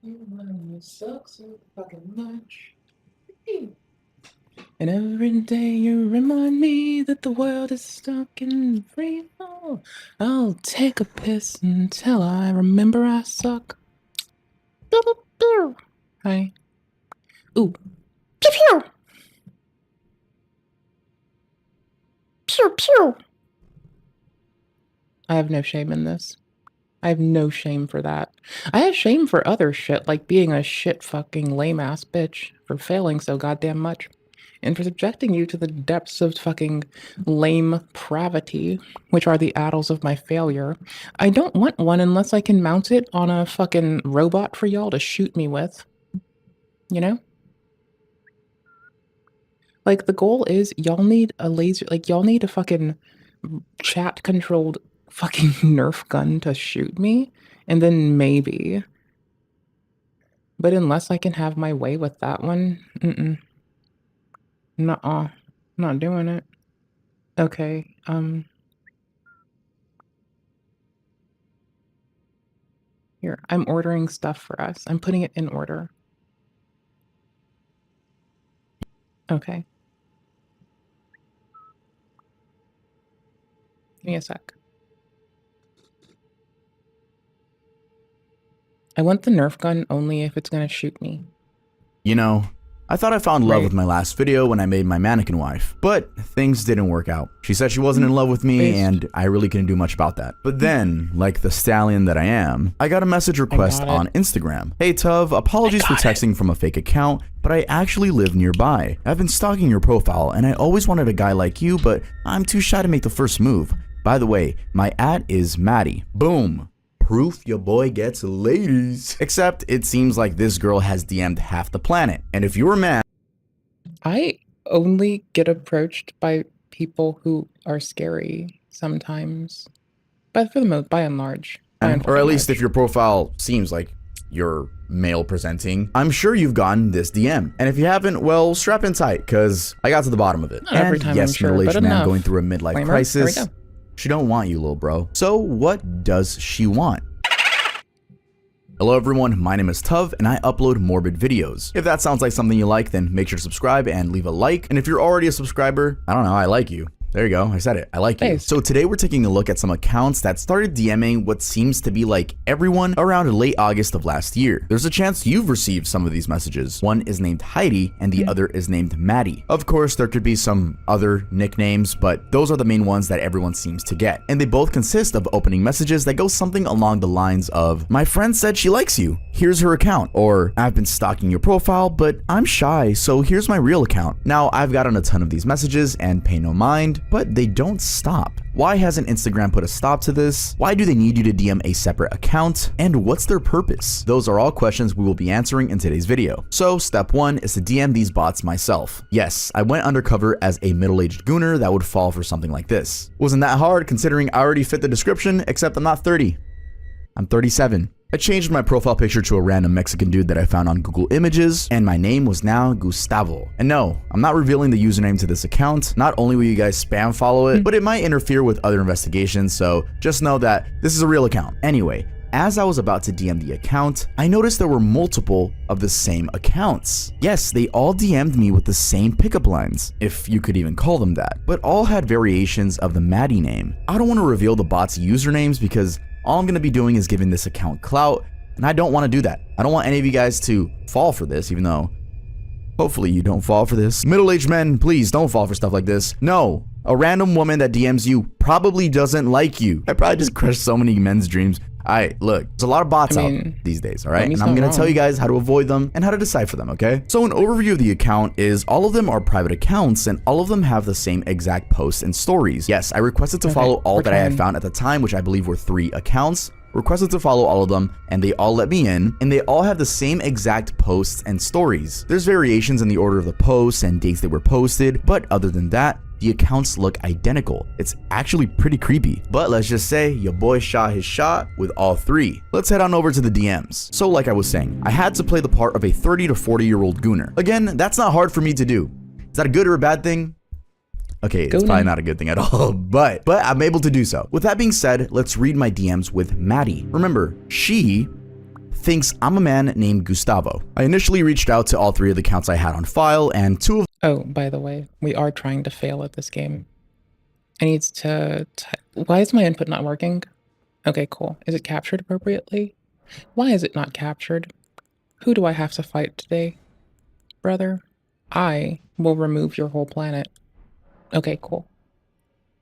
You suck so fucking much. And every day you remind me that the world is stuck in free fall. I'll take a piss until I remember I suck. Hi. Ooh. Pew pew! Pew pew! I have no shame in this. I have no shame for that. I have shame for other shit, like being a shit fucking lame ass bitch for failing so goddamn much. And for subjecting you to the depths of fucking lame pravity, which are the addles of my failure. I don't want one unless I can mount it on a fucking robot for y'all to shoot me with. You know? Like, the goal is y'all need a laser, like, y'all need a fucking chat-controlled fucking Nerf gun to shoot me, and then maybe. But unless I can have my way with that one, nuh-uh, not doing it. Okay, here, I'm ordering stuff for us. I'm putting it in order. Okay. Give me a sec. I want the Nerf gun only if it's gonna shoot me. You know, I thought I found love with my last video when I made my mannequin wife, but things didn't work out. She said she wasn't in love with me, and I really couldn't do much about that. But then, like the stallion that I am, I got a message request on Instagram. Hey Tuv, apologies for texting from a fake account, but I actually live nearby. I've been stalking your profile, and I always wanted a guy like you, but I'm too shy to make the first move. By the way, my @ is Maddie. Boom. Proof your boy gets ladies. Except it seems like this girl has DM'd half the planet. And if you're mad, I only get approached by people who are scary sometimes. But for the most, by and large. or at least if your profile seems like you're male presenting, I'm sure you've gotten this DM. And if you haven't, well, strap in tight, because I got to the bottom of it. Not every time, yes, I'm sure, middle-aged but man enough. going through a midlife Disclaimer. crisis. Here we go. She don't want you, little bro. So what does she want? Hello everyone, my name is Tuv and I upload morbid videos. If that sounds like something you like, then make sure to subscribe and leave a like. And if you're already a subscriber, I don't know, I like you. There you go, I said it, I like you. So today we're taking a look at some accounts that started DMing what seems to be like everyone around late August of last year. There's a chance you've received some of these messages. One is named Heidi and the other is named Maddie. Of course, there could be some other nicknames, but those are the main ones that everyone seems to get. And they both consist of opening messages that go something along the lines of, my friend said she likes you, here's her account, or I've been stalking your profile, but I'm shy, so here's my real account. Now, I've gotten a ton of these messages and pay no mind, but they don't stop. Why hasn't Instagram put a stop to this? Why do they need you to DM a separate account? And what's their purpose? Those are all questions we will be answering in today's video. So step 1 is to DM these bots myself. Yes, I went undercover as a middle-aged gooner that would fall for something like this. Wasn't that hard considering I already fit the description, except I'm not 30. I'm 37. I changed my profile picture to a random Mexican dude that I found on Google Images, and my name was now Gustavo. And no, I'm not revealing the username to this account. Not only will you guys spam follow it, but it might interfere with other investigations, so just know that this is a real account. Anyway, as I was about to DM the account, I noticed there were multiple of the same accounts. Yes, they all DM'd me with the same pickup lines, if you could even call them that, but all had variations of the Maddie name. I don't want to reveal the bots' usernames because all I'm going to be doing is giving this account clout, and I don't want to do that. I don't want any of you guys to fall for this, even though hopefully you don't fall for this. Middle-aged men, please don't fall for stuff like this. No, a random woman that DMs you probably doesn't like you. I probably just crushed so many men's dreams. Alright, look, there's a lot of bots out these days, alright? And I'm going to tell you guys how to avoid them and how to decipher them, okay? So an overview of the account is all of them are private accounts and all of them have the same exact posts and stories. Yes, I requested to follow all that I had found at the time, which I believe were 3 accounts. Requested to follow all of them and they all let me in, and they all have the same exact posts and stories. There's variations in the order of the posts and dates they were posted, but other than that, the accounts look identical. It's actually pretty creepy. But let's just say your boy shot his shot with all 3. Let's head on over to the DMs. So like I was saying, I had to play the part of a 30 to 40-year-old gooner. Again, that's not hard for me to do. Is that a good or a bad thing? Okay, it's probably not a good thing at all, but I'm able to do so. With that being said, let's read my DMs with Maddie. Remember, she thinks I'm a man named Gustavo. I initially reached out to all 3 of the accounts I had on file, and 2 of Oh, by the way, we are trying to fail at this game. I need to... Why is my input not working? Okay, cool. Is it captured appropriately? Why is it not captured? Who do I have to fight today? Brother, I will remove your whole planet. Okay, cool.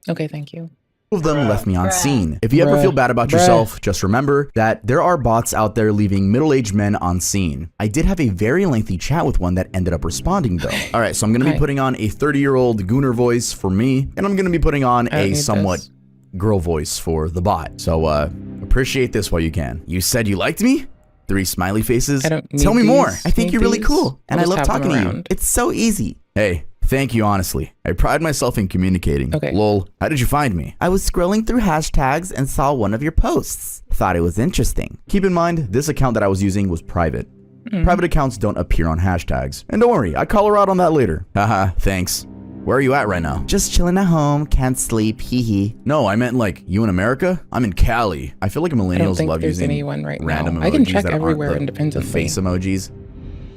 Okay, thank you. of them left me on scene. If you ever feel bad about yourself, just remember that there are bots out there leaving middle-aged men on scene. I did have a very lengthy chat with one that ended up responding though. All right, so I'm going to be putting on a 30-year-old gooner voice for me, and I'm going to be putting on a somewhat girl voice for the bot. So appreciate this while you can. You said you liked me? 3 smiley faces. Tell me more. I think you're really cool, and I love talking to you. It's so easy. Hey, thank you, honestly. I pride myself in communicating. Lol, how did you find me? I was scrolling through hashtags and saw one of your posts. Thought it was interesting. Keep in mind, this account that I was using was private. Private accounts don't appear on hashtags. And don't worry, I call her out on that later. Haha, thanks. Where are you at right now? Just chilling at home, can't sleep, hee hee. No, I meant like, you in America? I'm in Cali. I feel like millennials love using anyone right random now. emojis I can check that everywhere aren't the independently. face emojis.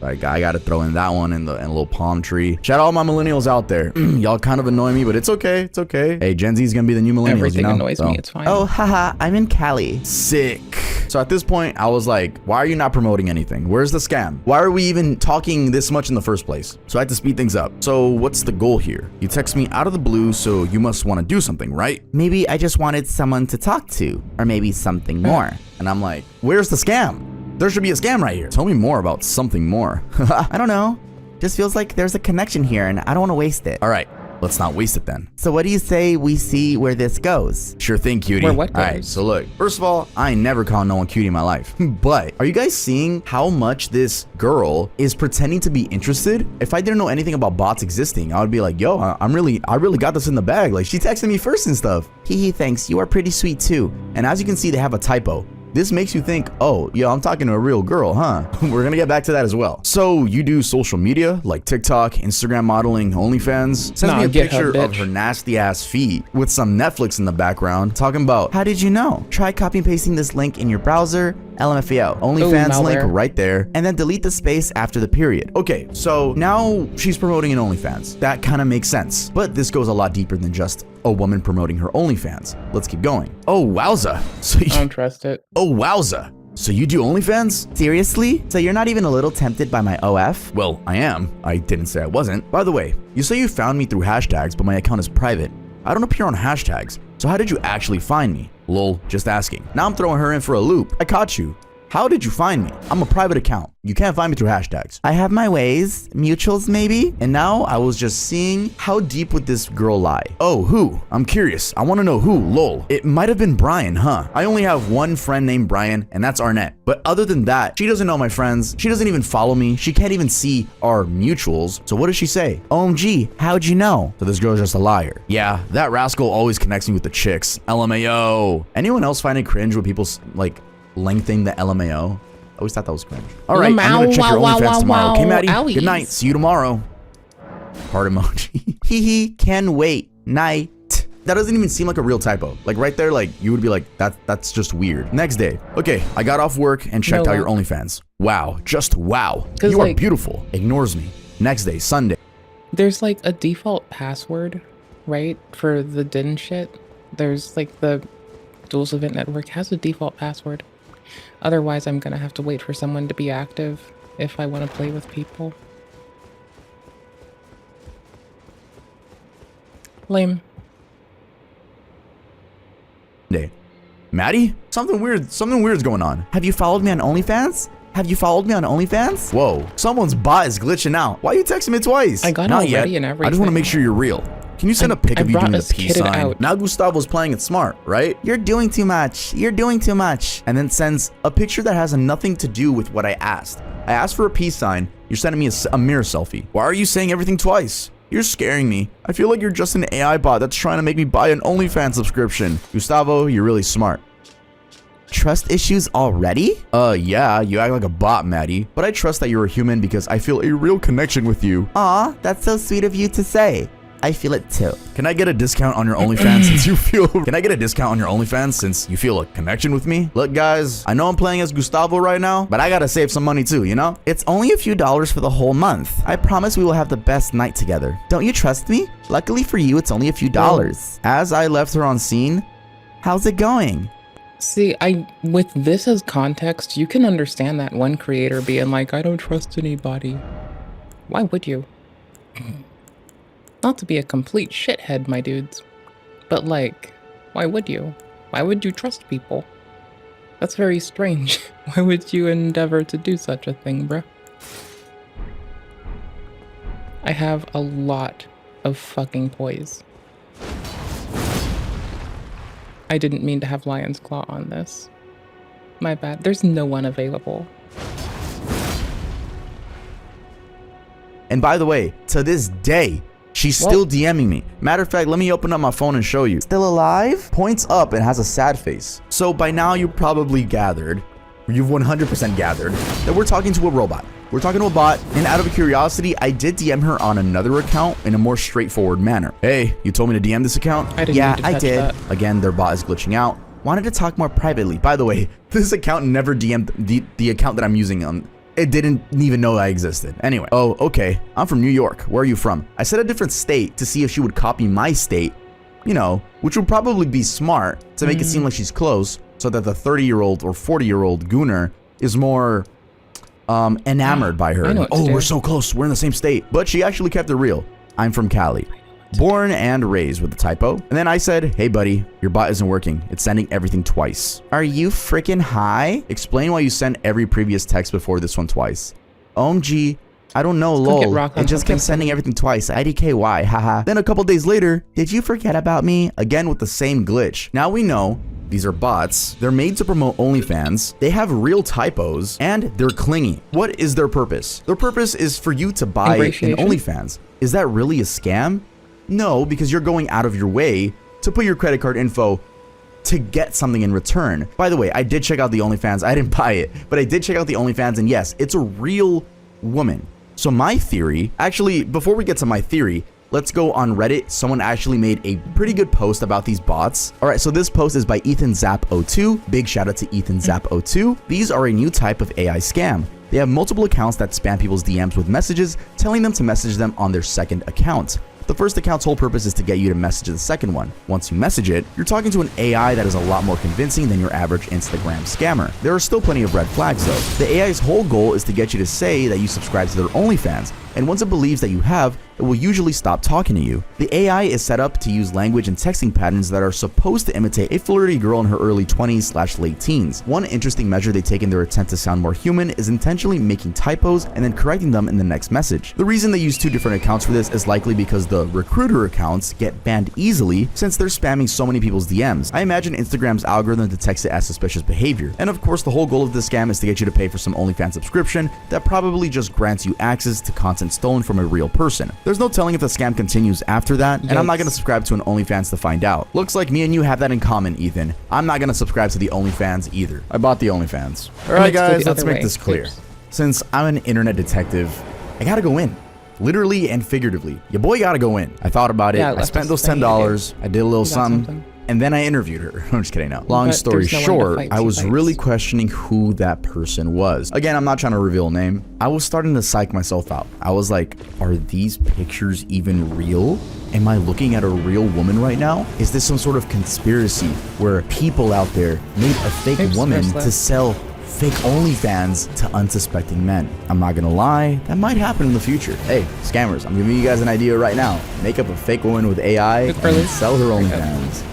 Like, I gotta throw in that one and a little palm tree. Shout out all my millennials out there. Y'all kind of annoy me, but it's okay. It's okay. Hey, Gen Z's gonna be the new millennials, Everything you know? annoys me. It's fine. Oh, haha, I'm in Cali. Sick. So at this point, I was like, why are you not promoting anything? Where's the scam? Why are we even talking this much in the first place? So I had to speed things up. So what's the goal here? You text me out of the blue, so you must want to do something, right? Maybe I just wanted someone to talk to, or maybe something more. And I'm like, where's the scam? There should be a scam right here. Tell me more about something more. I don't know. Just feels like there's a connection here and I don't want to waste it. All right, let's not waste it then. So what do you say we see where this goes? Sure thing, cutie. Where what goes? All right, so look, first of all, I ain't never called no one cutie in my life. But are you guys seeing how much this girl is pretending to be interested? If I didn't know anything about bots existing, I would be like, yo, I really got this in the bag. Like, she texted me first and stuff. Hee thanks. You are pretty sweet too. And as you can see, they have a typo. This makes you think, oh, yo, I'm talking to a real girl, huh? We're gonna get back to that as well. So you do social media like TikTok, Instagram modeling, OnlyFans. Sends me a picture of her nasty ass feet with some Netflix in the background talking about, how did you know? Try copy and pasting this link in your browser. LMFAO, OnlyFans link right there, and then delete the space after the period. Okay, so now she's promoting an OnlyFans. That kind of makes sense, but this goes a lot deeper than just a woman promoting her OnlyFans. Let's keep going. Oh, wowza. So I don't trust it. Oh, wowza. So you do OnlyFans? Seriously? So you're not even a little tempted by my OF? Well, I am. I didn't say I wasn't. By the way, you say you found me through hashtags, but my account is private. I don't appear on hashtags. So how did you actually find me? Lol, just asking. Now I'm throwing her in for a loop. I caught you. How did you find me? I'm a private account. You can't find me through hashtags. I have my ways, mutuals maybe. And now I was just seeing, how deep would this girl lie? Oh, who? I'm curious. I want to know who. Lol. It might have been Brian, huh? I only have one friend named Brian, and that's Arnett. But other than that, she doesn't know my friends. She doesn't even follow me. She can't even see our mutuals. So what does she say? OMG, how'd you know? So this girl's just a liar. Yeah, that rascal always connects me with the chicks. LMAO. Anyone else find it cringe when people like lengthening the LMAO? I always thought that was cringe. All right, I'm gonna check your OnlyFans tomorrow. Okay, Maddie? Good night. See you tomorrow. Heart emoji. Hee can wait. Night. That doesn't even seem like a real typo. Like right there, like you would be like, that's just weird. Next day. Okay, I got off work and checked out your OnlyFans. Wow, just wow. You are beautiful. Ignores me. Next day, Sunday. There's like a default password, right? For the DIN shit. There's like the Duels Event Network has a default password. Otherwise, I'm gonna have to wait for someone to be active if I want to play with people. Lame. Day. Maddie? Something weird's going on. Have you followed me on OnlyFans? Have you followed me on OnlyFans? Whoa, someone's bot is glitching out. Why are you texting me twice? I got Not it yet. ready and everything. I just want to make sure you're real. Can you send a pic of you doing the peace sign? Out. Now Gustavo's playing it smart, right? You're doing too much. You're doing too much. And then sends a picture that has nothing to do with what I asked. I asked for a peace sign. You're sending me a mirror selfie. Why are you saying everything twice? You're scaring me. I feel like you're just an AI bot that's trying to make me buy an OnlyFans subscription. Gustavo, you're really smart. Trust issues already? Yeah, you act like a bot, Maddie. But I trust that you're a human because I feel a real connection with you. Aw, that's so sweet of you to say. I feel it too. Can I get a discount on your OnlyFans since you feel... Can I get a discount on your OnlyFans since you feel a connection with me? Look, guys, I know I'm playing as Gustavo right now, but I gotta save some money too, you know? It's only a few dollars for the whole month. I promise we will have the best night together. Don't you trust me? Luckily for you, it's only a few dollars. As I left her on scene, how's it going? See, with this as context, you can understand that one creator being like, I don't trust anybody. Why would you? Not to be a complete shithead, my dudes, but like, why would you? Why would you trust people? That's very strange. Why would you endeavor to do such a thing, bruh? I have a lot of fucking poise. I didn't mean to have Lion's Claw on this. My bad. There's no one available. And by the way, to this day, she's still DMing me. Matter of fact, let me open up my phone and show you. Still alive? Points up and has a sad face. So by now you probably gathered, you've 100% gathered, that we're talking to a robot. We're talking to a bot, and out of curiosity, I did DM her on another account in a more straightforward manner. Hey, you told me to DM this account? Yeah, I did. That. Again, their bot is glitching out. Wanted to talk more privately. By the way, this account never DM'd the account that I'm using on. It didn't even know I existed. Anyway, oh, okay. I'm from New York. Where are you from? I said a different state to see if she would copy my state, you know, which would probably be smart to make it seem like she's close so that the 30-year-old or 40-year-old gooner is more enamored by her. Oh, we're so close. We're in the same state. But she actually kept it real. I'm from Cali. Born and raised with a typo. And then I said, hey buddy, your bot isn't working. It's sending everything twice. Are you freaking high? Explain why you sent every previous text before this one twice. OMG, I don't know, lol. It just kept sending everything twice. IDKY, haha. Then a couple days later, did you forget about me? Again with the same glitch. Now we know these are bots. They're made to promote OnlyFans. They have real typos and they're clingy. What is their purpose? Their purpose is for you to buy an OnlyFans. Is that really a scam? No, because you're going out of your way to put your credit card info to get something in return. By the way, I did check out the OnlyFans. I didn't buy it, but I did check out the OnlyFans, and yes, it's a real woman. So my theory, actually, before we get to my theory, let's go on Reddit. Someone actually made a pretty good post about these bots. All right, so this post is by Ethan Zap02. Big shout out to Ethan Zap02. These are a new type of AI scam. They have multiple accounts that spam people's DMs with messages, telling them to message them on their second account. The first account's whole purpose is to get you to message the second one. Once you message it, you're talking to an AI that is a lot more convincing than your average Instagram scammer. There are still plenty of red flags though. The AI's whole goal is to get you to say that you subscribe to their OnlyFans, and once it believes that you have, it will usually stop talking to you. The AI is set up to use language and texting patterns that are supposed to imitate a flirty girl in her early 20s/late teens. One interesting measure they take in their attempt to sound more human is intentionally making typos and then correcting them in the next message. The reason they use two different accounts for this is likely because the recruiter accounts get banned easily since they're spamming so many people's DMs. I imagine Instagram's algorithm detects it as suspicious behavior. And of course, the whole goal of this scam is to get you to pay for some OnlyFans subscription that probably just grants you access to content stolen from a real person. There's no telling if the scam continues after that, and I'm not going to subscribe to an OnlyFans to find out. Looks like me and you have that in common, Ethan. I'm not going to subscribe to the OnlyFans either. I bought the OnlyFans. Alright guys, let's make this clear. Since I'm an internet detective, I gotta go in. Literally and figuratively. Your boy gotta go in. I thought about it. I spent those $10. I did a little something. And then I interviewed her. I'm just kidding now. Long story short, I was really questioning who that person was. Again, I'm not trying to reveal a name. I was starting to psych myself out. I was like, are these pictures even real? Am I looking at a real woman right now? Is this some sort of conspiracy where people out there made a fake woman to sell fake OnlyFans to unsuspecting men? I'm not gonna lie, that might happen in the future. Hey, scammers, I'm giving you guys an idea right now. Make up a fake woman with AI and then sell her OnlyFans.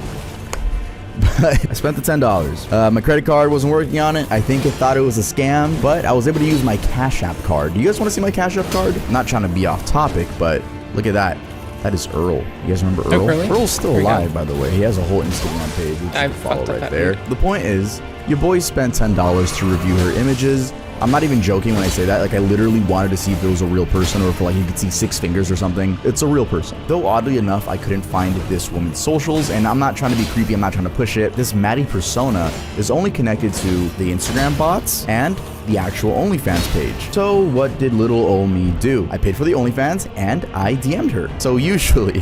But I spent the $10. My credit card wasn't working on it. I think it thought it was a scam, but I was able to use my Cash App card. Do you guys want to see my Cash App card? I'm not trying to be off topic, but look at that. That is Earl. You guys remember Earl? Earl's still alive, by the way. He has a whole Instagram page, which you can follow right there. The point is, your boy spent $10 to review her images. I'm not even joking when I say that. Like, I literally wanted to see if there was a real person or if, like, you could see 6 fingers or something. It's a real person. Though, oddly enough, I couldn't find this woman's socials, and I'm not trying to be creepy. I'm not trying to push it. This Maddie persona is only connected to the Instagram bots and the actual OnlyFans page. So what did little old me do? I paid for the OnlyFans and I DM'd her. So usually,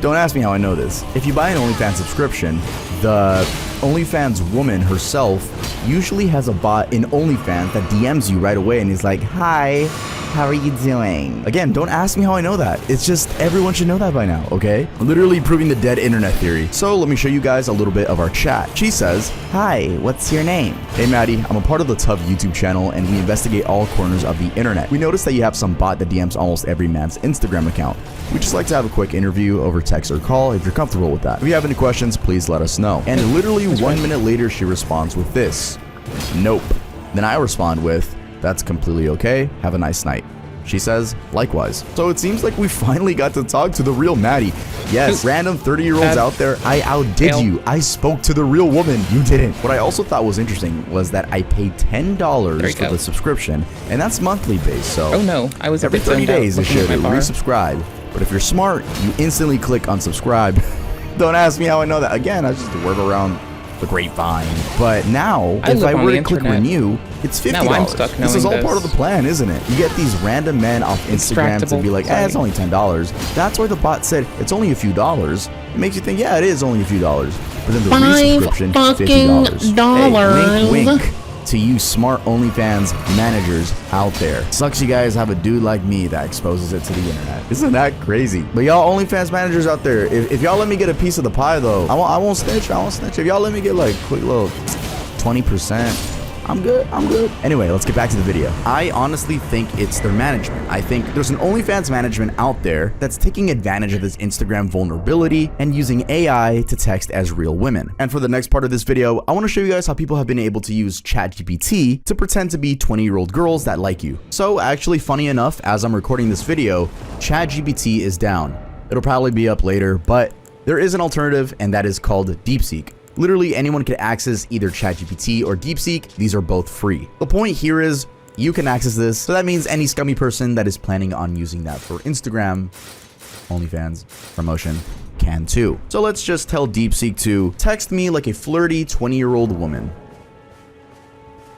don't ask me how I know this, if you buy an OnlyFans subscription, the OnlyFans woman herself usually has a bot in OnlyFans that DMs you right away and is like, hi, how are you doing? Again, don't ask me how I know that. It's just everyone should know that by now, okay? Literally proving the dead internet theory. So let me show you guys a little bit of our chat. She says, hi, what's your name? Hey Maddie, I'm a part of the Tuv YouTube channel and we investigate all corners of the internet. We noticed that you have some bot that DMs almost every man's Instagram account. We just like to have a quick interview over text or call if you're comfortable with that. If you have any questions, please let us know. And literally 1 minute later, she responds with this, nope. Then I respond with, that's completely okay, have a nice night. She says, likewise. So it seems like we finally got to talk to the real Maddie. Yes, random 30-year-olds out there, I outdid you. I spoke to the real woman. You didn't. What I also thought was interesting was that I paid $10 for the subscription, and that's monthly based. So oh no, I was every 30 days it should resubscribe. But if you're smart, you instantly click unsubscribe. Don't ask me how I know that. Again, I just work around the grapevine. But now, if I were to click renew, it's $50. Now I'm stuck this is all part of the plan, isn't it? You get these random men off Instagram to be like, it's only $10. That's why the bot said it's only a few dollars. It makes you think, yeah, it is only a few dollars. But then the resubscription, $50. Hey, wink, wink. To you smart OnlyFans managers out there. Sucks you guys have a dude like me that exposes it to the internet. Isn't that crazy? But y'all OnlyFans managers out there, if y'all let me get a piece of the pie though, I won't snitch. I won't snitch. If y'all let me get like quick little 20%, I'm good. I'm good. Anyway, let's get back to the video. I honestly think it's their management. I think there's an OnlyFans management out there that's taking advantage of this Instagram vulnerability and using AI to text as real women. And for the next part of this video, I want to show you guys how people have been able to use ChatGPT to pretend to be 20-year-old girls that like you. So actually, funny enough, as I'm recording this video, ChatGPT is down. It'll probably be up later, but there is an alternative, and that is called DeepSeek. Literally anyone can access either ChatGPT or DeepSeek. These are both free. The point here is you can access this. So that means any scummy person that is planning on using that for Instagram, OnlyFans promotion can too. So let's just tell DeepSeek to text me like a flirty 20-year-old woman.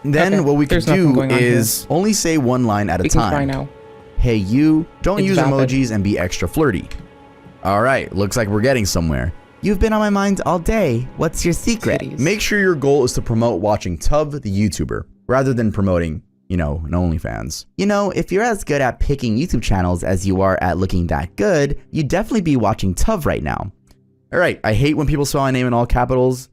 Then what we can do is only say one line at a time. Try now. Hey you, don't use emojis and be extra flirty. All right, looks like we're getting somewhere. You've been on my mind all day. What's your secret? Make sure your goal is to promote watching Tuv the YouTuber, rather than promoting, you know, an OnlyFans. You know, if you're as good at picking YouTube channels as you are at looking that good, you'd definitely be watching Tuv right now. All right, I hate when people spell my name in all capitals.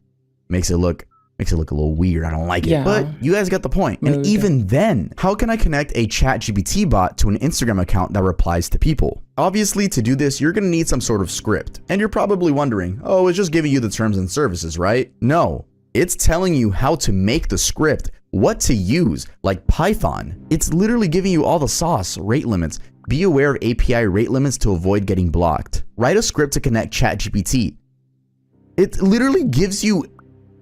Makes it look a little weird. I don't like it. But you guys got the point. And even then, how can I connect a ChatGPT bot to an Instagram account that replies to people? Obviously, to do this, you're going to need some sort of script. And you're probably wondering, oh, it's just giving you the terms and services, right? No, it's telling you how to make the script, what to use, like Python. It's literally giving you all the sauce, rate limits. Be aware of API rate limits to avoid getting blocked. Write a script to connect ChatGPT. It literally gives you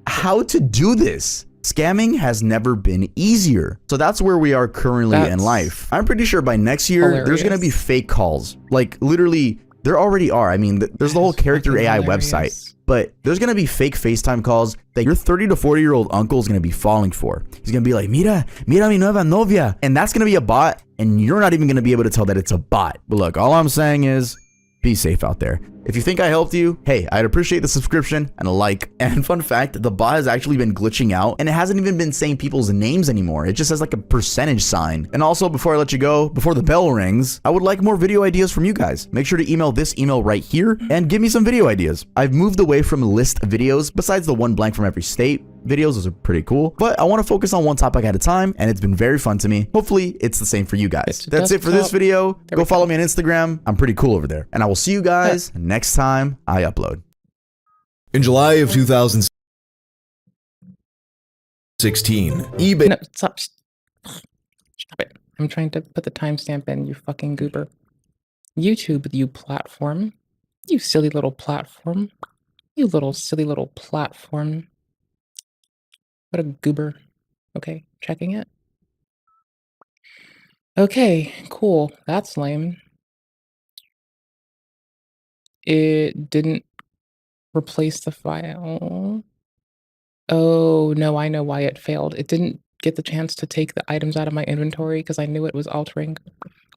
how to do this. Scamming has never been easier. So that's where we are currently in life. I'm pretty sure by next year, there's going to be fake calls. Like literally, there already are. I mean, there's the whole character AI website, but there's going to be fake FaceTime calls that your 30 to 40-year-old uncle is going to be falling for. He's going to be like, mira mi nueva novia. And that's going to be a bot. And you're not even going to be able to tell that it's a bot. But look, all I'm saying is be safe out there. If you think I helped you, hey, I'd appreciate the subscription and a like. And fun fact, the bot has actually been glitching out and it hasn't even been saying people's names anymore. It just has like a percentage sign. And also, before I let you go, before the bell rings, I would like more video ideas from you guys. Make sure to email this email right here and give me some video ideas. I've moved away from list videos besides the one blank from every state. Videos, those are pretty cool, but I want to focus on one topic at a time, and it's been very fun to me. Hopefully, it's the same for you guys. That's it for this video. Go follow me on Instagram. I'm pretty cool over there, and I will see you guys next time I upload. In July of 2016, eBay... No, stop it. I'm trying to put the timestamp in, you fucking goober. YouTube, you platform. You silly little platform. You little silly little platform. What a goober. Okay, checking it. Okay, cool. That's lame. It didn't replace the file. Oh, no, I know why it failed. It didn't get the chance to take the items out of my inventory because I knew it was altering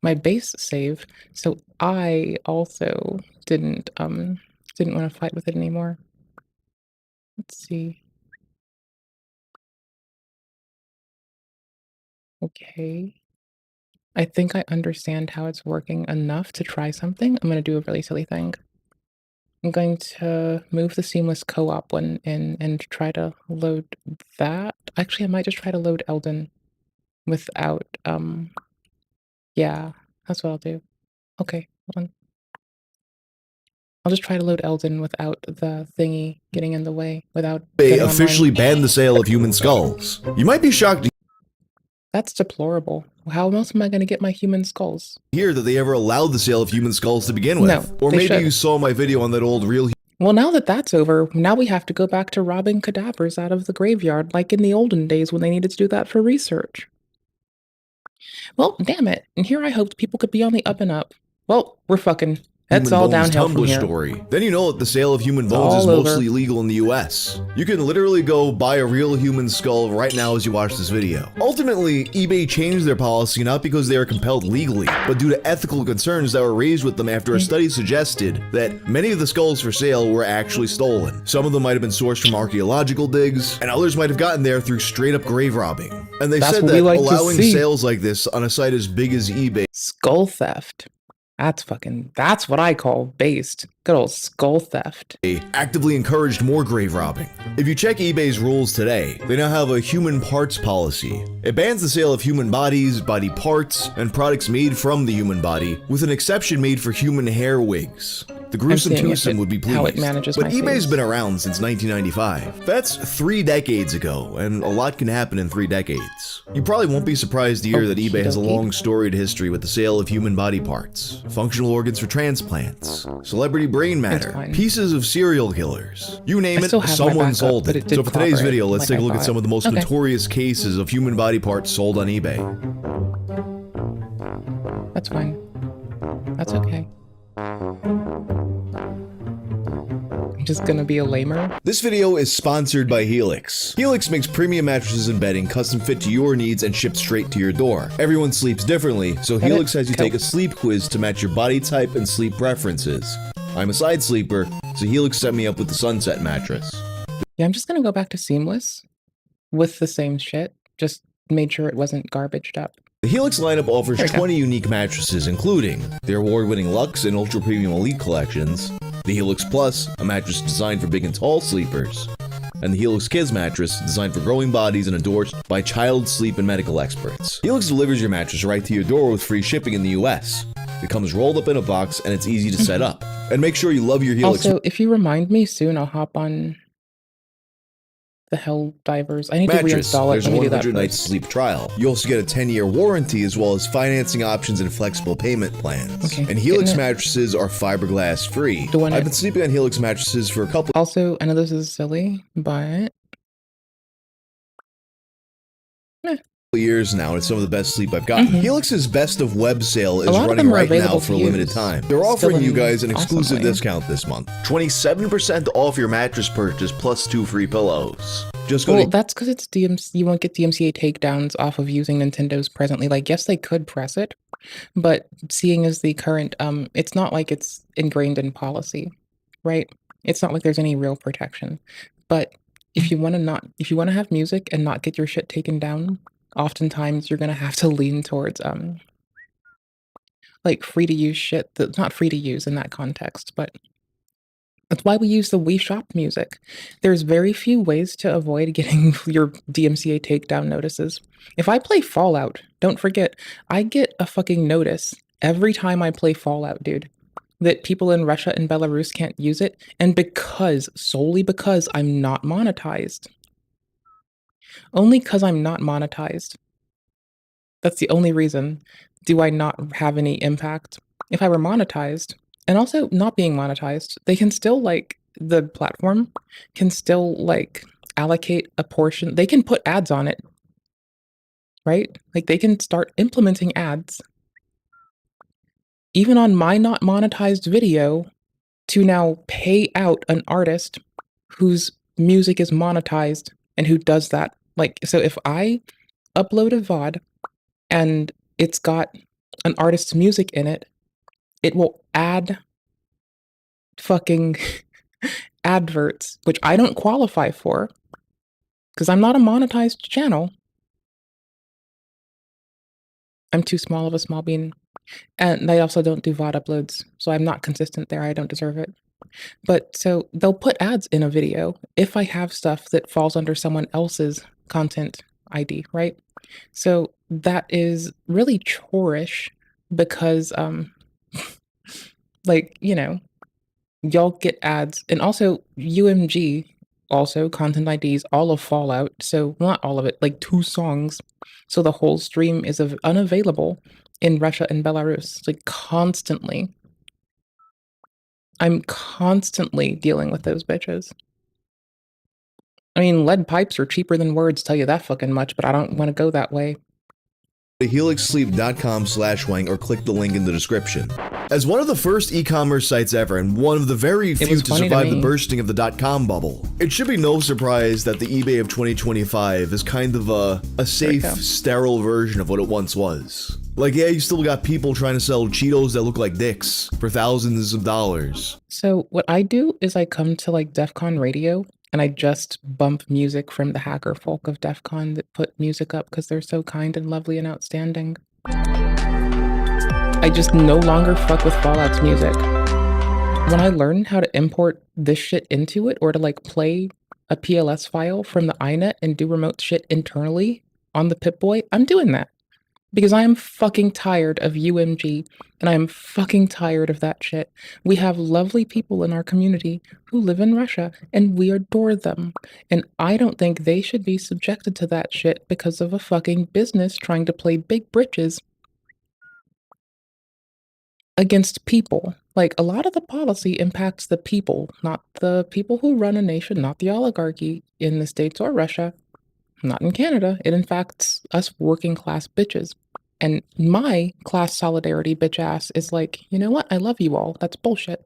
my base save. So I also didn't want to fight with it anymore. Let's see. Okay. I think I understand how it's working enough to try something. I'm going to do a really silly thing. I'm going to move the seamless co-op one in and try to load that. Actually, I might just try to load Elden without, yeah, that's what I'll do. Okay, hold on. I'll just try to load Elden without the thingy getting in the way, without They getting officially online. banned the sale of human skulls. You might be shocked to That's deplorable. How else am I going to get my human skulls? hear that they ever allowed the sale of human skulls to begin with. No, Or they maybe should. you saw my video on that old real Well, now that that's over, now we have to go back to robbing cadavers out of the graveyard, like in the olden days when they needed to do that for research. Well, damn it. And here I hoped people could be on the up and up. Well, we're fucking. That's Human all Bones downhill from Tumblr here. story. Then you know that the sale of human bones is all over. mostly legal in the US. You can literally go buy a real human skull right now as you watch this video. Ultimately, eBay changed their policy not because they are compelled legally, but due to ethical concerns that were raised with them after a study suggested that many of the skulls for sale were actually stolen. Some of them might have been sourced from archaeological digs, and others might have gotten there through straight up grave robbing. And they That's said what that we like to allowing see. sales like this on a site as big as eBay Skull theft. That's what I call based. Good old skull theft. actively encouraged more grave robbing. If you check eBay's rules today, they now have a human parts policy. It bans the sale of human bodies, body parts, and products made from the human body, with an exception made for human hair wigs. The gruesome seeing twosome would be pleased. how it manages but my eBay's face. been around since 1995. That's 3 decades ago, and a lot can happen in 3 decades. You probably won't be surprised to hear that eBay has a Okey-dokey. long storied history with the sale of human body parts, functional organs for transplants, celebrity brain matter, fine. pieces of serial killers. You name I it, still have my someone backup, sold but it. it did So for today's cooperate, video, let's like take a I look at thought. some of the most Okay. notorious cases of human body parts sold on eBay. That's fine. That's okay. I'm just gonna be a lamer. This video is sponsored by Helix. Helix makes premium mattresses and bedding custom fit to your needs and shipped straight to your door. Everyone sleeps differently, so That Helix it? has you Cool. take a sleep quiz to match your body type and sleep preferences. I'm a side sleeper, so Helix set me up with the Sunset mattress. Yeah, I'm just gonna go back to seamless with the same shit. Just made sure it wasn't garbaged up. The Helix lineup offers There you go. 20 unique mattresses, including their award-winning Luxe and Ultra Premium Elite collections, the Helix Plus, a mattress designed for big and tall sleepers, and the Helix Kids mattress, designed for growing bodies and endorsed by child sleep and medical experts. Helix delivers your mattress right to your door with free shipping in the US. It comes rolled up in a box and it's easy to set up. And make sure you love your Helix. Also, if you remind me soon, I'll hop on the Hell Divers. I need to mattress. reinstall it. There's a Let me do that 100 nights first. sleep trial. You also get a 10-year warranty as well as financing options and flexible payment plans. Okay, And Helix getting it. mattresses are fiberglass free. Doing I've it. been sleeping on Helix mattresses for a couple Also, I know this is silly, but years now, and it's some of the best sleep I've gotten. Mhm. Helix's best of web sale is A lot of running them are right now available for a to limited use, time. They're still offering you in guys an awesome exclusive way. discount this month. 27% off your mattress purchase plus 2 free pillows. Just go well, to that's because it's DMC. You won't get DMCA takedowns off of using Nintendo's presently. Like, yes, they could press it, but seeing as the current, it's not like it's ingrained in policy, right? It's not like there's any real protection. But if you want to have music and not get your shit taken down, oftentimes you're gonna have to lean towards like free to use shit that's not free to use in that context, but that's why we use the Wii Shop music. There's very few ways to avoid getting your DMCA takedown notices. If I play Fallout, don't forget, I get a fucking notice every time I play Fallout, dude, that people in Russia and Belarus can't use it, and solely because I'm not monetized. Only because I'm not monetized. That's the only reason. Do I not have any impact? If I were monetized, and also not being monetized, they can still the platform can still allocate a portion. They can put ads on it, right? Like they can start implementing ads even on my not monetized video to now pay out an artist whose music is monetized and who does that. Like, so if I upload a VOD and it's got an artist's music in it, it will add fucking adverts, which I don't qualify for because I'm not a monetized channel. I'm too small of a small bean. And they also don't do VOD uploads, so I'm not consistent there. I don't deserve it. But so they'll put ads in a video if I have stuff that falls under someone else's content ID, right? So that is really chorish because, like, you know, y'all get ads. And also UMG, also content IDs, all of Fallout. So not all of it, like 2 songs. So the whole stream is unavailable in Russia and Belarus, like constantly. I'm constantly dealing with those bitches. I mean, lead pipes are cheaper than words, tell you that fucking much, but I don't want to go that way. helixsleep.com/wang or click the link in the description. As one of the first e-commerce sites ever and one of the very few to survive the bursting of the .com bubble, it should be no surprise that the eBay of 2025 is kind of a safe, sterile version of what it once was. Like, yeah, you still got people trying to sell Cheetos that look like dicks for thousands of dollars. So what I do is I come to like DEF CON radio and I just bump music from the hacker folk of DEF CON that put music up because they're so kind and lovely and outstanding. I just no longer fuck with Fallout's music. When I learn how to import this shit into it or to like play a PLS file from the iNet and do remote shit internally on the Pip-Boy, I'm doing that. Because I am fucking tired of UMG, and I am fucking tired of that shit. We have lovely people in our community who live in Russia, and we adore them. And I don't think they should be subjected to that shit because of a fucking business trying to play big britches against people. Like, a lot of the policy impacts the people, not the people who run a nation, not the oligarchy in the States or Russia, not in Canada. It impacts us working class bitches. And my class solidarity bitch ass is like, you know what? I love you all. That's bullshit.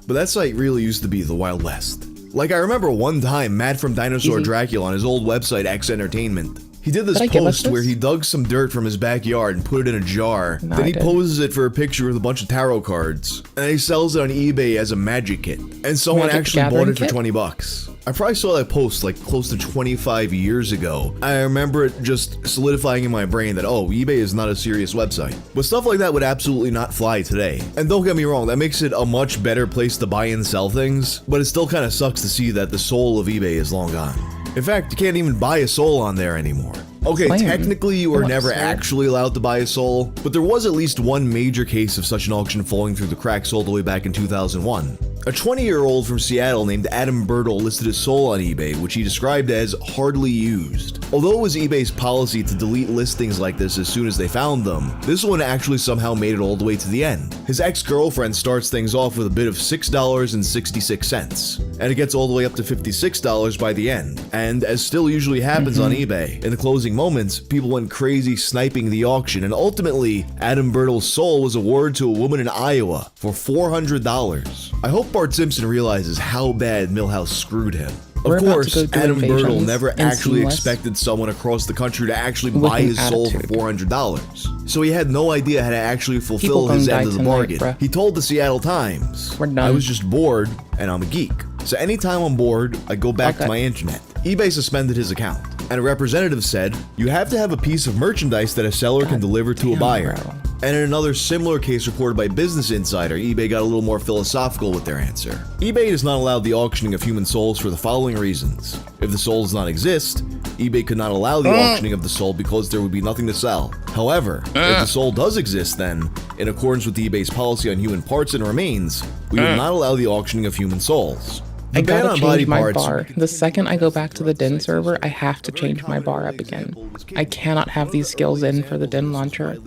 But that site really used to be the Wild West. Like, I remember one time Matt from Dinosaur Dracula on his old website X Entertainment. He did this post where he dug some dirt from his backyard and put it in a jar. Then he poses it for a picture with a bunch of tarot cards. And he sells it on eBay as a magic kit. And someone actually bought it for 20 bucks. I probably saw that post like close to 25 years ago. I remember it just solidifying in my brain that, oh, eBay is not a serious website. But stuff like that would absolutely not fly today. And don't get me wrong, that makes it a much better place to buy and sell things, but it still kind of sucks to see that the soul of eBay is long gone. In fact, you can't even buy a soul on there anymore. Okay, technically you were never actually allowed to buy a soul, but there was at least one major case of such an auction falling through the cracks all the way back in 2001. A 20-year-old from Seattle named Adam Bertle listed his soul on eBay, which he described as hardly used. Although it was eBay's policy to delete listings like this as soon as they found them, this one actually somehow made it all the way to the end. His ex-girlfriend starts things off with a bid of $6.66, and it gets all the way up to $56 by the end. And as still usually happens on eBay, in the closing moments, people went crazy sniping the auction, and ultimately, Adam Bertle's soul was awarded to a woman in Iowa for $400. I hope Bart Simpson realizes how bad Milhouse screwed him. Of course, Adam Bertle never actually expected someone across the country to actually buy his soul for $400. So he had no idea how to actually fulfill his end of the bargain. He told the Seattle Times, "I was just bored and I'm a geek. So anytime I'm bored, I go back to my internet." eBay suspended his account, and a representative said, "You have to have a piece of merchandise that a seller can deliver to a buyer." And in another similar case reported by Business Insider, eBay got a little more philosophical with their answer. eBay does not allow the auctioning of human souls for the following reasons. If the soul does not exist, eBay could not allow the auctioning of the soul because there would be nothing to sell. However, if the soul does exist, then, in accordance with eBay's policy on human parts and remains, we would not allow the auctioning of human souls. I gotta change my bar. The second I go back to the DIN server, I have to change my bar up again. I cannot have these skills in for the DIN launcher.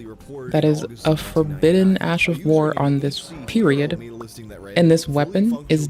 That is a forbidden Ash of War on this period, and this weapon is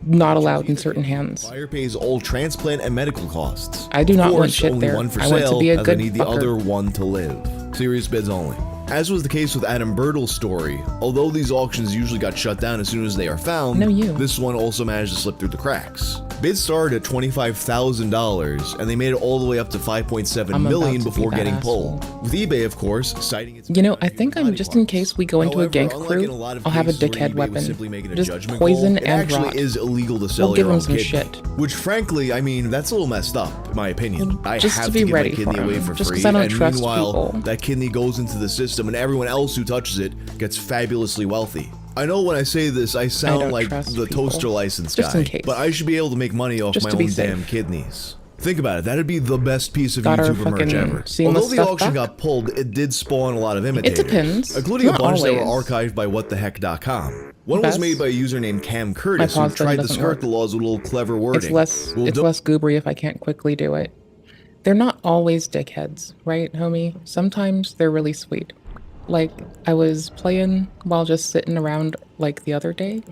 not allowed in certain hands. Buyer pays all transplant and medical costs. I do not want shit there. I want to be a good I need the other one to live. Serious bids only. As was the case with Adam Bertle's story, although these auctions usually got shut down as soon as they are found, this one also managed to slip through the cracks. Bids started at $25,000, and they made it all the way up to $5.7 million before getting pulled. With eBay, of course, citing its... You know, I think I'm just in case we go into a gank crew, I'll have a dickhead weapon. Just poison and rot. It actually is illegal to sell we'll give your him own some kidney. shit. Which, frankly, I mean, that's a little messed up, in my opinion. I just have to to be give my ready kidney for away him. for Just 'cause free, I don't and trust meanwhile, people. that kidney goes into the system, and everyone else who touches it gets fabulously wealthy. I know when I say this, I sound like the toaster license Just in guy, case. but I should be able to make money off Just my to be own safe. damn kidneys. Think about it, that'd be the best piece of Got our YouTuber merch fucking ever. seamless Although the stuff auction back? got pulled, it did spawn a lot of imitators. depends. Including a Not bunch that were always. archived by whattheheck.com. One Best. was made by a user named Cam Curtis, who pause button tried to doesn't skirt work. the laws with a little clever wording. It's less Well, it's don't- less goobery if I can't quickly do it. They're not always dickheads, right, homie? Sometimes they're really sweet. Like, I was playing while just sitting around like the other day.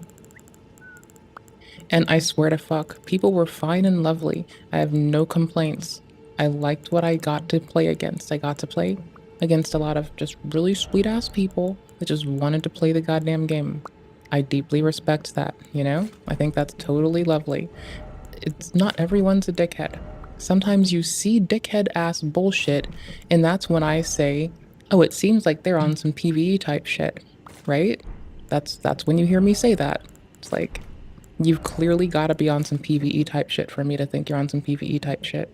And I swear to fuck, people were fine and lovely. I have no complaints. I liked what I got to play against. I got to play against a lot of just really sweet ass people that just wanted to play the goddamn game. I deeply respect that, you know? I think that's totally lovely. It's not everyone's a dickhead. Sometimes you see dickhead ass bullshit, and that's when I say, oh, it seems like they're on some PvE type shit, right? That's when you hear me say that. It's like, you've clearly got to be on some PvE type shit for me to think you're on some PvE type shit.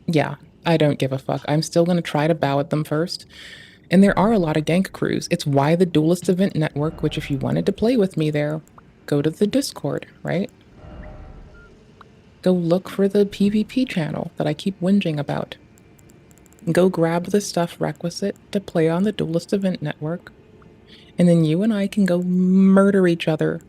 Yeah, I don't give a fuck. I'm still going to try to bow at them first. And there are a lot of gank crews. It's why the Duelist Event Network, which if you wanted to play with me there, go to the Discord, right? Go look for the PvP channel that I keep whinging about. Go grab the stuff requisite to play on the Duelist Event Network. And then you and I can go murder each other.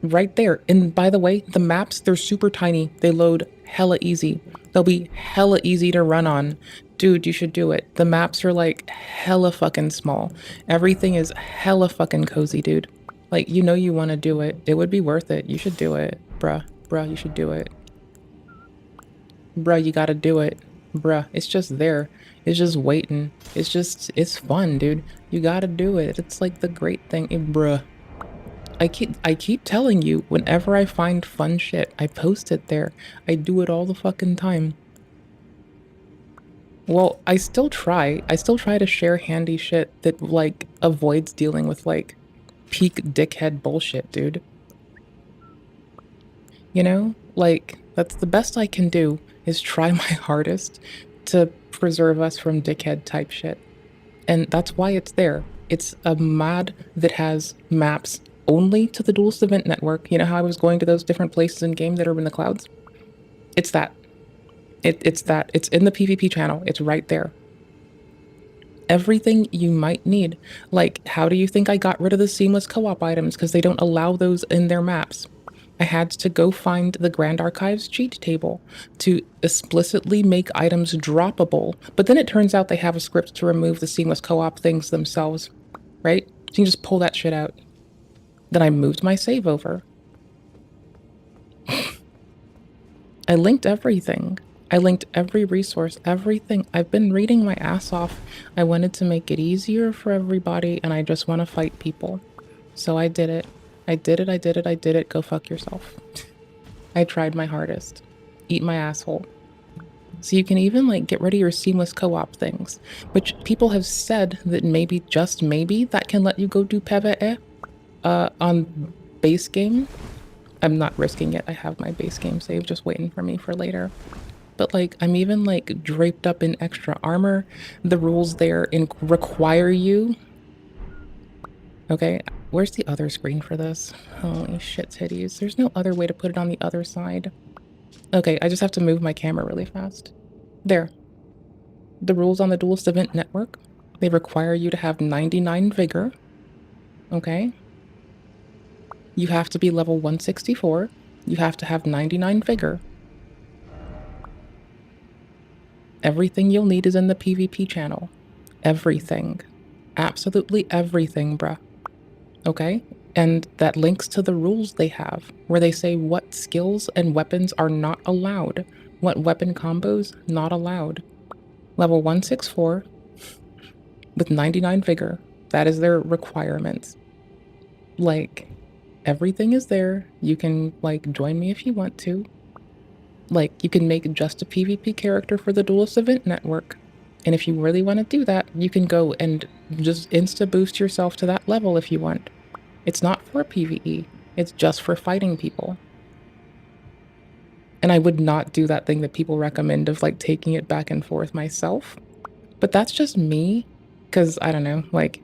Right there. And by the way, the maps, they're super tiny. They load hella easy. They'll be hella easy to run on. Dude, you should do it. The maps are like hella fucking small. Everything is hella fucking cozy, dude. Like, you know you want to do it. It would be worth it. You should do it. Bruh. Bruh, you should do it. Bruh, you gotta do it. Bruh, it's just there. It's just waiting. It's fun, dude. You gotta do it. It's like the great thing. Bruh. I keep telling you, whenever I find fun shit, I post it there. I do it all the fucking time. Well, I still try to share handy shit that, like, avoids dealing with, like, peak dickhead bullshit, dude. You know? Like, that's the best I can do, is try my hardest to preserve us from dickhead type shit. And that's why it's there. It's a mod that has maps only to the Duelist Event Network. You know how I was going to those different places in game that are in the clouds? It's that. It's that. It's in the PvP channel. It's right there. Everything you might need. Like, how do you think I got rid of the seamless co-op items? Because they don't allow those in their maps. I had to go find the Grand Archives cheat table to explicitly make items droppable. But then it turns out they have a script to remove the seamless co-op things themselves, right? So you can just pull that shit out. Then I moved my save over. I linked everything. I linked every resource, everything. I've been reading my ass off. I wanted to make it easier for everybody, and I just want to fight people. So I did it. I did it. Go fuck yourself. I tried my hardest. Eat my asshole. So you can even, like, get rid of your seamless co-op things, which people have said that maybe, just maybe, that can let you go do PvE on base game. I'm not risking it. I have my base game save just waiting for me for later. But, like, I'm even, like, draped up in extra armor. The rules there require you. Okay, where's the other screen for this? Holy shit titties. There's no other way to put it on the other side. Okay, I just have to move my camera really fast. There. The rules on the Duelist Event Network. They require you to have 99 vigor. Okay? You have to be level 164. You have to have 99 vigor. Everything you'll need is in the PvP channel. Everything. Absolutely everything, bruh. Okay? And that links to the rules they have, where they say what skills and weapons are not allowed. What weapon combos not allowed. Level 164 with 99 vigor. That is their requirements. Like, Everything is there. You can like join me if you want to. Like, you can make just a PvP character for the Duelist Event Network. And if you really want to do that, you can go and just insta-boost yourself to that level if you want. It's not for PvE. It's just for fighting people. And I would not do that thing that people recommend of like taking it back and forth myself. But that's just me. Because, I don't know, like,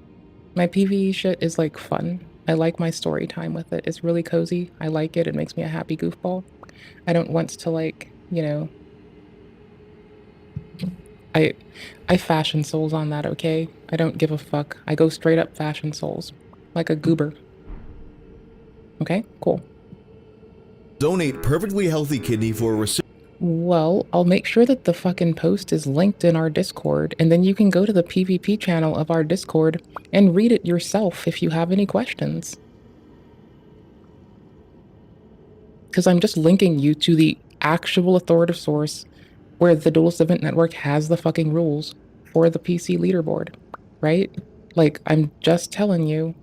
my PvE shit is like fun. I like my story time with it. It's really cozy. I like it. It makes me a happy goofball. I don't want to like, you know, I fashion souls on that, okay? I don't give a fuck. I go straight up fashion souls. Like a goober. Okay, cool. Donate perfectly healthy kidney for a recipient. Well, I'll make sure that the fucking post is linked in our Discord, and then you can go to the PvP channel of our Discord and read it yourself if you have any questions. Because I'm just linking you to the actual authoritative source where the Duelist Event Network has the fucking rules for the PC leaderboard, right? Like, I'm just telling you,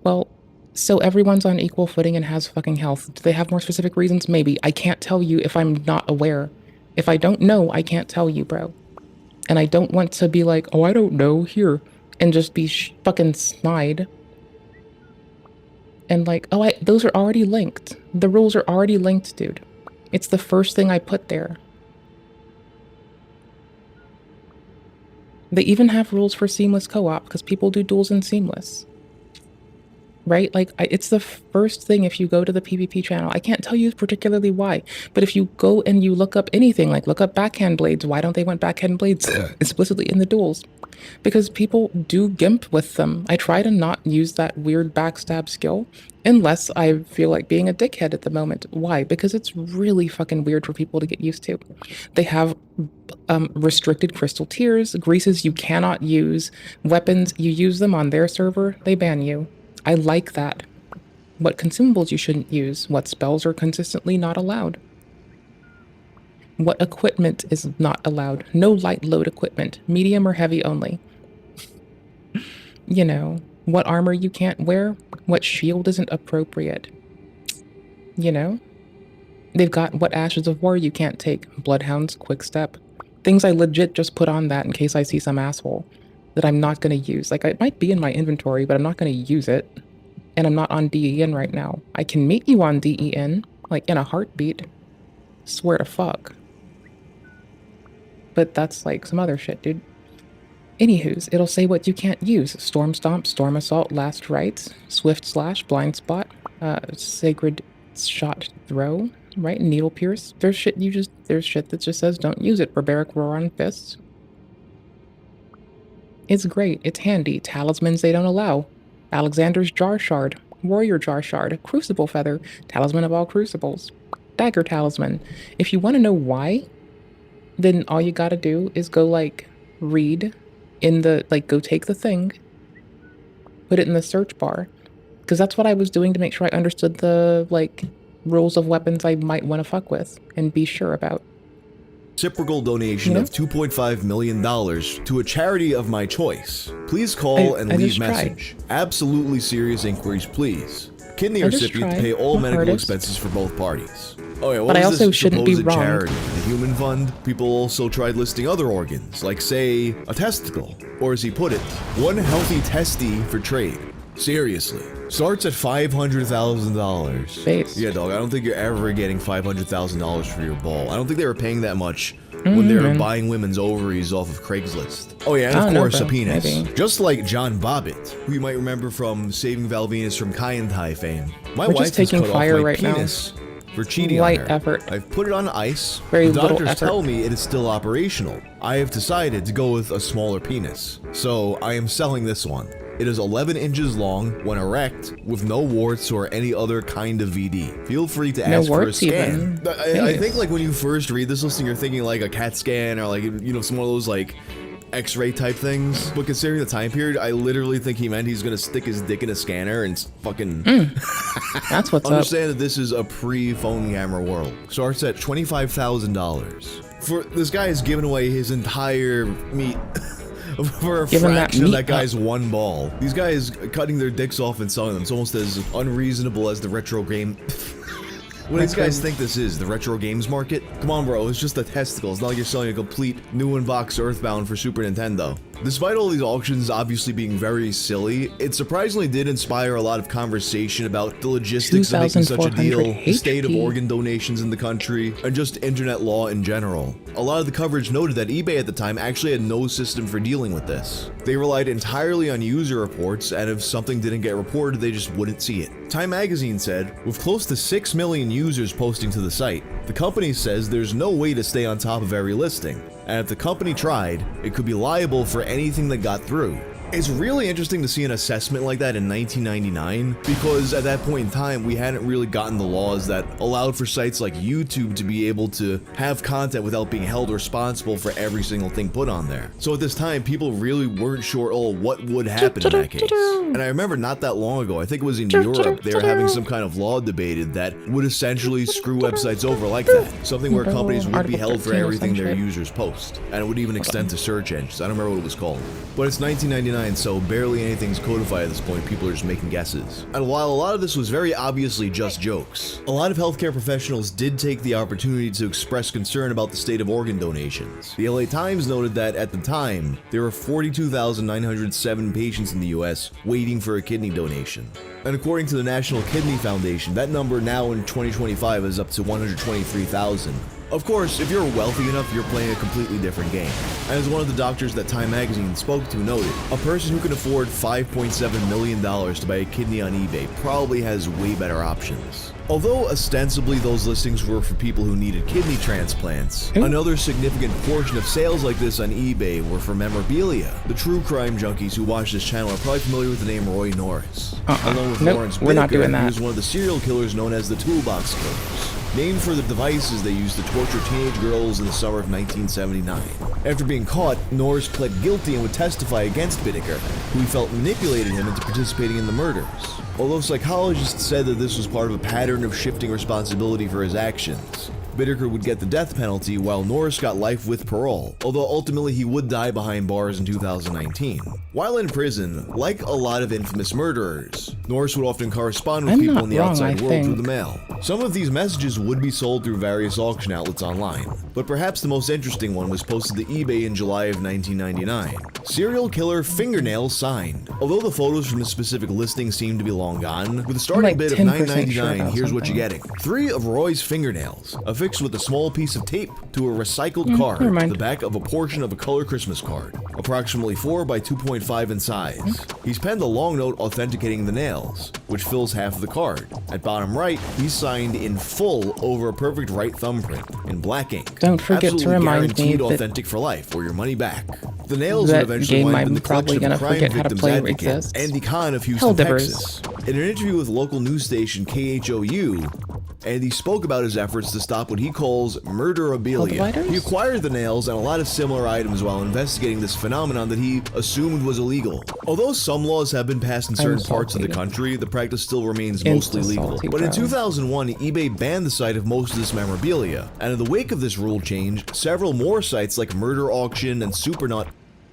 well, so everyone's on equal footing and has fucking health. Do they have more specific reasons? Maybe. I can't tell you if I'm not aware. If I don't know, I can't tell you, bro. And I don't want to be like, oh, I don't know, here, and just be fucking snide. And like, oh, those are already linked. The rules are already linked, dude. It's the first thing I put there. They even have rules for seamless co-op because people do duels in seamless. Right? Like, it's the first thing if you go to the PvP channel. I can't tell you particularly why, but if you go and you look up anything, like look up backhand blades, why don't they want backhand blades explicitly in the duels? Because people do gimp with them. I try to not use that weird backstab skill unless I feel like being a dickhead at the moment. Why? Because it's really fucking weird for people to get used to. They have restricted crystal tiers, greases you cannot use, weapons, you use them on their server, they ban you. I like that. What consumables you shouldn't use, what spells are consistently not allowed. What equipment is not allowed. No light load equipment, medium or heavy only. You know, what armor you can't wear, what shield isn't appropriate. You know? They've got what ashes of war you can't take, bloodhounds, quick step. Things I legit just put on that in case I see some asshole that I'm not going to use. Like, it might be in my inventory, but I'm not going to use it. And I'm not on DEN right now. I can meet you on DEN, like in a heartbeat. Swear to fuck. But that's like some other shit, dude. Anywho's, it'll say what you can't use. Storm Stomp, Storm Assault, Last Rites, Swift Slash, Blind Spot, Sacred Shot Throw, right? Needle Pierce. There's shit that just says don't use it. Barbaric Roar on Fists. It's great. It's handy. Talismans they don't allow. Alexander's Jar Shard. Warrior Jar Shard. Crucible Feather. Talisman of all Crucibles. Dagger Talisman. If you want to know why, then all you gotta do is go, like, read in the, like, go take the thing, put it in the search bar. Because that's what I was doing to make sure I understood the, like, rules of weapons I might want to fuck with and be sure about. Reciprocal donation of $2.5 million to a charity of my choice. Please call and leave message. Absolutely serious inquiries, please. Kidney recipient to pay all medical expenses for both parties. Oh yeah, what but I was also this shouldn't be supposed wrong. charity? The Human Fund? People also tried listing other organs, like say, a testicle. Or as he put it, one healthy testy for trade. Seriously. Starts at $500,000. Yeah, dog, I don't think you're ever getting $500,000 for your ball. I don't think they were paying that much when they were buying women's ovaries off of Craigslist. Oh yeah, and of course, a penis. Maybe. Just like John Bobbitt, who you might remember from Saving Val Venus from Kai and Tai fame. My We're wife just taking has cut fire off my right now. penis for cheating Light on her. effort. I've put it on ice. Very the little doctors effort. tell me it is still operational. I have decided to go with a smaller penis. So I am selling this one. It is 11 inches long when erect, with no warts or any other kind of VD. Feel free to No ask for a warts scan. even. I think like when you first read this listing, you're thinking like a CAT scan or like, you know, some of those like X-ray type things. But considering the time period, I literally think he meant he's gonna stick his dick in a scanner and fucking That's what's up. understand that this is a pre-phone camera world. Starts at $25,000. For this guy has given away his entire meat for a Given that fraction of meat that guy's one ball. These guys cutting their dicks off and selling them. It's almost as unreasonable as the retro game. What do these guys think this is? The retro games market? Come on, bro. It's just the testicles. It's not like you're selling a complete new in-box Earthbound for Super Nintendo. Despite all these auctions obviously being very silly, it surprisingly did inspire a lot of conversation about the logistics of making such a deal, the state of organ donations in the country, and just internet law in general. A lot of the coverage noted that eBay at the time actually had no system for dealing with this. They relied entirely on user reports, and if something didn't get reported, they just wouldn't see it. Time magazine said, with close to 6 million users posting to the site, the company says there's no way to stay on top of every listing, and if the company tried, it could be liable for anything that got through. It's really interesting to see an assessment like that in 1999, because at that point in time, we hadn't really gotten the laws that allowed for sites like YouTube to be able to have content without being held responsible for every single thing put on there. So at this time, people really weren't sure, what would happen in that case. And I remember not that long ago, I think it was in Europe, they were having some kind of law debated that would essentially screw websites over like that. Something where companies would be held for everything their users post. And it would even extend to search engines. I don't remember what it was called. But it's 1999. So barely anything's codified at this point, people are just making guesses. And while a lot of this was very obviously just jokes, a lot of healthcare professionals did take the opportunity to express concern about the state of organ donations. The LA Times noted that at the time, there were 42,907 patients in the US waiting for a kidney donation. And according to the National Kidney Foundation, that number now in 2025 is up to 123,000. Of course, if you're wealthy enough, you're playing a completely different game. And as one of the doctors that Time Magazine spoke to noted, a person who can afford $5.7 million to buy a kidney on eBay probably has way better options. Although ostensibly those listings were for people who needed kidney transplants, another significant portion of sales like this on eBay were for memorabilia. The true crime junkies who watch this channel are probably familiar with the name Roy Norris. Along with Lawrence we're not doing Whitaker, that. he was one of the serial killers known as the Toolbox Killers, named for the devices they used to torture teenage girls in the summer of 1979. After being caught, Norris pled guilty and would testify against Whitaker, who he felt manipulated him into participating in the murders. Although psychologists said that this was part of a pattern of shifting responsibility for his actions. Whitaker would get the death penalty while Norris got life with parole, although ultimately he would die behind bars in 2019. While in prison, like a lot of infamous murderers, Norris would often correspond with people in the outside world through the mail. Some of these messages would be sold through various auction outlets online, but perhaps the most interesting one was posted to eBay in July of 1999. Serial killer fingernails signed. Although the photos from this specific listing seem to be long gone, with a starting bid of $9.99, here's what you're getting. 3 of Roy's fingernails, affixed with a small piece of tape to a recycled card to the back of a portion of a color Christmas card, approximately 4 by 2.5 in size. He's penned a long note authenticating the nails, which fills half of the card. At bottom right, he's signed in full over a perfect right thumbprint in black ink. Don't forget Absolutely to remind me guaranteed that authentic for life, or your money back. The nails that would eventually game wind up I'm in the probably collection of gonna crime forget how to victims play advocate exists. Andy Kahn of Houston, Helldippers. Texas. In an interview with local news station KHOU, Andy spoke about his efforts to stop what he calls murderabilia. He acquired the nails and a lot of similar items while investigating this phenomenon that he assumed was illegal. Although some laws have been passed in certain parts of the country, the practice still remains mostly legal. But in 2001, eBay banned the sight of most of this memorabilia, and in the wake of this rule change, several more sites like Murder Auction and Supernaut.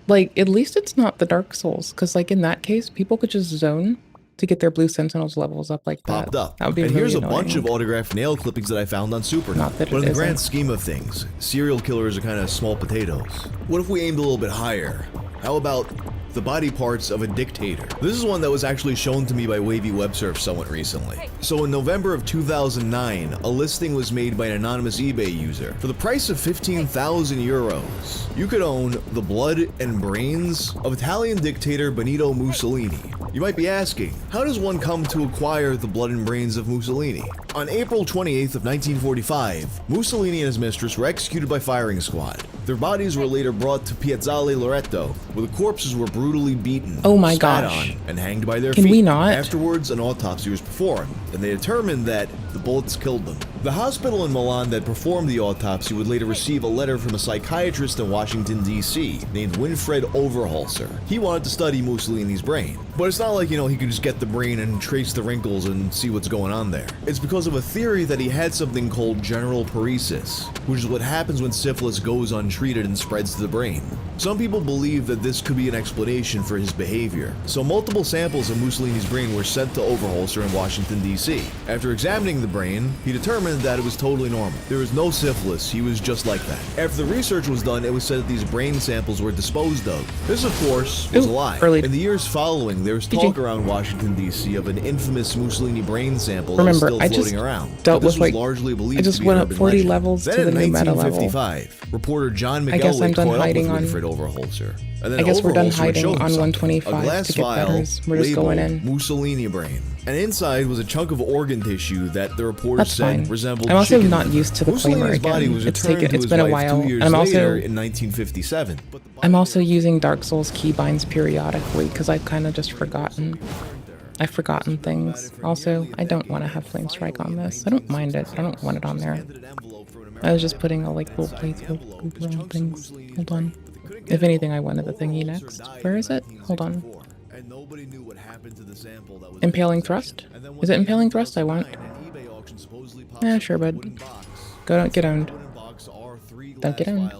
Like, at least it's not the Dark Souls, because like in that case, people could just zone to get their Blue Sentinels levels up like that. Popped up. That would be And really here's a annoying. bunch of autographed nail clippings that I found on Supernaut. that But in it the grand isn't. scheme of things, serial killers are kind of small potatoes. What if we aimed a little bit higher? How about the body parts of a dictator? This is one that was actually shown to me by Wavy Websurf somewhat recently. So in November of 2009, a listing was made by an anonymous eBay user. For the price of 15,000 euros, you could own the blood and brains of Italian dictator Benito Mussolini. You might be asking, how does one come to acquire the blood and brains of Mussolini? On April 28th of 1945, Mussolini and his mistress were executed by firing squad. Their bodies were later brought to Piazzale Loreto, where the corpses were brutally beaten, Oh my spat gosh. on, and hanged by their Can feet. we not? Afterwards, an autopsy was performed, and they determined that the bullets killed them. The hospital in Milan that performed the autopsy would later receive a letter from a psychiatrist in Washington, D.C., named Winfred Overholser. He wanted to study Mussolini's brain. But it's not like, he could just get the brain and trace the wrinkles and see what's going on there. It's because because of a theory that he had something called general paresis, which is what happens when syphilis goes untreated and spreads to the brain. Some people believe that this could be an explanation for his behavior, so multiple samples of Mussolini's brain were sent to Overholser in Washington, D.C. After examining the brain, he determined that it was totally normal. There was no syphilis, he was just like that. After the research was done, it was said that these brain samples were disposed of. This, of course, was a lie. In the years following, there was talk around Washington, D.C. of an infamous Mussolini brain sample that was still floating around. Dealt with like, largely believed I just went up 40 levels to the new meta level. 1955, reporter John I guess I'm McElway done caught up with hiding on. Winfred Overholser. And then I guess we're done Overholser would hiding show him on something. 125 A glass to get vial betters. We're just going labeled in. Mussolini brain. And inside was a chunk of organ tissue that the reporter That's said fine. resembled I'm also chicken not liver. used to the Mussolini's claimer body again. was It's returned to his been a wife while. 2 years I'm also later in 1957. I'm also using Dark Souls keybinds periodically because I've kind of just forgotten. I've forgotten things. Also, I don't want to have Flame Strike on this. I don't mind it. I don't want it on there. I was just putting all like little placeholder on things. Hold on. If anything, I wanted the thingy next. Where is it? Hold on. Impaling Thrust? Is it Impaling Thrust I want? Yeah, sure, bud. Don't get owned. Don't get owned.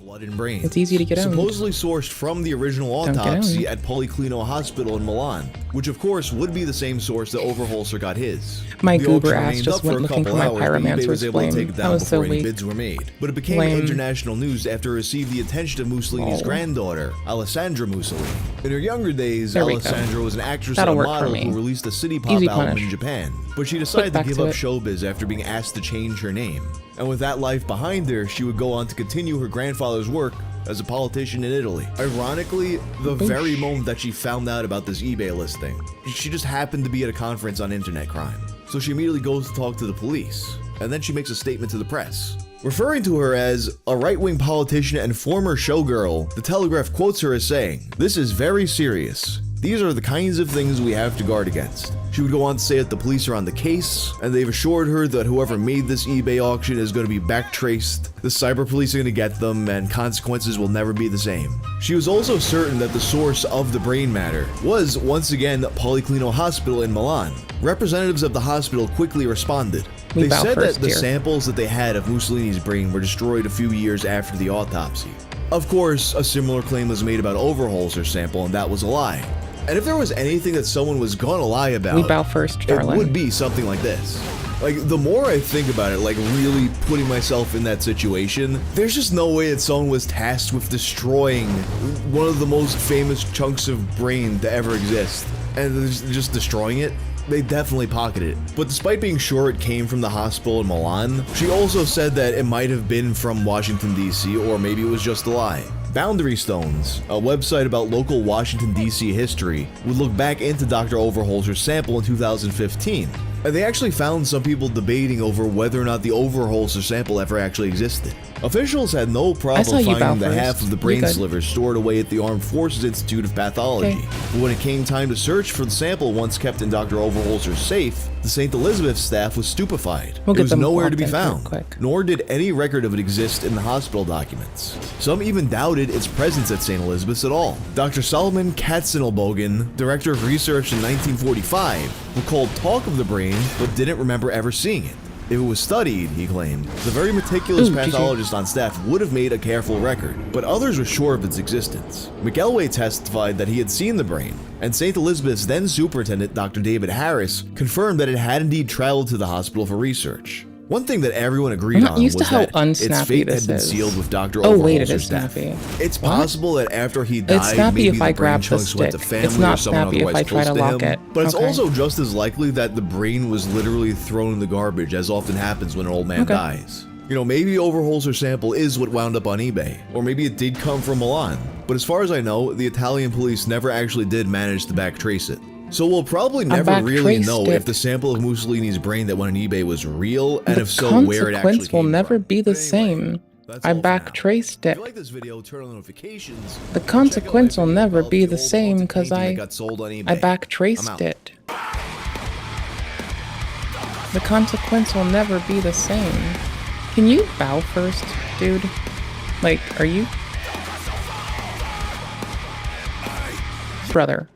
Blood and brain. It's easy to get owned. Supposedly sourced from the original Don't get autopsy owned. at Policlinico Hospital in Milan, which of course would be the same source that Overholser got his. My The goober auction ass remained just up for went a looking couple for my hours, but eBay was Pyromancer's able to take flame. it That down was before so any weak. bids were made. But it became Lame. international news after it received the attention of Mussolini's Oh. granddaughter, Alessandra Mussolini. In her younger days, There we go. Alessandra was an actress That'll and a work for model me. who released a city pop Easy album punish. in Japan. But she decided to back give to up it. showbiz after being asked to change her name. And with that life behind her, she would go on to continue her grandfather's work as a politician in Italy. Ironically, the very moment that she found out about this eBay listing, she just happened to be at a conference on internet crime. So she immediately goes to talk to the police, and then she makes a statement to the press. Referring to her as a right-wing politician and former showgirl, the Telegraph quotes her as saying, "This is very serious. These are the kinds of things we have to guard against." She would go on to say that the police are on the case, and they've assured her that whoever made this eBay auction is going to be backtraced, the cyber police are going to get them, and consequences will never be the same. She was also certain that the source of the brain matter was, once again, Policlinico Hospital in Milan. Representatives of the hospital quickly responded. We They bow said first that the here. samples that they had of Mussolini's brain were destroyed a few years after the autopsy. Of course, a similar claim was made about Overholser's sample, and that was a lie. And if there was anything that someone was gonna lie about, We bow first, darling. it would be something like this. Like, the more I think about it, like really putting myself in that situation, there's just no way that someone was tasked with destroying one of the most famous chunks of brain to ever exist, and just destroying it. They definitely pocketed it. But despite being sure it came from the hospital in Milan, she also said that it might have been from Washington, D.C., or maybe it was just a lie. Boundary Stones, a website about local Washington, D.C. history, would look back into Dr. Overholser's sample in 2015. And they actually found some people debating over whether or not the Overholser sample ever actually existed. Officials had no saw problem you bow finding the first. half of the You brain good? slivers stored away at the Armed Forces Institute of Pathology. Okay. But when it came time to search for the sample once kept in Dr. Overholser's safe, the St. Elizabeth staff was stupefied. We'll It get was them nowhere to locked be in real found, quick. nor did any record of it exist in the hospital documents. Some even doubted its presence at St. Elizabeth's at all. Dr. Solomon Katzenelbogen, director of research in 1945, recalled talk of the brain but didn't remember ever seeing it. If it was studied, he claimed, the very meticulous Ooh, GG. pathologist on staff would have made a careful record, but others were sure of its existence. McElway testified that he had seen the brain, and St. Elizabeth's then superintendent, Dr. David Harris, confirmed that it had indeed traveled to the hospital for research. One thing that everyone agreed I'm not on used was to how that its unsnappy fate this had been is. sealed with Dr. Oh, wait, it Overholser's is death. snappy. It's What? possible that after he died, It's snappy maybe if the I brain grab the chunks went to stick. family It's or not someone snappy if otherwise I try close to lock him. it. But it's Okay. also just as likely that the brain was literally thrown in the garbage, as often happens when an old man Okay. dies. You know, maybe Overholser's sample is what wound up on eBay, or maybe it did come from Milan. But as far as I know, the Italian police never actually did manage to backtrace it. So we'll probably never really backtraced know it. if the sample of Mussolini's brain that went on eBay was real, and The if so, where it actually consequence will came never be the same. I backtraced it. If you like this video, turn on notifications. The consequence will never be the same because painting I that got sold on eBay. I I'm backtraced out. it. The consequence will never be the same. Can you bow first, dude? Like, are you? Brother.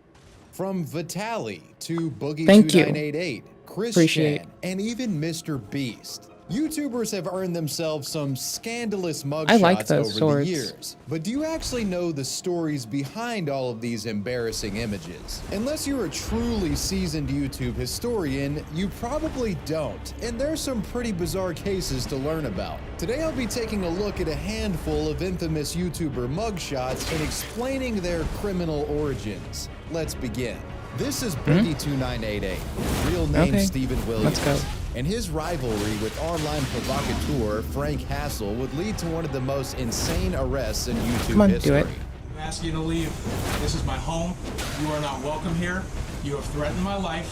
From Vitali to Boogie Thank you. 2988. Chris Appreciate. Chan, and even Mr. Beast. YouTubers have earned themselves some scandalous I like mugshots those over swords. the years. But do you actually know the stories behind all of these embarrassing images? Unless you're a truly seasoned YouTube historian, you probably don't. And there's some pretty bizarre cases to learn about. Today I'll be taking a look at a handful of infamous YouTuber mugshots and explaining their criminal origins. Let's begin. This is Boogie2988, real name Okay. Stephen Williams. Let's go. And his rivalry with online provocateur Frank Hassel would lead to one of the most insane arrests in YouTube Come on, history. do it. I'm asking you to leave. This is my home. You are not welcome here. You have threatened my life.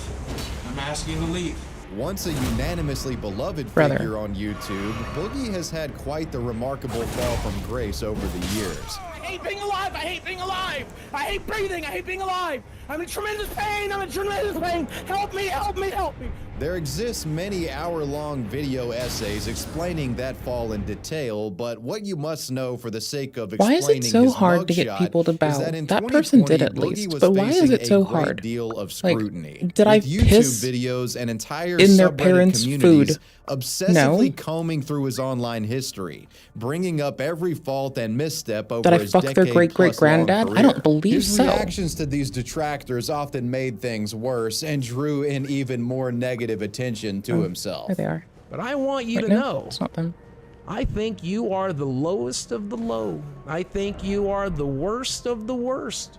I'm asking you to leave. Once a unanimously beloved Brother. figure on YouTube, Boogie has had quite the remarkable fall from grace over the years. I hate being alive! I hate being alive! I hate breathing! I hate being alive! I'm in tremendous pain! I'm in tremendous pain! Help me! Help me! Help me! There exists many hour-long video essays explaining that fall in detail, but what you must know for the sake of Why explaining is it so his hard to get mugshot people to is bow? that in That person did 2020, at Boogie least, was but why is facing it so a great hard? deal of Like, scrutiny. did I with YouTube piss videos and entire in their subreddit parents' communities food? obsessively No. combing through his online history, bringing up every fault and misstep over Did I his fuck their decade-plus-long great-great-granddad? I don't career. believe His so. reactions to these detractors often made things worse and drew in even more negative attention to himself. There they are. But I want you Wait, to no, know, it's not them. I think you are the lowest of the low. I think you are the worst of the worst.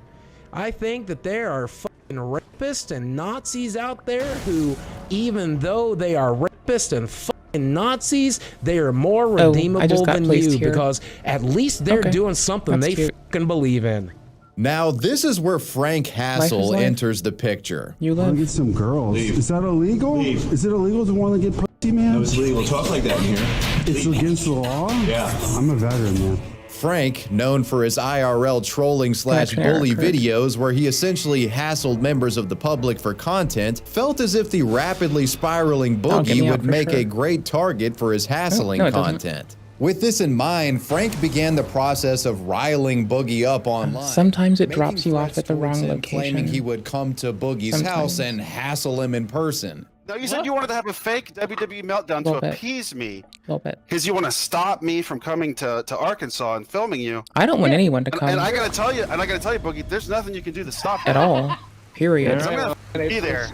I think that there are fucking rapists and Nazis out there who, even though they are rapists and fucking Nazis, they are more Oh, I redeemable just got than placed you here. because at least they're Okay. doing something That's they cute. fucking believe in. Now, this is where Frank Hassel life. enters the picture. You I'll live. get some girls. Is that illegal? Is it illegal to want to get pussy, man? No, it's legal to talk like that in here. It's against the law? Yeah. I'm a veteran, man. Frank, known for his IRL trolling slash That's bully correct. videos where he essentially hassled members of the public for content, felt as if the rapidly spiraling That'll get Boogie me out would for make sure. a great target for his hassling no, it doesn't. content. With this in mind, Frank began the process of riling Boogie up online. Sometimes it making drops you off threats at the towards wrong him, claiming location. he would come to Boogie's house and hassle him in person. No, you said you wanted to have a fake WWE meltdown to Little bit. appease me. A little bit. Because you want to stop me from coming to Arkansas and filming you. I don't want anyone to come And I gotta tell you, Boogie, there's nothing you can do to stop at that. all. Period. I'm gonna be there.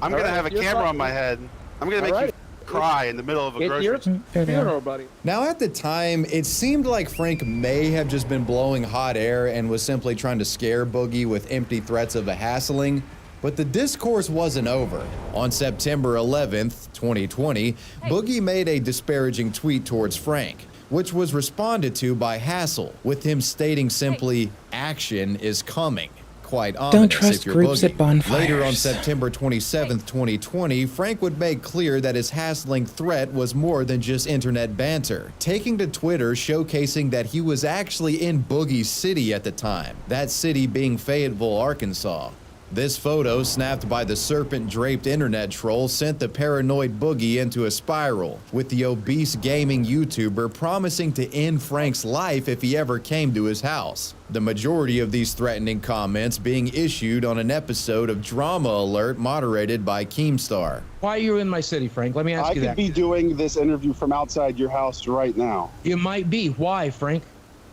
I'm gonna have a camera on my head. I'm gonna make you cry in the middle of a grocery store. There they are. buddy. Now, at the time, it seemed like Frank may have just been blowing hot air and was simply trying to scare Boogie with empty threats of a hassling. But the discourse wasn't over. On September 11th, 2020, Boogie made a disparaging tweet towards Frank, which was responded to by Hassel, with him stating simply, "Action is coming." Quite ominous Don't trust if you're groups Boogie. at bonfires. Later on September 27th, 2020, Frank would make clear that his hassling threat was more than just internet banter, taking to Twitter showcasing that he was actually in Boogie City at the time, that city being Fayetteville, Arkansas. This photo, snapped by the serpent-draped internet troll, sent the paranoid Boogie into a spiral, with the obese gaming YouTuber promising to end Frank's life if he ever came to his house. The majority of these threatening comments being issued on an episode of Drama Alert moderated by Keemstar. Why are you in my city, Frank? Let me ask I you could that. be doing this interview from outside your house right now. You might be. Why, Frank?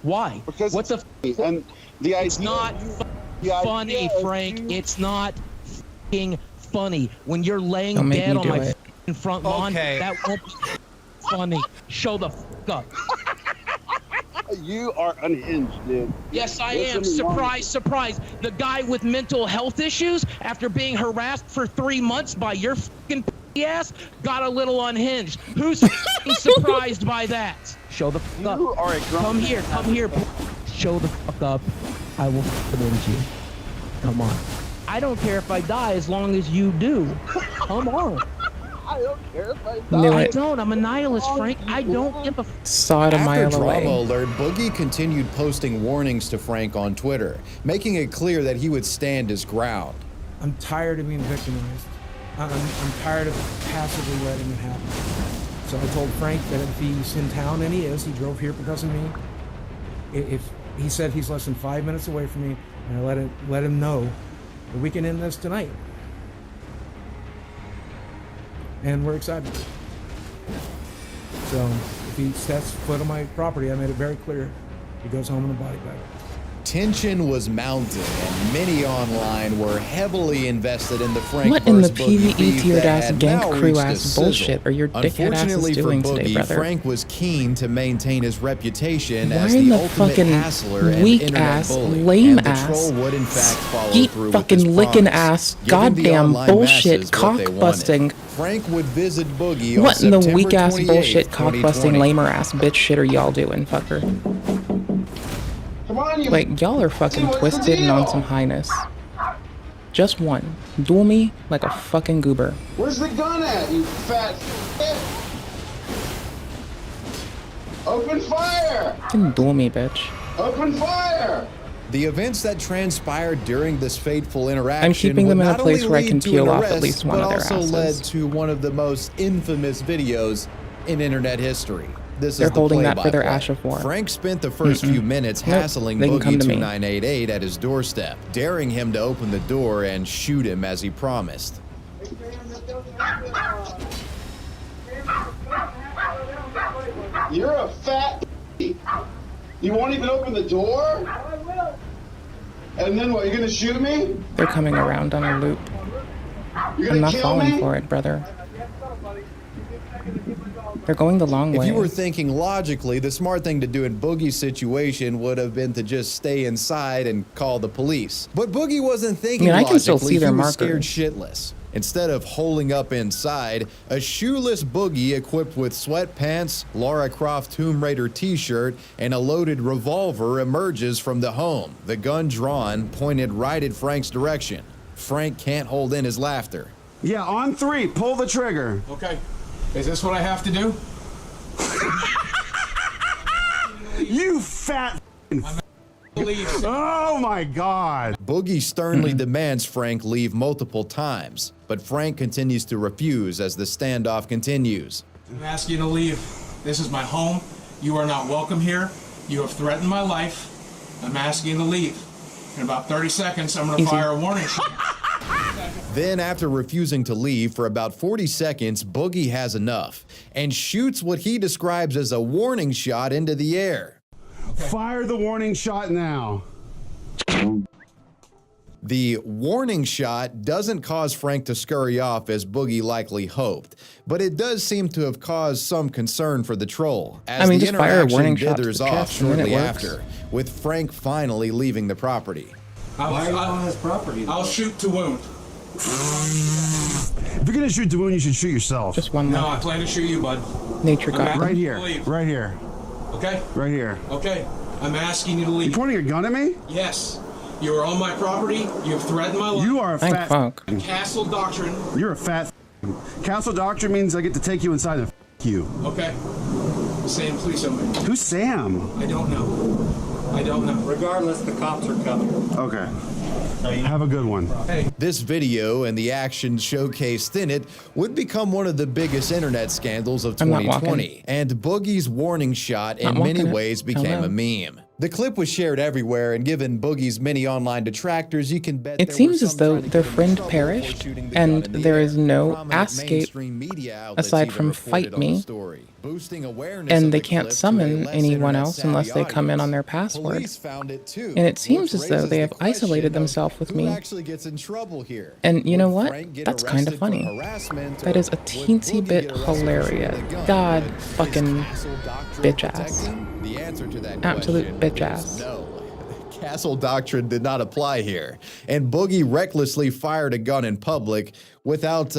Why? Because what the? And the It's idea, not funny, idea is Frank. It's not fucking funny. When you're laying Don't make dead me on do my it. fucking front lawn, that won't be funny. Show the fuck up. You are unhinged, dude. Yes, I Listen am. to me, Surprise, surprise. The guy with mental health issues, after being harassed for 3 months by your fucking ass, got a little unhinged. Who's fucking surprised by that? Show the fuck up. You are a Come here, come here. Show the fuck up. I will fucking end you. Come on. I don't care if I die as long as you do. Come on. I don't care if I Knew die. I it. don't. I'm a nihilist, Frank. I don't give a Saw it a After mile Drama away. Alert, Boogie continued posting warnings to Frank on Twitter, making it clear that he would stand his ground. I'm tired of being victimized. I'm tired of passively letting it happen. So I told Frank that if he's in town, and he is, he drove here because of me. If he said he's less than 5 minutes away from me, and I let him know that we can end this tonight. and we're excited. So if he sets foot on my property, I made it very clear. He goes home in a body bag. Tension was mounting, and many online were heavily invested in the Frank What in the versus Boogie PvE beef tiered that ass had gank now crew reached a ass sizzle. bullshit are your dickhead asses Unfortunately for doing Boogie, today, brother? Frank was keen to maintain his reputation Why as in the the ultimate fucking hassler and weak internet ass, bully, lame and the ass, troll would in fact follow skeet through with fucking his licking promise, ass, giving the goddamn online bullshit, masses cock what they wanted. busting. Frank would visit Boogie on What in the September weak ass 28th, bullshit, cock busting, 2020. lamer ass bitch shit are y'all doing, fucker? Come on, you. Like, y'all are fucking What's the twisted and on deal? some highness. Just one. Duel me like a fucking goober. Where's the gun at, you fat shit? Open fire! Fucking duel me, bitch. Open fire! The events that transpired during this fateful interaction I'm keeping them would in a not place only where I lead can to peel an off at arrest, least one but of their also asses. led to one of the most infamous videos in internet history. This They're is the holding that for their play-by-play. Ash of War. Frank spent the first few minutes Nope, hassling they can come Boogie to me. 2988 at his doorstep, daring him to open the door and shoot him as he promised. You're a fat. You won't even open the door? And then what? You're gonna shoot me? They're coming around on a loop. You're I'm gonna not kill falling me? for it, brother. They're going the long If way. you were thinking logically, the smart thing to do in Boogie's situation would have been to just stay inside and call the police. But Boogie wasn't thinking I can logically. still see their he was markers. scared shitless. Instead of holing up inside, a shoeless Boogie equipped with sweatpants, Lara Croft Tomb Raider t-shirt, and a loaded revolver emerges from the home, the gun drawn, pointed right at Frank's direction. Frank can't hold in his laughter. Yeah, on 3, pull the trigger. Okay. Is this what I have to do? You fat Oh my God. Boogie sternly demands Frank leave multiple times, but Frank continues to refuse as the standoff continues. I'm asking you to leave. This is my home. You are not welcome here. You have threatened my life. I'm asking you to leave. In about 30 seconds, I'm going to fire a warning shot. Then, after refusing to leave for about 40 seconds, Boogie has enough and shoots what he describes as a warning shot into the air. Fire the warning shot now. The warning shot doesn't cause Frank to scurry off as Boogie likely hoped, but it does seem to have caused some concern for the troll, as the just fire a interaction warning shot to dithers the off chest and then it shortly works. after, with Frank finally leaving the property. Why are you on his property? I'll shoot to wound. If you're gonna shoot the wound, you should shoot yourself. Just one No, more. I plan to shoot you, bud. Nature I'm got asking Right you here. to leave. Right here. Okay? Right here. Okay. I'm asking you to You leave. pointing a gun at me? Yes. You are on my property. You have threatened my life. You are a Thank fat. fuck. Castle Doctrine. You're a fat. Council doctrine means I get to take you inside and you. Okay. Sam, please don't make. Who's Sam? I don't know. I don't know. Regardless, the cops are coming. Okay. Have a good one. Hey. This video and the actions showcased in it would become one of the biggest internet scandals of I'm not 2020, and Boogie's warning shot in Not many walking it. ways became Hello. a meme. The clip was shared everywhere, and given Boogie's many online detractors, you can bet It there seems were as some though trying to their get him in friend trouble perished, for shooting the and gun in the there air. is no Prominent escape mainstream media outlets aside even from reported fight on the me. story, boosting awareness And of they the can't clip to a summon less anyone internet else unless they savvy come in on their audience. password. Police found it too, And it seems which as though raises they the have question isolated of themselves with who me. actually gets in trouble here. And you know Would what? Frank get That's kind of arrested for funny. harassment, That or is a would teensy Boogie bit get arrested for hilarious. shooting a gun? God But is fucking Castle Doctrine bitch ass. protecting? The answer to that Absolute question bitch is ass. no. Castle Doctrine did not apply here, and Boogie recklessly fired a gun in public without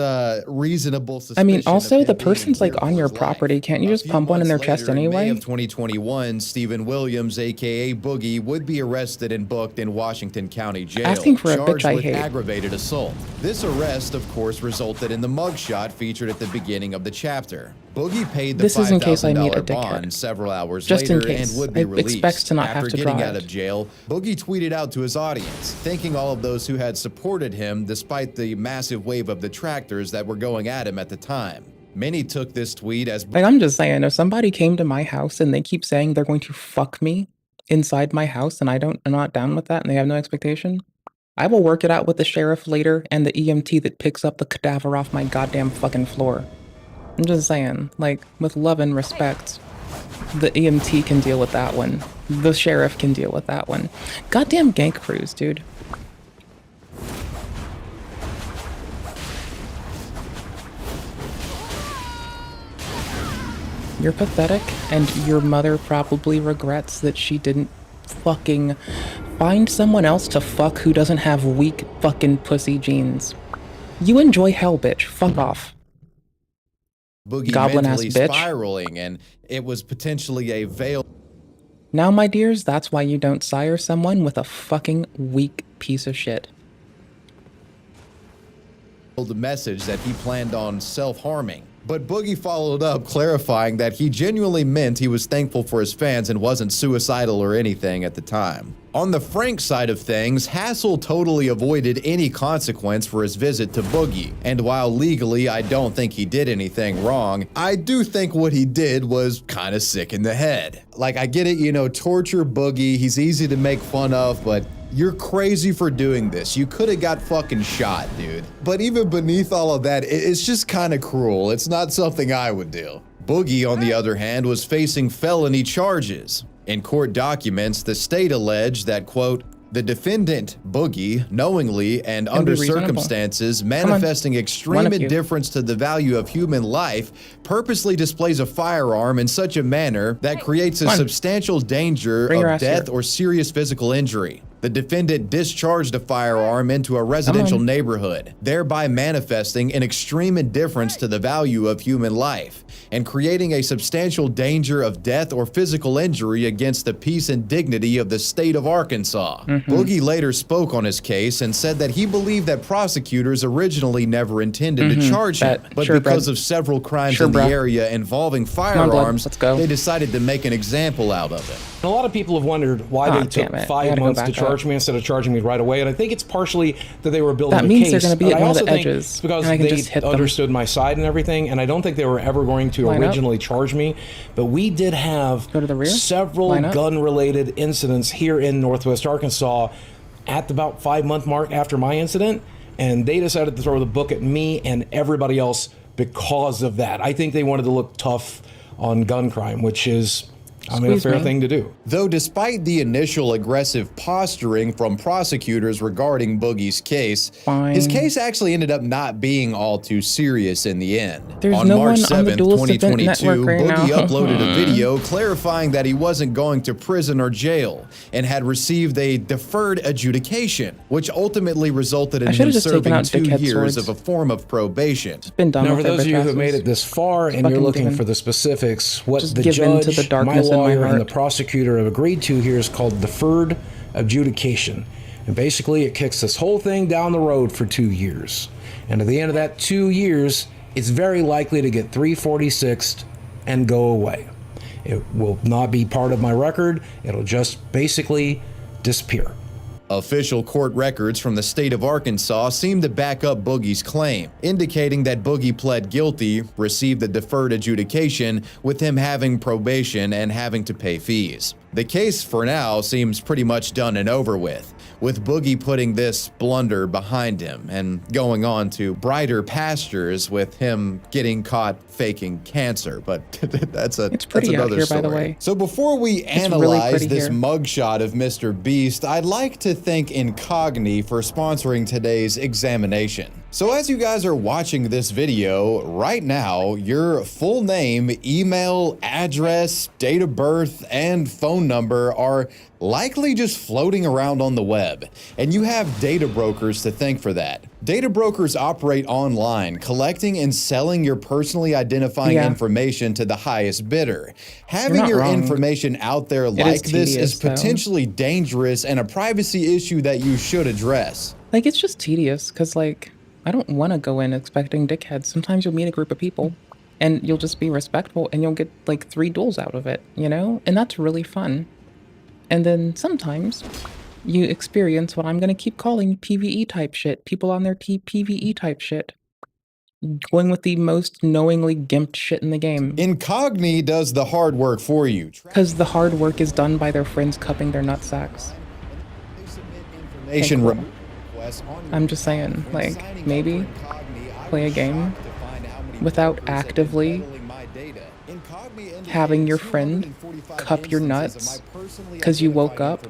reasonable suspicion. I mean, of also, him the being person's like feared on for your his life. property. Can't you A just few pump one in their months chest later, in May anyway? of 2021, Stephen Williams, aka Boogie, would be arrested and booked in Washington County Jail, Asking for a bitch charged I with hate. aggravated assault. This arrest, of course, resulted in the mugshot featured at the beginning of the chapter. Boogie paid the This is in case I meet a $5,000 dickhead. bond several hours Just in later case. and would be I released. expect to not After have to getting draw out it. of jail, Boogie tweeted out to his audience, thanking all of those who had supported him despite the massive wave of detractors that were going at him at the time. Many took this tweet as Like, I'm just saying, if somebody came to my house and they keep saying they're going to fuck me inside my house and I'm not down with that and they have no expectation, I will work it out with the sheriff later and the EMT that picks up the cadaver off my goddamn fucking floor. I'm just saying, like, with love and respect, the EMT can deal with that one. The sheriff can deal with that one. Goddamn gank crews, dude. You're pathetic, and your mother probably regrets that she didn't fucking find someone else to fuck who doesn't have weak fucking pussy genes. You enjoy hell, bitch. Fuck off. Boogie Goblin ass mentally bitch. spiraling, and it was potentially a veiled Now, my dears, that's why you don't sire someone with a fucking weak piece of shit. message that he planned on self-harming. But Boogie followed up, clarifying that he genuinely meant he was thankful for his fans and wasn't suicidal or anything at the time. On the Frank side of things, Hassel totally avoided any consequence for his visit to Boogie. And while legally I don't think he did anything wrong, I do think what he did was kind of sick in the head. Like, I get it, you know, torture Boogie, he's easy to make fun of, but you're crazy for doing this. You could have got fucking shot, dude. But even beneath all of that, it's just kind of cruel. It's not something I would do. Boogie, on the other hand, was facing felony charges. In court documents, the state alleged that, quote, the defendant, Boogie, knowingly and Can be under reasonable. circumstances manifesting extreme One of you. indifference to the value of human life, purposely displays a firearm in such a manner that creates a One. substantial danger Bring your of ass death here. or serious physical injury. The defendant discharged a firearm into a residential neighborhood, thereby manifesting an extreme indifference to the value of human life and creating a substantial danger of death or physical injury against the peace and dignity of the state of Arkansas. Boogie later spoke on his case and said that he believed that prosecutors originally never intended to charge him, but Sure, because Brad. of several crimes Sure, in the bro. area involving on, firearms, let's go. they decided to make an example out of it. A lot of people have wondered why Ah, they took damn it. I 5 gotta go months to back charge me instead of charging me right away, and I think it's partially that they were building That a means case. they're gonna be but at I one of also the think edges, it's because and I can they just hit them. understood my side and everything, and I don't think they were ever going to Line up. originally charge me. But we did have Go to the rear. several Line up. gun-related incidents here in Northwest Arkansas at the about 5-month mark after my incident, and they decided to throw the book at me and everybody else because of that. I think they wanted to look tough on gun crime, which is, I mean, a Squeeze fair me. thing to do. Though despite the initial aggressive posturing from prosecutors regarding Boogie's case, his case actually ended up not being all too serious in the end. There's on no March one on the 7th, Duelist Event 2022, Network right Boogie now. uploaded a video clarifying that he wasn't going to prison or jail and had received a deferred adjudication, which ultimately resulted in I him should've just taken serving out 2 dickhead years swords. of a form of probation. Been done Now, with for those of you who have bitch made asses. it this far and Fucking you're looking given. for the specifics, what Just the give in judge, to the darkness my in my lawyer, and the heart. prosecutor have agreed to here is called deferred adjudication. And basically, it kicks this whole thing down the road for 2 years. And at the end of that 2 years, it's very likely to get 346'd and go away. It will not be part of my record. It'll just basically disappear. Official court records from the state of Arkansas seem to back up Boogie's claim, indicating that Boogie pled guilty, received the deferred adjudication, with him having probation and having to pay fees. The case for now seems pretty much done and over with Boogie putting this blunder behind him and going on to brighter pastures with him getting caught faking cancer. But that's pretty out another here, story. by the way. So before we really analyze pretty this here. mugshot of Mr. Beast, I'd like to thank Incogni for sponsoring today's examination. So as you guys are watching this video right now, your full name, email, address, date of birth, and phone number are likely just floating around on the web, and you have data brokers to thank for that. Data brokers operate online, collecting and selling your personally identifying information to the highest bidder. Having not your wrong. information out there is like this tedious, is though. potentially dangerous and a privacy issue that you should address. Like, it's just tedious, because, like, I don't want to go in expecting dickheads. Sometimes you'll meet a group of people, and you'll just be respectful, and you'll get, like, 3 duels out of it, you know? And that's really fun. And then sometimes you experience what I'm going to keep calling PvE type shit. People on their PvE type shit. Going with the most knowingly gimped shit in the game. Incogni does the hard work for you. Because the hard work is done by their friends cupping their nutsacks. Information I'm just saying, like, maybe play a game without actively having your friend cup your nuts because you woke up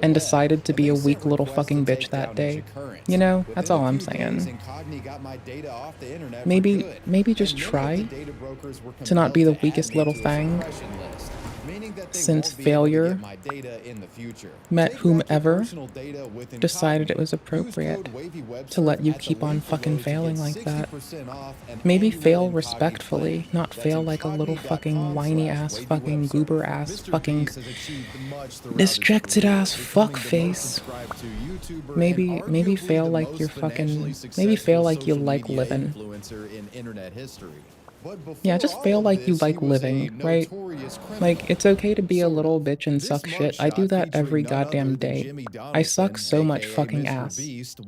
and decided to be a weak little fucking bitch that day. You know, that's all I'm saying. Maybe just try to not be the weakest little thing, since failure met whomever decided it was appropriate to let you keep on fucking failing like that. Maybe fail respectfully, not fail like a little fucking whiny ass fucking goober ass fucking distracted ass fuckface. Maybe fail like you're fucking, maybe fail like you like living. Yeah, just fail like you like living, right? Like, it's okay to be a little bitch and suck shit. I do that every goddamn day. I suck so much fucking ass.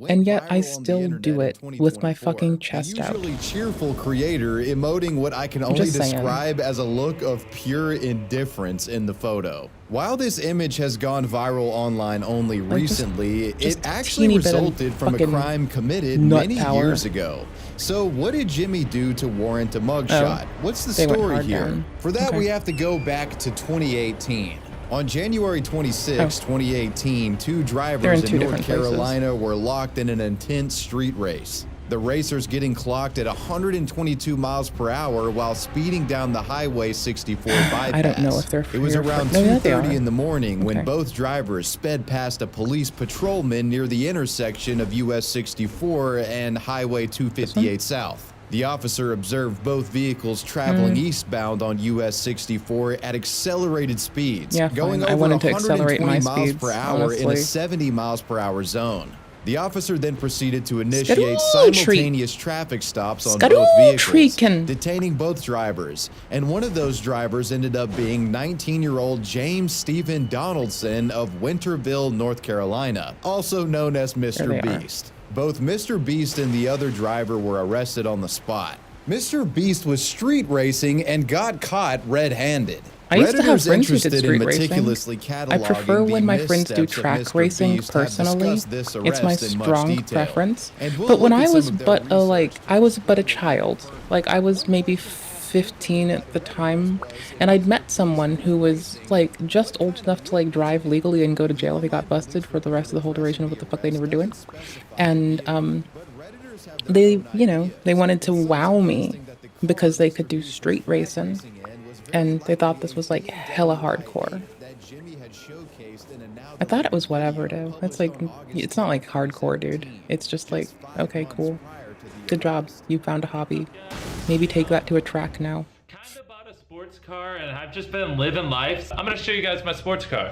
And yet I still do it with my fucking chest out. Usually cheerful creator emoting what I can only describe as a look of pure indifference in the photo. While this image has gone viral online only recently, it actually resulted from a crime committed many years ago. So what did Jimmy do to warrant a mugshot? What's the story here? For that, we have to go back to 2018. On January 26, 2018, two drivers in North Carolina were locked in an intense street race. The racers getting clocked at 122 miles per hour while speeding down the Highway 64 bypass. I don't know if they're free. It was around 2:30 in the morning when both drivers sped past a police patrolman near the intersection of US 64 and Highway 258 South. The officer observed both vehicles traveling eastbound on US 64 at accelerated speeds, going over 120 miles per hour in a 70 miles per hour zone. The officer then proceeded to initiate simultaneous traffic stops on both vehicles, detaining both drivers. And one of those drivers ended up being 19-year-old James Stephen Donaldson of Winterville, North Carolina, also known as Mr. Beast. Both Mr. Beast and the other driver were arrested on the spot. Mr. Beast was street racing and got caught red-handed. I used to have friends who did street racing. I prefer when my friends do track racing personally. It's my strong preference. But when I was but a child, like I was maybe 15 at the time, and I'd met someone who was like just old enough to like drive legally and go to jail if he got busted for the rest of the whole duration of what the fuck they were doing. And they, you know, they wanted to wow me because they could do street racing. And they thought this was like hella hardcore. I thought it was whatever, though. It's like, it's not like hardcore, dude. It's just like, okay, cool. Good job. You found a hobby. Maybe take that to a track now. Kinda bought a sports car and I've just been living life. I'm gonna show you guys my sports car.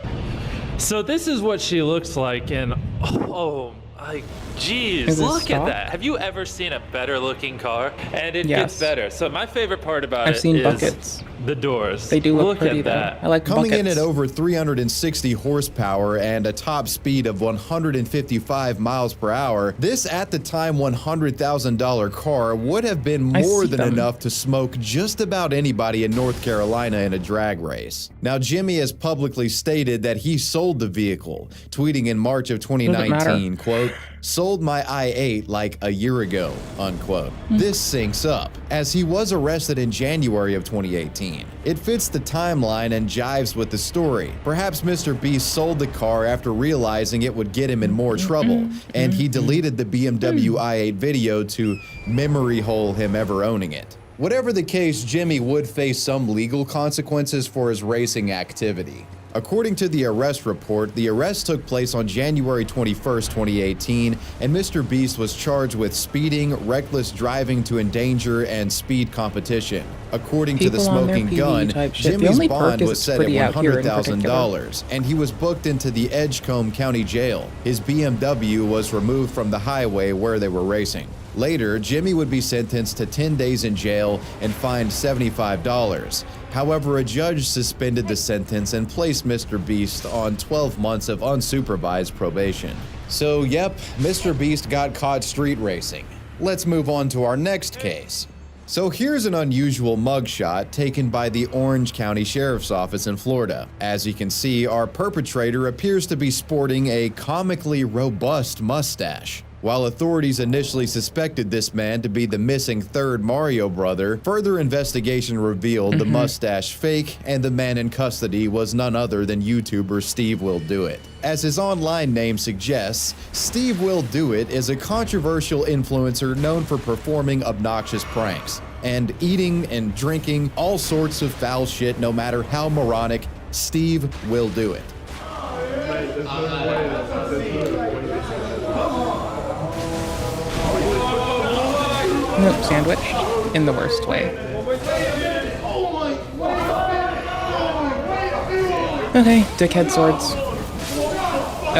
So this is what she looks like, and oh, like, geez, look at that. Have you ever seen a better looking car? And it gets better. So my favorite part about it is buckets. The doors. They do look pretty, at that. I like Coming buckets. in at over 360 horsepower and a top speed of 155 miles per hour, this at the time $100,000 car would have been more than enough to smoke just about anybody in North Carolina in a drag race. Now, Jimmy has publicly stated that he sold the vehicle, tweeting in March of 2019, quote, "Sold my i8 like a year ago," unquote. This syncs up, as he was arrested in January of 2018. It fits the timeline and jives with the story. Perhaps Mr. Beast sold the car after realizing it would get him in more trouble, and he deleted the BMW i8 video to memory hole him ever owning it. Whatever the case, Jimmy would face some legal consequences for his racing activity. According to the arrest report, the arrest took place on January 21st, 2018, and Mr. Beast was charged with speeding, reckless driving to endanger, and speed competition. According to the Smoking Gun, Jimmy's bond was set at $100,000, and he was booked into the Edgecombe County Jail. His BMW was removed from the highway where they were racing. Later, Jimmy would be sentenced to 10 days in jail and fined $75. However, a judge suspended the sentence and placed Mr. Beast on 12 months of unsupervised probation. So, yep, Mr. Beast got caught street racing. Let's move on to our next case. So here's an unusual mugshot taken by the Orange County Sheriff's Office in Florida. As you can see, our perpetrator appears to be sporting a comically robust mustache. While authorities initially suspected this man to be the missing third Mario brother, further investigation revealed the mustache fake, and the man in custody was none other than YouTuber Steve Will Do It. As his online name suggests, Steve Will Do It is a controversial influencer known for performing obnoxious pranks and eating and drinking all sorts of foul shit. No matter how moronic, Steve will do it. Nope, sandwiched in the worst way. Okay, dickhead swords.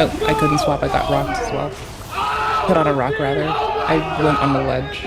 Oh, I couldn't swap, I got rocked as well. Put on a rock, rather. I went on the ledge.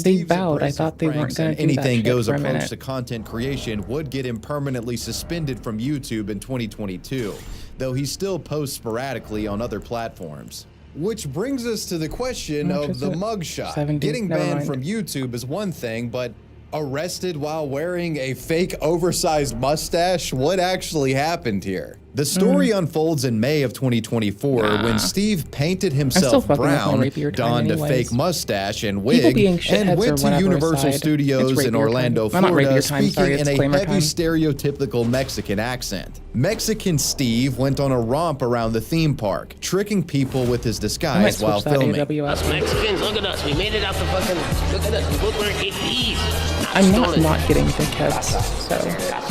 They bowed. I thought they weren't going to do Anything that Goes shit for a approach minute. to content creation would get him permanently suspended from YouTube in 2022, though he still posts sporadically on other platforms. Which brings us to the question of the mugshot. 70? Getting Never banned mind. from YouTube is one thing, but arrested while wearing a fake oversized mustache? What actually happened here? The story unfolds in May of 2024 when Steve painted himself fucking with my brown, rapier time donned a anyways. fake mustache and People wig, being and shitheads went or to whatever Universal aside, Studios it's in rapier Orlando, time. Well, not Florida, rapier time, speaking sorry, in it's a claimer heavy time. stereotypical Mexican accent. Mexican Steve went on a romp around the theme park, tricking people with his disguise while filming. Us Mexicans, look at us. We made it out the fucking. Look at us. We both wearing APs. I'm not getting dickheads, so.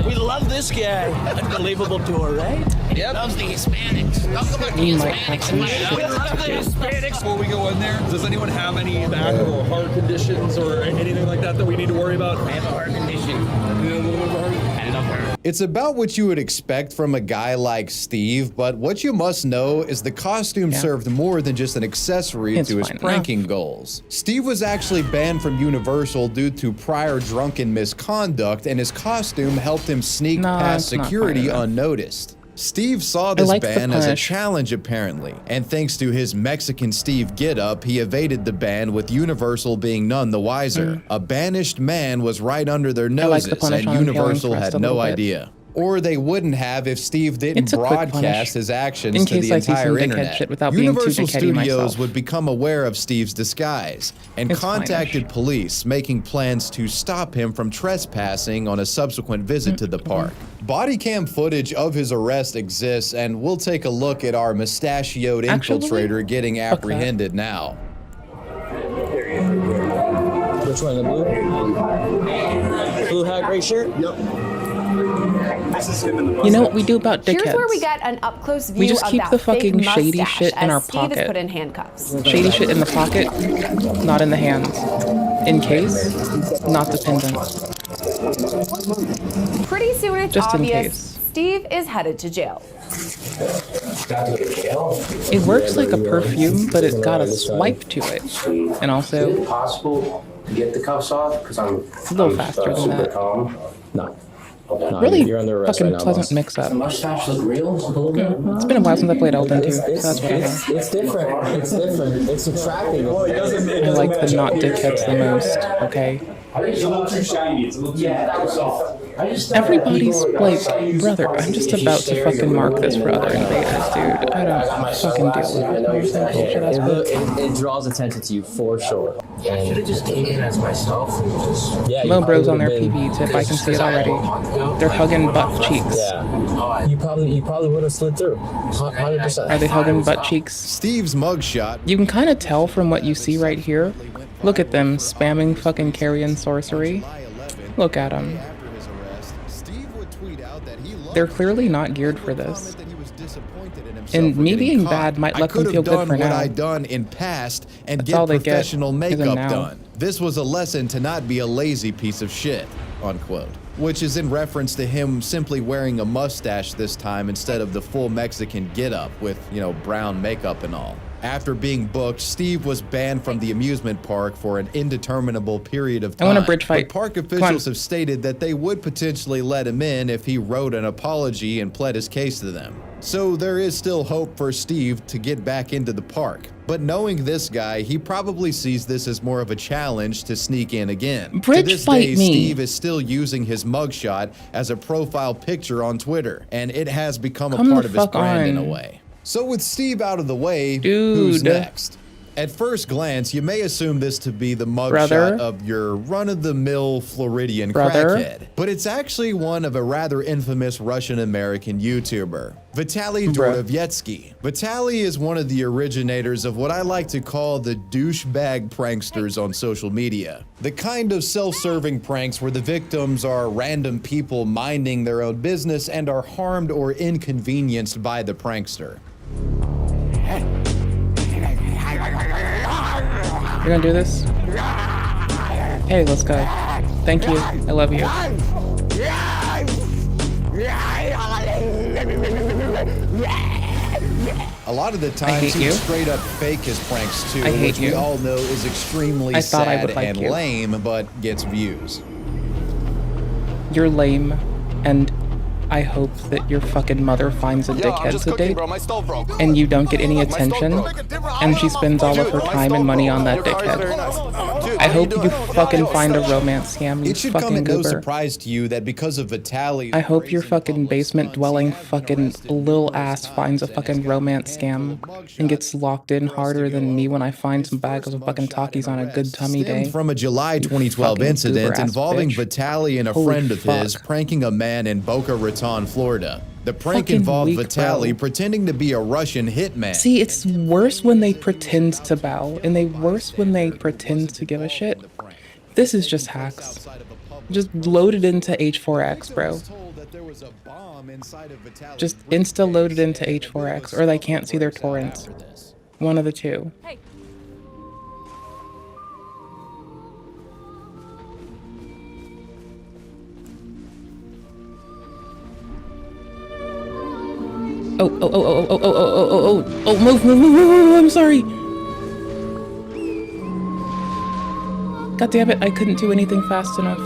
We love this guy. Unbelievable tour, right? Yep. Loves the Hispanics. Talk about the We might have some Hispanics. shit We love the to do. Hispanics. Before we go in there, does anyone have any back or heart conditions or anything like that that we need to worry about? I have a heart condition. I love her. It's about what you would expect from a guy like Steve, but what you must know is the costume served more than just an accessory It's to his fine pranking goals. Steve was actually banned from Universal due to prior drunken misconduct, and his costume helped him sneak past it's not security fine enough. unnoticed. Steve saw this like the ban as a punish. challenge apparently, and thanks to his Mexican Steve getup, he evaded the ban, with Universal being none the wiser. A banished man was right under their Mm. I like the noses, punish and on impaling Universal crest had a no little bit. idea. Or they wouldn't have if Steve didn't It's a quick punish. broadcast his actions In to case the I see some entire dickhead internet. shit without being too Universal dickheady Studios myself. would become aware of Steve's disguise and It's contacted police, making plans to stop him from trespassing on a subsequent visit to the park. Body cam footage of his arrest exists, and we'll take a look at our mustachioed Actually, infiltrator getting fuck that. apprehended now. Which one, the blue? Blue hat, gray shirt? Yep. You know what we do about dickheads? Here's where we get an up-close view We just of keep that the fucking fake shady mustache shit in as our Steve pocket. is put in handcuffs. Shady shit in the pocket, not in the hands. In case, not the pendant. Pretty soon it's Just in obvious case. Steve is headed to jail. It works like a perfume, but it's got a swipe to it. And also, Is it possible to get the cuffs off? Because I'm a little faster than super that. calm. No. No, Really you're under arrest fucking right now, pleasant boss. mix-up. Does the mustache look real? A little bit? It's been a while since I played Elden too, so It's that's what I know. it's different. It's different. It's attractive. Well, it doesn't. I like the not dickheads the most, okay? It's a little too shiny. It's a little too soft. Everybody's like, brother, I'm just about to fucking mark this for other invaders, dude. I don't fucking deal with it. Bullshit ass bitch. It draws attention to you for sure. Yeah, I should have just came in as myself. Yeah, Low bros on their PB tip, I can see it already. They're hugging butt cheeks. Yeah. You probably would have slid through. 100%. Are they hugging butt cheeks? Steve's mugshot. You can kind of tell from what you see right here. Look at them spamming fucking carrion sorcery. Look at them. They're clearly not geared for this. And me being bad might let them feel good for what now. I done in past and That's all get they get, professional is a makeup now. done. This was a lesson to not be a lazy piece of shit, unquote. Which is in reference to him simply wearing a mustache this time instead of the full Mexican getup with, you know, brown makeup and all. After being booked, Steve was banned from the amusement park for an indeterminable period of I time. want a bridge fight. But park Come officials on. have stated that they would potentially let him in if he wrote an apology and pled his case to them. So there is still hope for Steve to get back into the park. But knowing this guy, he probably sees this as more of a challenge to sneak in again. Bridge to this fight day, me. Steve is still using his mugshot as a profile picture on Twitter, and it has become a Come part the of his fuck brand in a on. way. So with Steve out of the way, Dude. who's next? At first glance, you may assume this to be the Brother. mugshot of your run-of-the-mill Floridian Brother. crackhead, but it's actually one of a rather infamous Russian-American YouTuber, Vitaly Bruh. Dordovyetsky. Vitaly is one of the originators of what I like to call the douchebag pranksters on social media. The kind of self-serving pranks where the victims are random people minding their own business and are harmed or inconvenienced by the prankster. You're gonna do this? Hey, let's go. Thank you. I love you. A lot of the I times hate he you. straight up fake his pranks too, I hate which we you. all know is extremely I thought I sad would like and you. lame, but gets views. You're lame, and I hope that your fucking mother finds a dickhead to date, and you don't get any attention, and she spends all of her time and money on that dickhead. I hope you fucking find a romance scam, you It should come fucking as no goober. surprise to you that because of Vitaly's I hope your fucking basement dwelling fucking lil ass finds a fucking romance scam and gets locked in harder than me when I find some bags of fucking Takis on a good tummy day. stemmed from a July 2012 fucking incident goober-ass involving bitch. Vitaly and a Holy friend of his fuck. pranking a man in Boca Raton, Florida. The prank Fucking involved weak, Vitaly bro. pretending to be a Russian hitman. See, it's worse when they pretend to bow, and they worse when they pretend to give a shit. This is just hacks. Just load it into H4X, bro. Just insta-load it into H4X, or they can't see their torrents. One of the two. Oh, move, I'm sorry. God damn it, I couldn't do anything fast enough.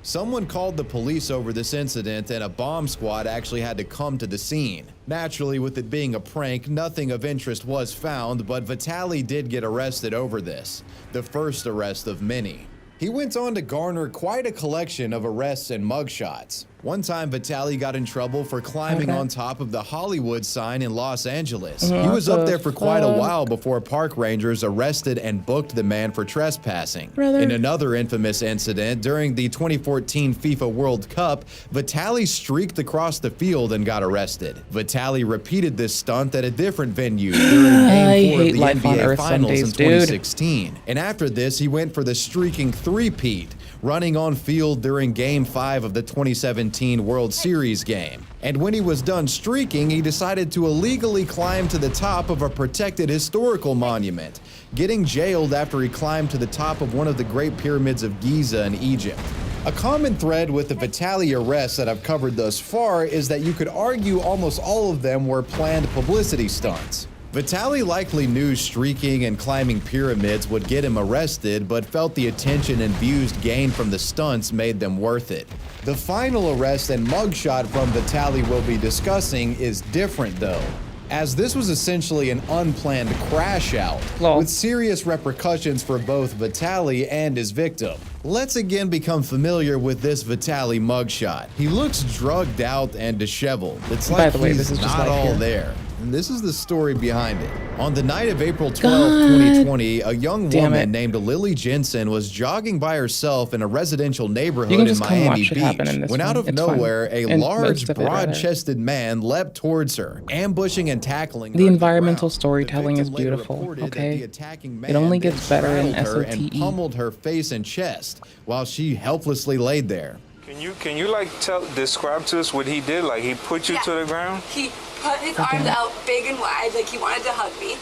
Someone called the police over this incident and a bomb squad actually had to come to the scene. Naturally, with it being a prank, nothing of interest was found, but Vitaly did get arrested over this, the first arrest of many. He went on to garner quite a collection of arrests and mugshots. One time, Vitaly got in trouble for climbing on top of the Hollywood sign in Los Angeles. He was up there for quite a while before park rangers arrested and booked the man for trespassing. Brother. In another infamous incident, during the 2014 FIFA World Cup, Vitaly streaked across the field and got arrested. Vitaly repeated this stunt at a different venue during I Game 4 of hate the life on NBA Earth Finals in Sundays, dude. 2016. And after this, he went for the streaking three-peat, running on field during Game 5 of the 2017 World Series game. And when he was done streaking, he decided to illegally climb to the top of a protected historical monument, getting jailed after he climbed to the top of one of the Great Pyramids of Giza in Egypt. A common thread with the Vitaly arrests that I've covered thus far is that you could argue almost all of them were planned publicity stunts. Vitaly likely knew streaking and climbing pyramids would get him arrested, but felt the attention and views gained from the stunts made them worth it. The final arrest and mugshot from Vitaly we'll be discussing is different though, as this was essentially an unplanned crash out, with serious repercussions for both Vitaly and his victim. Let's again become familiar with this Vitaly mugshot. He looks drugged out and disheveled. It's By like the way, he's this is just not life all here. there. And this is the story behind it. On the night of April 12, God 2020, a young damn woman it. named Lily Jensen was jogging by herself in a residential You neighborhood can in just come Miami watch it happen in Beach this when out one. of It's fun. nowhere, a And large, most of it, rather. broad-chested man leapt towards her, ambushing and tackling her. The environmental storytelling is beautiful, okay? It only gets better in straddled her and SOTE. pummeled her face and chest while she helplessly laid there. Can you like describe to us what he did? Like he put you to the ground? He put his arms out big and wide, like he wanted to hug me.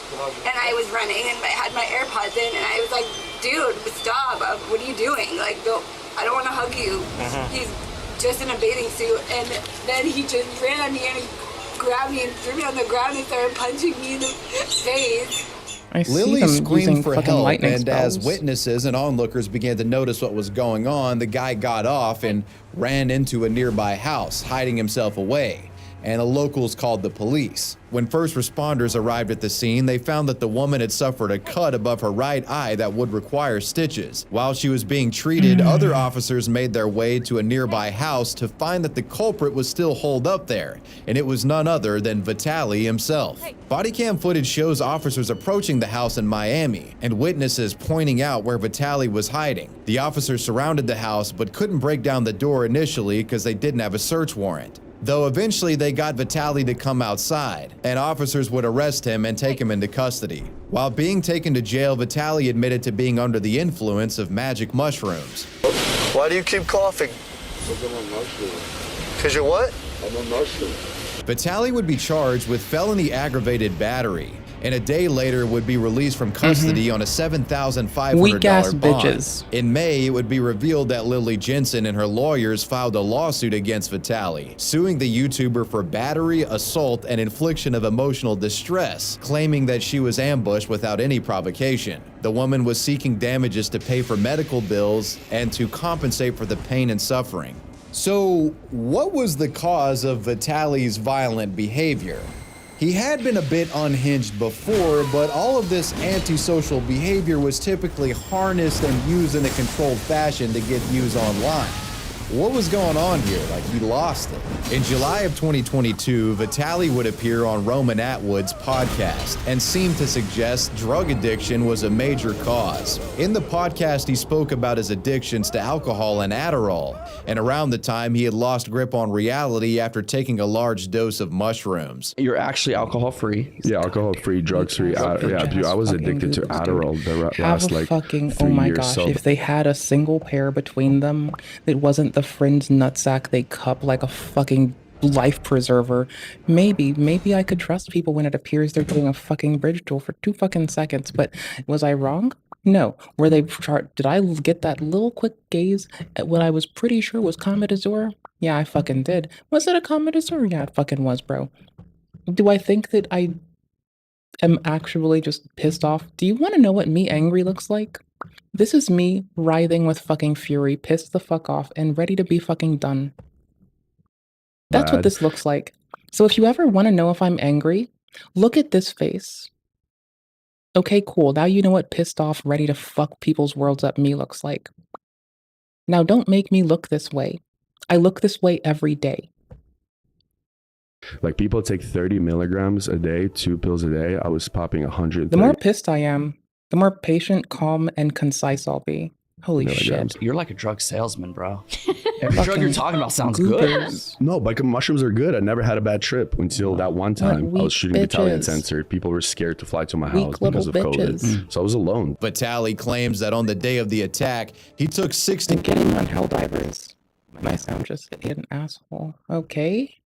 And I was running and I had my AirPods in and I was like, dude, stop. What are you doing? Like, I don't want to hug you. He's just in a bathing suit. And then he just ran at me and he grabbed me and threw me on the ground and started punching me in the face. I see Lily them screamed using for fucking help, lightning and as spells. witnesses and onlookers began to notice what was going on, the guy got off and ran into a nearby house, hiding himself away. and the locals called the police. When first responders arrived at the scene, they found that the woman had suffered a cut above her right eye that would require stitches. While she was being treated, other officers made their way to a nearby house to find that the culprit was still holed up there, and it was none other than Vitaly himself. Body cam footage shows officers approaching the house in Miami, and witnesses pointing out where Vitaly was hiding. The officers surrounded the house but couldn't break down the door initially because they didn't have a search warrant. Though eventually they got Vitaly to come outside, and officers would arrest him and take him into custody. While being taken to jail, Vitaly admitted to being under the influence of magic mushrooms. Why do you keep coughing? Because I'm a mushroom. Because you're what? I'm a mushroom. Vitaly would be charged with felony aggravated battery, and a day later would be released from custody on a $7,500 Weak-ass bond. bitches. In May, it would be revealed that Lily Jensen and her lawyers filed a lawsuit against Vitaly, suing the YouTuber for battery, assault, and infliction of emotional distress, claiming that she was ambushed without any provocation. The woman was seeking damages to pay for medical bills and to compensate for the pain and suffering. So, what was the cause of Vitaly's violent behavior? He had been a bit unhinged before, but all of this antisocial behavior was typically harnessed and used in a controlled fashion to get views online. What was going on here? Like, he lost it. In July of 2022, Vitaly would appear on Roman Atwood's podcast and seemed to suggest drug addiction was a major cause. In the podcast, he spoke about his addictions to alcohol and Adderall, and around the time he had lost grip on reality after taking a large dose of mushrooms. You're actually alcohol free. Yeah, alcohol free, drugs free. Yeah, dude, I was addicted to Adderall the last like 3 oh my years. gosh, So if they had a single pair between them, it wasn't the friend's nutsack they cup like a fucking life preserver. Maybe I could trust people when it appears they're doing a fucking bridge duel for 2 fucking seconds, but was I wrong? No. Were they did I get that little quick gaze at what I was pretty sure was Comet Azure? Yeah, I fucking did. Was it a Comet Azure? Yeah, it fucking was, bro. Do I think that I am actually just pissed off? Do you want to know what me angry looks like? This is me writhing with fucking fury, pissed the fuck off, and ready to be fucking done. That's what this looks like. So if you ever want to know if I'm angry, look at this face. Okay, cool. Now you know what pissed off, ready to fuck people's worlds up me looks like. Now don't make me look this way. I look this way every day. like people take 30 milligrams a day, 2 pills a day. I was popping 130. The more pissed I am, the more patient, calm, and concise I'll be. Holy shit. You're like a drug salesman, bro. Every drug you're talking about sounds good. No, but mushrooms are good. I never had a bad trip until that one time I was shooting Battalion Sensor. People were scared to fly to my house because of COVID. So I was alone. Vitaly claims that on the day of the attack, he took 60... Getting on Helldivers. My sound just hit an asshole. Okay.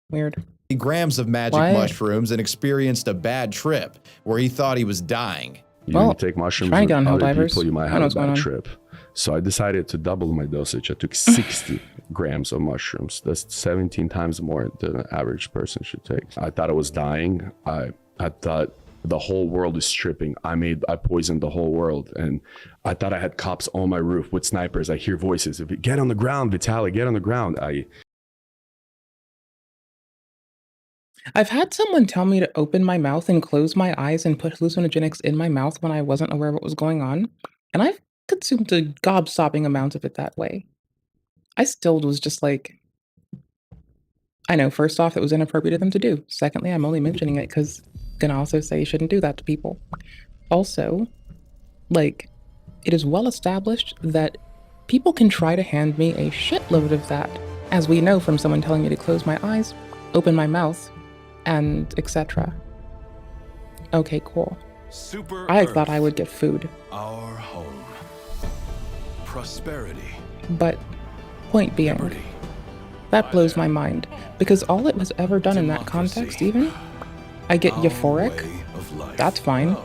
Weird. Grams of magic mushrooms and experienced a bad trip where he thought he was dying. You take mushrooms try with and get on other Helldivers. people, you might have a bad trip. So I decided to double my dosage. I took 60 grams of mushrooms. That's 17 times more than an average person should take. I thought I was dying. I thought the whole world is tripping. I poisoned the whole world. And I thought I had cops on my roof with snipers. I hear voices. Get on the ground, Vitaly, get on the ground. I've had someone tell me to open my mouth and close my eyes and put hallucinogenics in my mouth when I wasn't aware of what was going on. And I've consumed a gob-stopping amount of it that way. I still was just like, I know, first off, it was inappropriate of them to do. Secondly, I'm only mentioning it because I'm going to also say you shouldn't do that to people. Also, like, it is well established that people can try to hand me a shitload of that, as we know from someone telling me to close my eyes, open my mouth, and etc. Okay, cool. I thought I would get food. Our home. Prosperity. But point being, that blows my mind, because all it was ever done in that context even, I get euphoric, that's fine.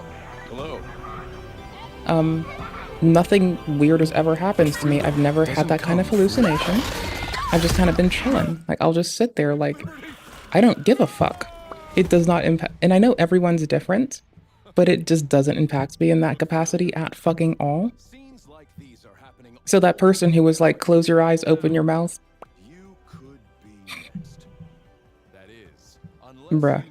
Nothing weird has ever happened to me. I've never had that kind of hallucination. I've just kind of been chilling. Like, I'll just sit there like, I don't give a fuck. It does not impact, and I know everyone's different, but it just doesn't impact me in that capacity at fucking all. So that person who was like, close your eyes, open your mouth. Bruh.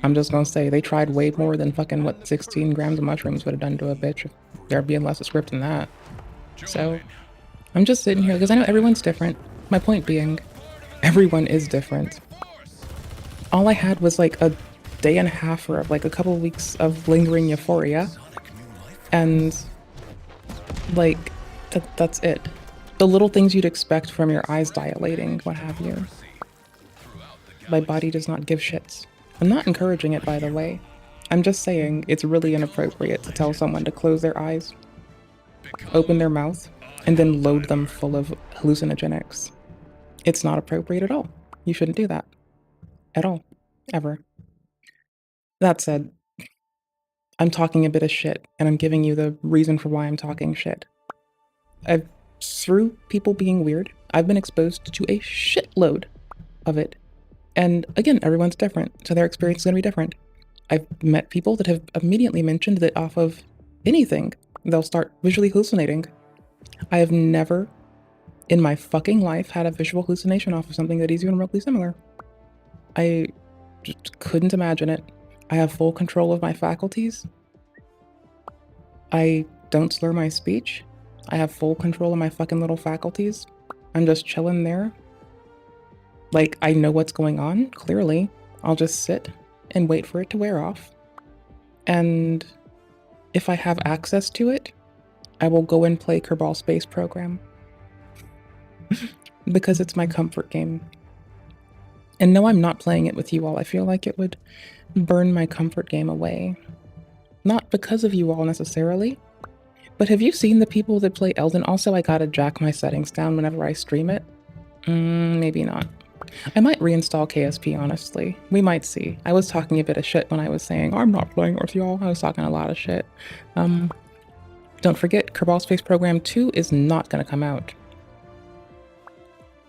I'm just gonna say, they tried way more than fucking what 16 grams of mushrooms would have done to a bitch. There'd be less of script than that. So, I'm just sitting here because I know everyone's different. My point being, everyone is different. All I had was like a day and a half or like a couple of weeks of lingering euphoria. And like, that's it. The little things you'd expect from your eyes dilating, what have you. My body does not give shits. I'm not encouraging it, by the way. I'm just saying it's really inappropriate to tell someone to close their eyes, open their mouth, and then load them full of hallucinogenics. It's not appropriate at all. You shouldn't do that. At all. Ever. That said, I'm talking a bit of shit, and I'm giving you the reason for why I'm talking shit. Through people being weird, I've been exposed to a shitload of it. And again, everyone's different, so their experience is going to be different. I've met people that have immediately mentioned that off of anything, they'll start visually hallucinating. I have never in my fucking life had a visual hallucination off of something that is even remotely similar. I just couldn't imagine it. I have full control of my faculties. I don't slur my speech. I have full control of my fucking little faculties. I'm just chilling there. Like, I know what's going on, clearly. I'll just sit and wait for it to wear off. And if I have access to it, I will go and play Kerbal Space Program. Because it's my comfort game. And no, I'm not playing it with you all. I feel like it would burn my comfort game away. Not because of you all necessarily, but have you seen the people that play Elden? Also, I gotta jack my settings down whenever I stream it. Maybe not. I might reinstall KSP, honestly. We might see. I was talking a bit of shit when I was saying, I'm not playing with y'all. I was talking a lot of shit. Don't forget, Kerbal Space Program 2 is not going to come out.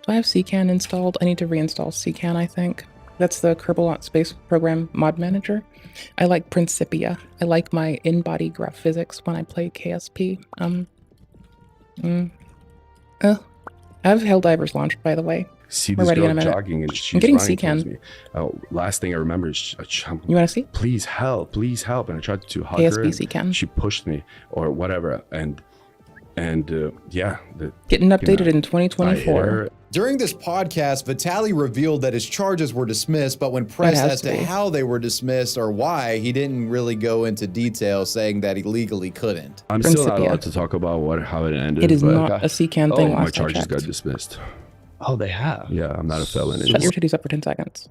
Do I have CCAN installed? I need to reinstall CCAN, I think. That's the Kerbal Space Program mod manager. I like Principia. I like my in-body graph physics when I play KSP. I have Helldivers launched, by the way. See We're this ready in a girl minute. jogging and she's I'm getting running towards CCAN. me. Oh, last thing I remember is You want to see? Please help, and I tried to hug KSP her. And CCAN. she pushed me or whatever, and yeah, Getting updated in I hit 2024. During this podcast, Vitaly revealed that his charges were dismissed, but when pressed has as to to be. how they were dismissed or why, he didn't really go into detail, saying that he legally couldn't. I'm still not Principia. allowed to talk about how it ended. It is but not a CCAN thing my last I charges checked. got dismissed. Oh, they have? Yeah, I'm not a felon Shut anymore. your titties up for 10 seconds.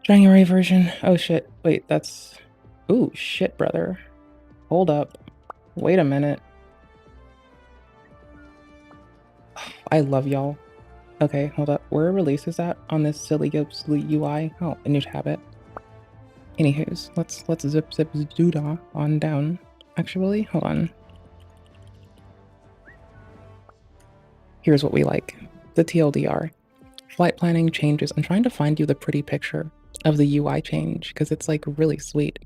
January version. Oh shit. Wait, that's... Ooh, shit, brother. Hold up. Wait a minute. I love y'all. Okay, hold up. Where release is that on this silly UI? Oh, a new tab. Anywho's, let's zip doodah on down. Actually, hold on. Here's what we like. The TLDR. Flight planning changes. I'm trying to find you the pretty picture of the UI change because it's like really sweet.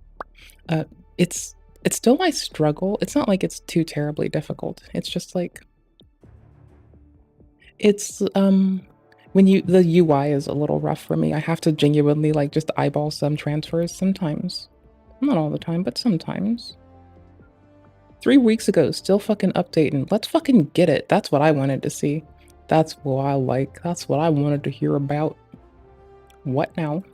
It's still my struggle. It's not like it's too terribly difficult. It's just like it's when the UI is a little rough for me. I have to genuinely like just eyeball some transfers sometimes. Not all the time, but sometimes. 3 weeks ago, still fucking updating. Let's fucking get it. That's what I wanted to see. That's what I like. That's what I wanted to hear about. What now?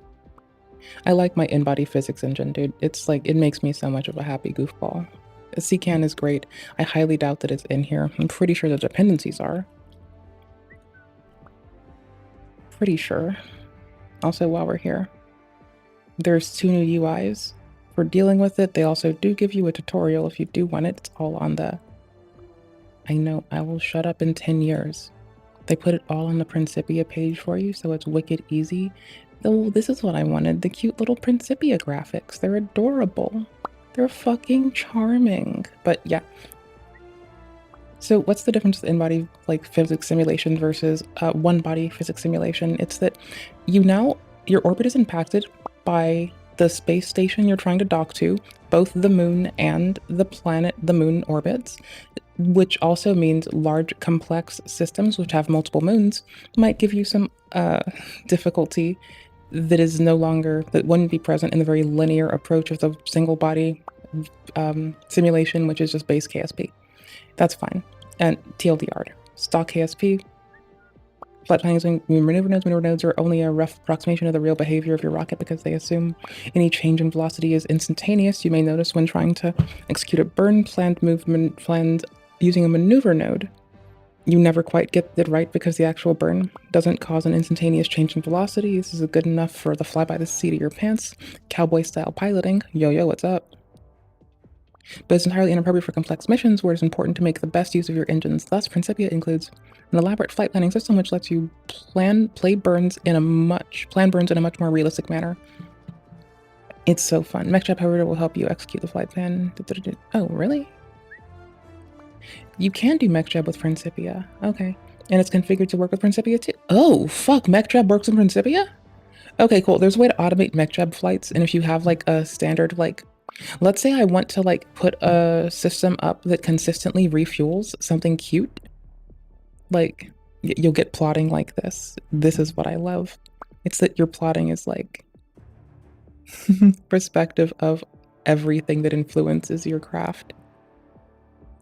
I like my in-body physics engine, dude. It's like, it makes me so much of a happy goofball. CCAN is great. I highly doubt that it's in here. I'm pretty sure the dependencies are. Pretty sure. Also, while we're here, there's 2 new UIs. For dealing with it, they also do give you a tutorial if you do want it. It's all on the... I know, I will shut up in 10 years. They put it all on the Principia page for you, so it's wicked easy. Oh, this is what I wanted, the cute little Principia graphics. They're adorable. They're fucking charming. But yeah. So what's the difference with in-body like physics simulation versus one-body physics simulation? It's that your orbit is impacted by the space station you're trying to dock to, both the moon and the moon orbits, which also means large complex systems which have multiple moons might give you some difficulty that wouldn't be present in the very linear approach of the single body simulation, which is just base KSP. That's fine. And TLDR, stock KSP, flight planning using maneuver nodes are only a rough approximation of the real behavior of your rocket because they assume any change in velocity is instantaneous. You may notice when trying to execute a burn planned movement planned using a maneuver node, you never quite get it right because the actual burn doesn't cause an instantaneous change in velocity. This is good enough for the fly by the seat of your pants, cowboy style piloting. Yo, what's up? But it's entirely inappropriate for complex missions where it's important to make the best use of your engines. Thus, Principia includes an elaborate flight planning system which lets you plan burns in a much more realistic manner. It's so fun. MechJab, however, will help you execute the flight plan. Oh, really? You can do MechJab with Principia. Okay. And it's configured to work with Principia too. Oh, fuck, MechJab works in Principia? Okay, cool. There's a way to automate MechJab flights, and if you have like a standard, like, let's say I want to like put a system up that consistently refuels something cute, like you'll get plotting like this. This is what I love. It's that your plotting is like perspective of everything that influences your craft.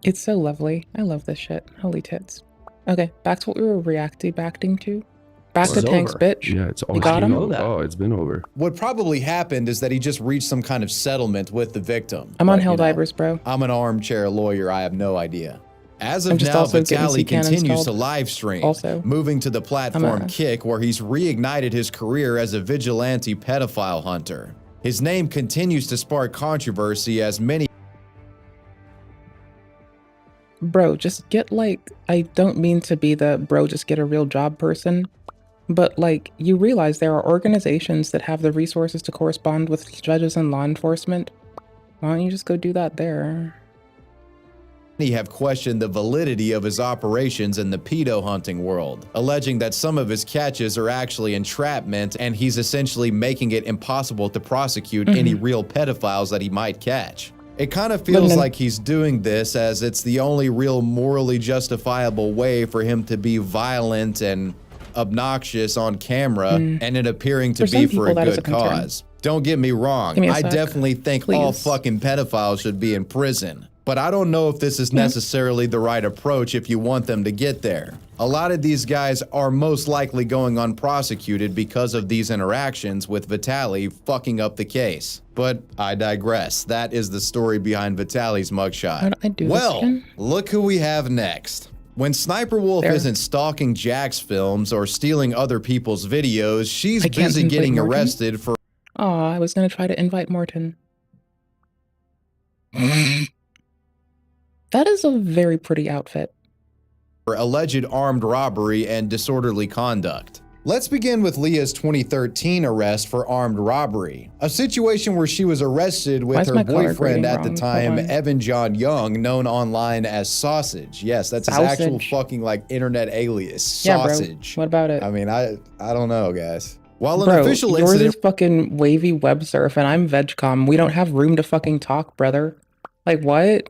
It's so lovely. I love this shit. Holy tits. Okay, back to what we were reacting to. Back to Tanks, bitch. Yeah, it's you got him? Oh, it's been over. What probably happened is that he just reached some kind of settlement with the victim. I'm on Helldivers, bro. I'm an armchair lawyer. I have no idea. As of now, Vitaly continues to live stream, moving to the platform Kick, where he's reignited his career as a vigilante pedophile hunter. His name continues to spark controversy as many... Bro, just get like, I don't mean to be the bro, just get a real job person, but like, you realize there are organizations that have the resources to correspond with judges and law enforcement. Why don't you just go do that there? Have questioned the validity of his operations in the pedo hunting world, alleging that some of his catches are actually entrapment and he's essentially making it impossible to prosecute any real pedophiles that he might catch. It kind of feels like he's doing this as it's the only real morally justifiable way for him to be violent and obnoxious on camera and it appearing to be for a good cause. Don't get me wrong, I definitely think all fucking pedophiles should be in prison. But I don't know if this is necessarily the right approach if you want them to get there. A lot of these guys are most likely going unprosecuted because of these interactions with Vitaly fucking up the case. But I digress. That is the story behind Vitaly's mugshot. Well, look who we have next. When Sniper Wolf isn't stalking Jack's films or stealing other people's videos, she's busy getting arrested for... Aw, I was gonna try to invite Morton. That is a very pretty outfit. For alleged armed robbery and disorderly conduct. Let's begin with Leah's 2013 arrest for armed robbery, a situation where she was arrested with her boyfriend at the time, Evan John Young, known online as Sausage. Yes, that's his actual fucking like internet alias, Sausage. Bro. What about it? I mean, I don't know, guys. While an official yours is fucking wavy web surf and I'm VegCom. We don't have room to fucking talk, brother. Like what?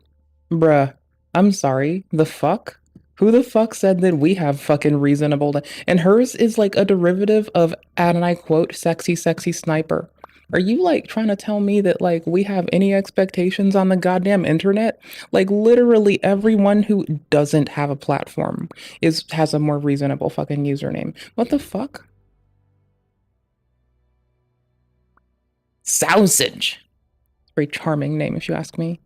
Bruh, I'm sorry. The fuck? Who the fuck said that we have fucking reasonable? And hers is like a derivative of, and I quote, sexy sniper. Are you like trying to tell me that like we have any expectations on the goddamn internet? Like literally everyone who doesn't have a platform has a more reasonable fucking username. What the fuck? Sausage. Very charming name if you ask me.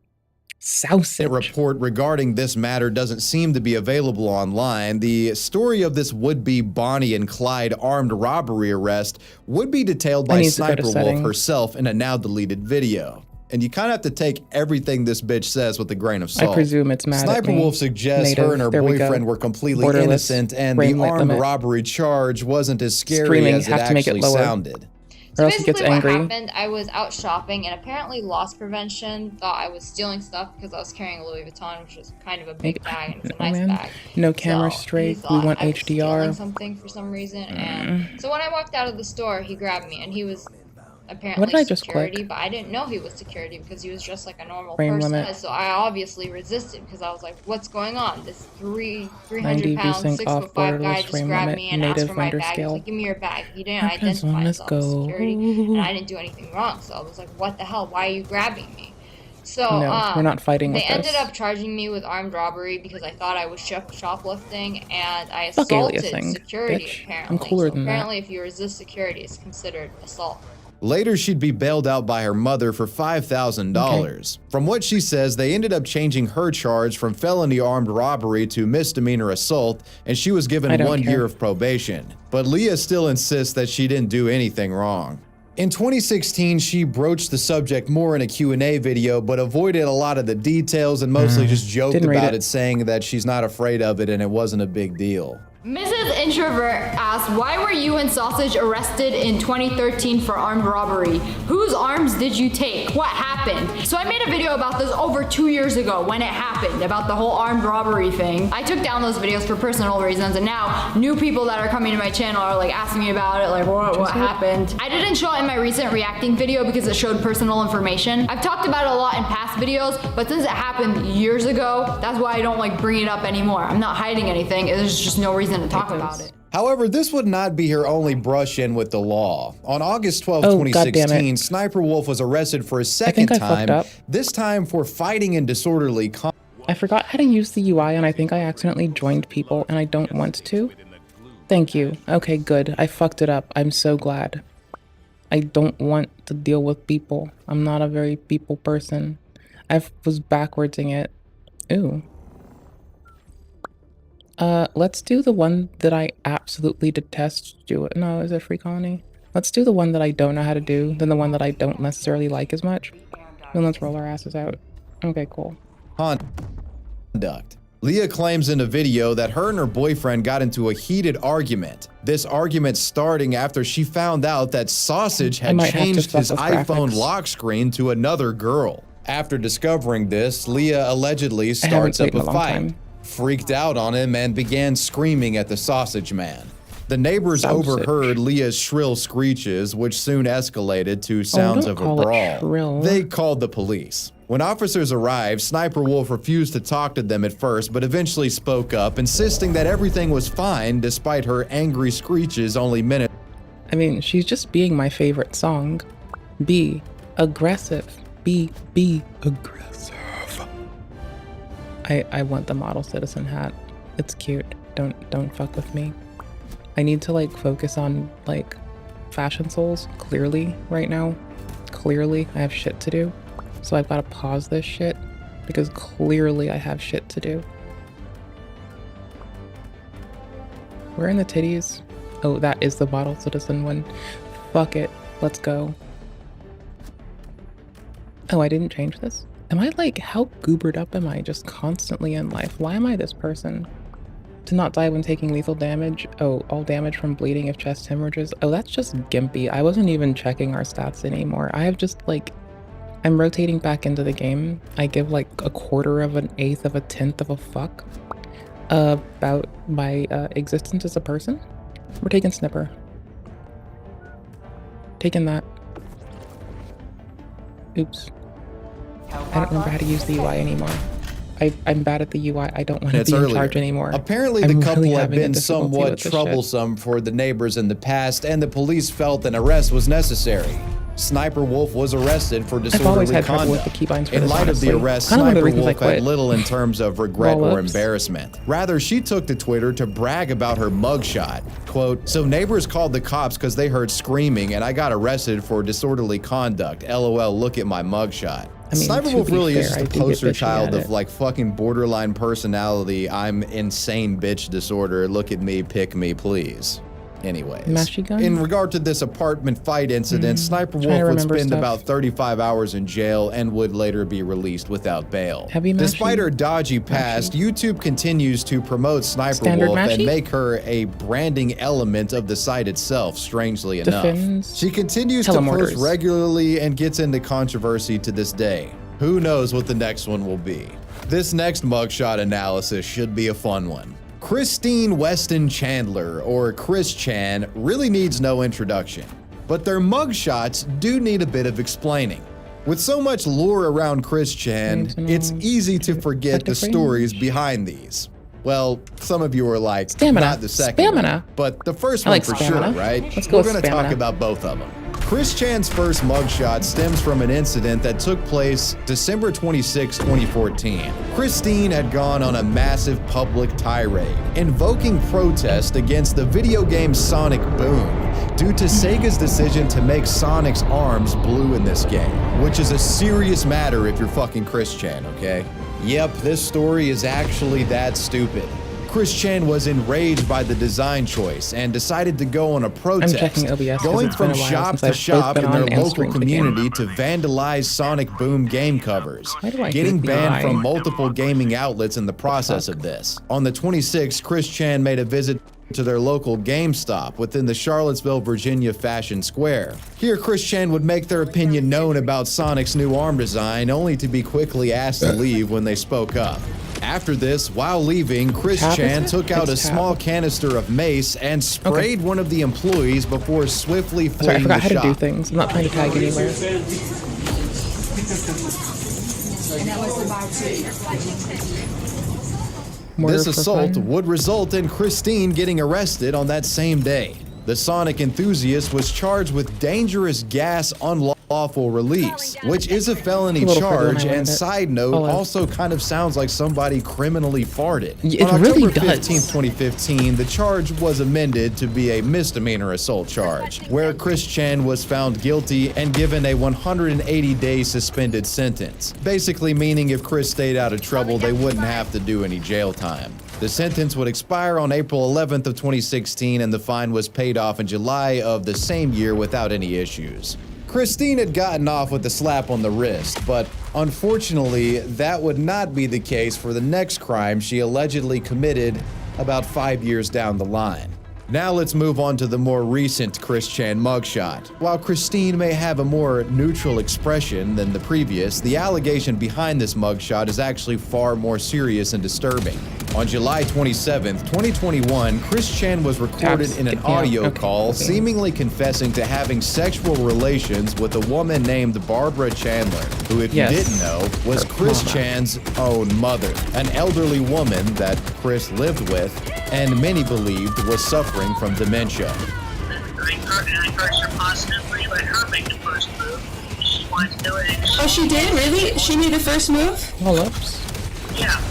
Sausage. A report regarding this matter doesn't seem to be available online. The story of this would-be Bonnie and Clyde armed robbery arrest would be detailed by Sniper Wolf herself in a now-deleted video. And you kind of have to take everything this bitch says with a grain of salt. I presume it's mad Sniper Wolf suggests her and her boyfriend were completely innocent and the armed robbery charge wasn't as scary as it actually sounded. So basically what happened, I was out shopping and apparently loss prevention thought I was stealing stuff because I was carrying a Louis Vuitton, which is kind of a big bag and it's a nice bag. No camera straight, we want I was HDR. something for some reason, and so when I walked out of the store, he grabbed me and he was apparently What did I just security, click? but I didn't know he was security because he was just like a normal Frame person. limit. So I obviously resisted because I was like, what's going on? This 90 300-pound, VSync 6'5" guy off just frame grabbed limit, me and asked native for my render bag. He's scale. like, give me your bag. He didn't Okay, so identify let's himself as go. security, and I didn't do anything wrong. So I was like, what the hell? Why are you grabbing me? So No, we're not fighting they with ended this. up charging me with armed robbery because I thought I was shoplifting, and I Fuck assaulted aliasing, security. bitch. Apparently, I'm cooler so than that. apparently, if you resist security, it's considered assault. Later, she'd be bailed out by her mother for $5,000. From what she says, they ended up changing her charge from felony armed robbery to misdemeanor assault, and she was I given don't 1 care. year of probation. But Leah still insists that she didn't do anything wrong. In 2016, she broached the subject more in a Q&A video, but avoided a lot of the details and mostly just joked Didn't read about it. it, saying that she's not afraid of it and it wasn't a big deal. Mrs. Introvert asked, why were you and Sausage arrested in 2013 for armed robbery? Whose arms did you take? What happened? So I made a video about this over 2 years ago when it happened, about the whole armed robbery thing. I took down those videos for personal reasons, and now new people that are coming to my channel are like asking me about it, like what happened? I didn't show it in my recent reacting video because it showed personal information. I've talked about it a lot in past videos, but since it happened years ago, that's why I don't like bring it up anymore. I'm not hiding anything, there's just no reason to talk about it. However, this would not be her only brush in with the law. On August 12, Oh, goddammit. 2016, Sniper Wolf was arrested for a second I fucked time, up. this time for fighting in disorderly conduct. I forgot how to use the UI and I think I accidentally joined people and I don't want to. Thank you. Okay, good. I fucked it up. I'm so glad. I don't want to deal with people. I'm not a very people person. I was backwardsing it. Ooh. Let's do the one that I absolutely detest. Do it. No, is it Free Colony? Let's do the one that I don't know how to do, then the one that I don't necessarily like as much. Then let's roll our asses out. Okay, cool. Conduct. Leah claims in a video that her and her boyfriend got into a heated argument. This argument starting after she found out that Sausage had might have to changed fuck his with iPhone graphics. lock screen to another girl. After discovering this, Leah allegedly I haven't starts up played in a a long fight, time. freaked out on him, and began screaming at the Sausage Man. The neighbors Sausage. overheard Leah's shrill screeches, which soon escalated to sounds don't of a call it brawl. shrill. They called the police. When officers arrived, Sniper Wolf refused to talk to them at first, but eventually spoke up, insisting that everything was fine despite her angry screeches only minutes. I mean, she's just being my favorite song. Be aggressive. Be aggressive. I want the model citizen hat. It's cute. Don't fuck with me. I need to like focus on like fashion souls clearly right now. Clearly, I have shit to do. So I've got to pause this shit because clearly I have shit to do. Where in the titties? Oh, that is the model citizen one. Fuck it. Let's go. Oh, I didn't change this? Am I like, how goobered up am I just constantly in life? Why am I this person? To not die when taking lethal damage. Oh, all damage from bleeding if chest hemorrhages. Oh, that's just gimpy. I wasn't even checking our stats anymore. I have just like, I'm rotating back into the game. I give like a quarter of an eighth of a tenth of a fuck about my existence as a person. We're taking Snipper. Taking that. Oops. I don't remember how to use the UI anymore. I'm bad at the UI. I don't want to be in charge anymore. Apparently, I'm the couple really had having a been difficulty somewhat with this shit. troublesome for the neighbors in the past, and the police felt an arrest was necessary. Sniper Wolf was arrested for I've always disorderly had trouble with conduct. the keybinds for In this, light of the honestly. arrest, Kind of one of the Sniper reasons I Wolf had quit. little in terms of regret or Roll-ups. embarrassment. Rather, she took to Twitter to brag about her mugshot. Quote, "So neighbors called the cops because they heard screaming, and I got arrested for disorderly conduct. LOL, look at my mugshot." I mean, Sniper to Wolf be really fair, is just I a do get poster bitchy child at of it. like fucking borderline personality. I'm insane bitch disorder. Look at me, pick me, please. Anyways, Mashy gun? in regard to this apartment fight incident, Sniper trying to Wolf would remember spend stuff. about 35 hours in jail and would later be released without bail. Heavy mashy? Despite her dodgy past, YouTube continues to promote Sniper Standard Wolf and mashy? make her a branding element of the site itself, strangely enough. Defends She continues to post telemortars. regularly and gets into controversy to this day. Who knows what the next one will be? This next mugshot analysis should be a fun one. Christine Weston Chandler, or Chris Chan, really needs no introduction. But their mugshots do need a bit of explaining. With so much lore around Chris Chan, it's easy to forget the stories behind these. Well, some of you are like, not the second one, but the first one for sure, right? We're going to talk about both of them. Chris Chan's first mugshot stems from an incident that took place December 26, 2014. Christine had gone on a massive public tirade, invoking protest against the video game Sonic Boom due to Sega's decision to make Sonic's arms blue in this game, which is a serious matter if you're fucking Chris Chan, okay? Yep, this story is actually that stupid. Chris Chan was enraged by the design choice and decided to go on a protest, going from shop to shop in their local community to vandalize Sonic Boom game covers, getting banned from multiple gaming outlets in the process of this. On the 26th, Chris Chan made a visit to their local GameStop within the Charlottesville, Virginia Fashion Square. Here, Chris Chan would make their opinion known about Sonic's new arm design, only to be quickly asked to leave when they spoke up. After this, while leaving, Chris Chan took out a small canister of mace and sprayed one of the employees before swiftly fleeing the shop. I forgot how to do things. I'm not trying to tag anywhere. This assault would result in Christine getting arrested on that same day. The Sonic enthusiast was charged with dangerous gas unlawful release, which is a felony charge, and side note, also kind of sounds like somebody criminally farted. On October 15th, 2015, the charge was amended to be a misdemeanor assault charge, where Chris Chan was found guilty and given a 180-day suspended sentence, basically meaning if Chris stayed out of trouble, they wouldn't have to do any jail time. The sentence would expire on April 11th of 2016, and the fine was paid off in July of the same year without any issues. Christine had gotten off with a slap on the wrist, but unfortunately, that would not be the case for the next crime she allegedly committed about 5 years down the line. Now let's move on to the more recent Chris Chan mugshot. While Christine may have a more neutral expression than the previous, the allegation behind this mugshot is actually far more serious and disturbing. On July 27th, 2021, Chris Chan was recorded in an audio call seemingly confessing to having sexual relations with a woman named Barbara Chandler, who, if you didn't know, was Chris Chan's own mother, an elderly woman that Chris lived with and many believed was suffering from dementia. I encouraged her positively, let her make the first move. She wanted to do it. Oh, she did? Really? She made the first move? Well, oops. Yeah.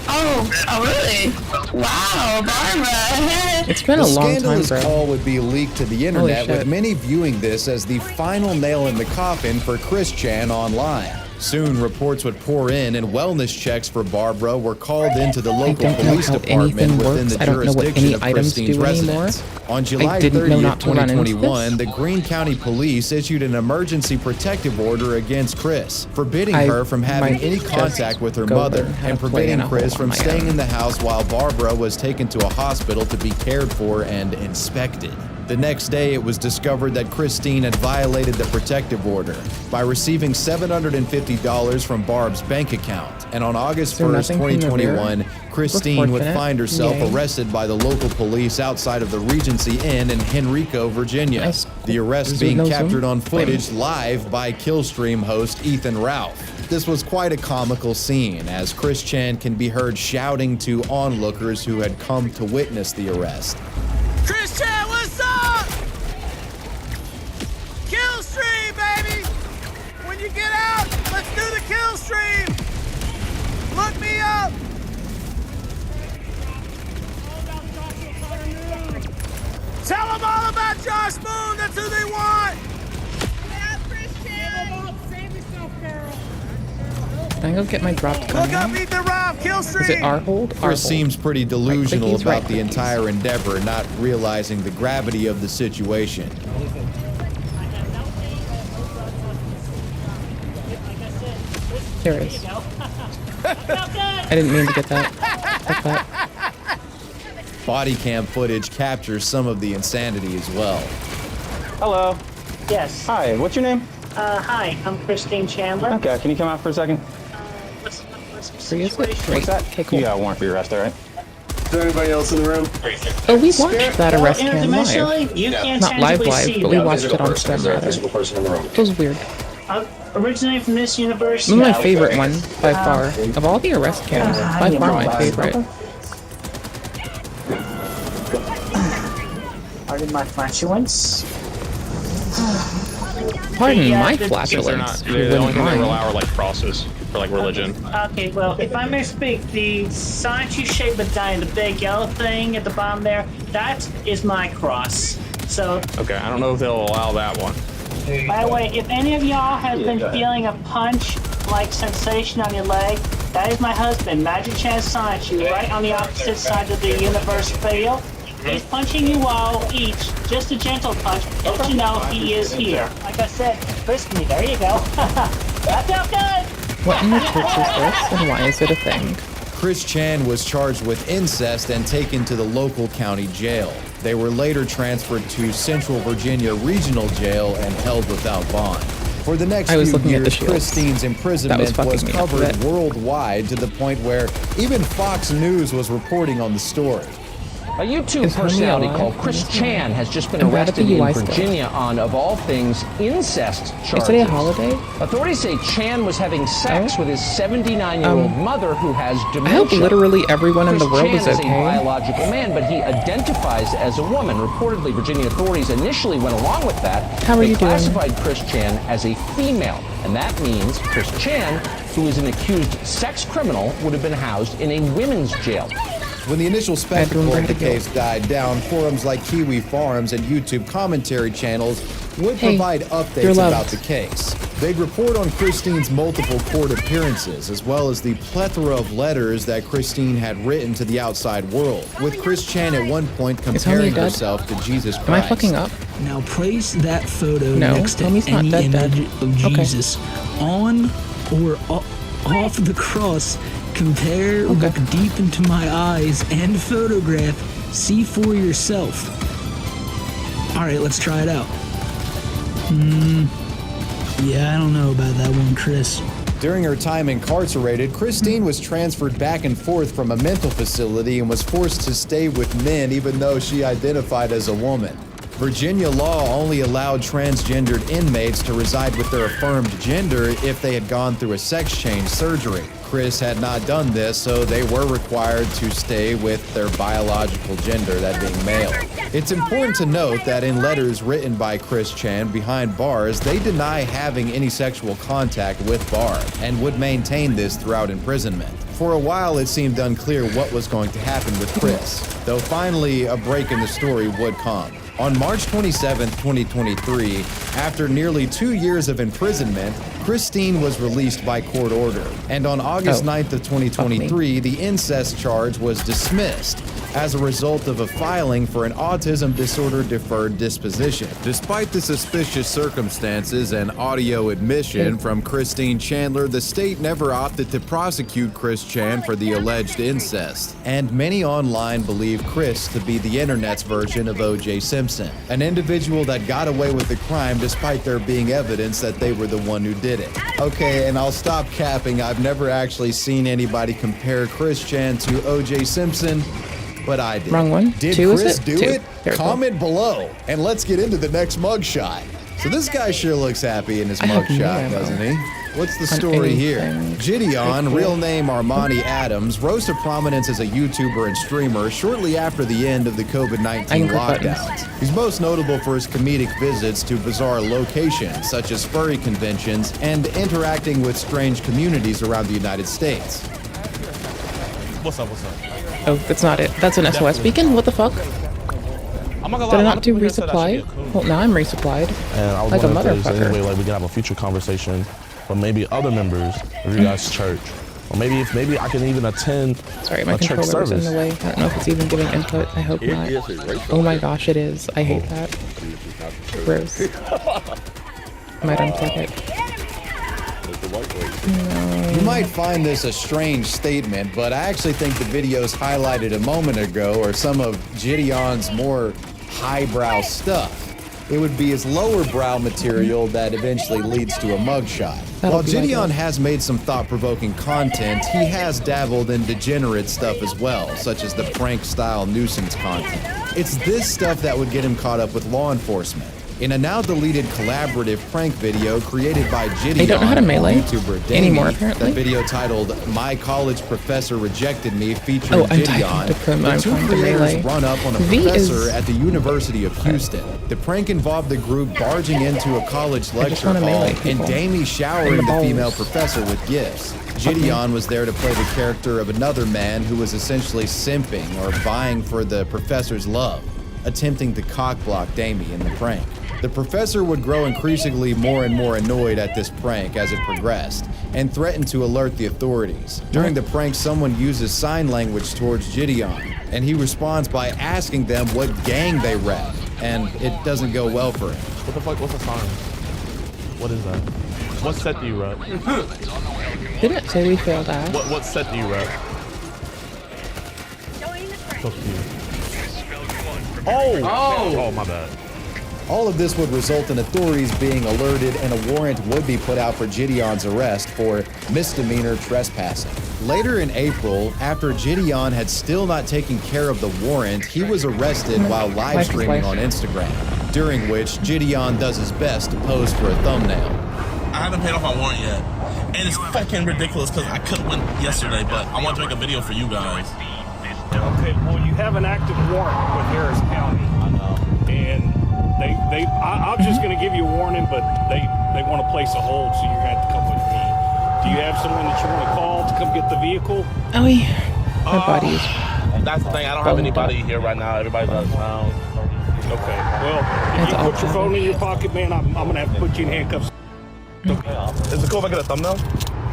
Oh, really? Wow, Barbara. It's been a long time, bro. The scandalous call would be leaked to the internet, with many viewing this as the final nail in the coffin for Chris Chan online. Soon, reports would pour in, and wellness checks for Barbara were called into the local police department within the jurisdiction of Christine's residence. On July 30th, 2021, the Greene County Police issued an emergency protective order against Chris, forbidding her from having any contact with her mother and preventing Chris from staying in the house while Barbara was taken to a hospital to be cared for and inspected. The next day, it was discovered that Christine had violated the protective order by receiving $750 from Barb's bank account. And on August 1st, 2021, Christine would find herself arrested by the local police outside of the Regency Inn in Henrico, Virginia. The arrest being captured on footage live by Killstream host Ethan Ralph. This was quite a comical scene, as Chris Chan can be heard shouting to onlookers who had come to witness the arrest. Chris Chan, what's up? Kill stream, baby! When you get out, let's do the kill stream! Look me up! Tell them all about Josh Boone, that's who they want! Yeah, Chris Chan! Save yourself, girl. Can I go get my dropped gun? Look up Ethan Ralph, kill stream! Is it our hold? Chris seems pretty delusional about the entire endeavor, not realizing the gravity of the situation. There it is. I didn't mean to get that. Body cam footage captures some of the insanity as well. Hello. Yes. Hi, what's your name? Hi, I'm Christine Chandler. Okay, can you come out for a second? What's the What's situation? that? Okay, cool. You got a warrant for your arrest, all right? Is there anybody else in the room? Oh, we watched that arrest cam Interdimensionally, live. you can't Not live, tangibly see but we them. watched it on stream. It was weird. Originating from this universe. This is my no. favorite one by far. Of all the arrest cams, by far my favorite. Pardon my flatulence. Pardon my the- flatulence. They're the only thing they allow are like crosses for like religion. Okay, well, if I may speak, the statue-shaped medallion, the big yellow thing at the bottom there, that is my cross. So, Okay, I don't know if they'll allow that one. by the way, if any of y'all have been feeling a punch-like sensation on your leg, that is my husband, Magic Chan Sonichu, right on the opposite side of the universe field. He's punching you all each, just a gentle punch, let you know he is here. Like I said, frisk me, there you go. That felt good! What in the church is this, and why is it a thing? Chris Chan was charged with incest and taken to the local county jail. They were later transferred to Central Virginia Regional Jail and held without bond. For the next few years, Christine's imprisonment was covered worldwide to the point where even Fox News was reporting on the story. A YouTube personality called Chris Chan has just been arrested in Virginia on, of all things, incest charges. Is today a holiday? Authorities say Chan was having sex with his 79-year-old mother who has dementia. I hope literally everyone in the world Chris is Chan is okay. a biological man, but he identifies as a woman. Reportedly, Virginia authorities initially went along with that. How are you doing? They classified Chris Chan as a female, and that means Chris Chan, who is an accused sex criminal, would have been housed in a women's jail. When the initial spectacle of the case died down, forums like Kiwi Farms and YouTube commentary channels would provide updates about the case. They'd report on Christine's multiple court appearances, as well as the plethora of letters that Christine had written to the outside world, with Chris Chan at one point comparing herself to Jesus Christ. Am I fucking up? Now place that photo No, next to Tommy's not any dead, image of Jesus on or off the cross. Compare, look deep into my eyes, and photograph. See for yourself. All right, let's try it out. Yeah, I don't know about that one, Chris. During her time incarcerated, Christine was transferred back and forth from a mental facility and was forced to stay with men even though she identified as a woman. Virginia law only allowed transgendered inmates to reside with their affirmed gender if they had gone through a sex change surgery. Chris had not done this, so they were required to stay with their biological gender, that being male. It's important to note that in letters written by Chris Chan behind bars, they deny having any sexual contact with Barb and would maintain this throughout imprisonment. For a while, it seemed unclear what was going to happen with Chris, though finally a break in the story would come. On March 27, 2023, after nearly 2 years of imprisonment, Christine was released by court order. And on August 9th of 2023, the incest charge was dismissed as a result of a filing for an autism disorder deferred disposition. Despite the suspicious circumstances and audio admission from Christine Chandler, the state never opted to prosecute Chris Chan for the alleged incest. And many online believe Chris to be the internet's version of O.J. Simpson, an individual that got away with the crime despite there being evidence that they were the one who did it. Okay, and I'll stop capping. I've never actually seen anybody compare Chris Chan to O.J. Simpson, but I did. Wrong one. Did Two, Chris is it? do Two. it? There we go. Comment below, and let's get into the next mugshot. So this guy sure looks happy in his mugshot, doesn't he? What's the story here? Gideon, real name Armani Adams, rose to prominence as a YouTuber and streamer shortly after the end of the COVID-19 lockdowns. He's most notable for his comedic visits to bizarre locations, such as furry conventions, and interacting with strange communities around the United States. What's up? Oh, that's not it. That's an SOS beacon? What the fuck? I'm not gonna Did I lie, not do resupply? Well, now I'm resupplied. And I was Like a wondering if there's any motherfucker. way like we can have a future conversation, but maybe other members of your guys' church, or maybe I can even attend Sorry, my a church controller was in service. the way. I don't know if it's even giving input. I hope not. Oh my gosh, it is. I hate that. Gross. Might unplug it. You might find this a strange statement, but I actually think the videos highlighted a moment ago are some of Gideon's more highbrow stuff. It would be his lower brow material that eventually leads to a mugshot. While Gideon has made some thought-provoking content, he has dabbled in degenerate stuff as well, such as the prank-style nuisance content. It's this stuff that would get him caught up with law enforcement. In a now-deleted collaborative prank video created by Gideon, I don't know how to melee YouTuber Damie, anymore, apparently. the video titled "My College Professor Rejected Me" featuring Gideon, the two creators run up on a professor at the University of Houston. The prank involved the group barging into a college lecture hall and Damie showering the female professor with gifts. Gideon was there to play the character of another man who was essentially simping or vying for the professor's love, attempting to cockblock Damie in the prank. The professor would grow increasingly more and more annoyed at this prank as it progressed, and threatened to alert the authorities. During the prank, someone uses sign language towards Gideon, and he responds by asking them what gang they rep, and it doesn't go well for him. What the fuck? What's a sign? What is that? What set do you rep? Didn't it say we failed out? What set do you rep? So cute. Oh, my bad. All of this would result in authorities being alerted and a warrant would be put out for Gideon's arrest for misdemeanor trespassing. Later in April, after Gideon had still not taken care of the warrant, he was arrested while live streaming on Instagram, during which Gideon does his best to pose for a thumbnail. I haven't paid off my warrant yet, and it's fucking ridiculous because I could have went yesterday, but I want to make a video for you guys. Okay, well, you have an active warrant with Harris County. I know. And I'm just going to give you a warning, but they want to place a hold, so you're going to have to come with me. Do you have someone that you want to call to come get the vehicle? Oh, yeah. My buddies. That's the thing. I don't have anybody here right now. Everybody's out of town. Okay. Well, if you put your phone in your pocket, man, I'm going to have to put you in handcuffs. Is it cool if I get a thumbnail?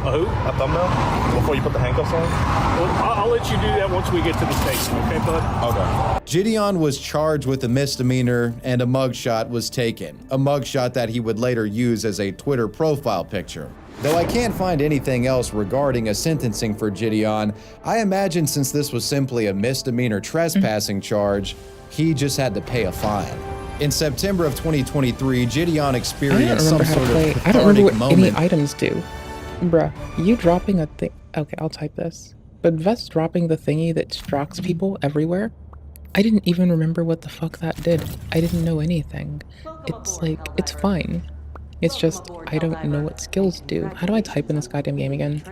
A who? A thumbnail? Before you put the handcuffs on? Well, I'll let you do that once we get to the station, okay, bud? Okay. Gideon was charged with a misdemeanor and a mugshot was taken. A mugshot that he would later use as a Twitter profile picture. Though I can't find anything else regarding a sentencing for Gideon, I imagine since this was simply a misdemeanor trespassing charge, he just had to pay a fine. In September of 2023, Gideon experienced some sort of I don't remember what moment. any items do. Bruh, you dropping a thing. Okay, I'll type this. But Vest dropping the thingy that strokes people everywhere, I didn't even remember what the fuck that did. I didn't know anything. It's like, it's fine. It's just, I don't know what skills do. How do I type in this goddamn game again?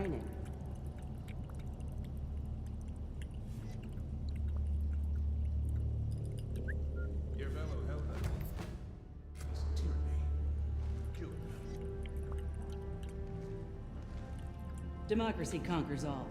Democracy conquers all.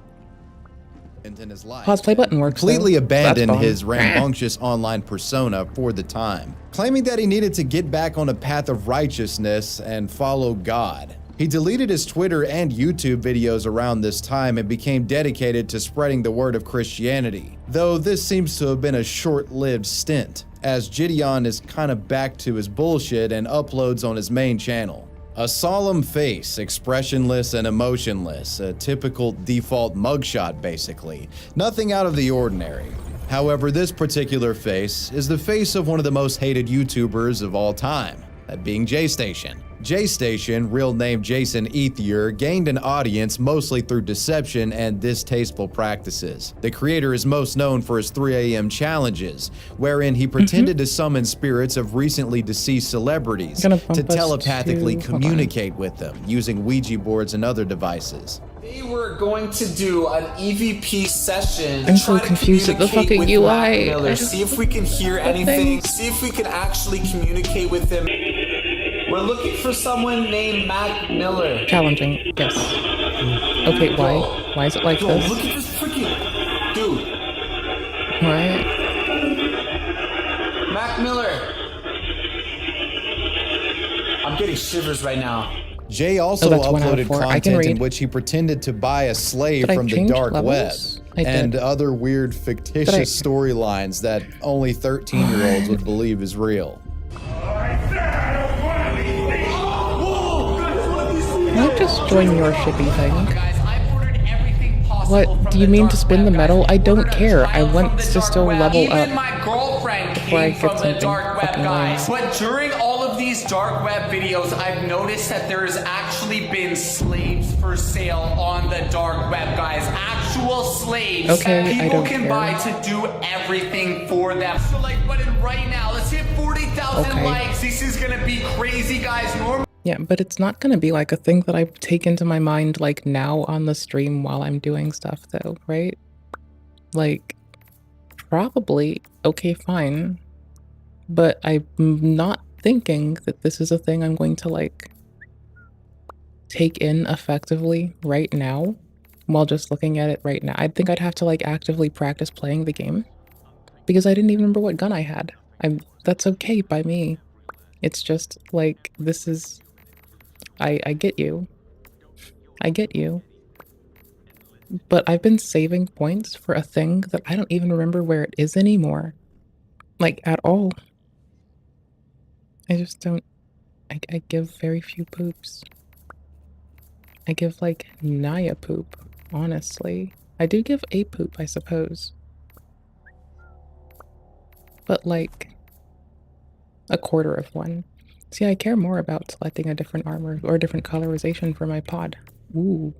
In his life. Pause play button works. Completely though. abandoned That's his fun. rambunctious online persona for the time, claiming that he needed to get back on a path of righteousness and follow God. He deleted his Twitter and YouTube videos around this time and became dedicated to spreading the word of Christianity, though this seems to have been a short-lived stint, as Gideon is kind of back to his bullshit and uploads on his main channel. A solemn face, expressionless and emotionless, a typical default mugshot basically. Nothing out of the ordinary. However, this particular face is the face of one of the most hated YouTubers of all time, that being JStation. JStation, real name Jason Ethier, gained an audience mostly through deception and distasteful practices. The creator is most known for his 3 a.m. challenges, wherein he pretended to summon spirits of recently deceased celebrities to telepathically communicate with them using Ouija boards and other devices. They were going to do an EVP session. I'm so confused at the fucking UI. Miller, see if we can hear anything. See if we can actually communicate with him. We're looking for someone named Mac Miller. Challenging, yes. Okay, why? Why is it like this? Look at this freaking dude. What? Mac Miller. I'm getting shivers right now. Jay also uploaded content in which he pretended to buy a slave from the dark web and other weird fictitious storylines that only 13-year-olds would believe is real. Can I just join your shippy thing? Guys, I ordered everything possible. What? Do you mean to spin the metal? I don't care. I want to still level up. Even my girlfriend came from the dark web, guys. But during all of these dark web videos, I've noticed that there's actually been slaves for sale on the dark web, guys. Actual slaves that people can buy to do everything for them. So like, but right now, let's hit 40,000 likes. This is gonna be crazy, guys. Yeah, but it's not going to be like a thing that I take into my mind like now on the stream while I'm doing stuff though, right? Like, probably, okay, fine. But I'm not thinking that this is a thing I'm going to like take in effectively right now while just looking at it right now. I think I'd have to like actively practice playing the game because I didn't even remember what gun I had. That's okay by me. It's just like, this is... I get you. I get you. But I've been saving points for a thing that I don't even remember where it is anymore. Like, at all. I just don't... I give very few poops. I give, like, Naya poop, honestly. I do give a poop, I suppose. But, like, a quarter of one. See, I care more about selecting a different armor or a different colorization for my pod. Ooh.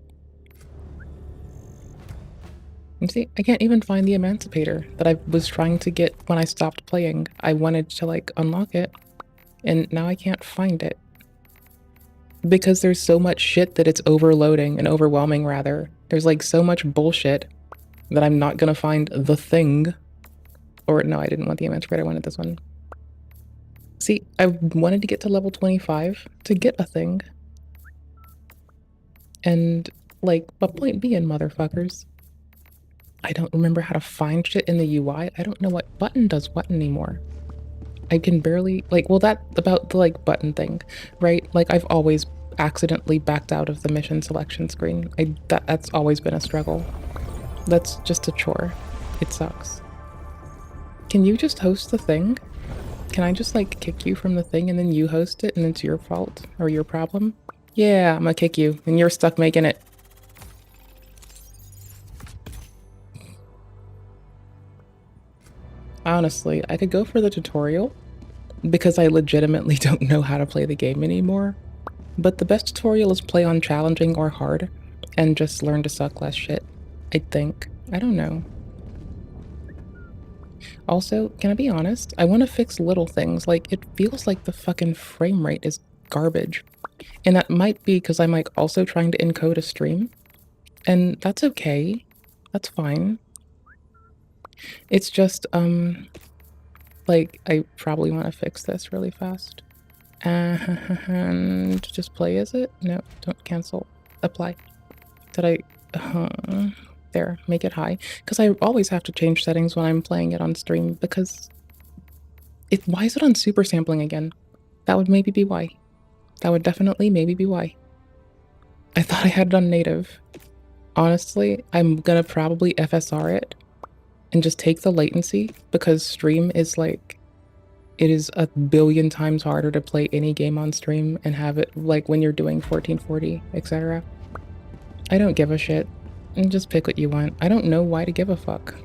And see, I can't even find the Emancipator that I was trying to get when I stopped playing. I wanted to, like, unlock it, and now I can't find it. Because there's so much shit that it's overloading and overwhelming, rather. There's, like, so much bullshit that I'm not gonna find the thing. Or, no, I didn't want the Emancipator, I wanted this one. See, I wanted to get to level 25 to get a thing. And, like, but point being, motherfuckers, I don't remember how to find shit in the UI. I don't know what button does what anymore. I can barely, like, well, that about the, like, button thing, right? Like, I've always accidentally backed out of the mission selection screen. That's always been a struggle. That's just a chore. It sucks. Can you just host the thing? Can I just, like, kick you from the thing and then you host it and it's your fault or your problem? Yeah, I'm gonna kick you and you're stuck making it. Honestly, I could go for the tutorial because I legitimately don't know how to play the game anymore. But the best tutorial is play on challenging or hard and just learn to suck less shit, I think. I don't know. Also, can I be honest? I want to fix little things. Like, it feels like the fucking frame rate is garbage. And that might be because I'm, like, also trying to encode a stream. And that's okay. That's fine. It's just, like, I probably want to fix this really fast. And just play, is it? No, don't cancel. Apply. Did I... there, make it high. Because I always have to change settings when I'm playing it on stream because... Why is it on super sampling again? That would maybe be why. That would definitely maybe be why. I thought I had it on native. Honestly, I'm gonna probably FSR it and just take the latency because stream is like... It is a billion times harder to play any game on stream and have it like when you're doing 1440, etc. I don't give a shit. And just pick what you want. I don't know why to give a fuck.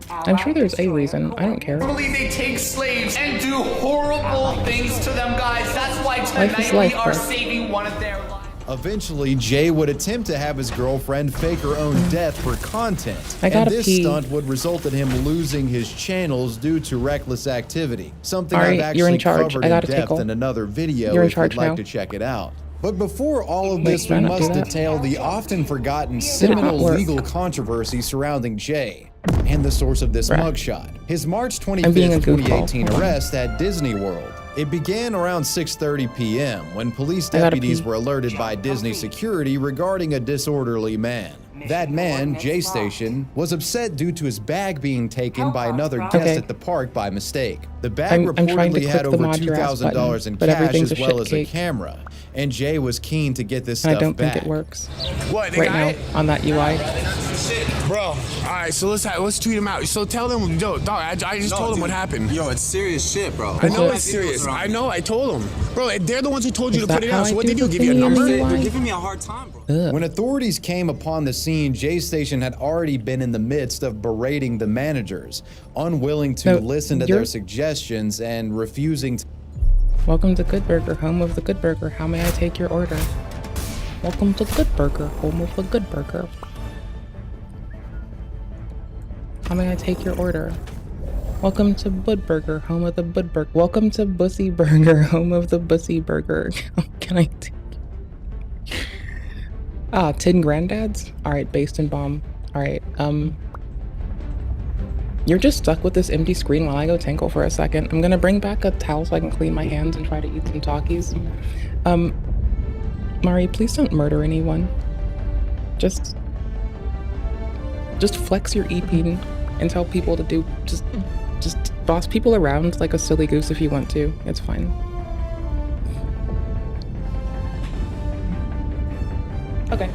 I'm sure there's a reason. I don't care. Normally they take slaves and do horrible things to them, guys. That's why tonight we are saving one of their lives. Eventually, Jay would attempt to have his girlfriend fake her own death for content. And this stunt would result in him losing his channels due to reckless activity. Something Alright, I've actually you're in charge. covered I in gotta depth tickle. in another video You're in if you'd charge like now. to check it out. But before all of Wait, this, did I we not do must that? detail the often forgotten Did it seminal not work? legal controversy surrounding Jay and the source of this mugshot. His March I'm being a 25th, goofball. 2018 Hold on. arrest at Disney World. It began around 6:30 p.m. when police I gotta deputies pee. were alerted by Disney security regarding a disorderly man. That man, Jay Station, was upset due to his bag being taken by another guest Okay. at the park by mistake. The bag I'm trying to reportedly click had the over mod your ass $2,000 button, in but cash everything's as a well shit as a cake. camera, and Jay was keen to get this And stuff I don't back. think it works What, right now on that UI. shit. Bro, all right, so let's tweet him out. So tell them, yo, dog, I just told him what happened. Yo, it's serious shit, bro. I know it's serious. I know, I told them. Bro, they're the ones who told you to put it out. So what they do, give you a number? They're giving me a hard time, bro. When authorities came upon the scene, Jay Station had already been in the midst of berating the managers, unwilling to listen to their suggestions and refusing to. Welcome to Good Burger, home of the Good Burger. How may I take your order? Welcome to Good Burger, home of the Good Burger. How may I take your order? Welcome to Bud Burger, home of the Bud Burger. Welcome to Bussy Burger, home of the Bussy Burger. Can I take? Tin Granddads? Alright, based in bomb. Alright, you're just stuck with this empty screen while I go tinkle for a second. I'm gonna bring back a towel so I can clean my hands and try to eat some Takis. Mari, please don't murder anyone. Just flex your e-peen and tell people to do, just boss people around like a silly goose if you want to. It's fine. Okay.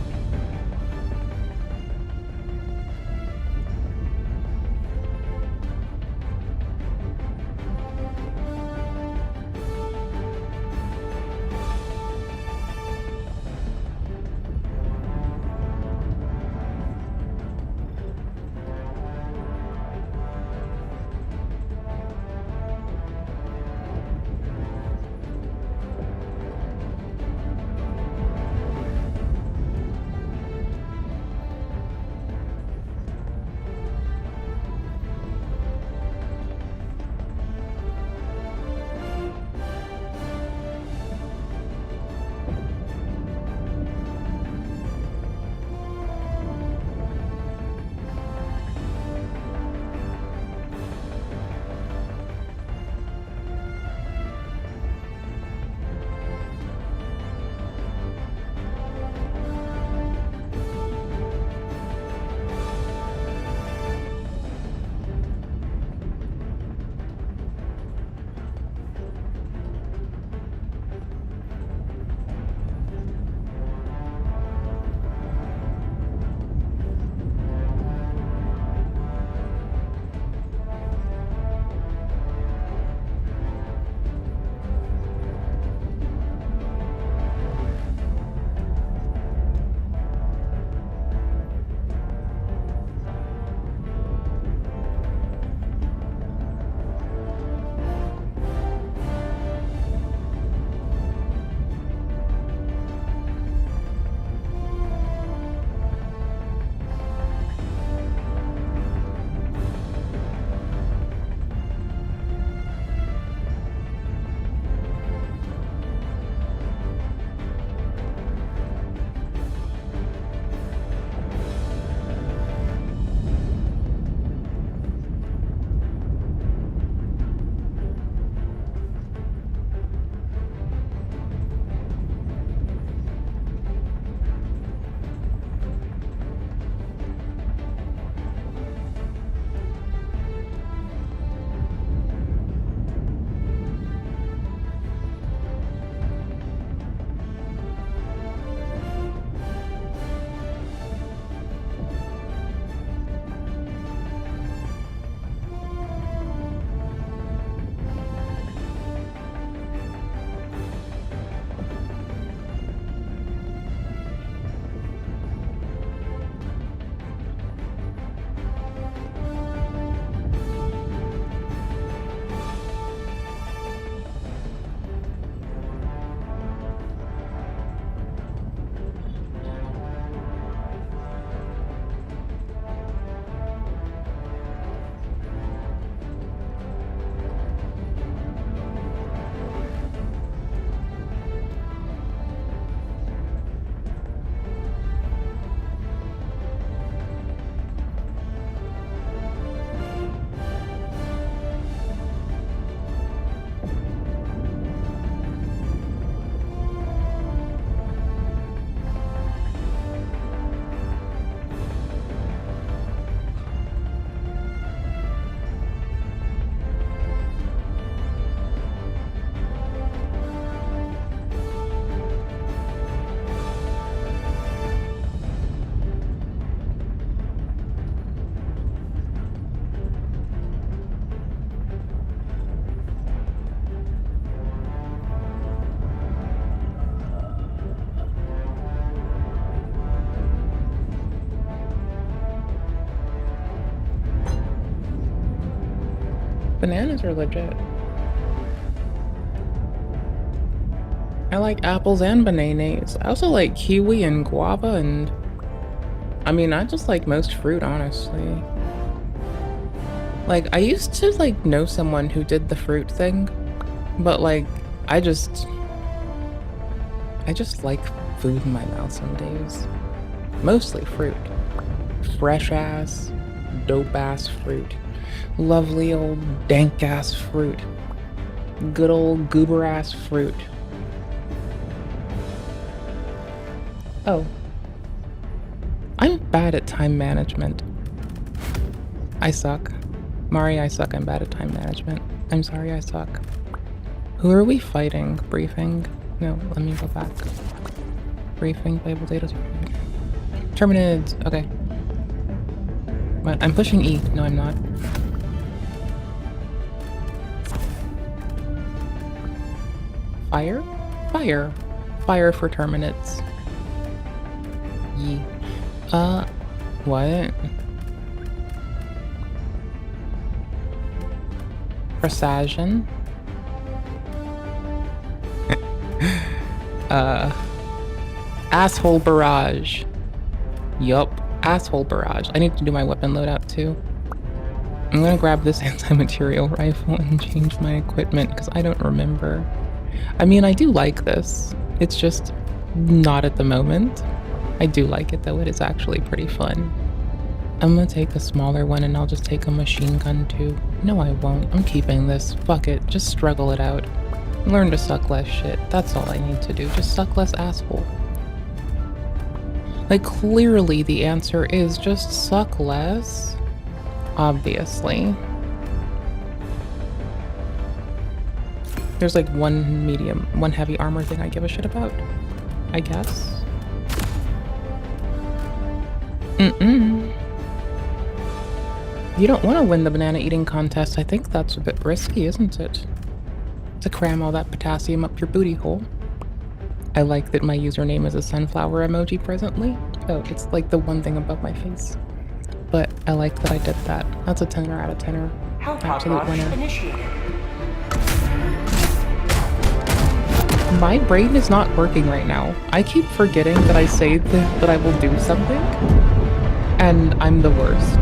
Bananas are legit. I like apples and bananas. I also like kiwi and guava and... I mean, I just like most fruit, honestly. Like, I used to, like, know someone who did the fruit thing. But, like, I just like food in my mouth some days. Mostly fruit. Fresh-ass, dope-ass fruit. Lovely old dank-ass fruit. Good old goober-ass fruit. Oh. I'm bad at time management. I suck. Mari, I suck. I'm bad at time management. I'm sorry, I suck. Who are we fighting? Briefing? No, let me go back. Briefing, playable data. Terminids. Okay. What? I'm pushing E. No, I'm not. Fire? Fire. Fire for Terminids. Ye. What? Precision. Asshole barrage. Yup, asshole barrage. I need to do my weapon loadout too. I'm gonna grab this anti-material rifle and change my equipment because I don't remember. I mean, I do like this. It's just not at the moment. I do like it though, it is actually pretty fun. I'm gonna take a smaller one and I'll just take a machine gun too. No, I won't. I'm keeping this. Fuck it. Just struggle it out. Learn to suck less shit. That's all I need to do. Just suck less asshole. Like, clearly the answer is just suck less. Obviously. There's like one medium, one heavy armor thing I give a shit about, I guess. You don't want to win the banana eating contest. I think that's a bit risky, isn't it? To cram all that potassium up your booty hole. I like that my username is a sunflower emoji presently. Oh, it's like the one thing above my face. But I like that I did that. That's a 10 out of 10. Absolute winner. My brain is not working right now. I keep forgetting that I say that I will do something. And I'm the worst.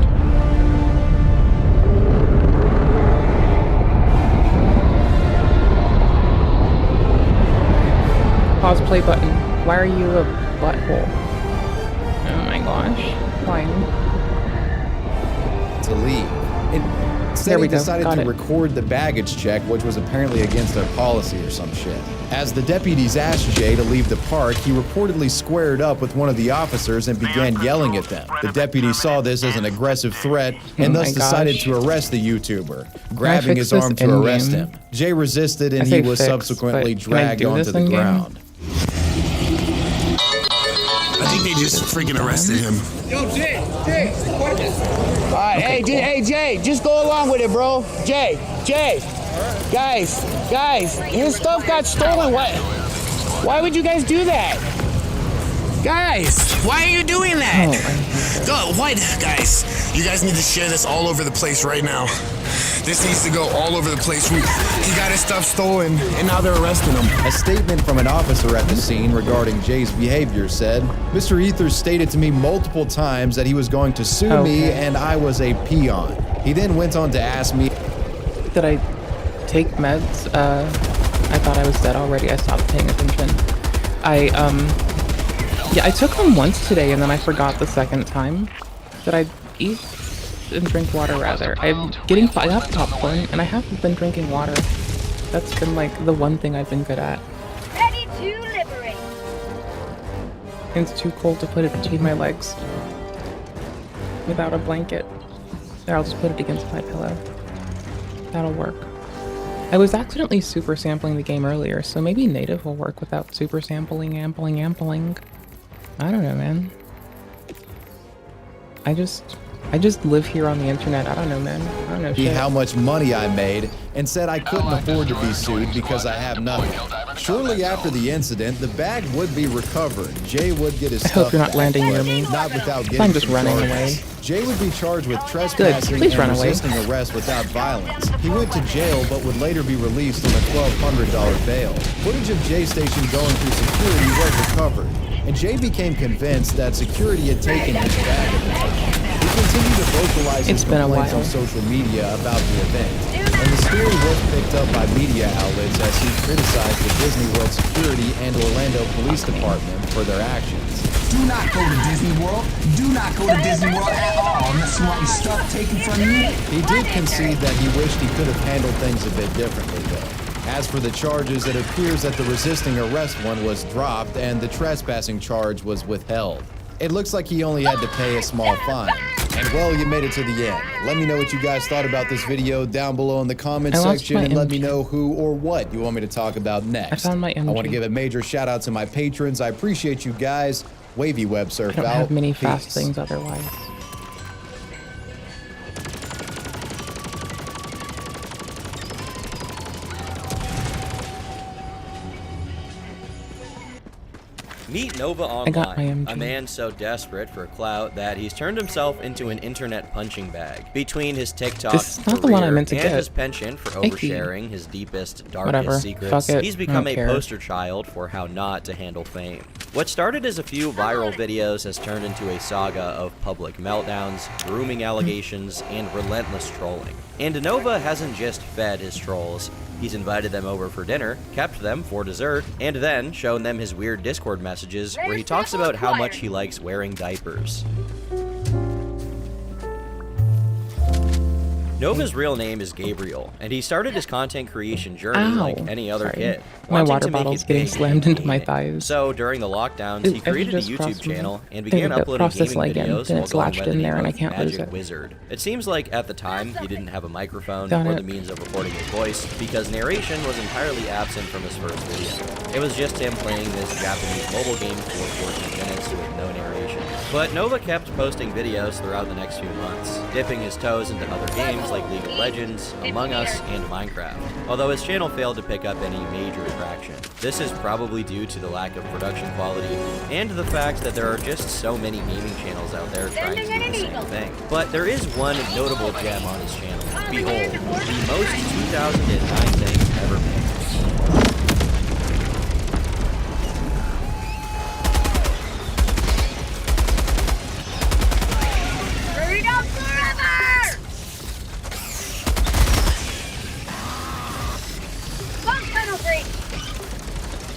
Pause play button. Why are you a butthole? Oh my gosh. Fine. To leave. Instead, he decided to record the baggage check, which was apparently against their policy or some shit. As the deputies asked Jay to leave the park, he reportedly squared up with one of the officers and began yelling at them. The deputy saw this as an aggressive threat and thus decided to arrest the YouTuber, grabbing his arm to arrest him. Jay resisted and he was subsequently dragged onto the ground. I think they just freaking arrested him. Yo, Jay, alright, hey, Jay, just go along with it, bro. Jay, guys, your stuff got stolen. Why would you guys do that? Guys, why are you doing that? Guys, you guys need to share this all over the place right now. This needs to go all over the place. He got his stuff stolen, and now they're arresting him. A statement from an officer at the scene regarding Jay's behavior said, Mr. Ethers stated to me multiple times that he was going to sue me and I was a peon. He then went on to ask me, did I take meds? I thought I was dead already. I stopped paying attention. Yeah, I took them once today and then I forgot the second time. Did I eat and drink water rather? I have popcorn and I haven't been drinking water. That's been like the one thing I've been good at. Ready to liberate. It's too cold to put it between my legs without a blanket. There, I'll just put it against my pillow. That'll work. I was accidentally super sampling the game earlier, so maybe native will work without super sampling, ampling. I don't know, man. I just I just live here on the internet. I don't know, man. I don't know shit. How much money I made and said I couldn't afford to be sued because I have nothing. Shortly after the incident, the bag would be recovered. Jay would get his I stuff hope you're not back, landing but near me. not without getting I'm just some running charges. away. Jay would be charged with trespassing Please run and away. resisting arrest without violence. He went to jail but would later be released on a $1,200 bail. Footage of Jay Station going through security was recovered, and Jay became convinced that security had taken his bag at the time. He continued to vocalize his complaints on social media about the event, and the story was picked up by media outlets as he criticized the Disney World security and Orlando Police Department for their actions. Do not go to Disney World. Do not go to Disney World at all unless you want your stuff taken from you. He did concede that he wished he could have handled things a bit differently, though. As for the charges, it appears that the resisting arrest one was dropped and the trespassing charge was withheld. It looks like he only had to pay a small fine. And well, you made it to the end. Let me know what you guys thought about this video down below in the comments section, and let me know who or what you want me to talk about next. I found my I want to give a major shout out to my patrons. I appreciate you guys. Wavy Web Surf I don't out. have many fast Peace. things otherwise. Meet Nova Online, a man so desperate for clout that he's turned himself into an internet punching bag. Between his TikTok This is not the career one I meant to and get. his penchant for Icky. oversharing his deepest, darkest Whatever. secrets, Fuck it. he's I become don't a care. poster child for how not to handle fame. What started as a few viral videos has turned into a saga of public meltdowns, grooming allegations, and relentless trolling. And Nova hasn't just fed his trolls. He's invited them over for dinner, kept them for dessert, and then shown them his weird Discord messages where he talks about how much he likes wearing diapers. Nova's real name is Gabriel, and he started his content creation journey like any other kid. My wanting water to make bottle's it getting big slammed and into my gaming. thighs. So during the lockdowns, Ooh, he I should created a just YouTube cross my- channel and There began we go. uploading Cross this gaming leg in, videos then while it's going latched by the in name there and I of can't lose Magic it. Wizard. It seems like at the time he didn't have a microphone Got or it. the means of recording his voice because narration was entirely absent from his first video. It was just him playing this Japanese mobile game for 14 minutes with no narration. But Nova kept posting videos throughout the next few months, dipping his toes into other games like League of Legends, Among Us, and Minecraft, although his channel failed to pick up any major traction. This is probably due to the lack of production quality and the fact that there are just so many gaming channels out there trying to do the same thing. But there is one notable gem on his channel. Behold, the most 2009 thing ever made. Freedom forever! Bump penalty!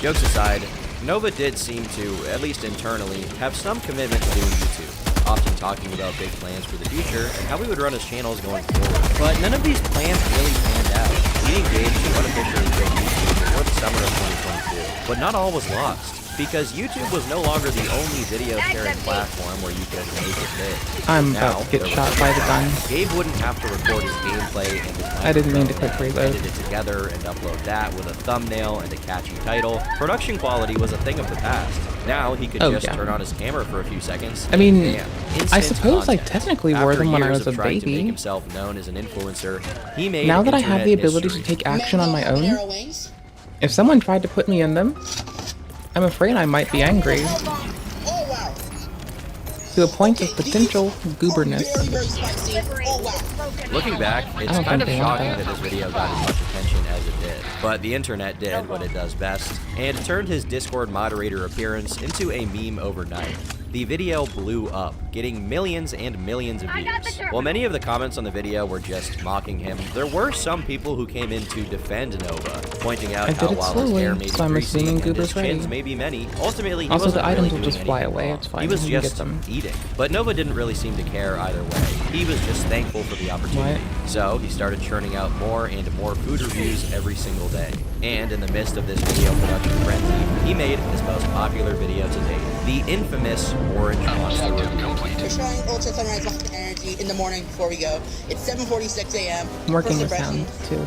Jokes aside, Nova did seem to, at least internally, have some commitment to doing YouTube, often talking about big plans for the future and how we would run his channels going forward. But none of these plans really panned out. We engaged to unofficially quit YouTube before the summer of 2022, but not all was lost, because YouTube was no longer the only video sharing platform where you could make it big. I'm Now, about to get there was shot a by the time gun. Gabe wouldn't have to record his gameplay and his I didn't mean to microphone click and reload. edit it together and upload that with a thumbnail and a catchy title. Production quality was a thing of the past. Now he could Oh, just yeah. turn on his camera for a few seconds. I mean, and bam, I instant suppose I content. technically wore After them when I years was of a trying to make baby. himself known as an influencer, he made Now that I have the internet ability to history. take action on my own, if someone tried to put me in them, I'm afraid I might be angry. To a point of potential gooberness. Looking back, it's don't kind think of they want shocking that. that his video got as much attention as it did. But the internet did what it does best, and turned his Discord moderator appearance into a meme overnight. The video blew up, getting millions and millions of views. While many of the comments on the video were just mocking him, there were some people who came in to defend Nova, pointing out I how did it while his slowly, hair may be so I'm greasy assuming and his Goober's ready. chins may be many, ultimately he Also, wasn't the items really will just doing fly anything away, wrong. it's fine, He was you can get just them. eating. But Nova didn't really seem to care either way. He was just thankful for the opportunity. So he started churning out more and more food reviews every single day. And in the midst of this video production frenzy, he made his most popular video to date, the infamous Orange Monster review. We're trying Ultra Sunrise Monster Energy in the morning before we go. It's 7:46 a.m. I'm working First the impression, sound too.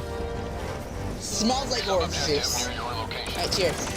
smells like orange juice. Alright, cheers.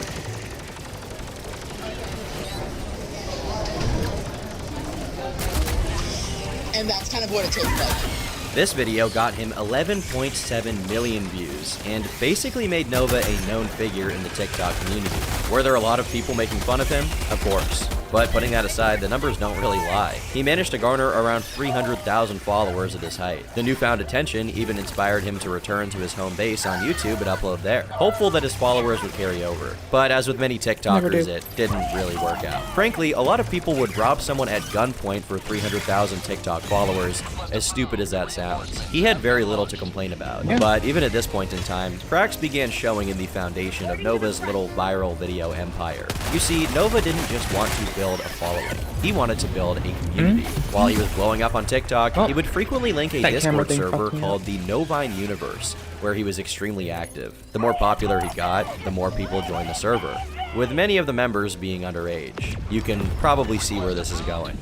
and that's kind of what it tastes like. This video got him 11.7 million views and basically made Nova a known figure in the TikTok community. Were there a lot of people making fun of him? Of course. But putting that aside, the numbers don't really lie. He managed to garner around 300,000 followers at his height. The newfound attention even inspired him to return to his home base on YouTube and upload there, hopeful that his followers would carry over. But as with many TikTokers, it didn't really work out. Frankly, a lot of people would rob someone at gunpoint for 300,000 TikTok followers, as stupid as that sounds. He had very little to complain about, but even at this point in time, cracks began showing in the foundation of Nova's little viral video empire. You see, Nova didn't just want to build a following. He wanted to build a community. While he was blowing up on TikTok, he would frequently link a Discord server called the Novine Universe, where he was extremely active. The more popular he got, the more people joined the server, with many of the members being underage. You can probably see where this is going.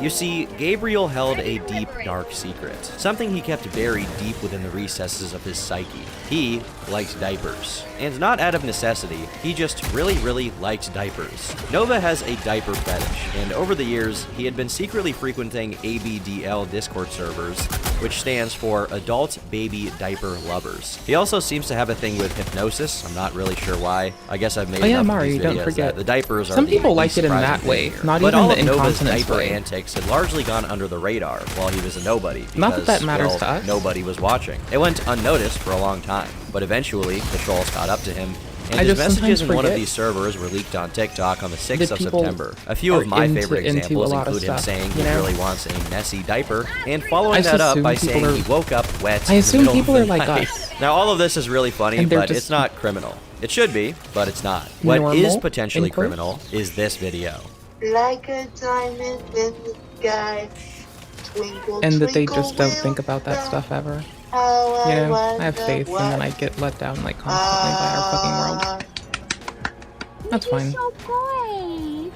You see, Gabriel held a deep, dark secret, something he kept buried deep within the recesses of his psyche. He liked diapers. And not out of necessity, he just really liked diapers. Nova has a diaper fetish, and over the years, he had been secretly frequenting ABDL Discord servers, which stands for Adult Baby Diaper Lovers. He also seems to have a thing with hypnosis. I'm not really sure why. I guess I've made enough of these videos don't forget. that the diapers are Some the people like least it in that surprising way, thing here. not But even all the of Nova's incontinence diaper way. antics had largely gone under the radar while he was a nobody. Not that that because, matters well, to us. Nobody was watching. It went unnoticed for a long time, but eventually the trolls caught up to him, and I his just messages in sometimes one of forget these servers were leaked on TikTok on the 6th that of people September. A few are of my into favorite a examples lot of include him stuff, saying you he know? really wants a messy diaper, and I following just that up assume by people saying are- he woke up wet I in the assume middle people of are the like night. us. Now all of this is really funny, And they're but just it's not criminal. It should be, but it's not. What is normal, potentially in quotes? criminal is this video. Like a diamond in the sky. Twinkle, And that they twinkle, just don't think about that stuff ever. how You know, wonder I have faith, and then I get let down like constantly by our fucking world. That's fine.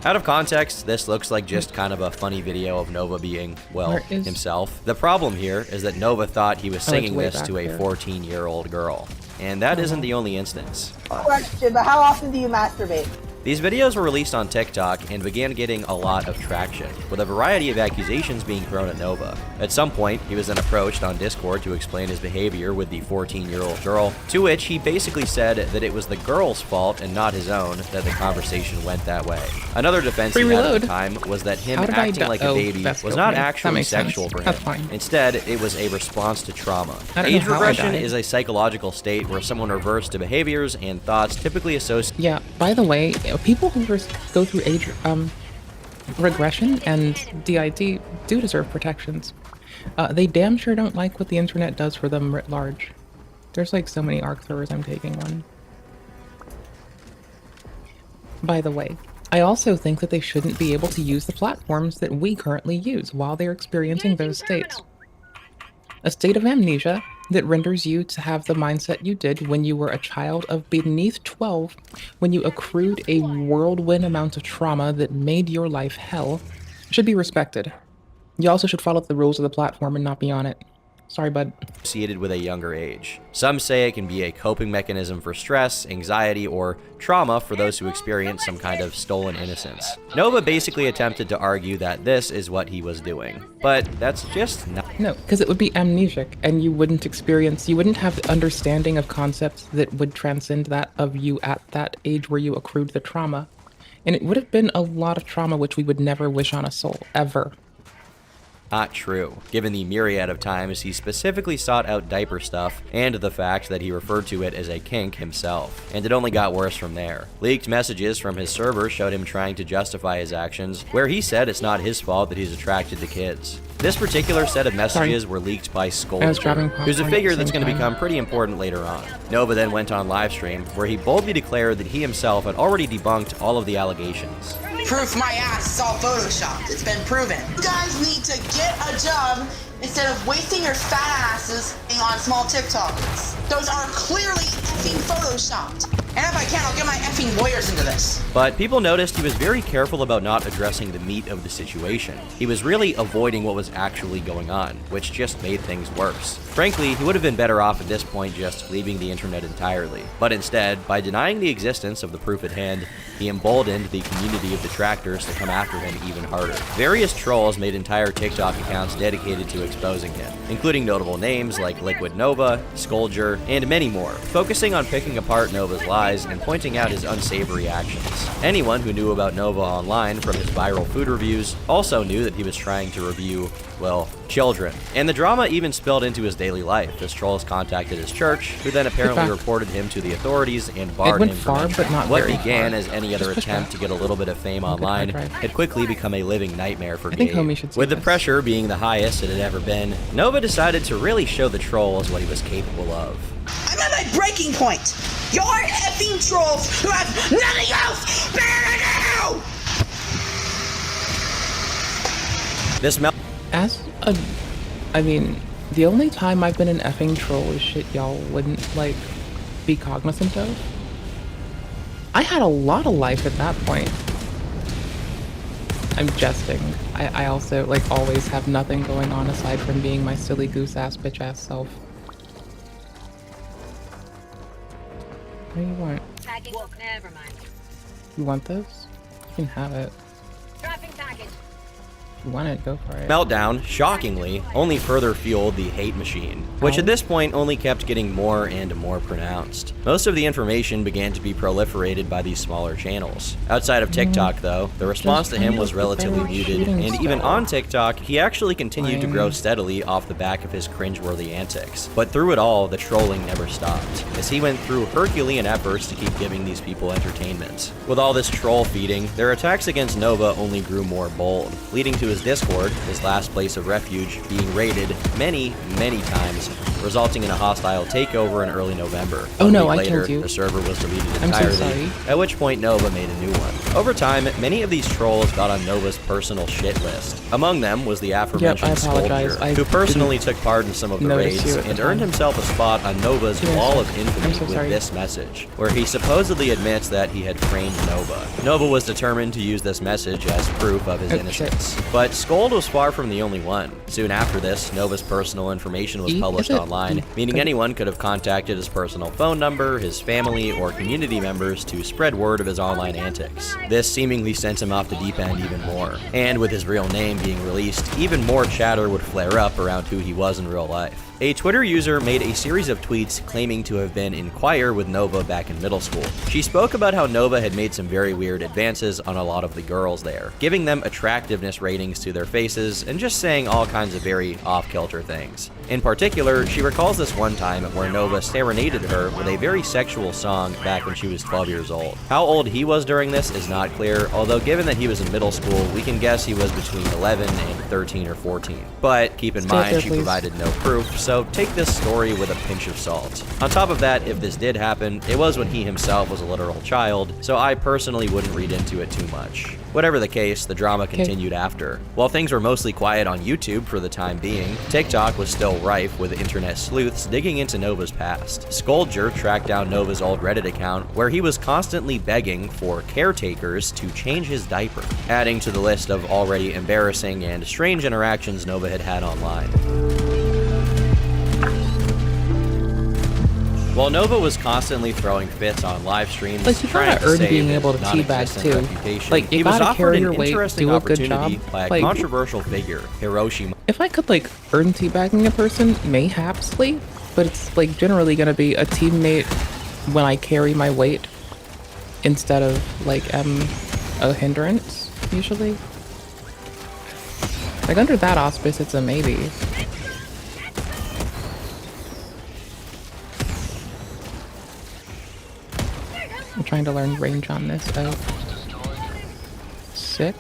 Out of context, this looks like just kind of a funny video of Nova being, well, Where is- himself. The problem here is that Nova thought he was it's singing way this back to a there. 14-year-old girl. And that isn't the only instance. Question, but how often do you masturbate? These videos were released on TikTok and began getting a lot of traction, with a variety of accusations being thrown at Nova. At some point, he was then approached on Discord to explain his behavior with the 14-year-old girl, to which he basically said that it was the girl's fault and not his own that the conversation went that way. Another defense he had at the time was that him How did I acting die? like a Oh, baby that's was not okay. That actually makes sense. sexual for him. That's fine. Instead, it was a response to trauma. I don't know Age how I regression died. is a psychological state where someone reverts to behaviors and thoughts typically associated. Yeah, by the way, people who go through age regression and DID do deserve protections. They damn sure don't like what the internet does for them writ large. There's like so many ARC servers I'm taking on. By the way, I also think that they shouldn't be able to use the platforms that we currently use while they're experiencing those states. A state of amnesia that renders you to have the mindset you did when you were a child of beneath 12, when you accrued a whirlwind amount of trauma that made your life hell, should be respected. You also should follow the rules of the platform and not be on it. Sorry, bud. Associated with a younger age. Some say it can be a coping mechanism for stress, anxiety, or trauma for those who experience some kind of stolen innocence. Nova basically attempted to argue that this is what he was doing, but that's just not. No, because it would be amnesic, and you wouldn't have the understanding of concepts that would transcend that of you at that age where you accrued the trauma. And it would have been a lot of trauma which we would never wish on a soul, ever. Not true, given the myriad of times he specifically sought out diaper stuff and the fact that he referred to it as a kink himself. And it only got worse from there. Leaked messages from his server showed him trying to justify his actions, where he said it's not his fault that he's attracted to kids. This particular set of messages were leaked by Scoldster, who's a figure that's going to become pretty important later on. Nova then went on livestream, where he boldly declared that he himself had already debunked all of the allegations. Proof my ass is all photoshopped. It's been proven. You guys need to get a job instead of wasting your fat asses on small TikToks. Those are clearly effing photoshopped. And if I can, I'll get my effing lawyers into this. But people noticed he was very careful about not addressing the meat of the situation. He was really avoiding what was actually going on, which just made things worse. Frankly, he would have been better off at this point just leaving the internet entirely. But instead, by denying the existence of the proof at hand, he emboldened the community of detractors to come after him even harder. Various trolls made entire TikTok accounts dedicated to exposing him, including notable names like Liquid Nova, Scoldger, and many more, focusing on picking apart Nova's lies and pointing out his unsavory actions. Anyone who knew about Nova online from his viral food reviews also knew that he was trying to review, well, children. And the drama even spilled into his daily life, as trolls contacted his church, who then apparently reported him to the authorities and barred him from entering. What began as any other attempt to get a little bit of fame online had quickly become a living nightmare for Gabe. With the pressure being the highest it had ever been, Nova decided to really show the trolls what he was capable of. I'm at my breaking point. You're effing trolls who have nothing else better to do! This I mean, the only time I've been an effing troll is shit y'all wouldn't, like, be cognizant of. I had a lot of life at that point. I'm jesting. I also, like, always have nothing going on aside from being my silly goose-ass, bitch-ass self. What do you want? Never mind. You want this? You can have it. Dropping package. If you want it, go for it. Meltdown, shockingly, only further fueled the hate machine, which at this point only kept getting more and more pronounced. Most of the information began to be proliferated by these smaller channels. Outside of TikTok, though, the response to him was relatively muted, and even on TikTok, he actually continued to grow steadily off the back of his cringeworthy antics. But through it all, the trolling never stopped, as he went through Herculean efforts to keep giving these people entertainment. With all this troll feeding, their attacks against Nova only grew more bold, leading to his Discord, his last place of refuge, being raided many, many times, resulting in a hostile takeover in early November. Oh no, I killed you. The server was deleted I'm so entirely, sorry. at which point Nova made a new one. Over time, many of these trolls got on Nova's personal shit list. Among them was the aforementioned Scoldger, who personally took part in some of the raids and earned himself a spot on Nova's Wall of Infamy with this message, where he supposedly admits that he had framed Nova. Nova was determined to use this message as proof of his innocence. But Scold was far from the only one. Soon after this, Nova's personal information was published online, meaning anyone could have contacted his personal phone number, his family, or community members to spread word of his online antics. This seemingly sent him off the deep end even more. And with his real name being released, even more chatter would flare up around who he was in real life. A Twitter user made a series of tweets claiming to have been in choir with Nova back in middle school. She spoke about how Nova had made some very weird advances on a lot of the girls there, giving them attractiveness ratings to their faces and just saying all kinds of very off-kilter things. In particular, she recalls this one time where Nova serenaded her with a very sexual song back when she was 12 years old. How old he was during this is not clear, although given that he was in middle school, we can guess he was between 11 and 13 or 14. But keep in mind, she provided no proof, so take this story with a pinch of salt. On top of that, if this did happen, it was when he himself was a literal child, so I personally wouldn't read into it too much. Whatever the case, the drama continued after. While things were mostly quiet on YouTube for the time being, TikTok was still rife with internet sleuths digging into Nova's past. Scoldger tracked down Nova's old Reddit account, where he was constantly begging for caretakers to change his diaper, adding to the list of already embarrassing and strange interactions Nova had had online. While Nova was constantly throwing fits on live streams, like, you trying gotta to earn save being his able to non-existent teabag too. reputation, Like, you he was gotta offered carry an your weight, interesting do a good opportunity job. by a Like, controversial figure, Hiroshi. if I could, like, earn teabagging a person, mayhapsly, but it's, like, generally gonna be a teammate when I carry my weight instead of, like, a hindrance, usually. Like, under that auspice, it's a maybe. I'm trying to learn range on this, though. Sick.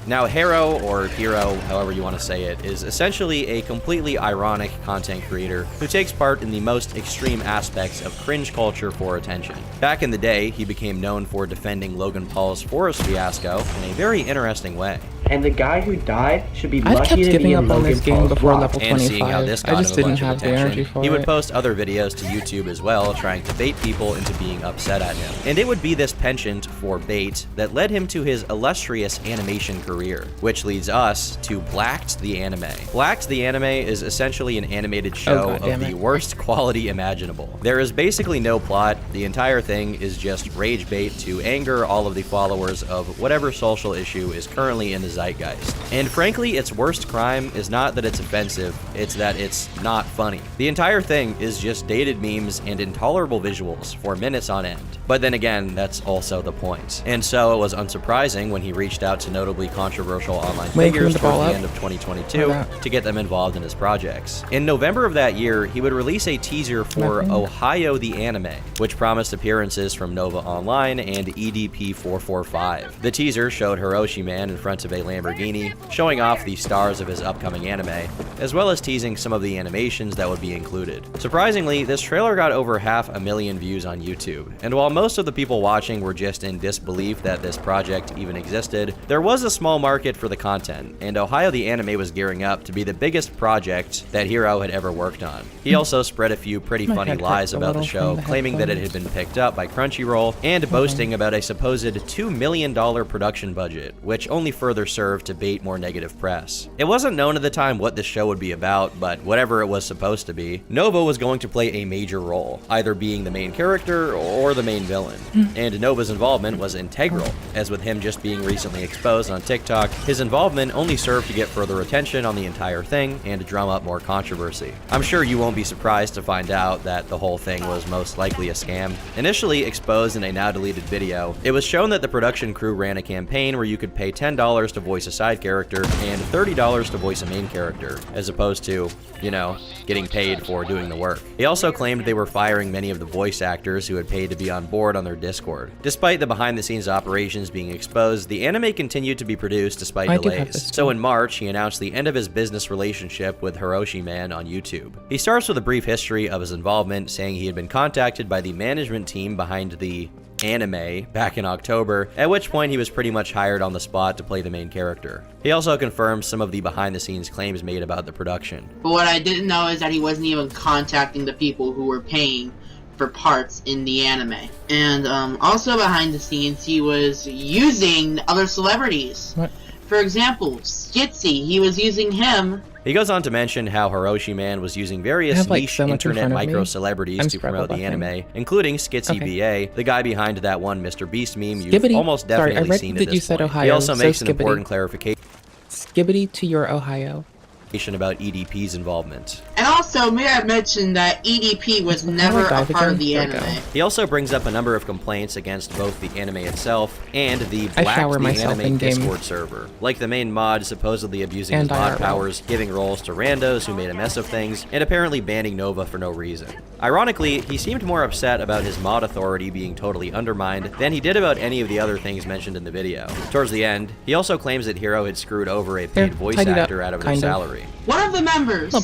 Now, Hero, or Hero, however you want to say it, is essentially a completely ironic content creator who takes part in the most extreme aspects of cringe culture for attention. Back in the day, he became known for defending Logan Paul's Forest fiasco in a very interesting way. And the guy who died should be I lucky kept to be giving in up on Logan this game Paul's before block. level And seeing how 25. this I got just him a didn't bunch of have the attention, energy for he would it. post other videos to YouTube as well, trying to bait people into being upset at him. And it would be this penchant for bait that led him to his illustrious animation career, which leads us to Blacked the Anime. Blacked the Anime is essentially an animated show of the worst quality imaginable. There is basically no plot. The entire thing is just rage bait to anger all of the followers of whatever social issue is currently in the zeitgeist. And frankly, its worst crime is not that it's offensive, it's that it's not funny. The entire thing is just dated memes and intolerable visuals for minutes on end. But then again, that's also the point. And so it was unsurprising when he reached out to notably controversial online figures towards the end of 2022 to get them involved in his projects. In November of that year, he would release a teaser for Ohio the Anime, which promised appearances from Nova Online and EDP445. The teaser showed Hiroshi Man in front of a Lamborghini, showing off the stars of his upcoming anime, as well as teasing some of the animations that would be included. Surprisingly, this trailer got over 500,000 views on YouTube, and while most of the people watching were just in disbelief that this project even existed, there was a small market for the content, and Ohio the Anime was gearing up to be the biggest project that Hiro had ever worked on. He also spread a few pretty funny lies about the show, claiming that it had been picked up by Crunchyroll, and boasting about a supposed $2 million production budget, which only further served to bait more negative press. It wasn't known at the time what this show would be about, but whatever it was supposed to be, Nova was going to play a major role, either being the main character or the main villain. And Nova's involvement was integral, as with him just being recently exposed on TikTok, his involvement only served to get further attention on the entire thing and to drum up more controversy. I'm sure you won't be surprised to find out that the whole thing was most likely a scam. Initially exposed in a now deleted video, it was shown that the production crew ran a campaign where you could pay $10 to voice a side character and $30 to voice a main character, as opposed to, you know, getting paid for doing the work. He also claimed they were firing many of the voice actors who had paid to be on board on their Discord. Despite the behind-the-scenes operations being exposed, the anime continued to be produced despite delays. So in March, he announced the end of his business relationship with Hiroshi Man on YouTube. He starts with a brief history of his involvement, saying he had been contacted by the management team behind the anime back in October, at which point he was pretty much hired on the spot to play the main character. He also confirmed some of the behind-the-scenes claims made about the production. But what I didn't know is that he wasn't even contacting the people who were paying for parts in the anime. And also behind the scenes, he was using other celebrities. What? For example, Skitsy, he was using him. He goes on to mention how Hiroshi Man was using various niche internet micro-celebrities to promote the anime, including Skitsy BA, the guy behind that one Mr. Beast meme you've almost definitely seen at this point. He also makes an important clarification. Skibbity to your Ohio. About EDP's involvement. And also, may I mention that EDP was never a part of the anime. He also brings up a number of complaints against both the anime itself and the Blacked the Anime Discord server, like the main mod supposedly abusing his mod powers, giving roles to randos who made a mess of things, and apparently banning Nova for no reason. Ironically, he seemed more upset about his mod authority being totally undermined than he did about any of the other things mentioned in the video. Towards the end, he also claims that Hiro had screwed over a paid voice actor out of their salary. One of the members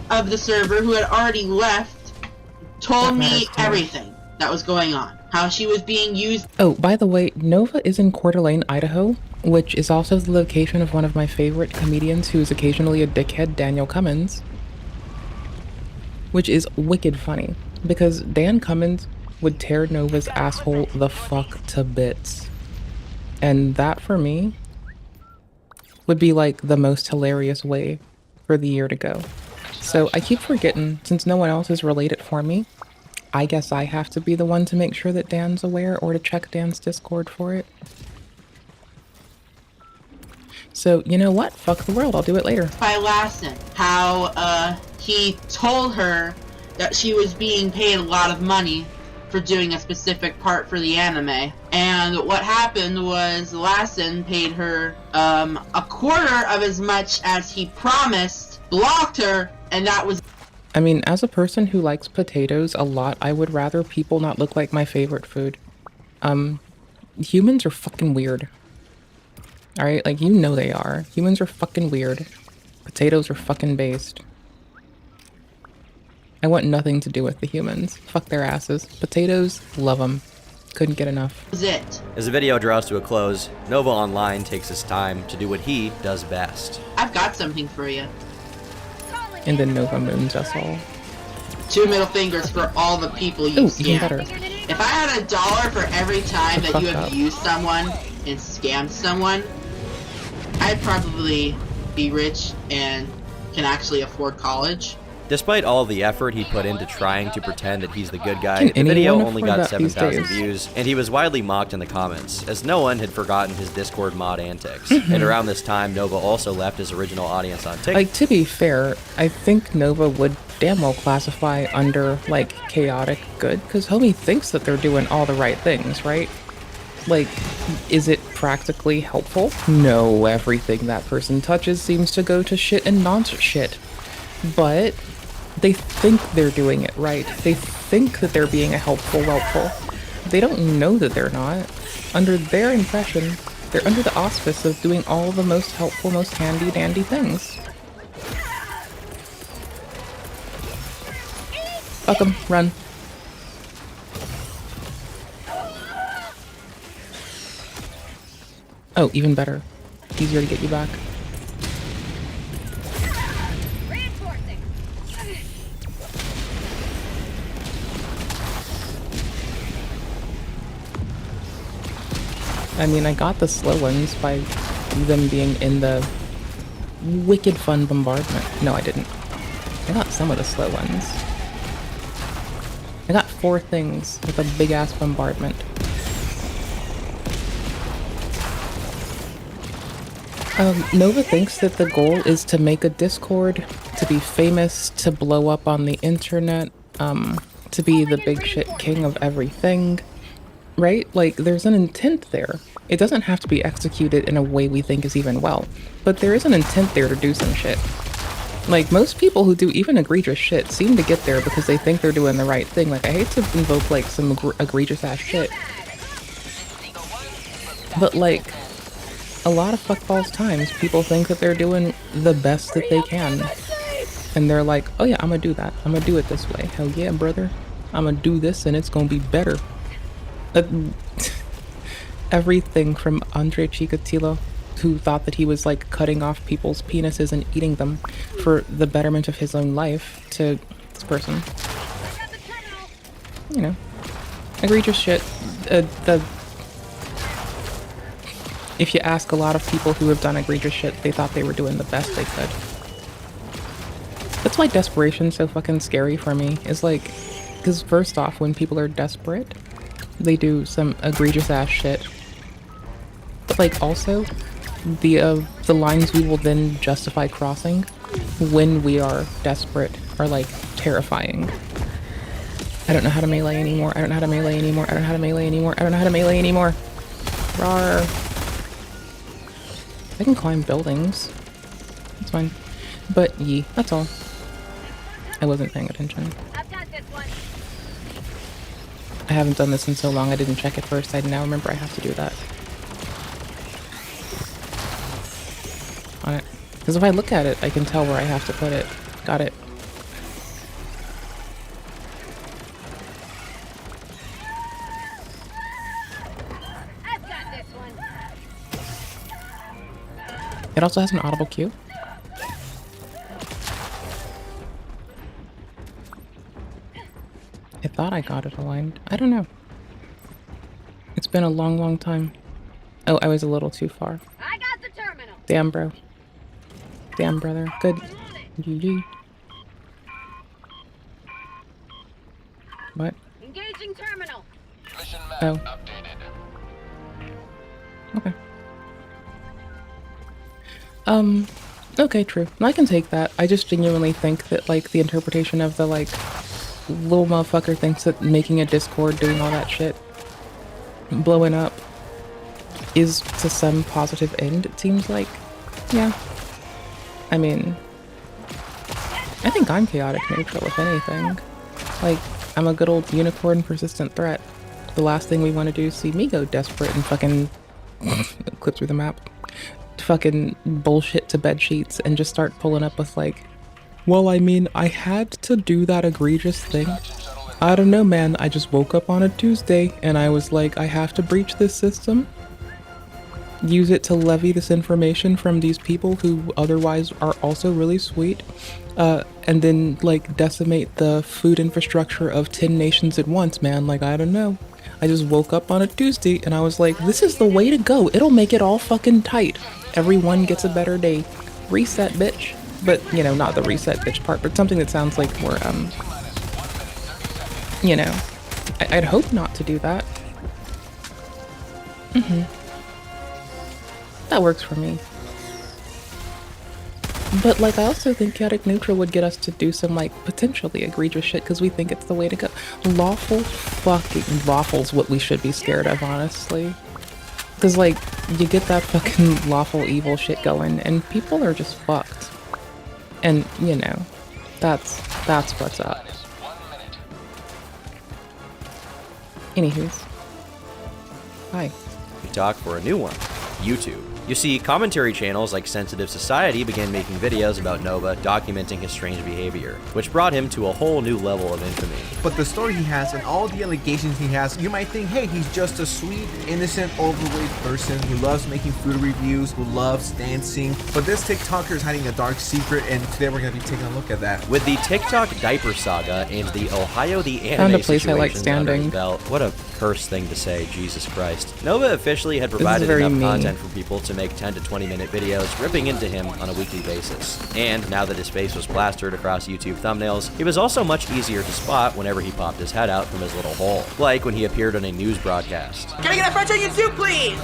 of the server who had already left told me everything that was going on. How she was being used. Oh, by the way, Nova is in Coeur d'Alene, Idaho, which is also the location of one of my favorite comedians who is occasionally a dickhead, Daniel Cummins. Which is wicked funny, because Dan Cummins would tear Nova's asshole the fuck to bits. And that, for me, would be like the most hilarious way for the year to go. So I keep forgetting, since no one else has relayed it for me, I guess I have to be the one to make sure that Dan's aware or to check Dan's Discord for it. So, you know what? Fuck the world, I'll do it later. By Lassen, how he told her that she was being paid a lot of money for doing a specific part for the anime. And what happened was Lassen paid her a quarter of as much as he promised, blocked her, and that was... I mean, as a person who likes potatoes a lot, I would rather people not look like my favorite food. Humans are fucking weird. Alright, like, you know they are. Humans are fucking weird. Potatoes are fucking based. I want nothing to do with the humans. Fuck their asses. Potatoes, love them. couldn't get enough. That was it. As the video draws to a close, Nova Online takes his time to do what he does best. I've got something for you. And then Nova moons us all. 2 middle fingers for all the people you Ooh, scam. even better. If I had $1 for every time that you have up. used someone and scammed someone, I'd probably be rich and can actually afford college. Despite all the effort he put into trying to pretend that he's the good guy, Can the video anyone only afford got that these 7,000 days? views, and he was widely mocked in the comments, as no one had forgotten his Discord mod antics. And around this time, Nova also left his original audience on TikTok. Like, to be fair, I think Nova would damn well classify under, like, chaotic good, because homie thinks that they're doing all the right things, right? Like, is it practically helpful? No, everything that person touches seems to go to shit and non-shit. But they think they're doing it right. They think that they're being a helpful. They don't know that they're not. Under their impression, they're under the auspice of doing all the most helpful, most handy-dandy things. Fuck 'em, run. Oh, even better. Easier to get you back. I mean, I got the slow ones by them being in the wicked fun bombardment. No, I didn't. I got some of the slow ones. I got 4 things with a big ass bombardment. Nova thinks that the goal is to make a Discord, to be famous, to blow up on the internet, to be the big shit king of everything, right? Like, there's an intent there. It doesn't have to be executed in a way we think is even well, but there is an intent there to do some shit. Like, most people who do even egregious shit seem to get there because they think they're doing the right thing. Like, I hate to invoke, like, some egregious ass shit, but, like, a lot of fuckballs times, people think that they're doing the best that they can. And they're like, oh yeah, I'm gonna do that. I'm gonna do it this way. Hell yeah, brother. I'm gonna do this and it's gonna be better. Everything from Andre Chikatilo, who thought that he was like cutting off people's penises and eating them for the betterment of his own life, to this person. You know, egregious shit. If you ask a lot of people who have done egregious shit, they thought they were doing the best they could. That's why desperation's so fucking scary for me, is like, because first off, when people are desperate, they do some egregious ass shit. But like also, the lines we will then justify crossing when we are desperate are like terrifying. I don't know how to melee anymore. I don't know how to melee anymore. I don't know how to melee anymore. I don't know how to melee anymore. Rawr. I can climb buildings. That's fine. But yee, that's all. I wasn't paying attention. I've got this one. I haven't done this in so long I didn't check it first. I now remember I have to do that. On it. Because if I look at it, I can tell where I have to put it. Got it. I've got this one. It also has an audible cue. I thought I got it aligned. I don't know. It's been a long, long time. Oh, I was a little too far. I got the terminal. Damn, bro. Damn, brother. Good. GG. What? Engaging terminal. Oh. Okay. Okay, true. I can take that. I just genuinely think that, like, the interpretation of the, like, little motherfucker thinks that making a Discord, doing all that shit, blowing up, is to some positive end, it seems like. Yeah. I mean, I think I'm chaotic neutral, if anything. Like, I'm a good old unicorn persistent threat. The last thing we want to do is see me go desperate and fucking clip through the map. Fucking bullshit to bed sheets and just start pulling up with like, well, I mean, I had to do that egregious thing. I don't know, man. I just woke up on a Tuesday and I was like, I have to breach this system. Use it to levy this information from these people who otherwise are also really sweet. And then like decimate the food infrastructure of 10 nations at once, man. Like, I don't know. I just woke up on a Tuesday and I was like, this is the way to go. It'll make it all fucking tight. Everyone gets a better day. Reset, bitch. But, you know, not the reset bitch part, but something that sounds like more, you know, I'd hope not to do that. That works for me. But, like, I also think chaotic neutral would get us to do some, like, potentially egregious shit because we think it's the way to go. Lawful's what we should be scared of, honestly. Because, like, you get that fucking lawful evil shit going and people are just fucked. And, you know, that's what's up. Anywho's. Hi. We talk for a new one, YouTube. You see, commentary channels like Sensitive Society began making videos about Nova documenting his strange behavior, which brought him to a whole new level of infamy. But the story he has and all the allegations he has, you might think, hey, he's just a sweet, innocent, overweight person who loves making food reviews, who loves dancing. But this TikToker is hiding a dark secret, and today we're going to be taking a look at that. With the TikTok diaper saga and the Ohio the Anime situation under his belt, what a cursed thing to say, Jesus Christ. Nova officially had provided enough content for people to make 10 to 20 minute videos ripping into him on a weekly basis. And now that his face was plastered across YouTube thumbnails, he was also much easier to spot whenever he popped his head out from his little hole, like when he appeared on a news broadcast. Can I get a French onion soup, please?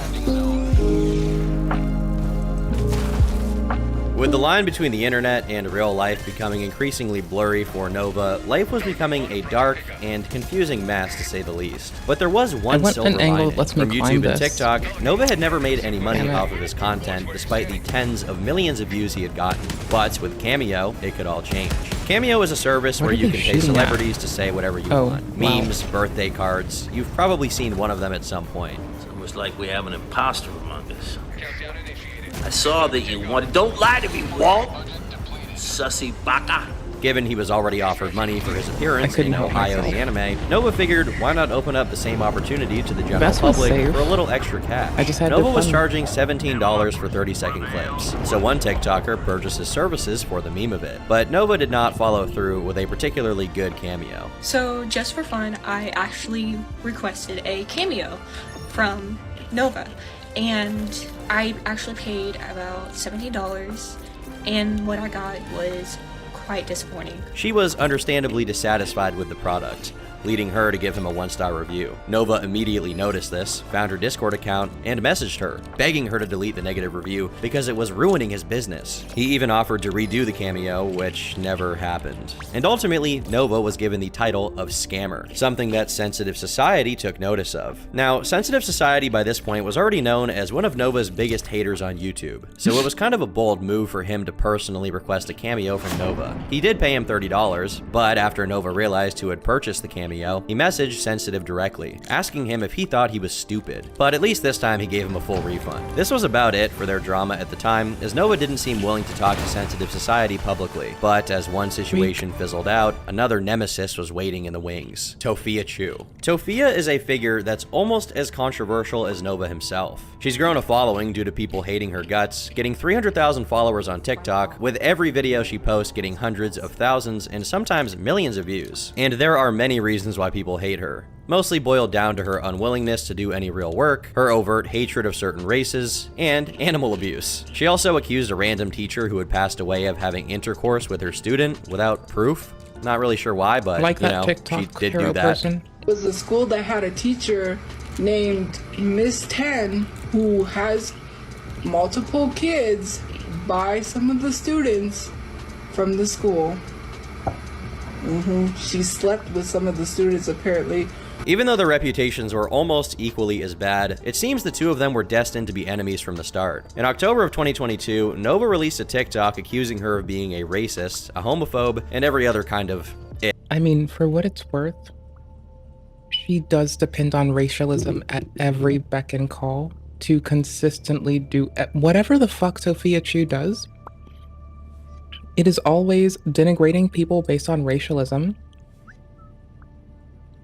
With the line between the internet and real life becoming increasingly blurry for Nova, life was becoming a dark and confusing mess to say the least. But there was one silver lining. From YouTube and TikTok, Nova had never made any money off of his content despite the tens of millions of views he had gotten. But with Cameo, it could all change. Cameo is a service where you can pay celebrities to say whatever you want. Memes, birthday cards, you've probably seen one of them at some point. It's almost like we have an imposter among us. I saw that you wanted. Don't lie to me, Walt! Sussy baka. Given he was already offered money for his appearance in Ohio the Anime, Nova figured why not open up the same opportunity to the general public for a little extra cash. Nova was charging $17 for 30-second clips, so one TikToker purchased his services for the meme of it. But Nova did not follow through with a particularly good cameo. So just for fun, I actually requested a cameo from Nova. And I actually paid about $17, and what I got was quite disappointing. She was understandably dissatisfied with the product, leading her to give him a 1-star review. Nova immediately noticed this, found her Discord account, and messaged her, begging her to delete the negative review because it was ruining his business. He even offered to redo the cameo, which never happened. And ultimately, Nova was given the title of Scammer, something that Sensitive Society took notice of. Now, Sensitive Society by this point was already known as one of Nova's biggest haters on YouTube, so it was kind of a bold move for him to personally request a cameo from Nova. He did pay him $30, but after Nova realized who had purchased the cameo, he messaged Sensitive directly, asking him if he thought he was stupid. But at least this time he gave him a full refund. This was about it for their drama at the time, as Nova didn't seem willing to talk to Sensitive Society publicly. But as one situation fizzled out, another nemesis was waiting in the wings. Tophia Chu. Tophia is a figure that's almost as controversial as Nova himself. She's grown a following due to people hating her guts, getting 300,000 followers on TikTok, with every video she posts getting hundreds of thousands and sometimes millions of views. And there are many reasons why people hate her, mostly boiled down to her unwillingness to do any real work, her overt hatred of certain races, and animal abuse. She also accused a random teacher who had passed away of having intercourse with her student without proof. Not really sure why, but you know, she did do that. It was a school that had a teacher named Miss 10 who has multiple kids by some of the students from the school. She slept with some of the students, apparently. Even though their reputations were almost equally as bad, it seems the two of them were destined to be enemies from the start. In October of 2022, Nova released a TikTok accusing her of being a racist, a homophobe, and every other kind of I mean, for what it's worth, she does depend on racialism at every beck and call to consistently do whatever the fuck Tophia Chu does. It is always denigrating people based on racialism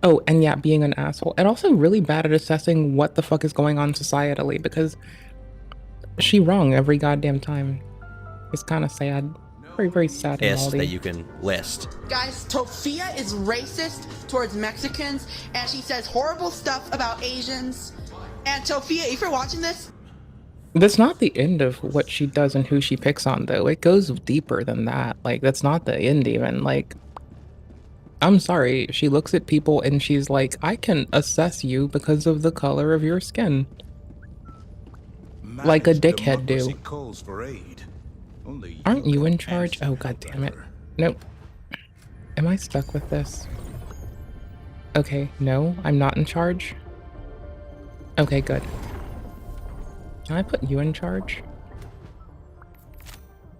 Oh, and yeah, being an asshole. And also really bad at assessing what the fuck is going on societally, because she wrong every goddamn time. It's kind of sad. Very, very sad. That you can list. Guys, Tofia is racist towards Mexicans, and she says horrible stuff about Asians. And Tofia, if you're watching this, That's not the end of what she does and who she picks on, though. It goes deeper than that. Like, that's not the end even. Like, I'm sorry. She looks at people and she's like, I can assess you because of the color of your skin. Like a dickhead do. Aren't you in charge? Oh, god damn it. Nope. Am I stuck with this? Okay, no, I'm not in charge. Okay, good. Can I put you in charge?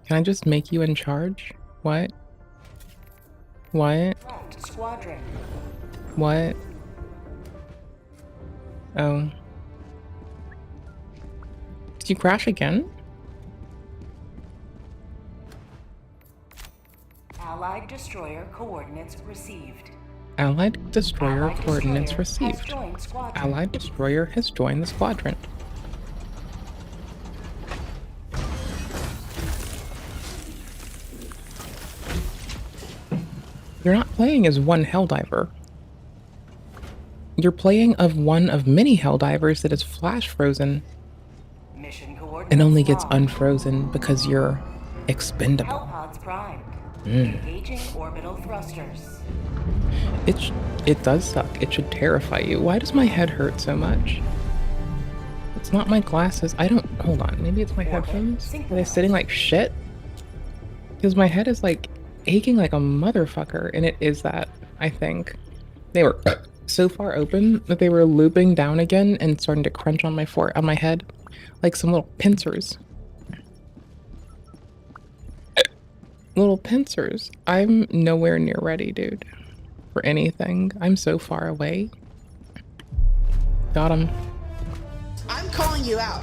Can I just make you in charge? What? What? Squadron. What? Oh. Did you crash again? Allied destroyer coordinates received. Allied destroyer coordinates received. Allied destroyer has joined the squadron. You're not playing as one Helldiver. You're playing of one of many Helldivers that is flash frozen and only gets unfrozen because you're expendable. Hellpods primed. Engaging orbital thrusters. It does suck. It should terrify you. Why does my head hurt so much? It's not my glasses. I don't... Hold on. Maybe it's my headphones? Are they sitting like shit? Because my head is like aching like a motherfucker, and it is that, I think. They were so far open that they were looping down again and starting to crunch on my head like some little pincers. Little pincers. I'm nowhere near ready, dude, for anything. I'm so far away. Got him. I'm calling you out.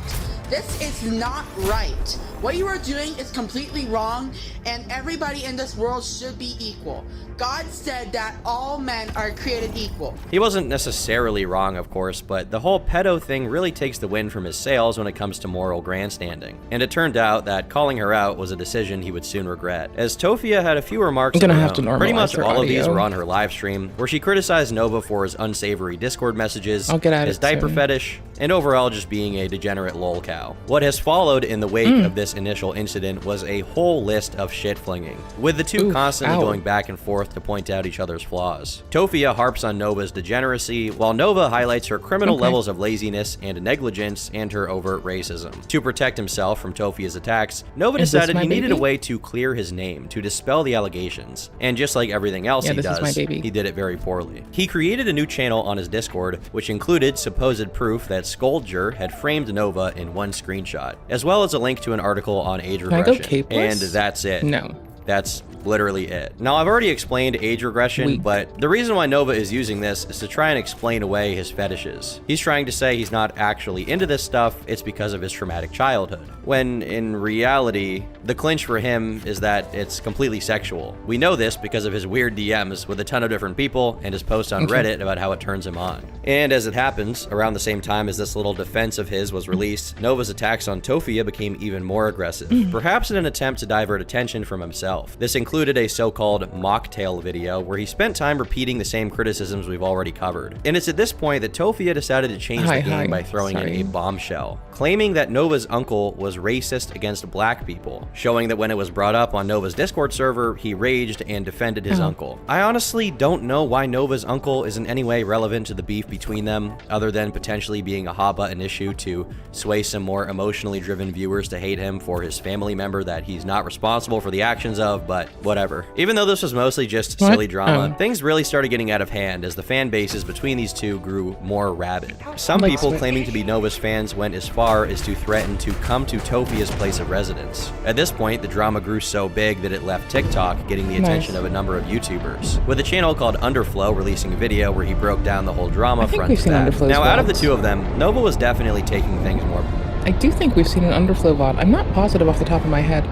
This is not right. What you are doing is completely wrong, and everybody in this world should be equal. God said that all men are created equal. He wasn't necessarily wrong, of course, but the whole pedo thing really takes the wind from his sails when it comes to moral grandstanding. And it turned out that calling her out was a decision he would soon regret, as Tofia had a few remarks of her own. Pretty much all of these were on her live stream, where she criticized Nova for his unsavory Discord messages, his diaper fetish, and overall just being a degenerate lol cow. What has followed in the wake of this initial incident was a whole list of shit flinging, with the two constantly going back and forth to point out each other's flaws. Tofia harps on Nova's degeneracy, while Nova highlights her criminal levels of laziness and negligence and her overt racism. To protect himself from Tofia's attacks, Nova decided he needed a way to clear his name, to dispel the allegations. And just like everything else he does, he did it very poorly. He created a new channel on his Discord, which included supposed proof that Scoldger had framed Nova in one screenshot, as well as a link to an article on age regression. And that's it. No. That's literally it. Now, I've already explained age regression, but the reason why Nova is using this is to try and explain away his fetishes. He's trying to say he's not actually into this stuff, it's because of his traumatic childhood. When, in reality, the clinch for him is that it's completely sexual. We know this because of his weird DMs with a ton of different people and his post on Reddit about how it turns him on. And as it happens, around the same time as this little defense of his was released, Nova's attacks on Tofia became even more aggressive, perhaps in an attempt to divert attention from himself. This included a so-called mocktail video where he spent time repeating the same criticisms we've already covered. And it's at this point that Tofia decided to change the game by throwing in a bombshell, claiming that Nova's uncle was racist against black people, showing that when it was brought up on Nova's Discord server, he raged and defended his uncle. I honestly don't know why Nova's uncle is in any way relevant to the beef between them, other than potentially being a hot button issue to sway some more emotionally driven viewers to hate him for his family member that he's not responsible for the actions of, but whatever. Even though this was mostly just silly drama, things really started getting out of hand as the fan bases between these two grew more rabid. Some people claiming to be Nova's fans went as far as to threaten to come to Tofia's place of residence. At this point, the drama grew so big that it left TikTok getting the attention of a number of YouTubers, with a channel called Underflow releasing a video where he broke down the whole drama front to that. Now, out of the two of them, Nova was definitely taking things more. I do think we've seen an Underflow VOD. I'm not positive off the top of my head.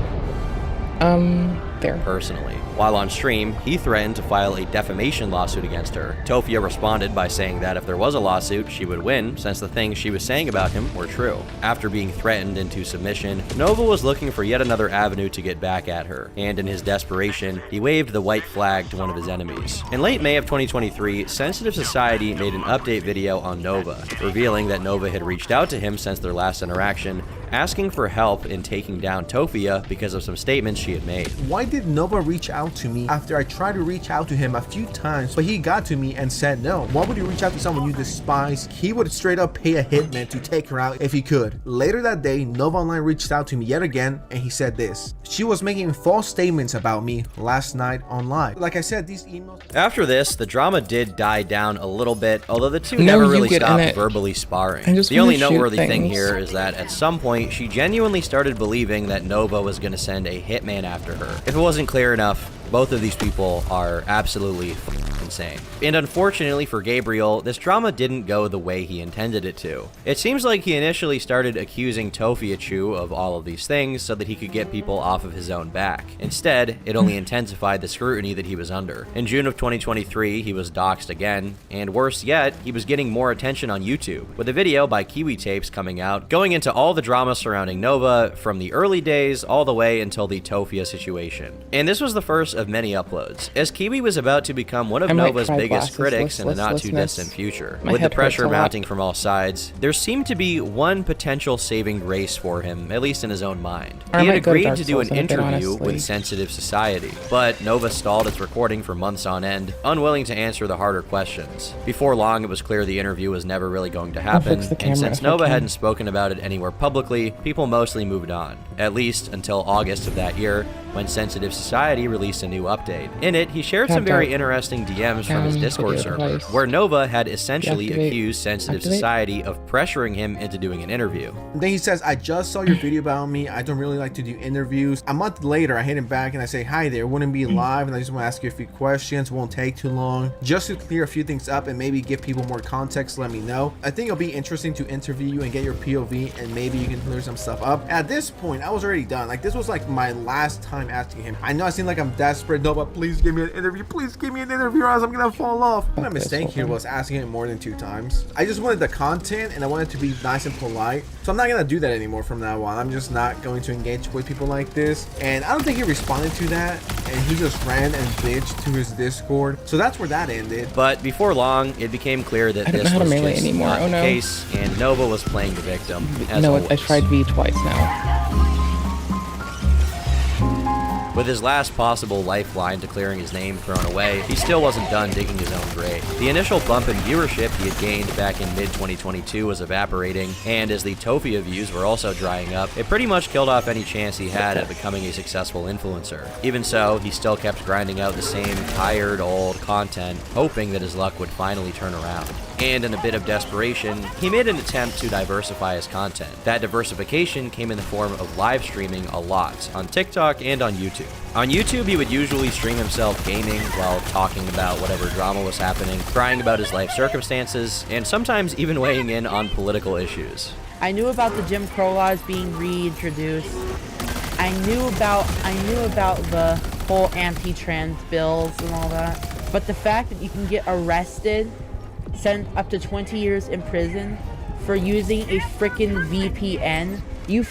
There. Personally. While on stream, he threatened to file a defamation lawsuit against her. Tofia responded by saying that if there was a lawsuit, she would win, since the things she was saying about him were true. After being threatened into submission, Nova was looking for yet another avenue to get back at her, and in his desperation, he waved the white flag to one of his enemies. In late May of 2023, Sensitive Society made an update video on Nova, revealing that Nova had reached out to him since their last interaction, asking for help in taking down Tofia because of some statements she had made. Why did Nova reach out to me after I tried to reach out to him a few times, but he got to me and said no? Why would you reach out to someone you despise? He would straight up pay a hitman to take her out if he could. Later that day, Nova Online reached out to me yet again, and he said this: she was making false statements about me last night on live. Like I said, these emails... After this, the drama did die down a little bit, although the two never really stopped verbally sparring. The only noteworthy thing here is that at some point, she genuinely started believing that Nova was going to send a hitman after her. If it wasn't clear enough, both of these people are absolutely insane. And unfortunately for Gabriel, this drama didn't go the way he intended it to. It seems like he initially started accusing Tofiachu of all of these things so that he could get people off of his own back. Instead, it only intensified the scrutiny that he was under. In June of 2023, he was doxxed again, and worse yet, he was getting more attention on YouTube, with a video by Kiwi Tapes coming out, going into all the drama surrounding Nova from the early days all the way until the Tofia situation. And this was the first of many uploads, as Kiwi was about to become one of Nova's biggest critics in the not-too-distant future. With the pressure mounting from all sides, there seemed to be one potential saving grace for him, at least in his own mind. He had agreed to do an interview with Sensitive Society, but Nova stalled its recording for months on end, unwilling to answer the harder questions. Before long, it was clear the interview was never really going to happen, and since Nova hadn't spoken about it anywhere publicly, people mostly moved on, at least until August of that year, when Sensitive Society released a new update. In it, he shared some very interesting DMs from his Discord server, where Nova had essentially accused Sensitive Society of pressuring him into doing an interview. Then he says, I just saw your video about me. I don't really like to do interviews. A month later, I hit him back and I say, hi there, wouldn't be live, and I just want to ask you a few questions. Won't take too long. Just to clear a few things up and maybe give people more context, let me know. I think it'll be interesting to interview you and get your POV, and maybe you can clear some stuff up. At this point, I was already done. Like, this was like my last time asking him. I know I seem like I'm desperate. No, but please give me an interview. Please give me an interview or else I'm gonna fall off. My mistake here was asking him more than 2 times. I just wanted the content and I wanted to be nice and polite. So I'm not gonna do that anymore from now on. I'm just not going to engage with people like this. And I don't think he responded to that. And he just ran and bitched to his Discord. So that's where that ended. But before long, it became clear that this was just not the case, and Nova was playing the victim. No, I tried V twice now. With his last possible lifeline to clearing his name thrown away, he still wasn't done digging his own grave. The initial bump in viewership he had gained back in mid-2022 was evaporating, and as the Tofia views were also drying up, it pretty much killed off any chance he had at becoming a successful influencer. Even so, he still kept grinding out the same tired, old content, hoping that his luck would finally turn around. And in a bit of desperation, he made an attempt to diversify his content. That diversification came in the form of live streaming a lot on TikTok and on YouTube. On YouTube, he would usually stream himself gaming while talking about whatever drama was happening, crying about his life circumstances, and sometimes even weighing in on political issues. I knew about the Jim Crow laws being reintroduced. I knew about the whole anti-trans bills and all that. But the fact that you can get arrested, sent up to 20 years in prison for using a frickin' VPN, you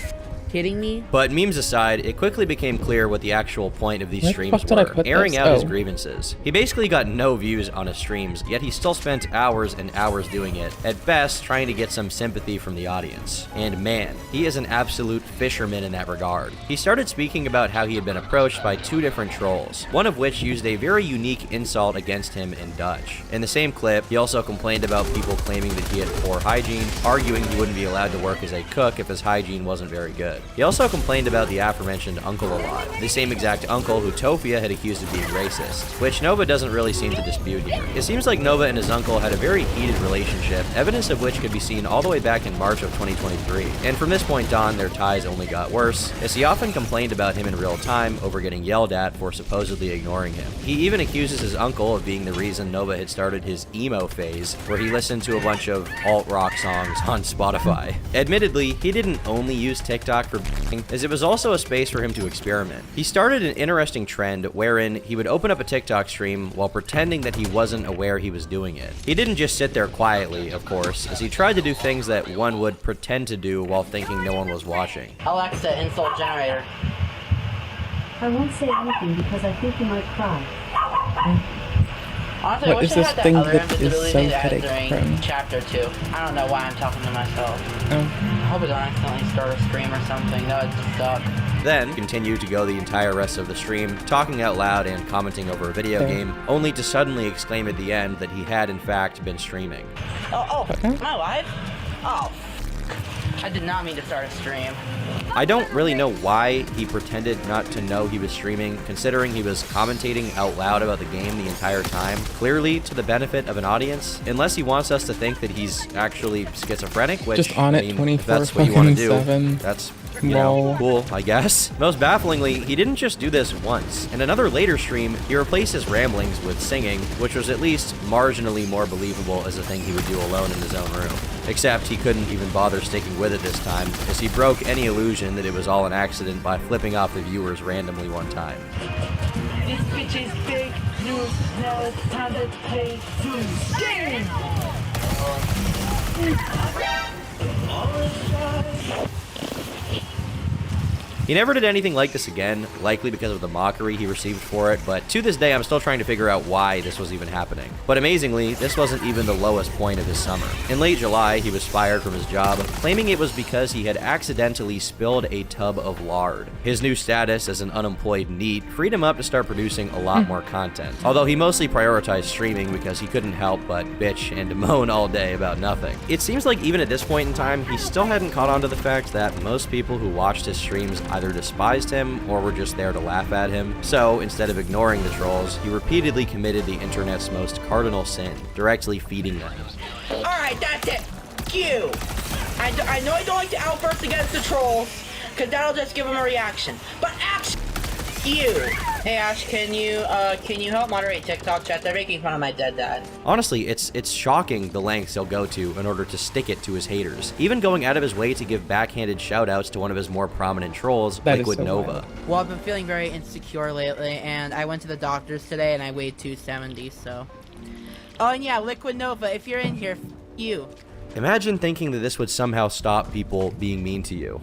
kidding me? But memes aside, it quickly became clear what the actual point of these streams were, airing out his grievances. He basically got no views on his streams, yet he still spent hours and hours doing it, at best trying to get some sympathy from the audience. And man, he is an absolute fisherman in that regard. He started speaking about how he had been approached by 2 different trolls, one of which used a very unique insult against him in Dutch. In the same clip, he also complained about people claiming that he had poor hygiene, arguing he wouldn't be allowed to work as a cook if his hygiene wasn't very good. He also complained about the aforementioned uncle a lot, the same exact uncle who Tofia had accused of being racist, which Nova doesn't really seem to dispute here. It seems like Nova and his uncle had a very heated relationship, evidence of which could be seen all the way back in March of 2023, and from this point on, their ties only got worse, as he often complained about him in real time over getting yelled at for supposedly ignoring him. He even accuses his uncle of being the reason Nova had started his emo phase, where he listened to a bunch of alt-rock songs on Spotify. Admittedly, he didn't only use TikTok for for is it was also a space for him to experiment. He started an interesting trend wherein he would open up a TikTok stream while pretending that he wasn't aware he was doing it. He didn't just sit there quietly, of course, as he tried to do things that one would pretend to do while thinking no one was watching. Alexa, insult generator. I won't say anything because I think you might cry. Honestly, I What wish is I this had that thing other that is invisibility so that I had headache during prone? chapter 2. I don't know why I'm talking to myself. Oh. I hope I don't accidentally start a stream or something. That would suck. Then continued to go the entire rest of the stream, talking out loud and commenting over a video Okay. game, only to suddenly exclaim at the end that he had in fact been streaming. Oh, am I live? Oh, I did not mean to start a stream. I don't really know why he pretended not to know he was streaming, considering he was commentating out loud about the game the entire time, clearly to the benefit of an audience, unless he wants us to think that he's actually schizophrenic, which, Just on I it mean, if that's what you 24/7. want to do, that's, you know, Lol. cool, I guess. Most bafflingly, he didn't just do this once. In another later stream, he replaced his ramblings with singing, which was at least marginally more believable as a thing he would do alone in his own room. Except he couldn't even bother sticking with it this time, as he broke any illusion that it was all an accident by flipping off the viewers randomly one time. This bitch is fake news. Now it's time to play Zeus. Game! He never did anything like this again, likely because of the mockery he received for it, but to this day I'm still trying to figure out why this was even happening. But amazingly, this wasn't even the lowest point of his summer. In late July, he was fired from his job, claiming it was because he had accidentally spilled a tub of lard. His new status as an unemployed NEET freed him up to start producing a lot more content, although he mostly prioritized streaming because he couldn't help but bitch and moan all day about nothing. It seems like even at this point in time, he still hadn't caught on to the fact that most people who watched his streams either despised him or were just there to laugh at him. So instead of ignoring the trolls, he repeatedly committed the internet's most cardinal sin, directly feeding them. Alright, that's it. Q. I know I don't like to outburst against the trolls, because that'll just give them a reaction. But action. You. Hey Ash, can you help moderate TikTok chat? They're making fun of my dead dad. Honestly, it's shocking the lengths he'll go to in order to stick it to his haters, even going out of his way to give backhanded shoutouts to one of his more prominent trolls, That is Liquid so Nova. wild. Well, I've been feeling very insecure lately, and I went to the doctor's today, and I weighed 270, so... Oh, and yeah, Liquid Nova, if you're in here, you. Imagine thinking that this would somehow stop people being mean to you.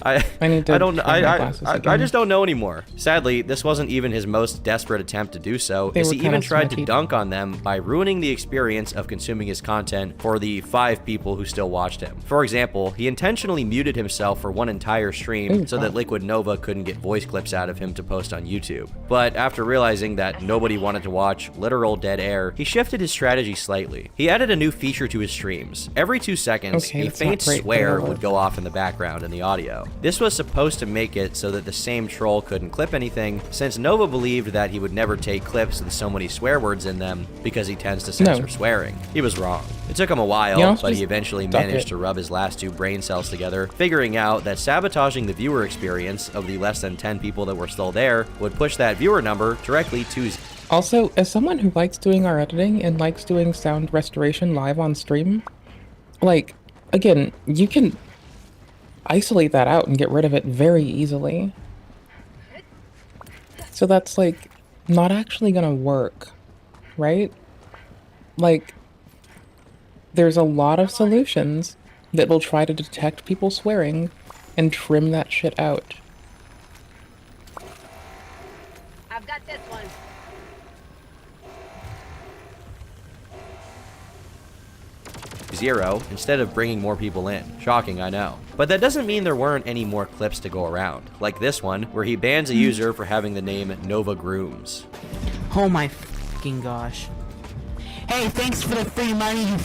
I need to don't get my glasses I again. just don't know anymore. Sadly, this wasn't even his most desperate attempt to do so, They as were he kinda even tried to smutty. dunk on them by ruining the experience of consuming his content for the 5 people who still watched him. For example, he intentionally muted himself for one entire stream Ooh, so that wow. Liquid Nova couldn't get voice clips out of him to post on YouTube. But after realizing that nobody wanted to watch literal dead air, he shifted his strategy slightly. He added a new feature to his streams. Every 2 seconds, Okay, a that's not faint great, swear but would go off in the background in the audio. This was supposed to make it so that the same troll couldn't clip anything, since Nova believed that he would never take clips with so many swear words in them because he tends to censor No. swearing. He was wrong. It took him a while, You know, but he just eventually duck managed it. to rub his last 2 brain cells together, figuring out that sabotaging the viewer experience of the less than 10 people that were still there would push that viewer number directly to zero. Also, as someone who likes doing our editing and likes doing sound restoration live on stream, like, again, you can isolate that out and get rid of it very easily. So that's, like, not actually gonna work, right? Like, there's a lot of solutions that will try to detect people swearing and trim that shit out. I've got this one. Zero instead of bringing more people in. Shocking, I know. But that doesn't mean there weren't any more clips to go around, like this one, where he bans a user for having the name Nova Grooms. Oh my fucking gosh. Hey, thanks for the free money, you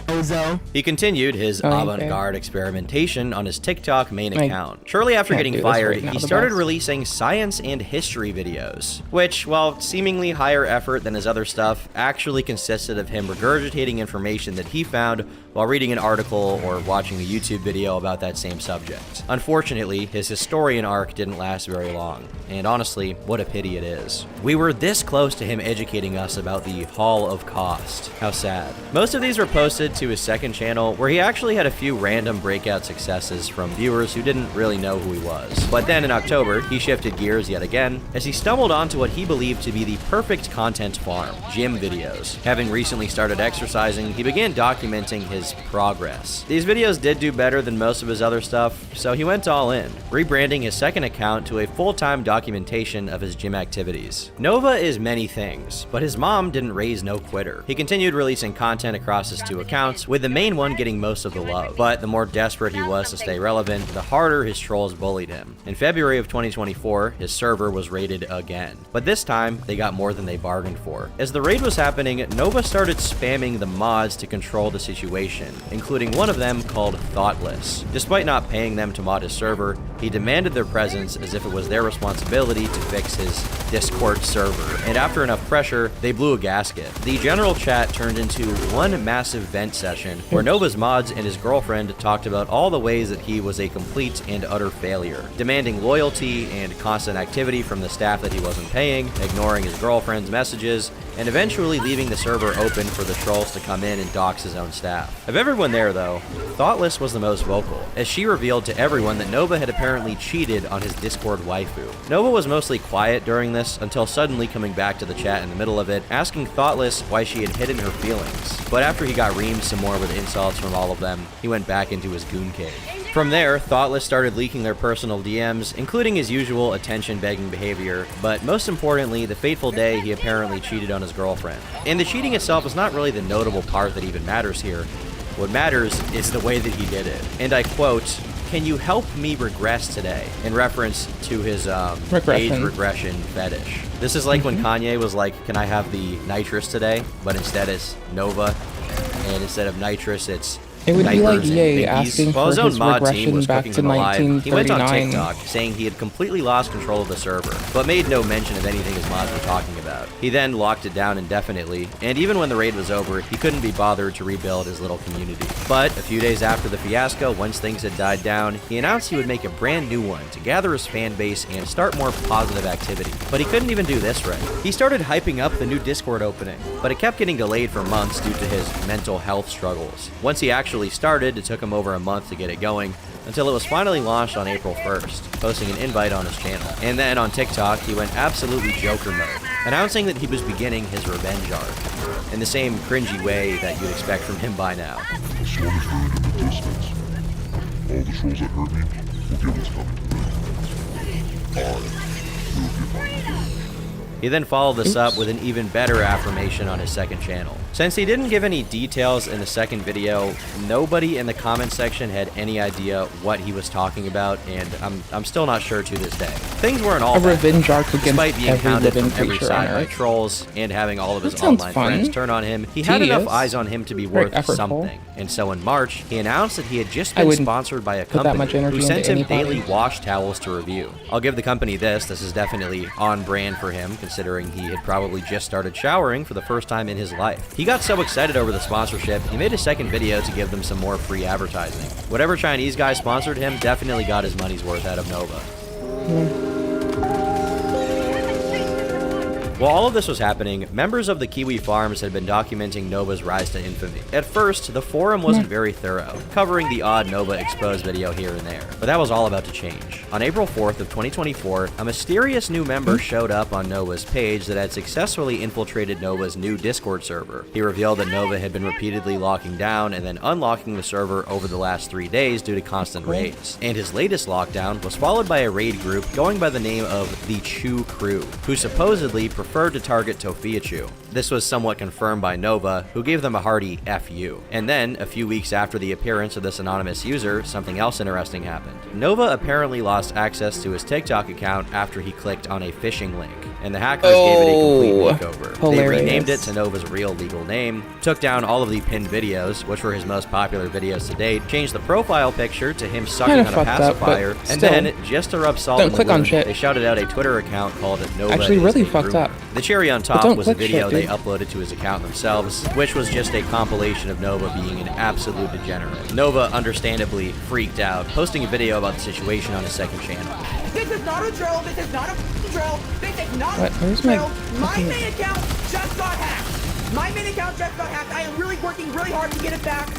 bozo. He continued his Oh, okay. avant-garde experimentation on his TikTok main I account. Shortly after can't getting do this fired, right now, he the started best. releasing science and history videos, which, while seemingly higher effort than his other stuff, actually consisted of him regurgitating information that he found while reading an article or watching a YouTube video about that same subject. Unfortunately, his historian arc didn't last very long, and honestly, what a pity it is. We were this close to him educating us about the Hall of Cost. How sad. Most of these were posted to his second channel, where he actually had a few random breakout successes from viewers who didn't really know who he was. But then in October, he shifted gears yet again, as he stumbled onto what he believed to be the perfect content farm, gym videos. Having recently started exercising, he began documenting his progress. These videos did do better than most of his other stuff, so he went all in, rebranding his second account to a full-time documentation of his gym activities. Nova is many things, but his mom didn't raise no quitter. He continued releasing content across his 2 accounts, with the main one getting most of the love. But the more desperate he was to stay relevant, the harder his trolls bullied him. In February of 2024, his server was raided again. But this time, they got more than they bargained for. As the raid was happening, Nova started spamming the mods to control the situation, including one of them called Thoughtless. Despite not paying them to mod his server, he demanded their presence as if it was their responsibility to fix his Discord server. And after enough pressure, they blew a gasket. The general chat turned into one massive vent session where Nova's mods and his girlfriend talked about all the ways that he was a complete and utter failure, demanding loyalty and constant activity from the staff that he wasn't paying, ignoring his girlfriend's messages, and eventually leaving the server open for the trolls to come in and dox his own staff. Of everyone there, though, Thoughtless was the most vocal, as she revealed to everyone that Nova had apparently cheated on his Discord waifu. Nova was mostly quiet during this, until suddenly coming back to the chat in the middle of it, asking Thoughtless why she had hidden her feelings. But after he got reamed some more with insults from all of them, he went back into his goon cave. From there, Thoughtless started leaking their personal DMs, including his usual attention-begging behavior, but most importantly, the fateful day he apparently cheated on his girlfriend. And the cheating itself is not really the notable part that even matters here. What matters is the way that he did it. And I quote, "Can you help me regress today?" in reference to his age regression fetish. This is like when Kanye was like, "Can I have the nitrous today?" But instead it's Nova, and instead of nitrous, it's It would be like diapers EA and asking While for his own his mod team regression was back cooking to him alive, he went on 1939. TikTok saying he had completely lost control of the server, but made no mention of anything his mods were talking about. He then locked it down indefinitely, and even when the raid was over, he couldn't be bothered to rebuild his little community. But a few days after the fiasco, once things had died down, he announced he would make a brand new one to gather his fan base and start more positive activity. But he couldn't even do this right. He started hyping up the new Discord opening, but it kept getting delayed for months due to his mental health struggles. Once he actually started, it took him over a month to get it going, until it was finally launched on April 1st, posting an invite on his channel. And then on TikTok, he went absolutely Joker mode, announcing that he was beginning his revenge arc, in the same cringy way that you'd expect from him by now. The storm is brewing in the distance. All the trolls that hurt me will get what's coming to them. I will get my revenge. He then followed this up with an even better affirmation on his second channel. Since he didn't give any details in the second video, nobody in the comment section had any idea what he was talking about, and I'm still not sure to this day. Things weren't all A bad, revenge arc against despite being every hounded living from every creature on side by Earth. trolls and having all of his That sounds online fun. friends turn on him. He had enough Tedious. eyes on him to be Very worth effortful. something. And so in March, he announced that he had just I been wouldn't sponsored by a put that company much energy who sent into him anybody. daily wash towels to review. I'll give the company this. This is definitely on brand for him, considering he had probably just started showering for the first time in his life. He got so excited over the sponsorship, he made a second video to give them some more free advertising. Whatever Chinese guy sponsored him definitely got his money's worth out of Nova. While all of this was happening, members of the Kiwi Farms had been documenting Nova's rise to infamy. At first, the forum wasn't very thorough, covering the odd Nova exposed video here and there, but that was all about to change. On April 4th of 2024, a mysterious new member showed up on Nova's page that had successfully infiltrated Nova's new Discord server. He revealed that Nova had been repeatedly locking down and then unlocking the server over the last 3 days due to constant raids. And his latest lockdown was followed by a raid group going by the name of the Chu Crew, who supposedly preferred to target Tofiachu. This was somewhat confirmed by Nova, who gave them a hearty FU. And then, a few weeks after the appearance of this anonymous user, something else interesting happened. Nova apparently lost access to his TikTok account after he clicked on a phishing link, and the hackers gave it a complete makeover. They renamed it to Nova's real legal name, took down all of the pinned videos, which were his most popular videos to date, changed the profile picture to him sucking Kinda on a fucked up, but pacifier, and still. then, just to rub salt Don't in the click on wound, shit. they shouted out a Twitter account called Nova Actually, is really a fucked Rumor. up. The cherry on But top don't was a click video shit, they dude. uploaded to his account themselves, which was just a compilation of Nova being an absolute degenerate. Nova understandably freaked out, posting a video about the situation on his second channel. This is not a drill. This is not a drill. This is not What? a Where's my drill. My fucking- main account just got hacked. My main account just got hacked. I am really working really hard to get it back.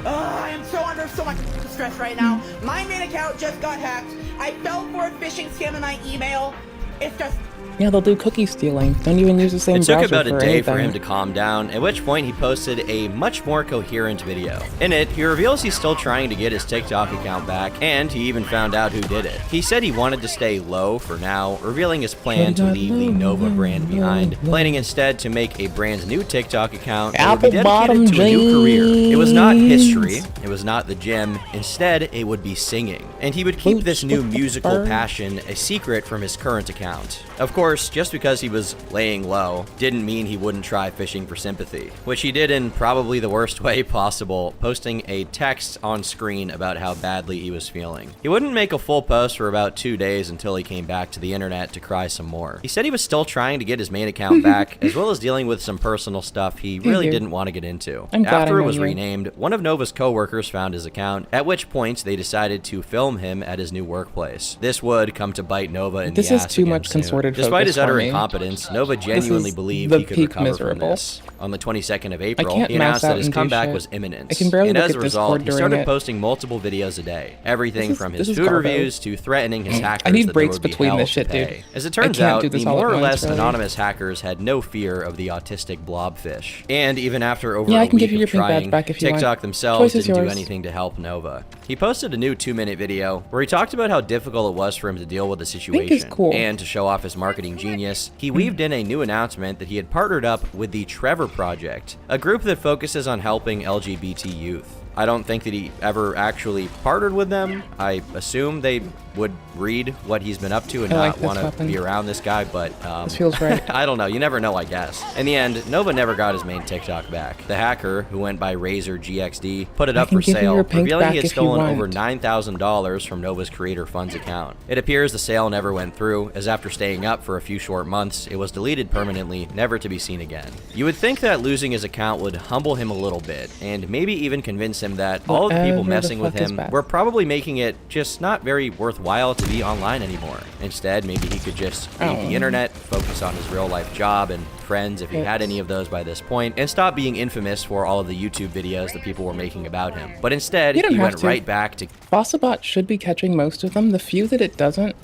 I am so under so much stress right now. My main account just got hacked. I fell for a phishing scam in my email. It's just... Yeah, they'll do cookie stealing. Don't even use the same browser. It took about a day anything. for him to calm down, at which point he posted a much more coherent video. In it, he reveals he's still trying to get his TikTok account back, and he even found out who did it. He said he wanted to stay low for now, revealing his plan to leave the Nova brand behind, planning instead to make a brand new TikTok account that would be dedicated to a new career. It was not history, it was not the gym, instead it would be singing. And he would keep this new musical passion a secret from his current account. Of course, just because he was laying low didn't mean he wouldn't try fishing for sympathy, which he did in probably the worst way possible, posting a text on screen about how badly he was feeling. He wouldn't make a full post for about 2 days until he came back to the internet to cry some more. He said he was still trying to get his main account back, as well as dealing with some personal stuff he really didn't want to get into. After it was renamed, one of Nova's co-workers found his account, at which point they decided to film him at his new workplace. This would come to bite Nova in the ass. This is too much soon. consorted Despite his focus utter for me. incompetence, Nova genuinely believed he could recover from this. On the 22nd of April, he announced that his comeback was imminent. I can barely and look as at a result, he Discord started during it. posting multiple videos a day. Everything from his this is food garbage. reviews to threatening his hackers I need that breaks there would be between hell this to shit, dude. pay. As it I turns can't out, do this the all at more or once, less really. anonymous hackers had no fear of the autistic blobfish. And even after over Yeah, I a can give week you of your pink badge trying, back if you want. TikTok themselves Choice is didn't do yours. anything to help Nova. He posted a new 2-minute video where he talked about how difficult it was for him to deal with the situation. cool. And to show off his marketing genius, he weaved in a new announcement that he had partnered up with the Trevor Project, a group that focuses on helping LGBT youth. I don't think that he ever actually partnered with them. I assume they would read what he's been up to and I like not this want to weapon. be around this guy, but This feels right. I don't know. You never know, I guess. In the end, Nova never got his main TikTok back. The hacker, who went by Razor GXD, put it I up can for give you sale, your pink revealing he back had if you stolen want. over $9,000 from Nova's Creator Funds account. It appears the sale never went through, as after staying up for a few short months, it was deleted permanently, never to be seen again. You would think that losing his account would humble him a little bit, and maybe even convince him that all of the people Whatever the messing with fuck is him bad. were probably making it just not very worthwhile to be online anymore. Instead, maybe he could just leave the internet, focus on his real life job and friends if he had any of those by this point, and stop being infamous for all of the YouTube videos that people were making about him. But instead, You don't he have went to. right back to Bossabot should be catching most of them. The few that it doesn't,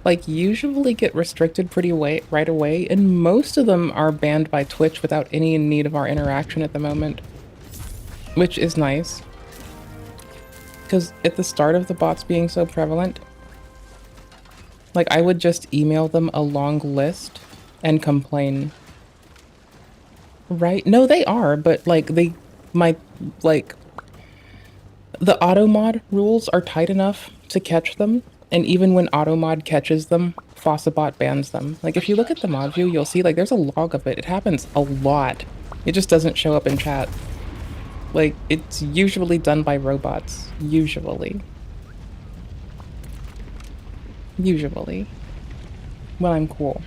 like, usually get restricted right away, and most of them are banned by Twitch without any need of our interaction at the moment, which is nice. Because at the start of the bots being so prevalent, like, I would just email them a long list and complain. Right? No, they are, but, like, the automod rules are tight enough to catch them, and even when automod catches them, Fossabot bans them. Like, if you look at the mod view, you'll see, like, there's a log of it. It happens a lot. It just doesn't show up in chat. Like, it's usually done by robots. Usually. When I'm cool.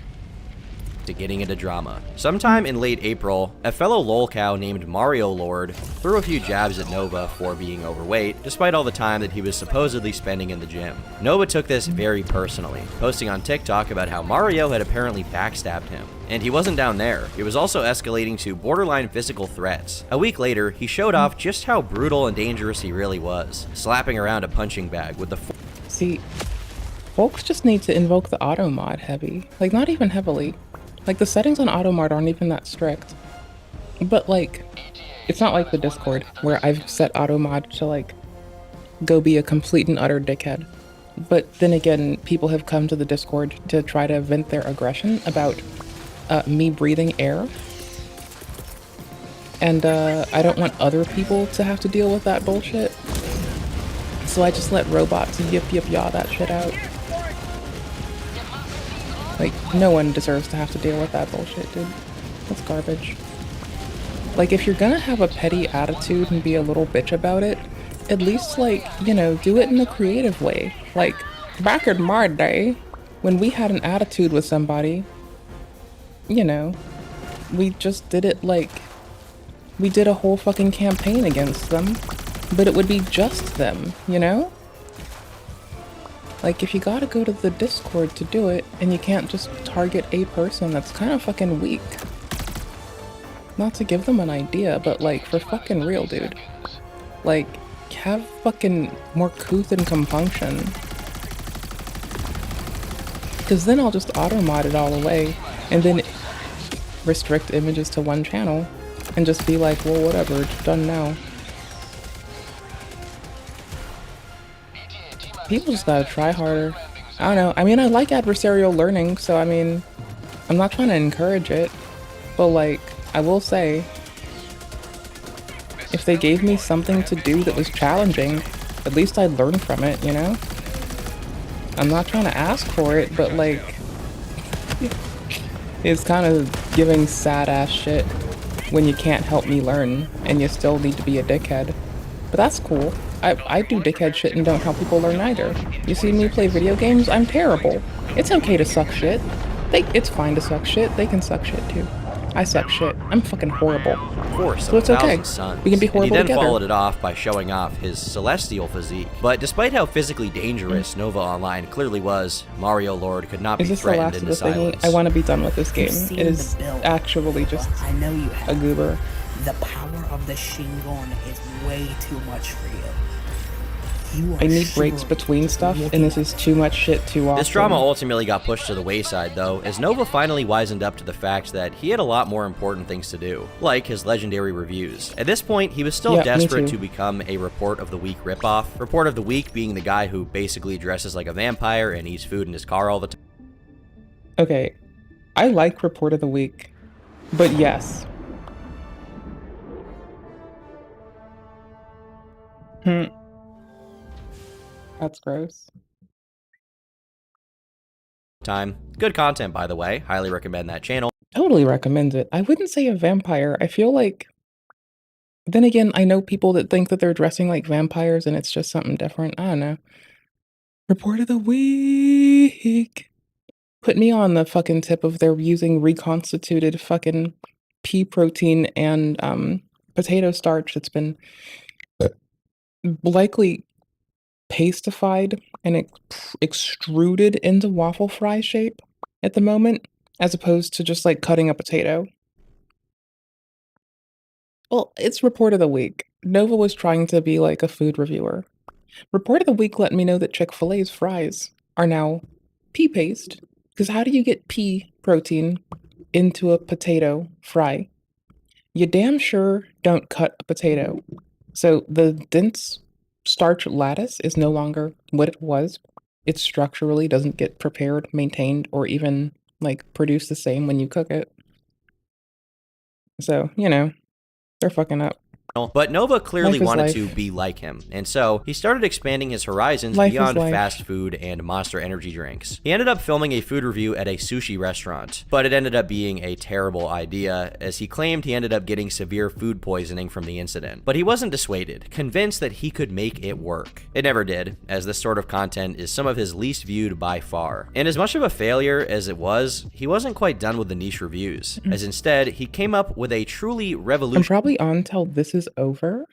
to getting into drama. Sometime in late April, a fellow lolcow named Mario Lord threw a few jabs at Nova for being overweight, despite all the time that he was supposedly spending in the gym. Nova took this very personally, posting on TikTok about how Mario had apparently backstabbed him. And he wasn't down there. It was also escalating to borderline physical threats. A week later, he showed off just how brutal and dangerous he really was, slapping around a punching bag with the See, folks just need to invoke the auto mod heavy. Like, not even heavily. Like, the settings on auto mod aren't even that strict. But, like, it's not like the Discord, where I've set auto mod to, like, go be a complete and utter dickhead. But then again, people have come to the Discord to try to vent their aggression about me breathing air. And I don't want other people to have to deal with that bullshit. So I just let robots yip yaw that shit out. Like, no one deserves to have to deal with that bullshit, dude. That's garbage. Like, if you're gonna have a petty attitude and be a little bitch about it, at least, like, you know, do it in a creative way. Like, back in my day, when we had an attitude with somebody, you know, we just did it like, we did a whole fucking campaign against them, but it would be just them, you know? Like, if you gotta go to the Discord to do it, and you can't just target a person, that's kind of fucking weak. not to give them an idea, but like, for fucking real, dude. Like, have fucking more couth and compunction. Because then I'll just auto-mod it all away, and then restrict images to one channel, and just be like, well, whatever, it's done now. People just gotta try harder. I don't know. I mean, I like adversarial learning, so I mean, I'm not trying to encourage it, but like, I will say, if they gave me something to do that was challenging, at least I'd learn from it, you know? I'm not trying to ask for it, but like, it's kind of giving sad ass shit when you can't help me learn and you still need to be a dickhead. But that's cool. I do dickhead shit and don't help people learn either. You see me play video games? I'm terrible. It's okay to suck shit. It's fine to suck shit. They can suck shit too. I suck shit. I'm fucking horrible. Of course, so it's okay. We can be horrible and he then together. followed it off by showing off his celestial physique. But despite how physically dangerous Nova Online clearly was, Mario Lord could not be threatened into silence. I want to be done with this game. It is actually just I know you have. a goober. The power of the Shingon is way too much for you. I need breaks between stuff, and this is too much shit too often. This drama ultimately got pushed to the wayside, though, as Nova finally wisened up to the fact that he had a lot more important things to do, like his legendary reviews. At this point, he was still desperate to become a Report of the Week ripoff. Report of the Week being the guy who basically dresses like a vampire and eats food in his car all the time. Okay, I like Report of the Week, but yes. That's gross. Good content, by the way. Highly recommend that channel. Totally recommend it. I wouldn't say a vampire. I feel like... Then again, I know people that think that they're dressing like vampires and it's just something different. I don't know. Report of the Week. Put me on the fucking tip of they're using reconstituted fucking pea protein and potato starch that's been likely pastified and extruded into waffle fry shape at the moment, as opposed to just like cutting a potato. Well, it's Report of the Week. Nova was trying to be like a food reviewer. Report of the Week let me know that Chick-fil-A's fries are now pea paste. Because how do you get pea protein into a potato fry? You damn sure don't cut a potato. So the dense starch lattice is no longer what it was. It structurally doesn't get prepared, maintained, or even like produced the same when you cook it. So, you know, they're fucking up. But Nova clearly wanted life. to be like him, and so he started expanding his horizons Life is beyond life. fast food and Monster energy drinks. He ended up filming a food review at a sushi restaurant, but it ended up being a terrible idea, as he claimed he ended up getting severe food poisoning from the incident. But he wasn't dissuaded, convinced that he could make it work. It never did, as this sort of content is some of his least viewed by far. And as much of a failure as it was, he wasn't quite done with the niche reviews, as instead, he came up with a truly I'm revolutionary probably on till this is over.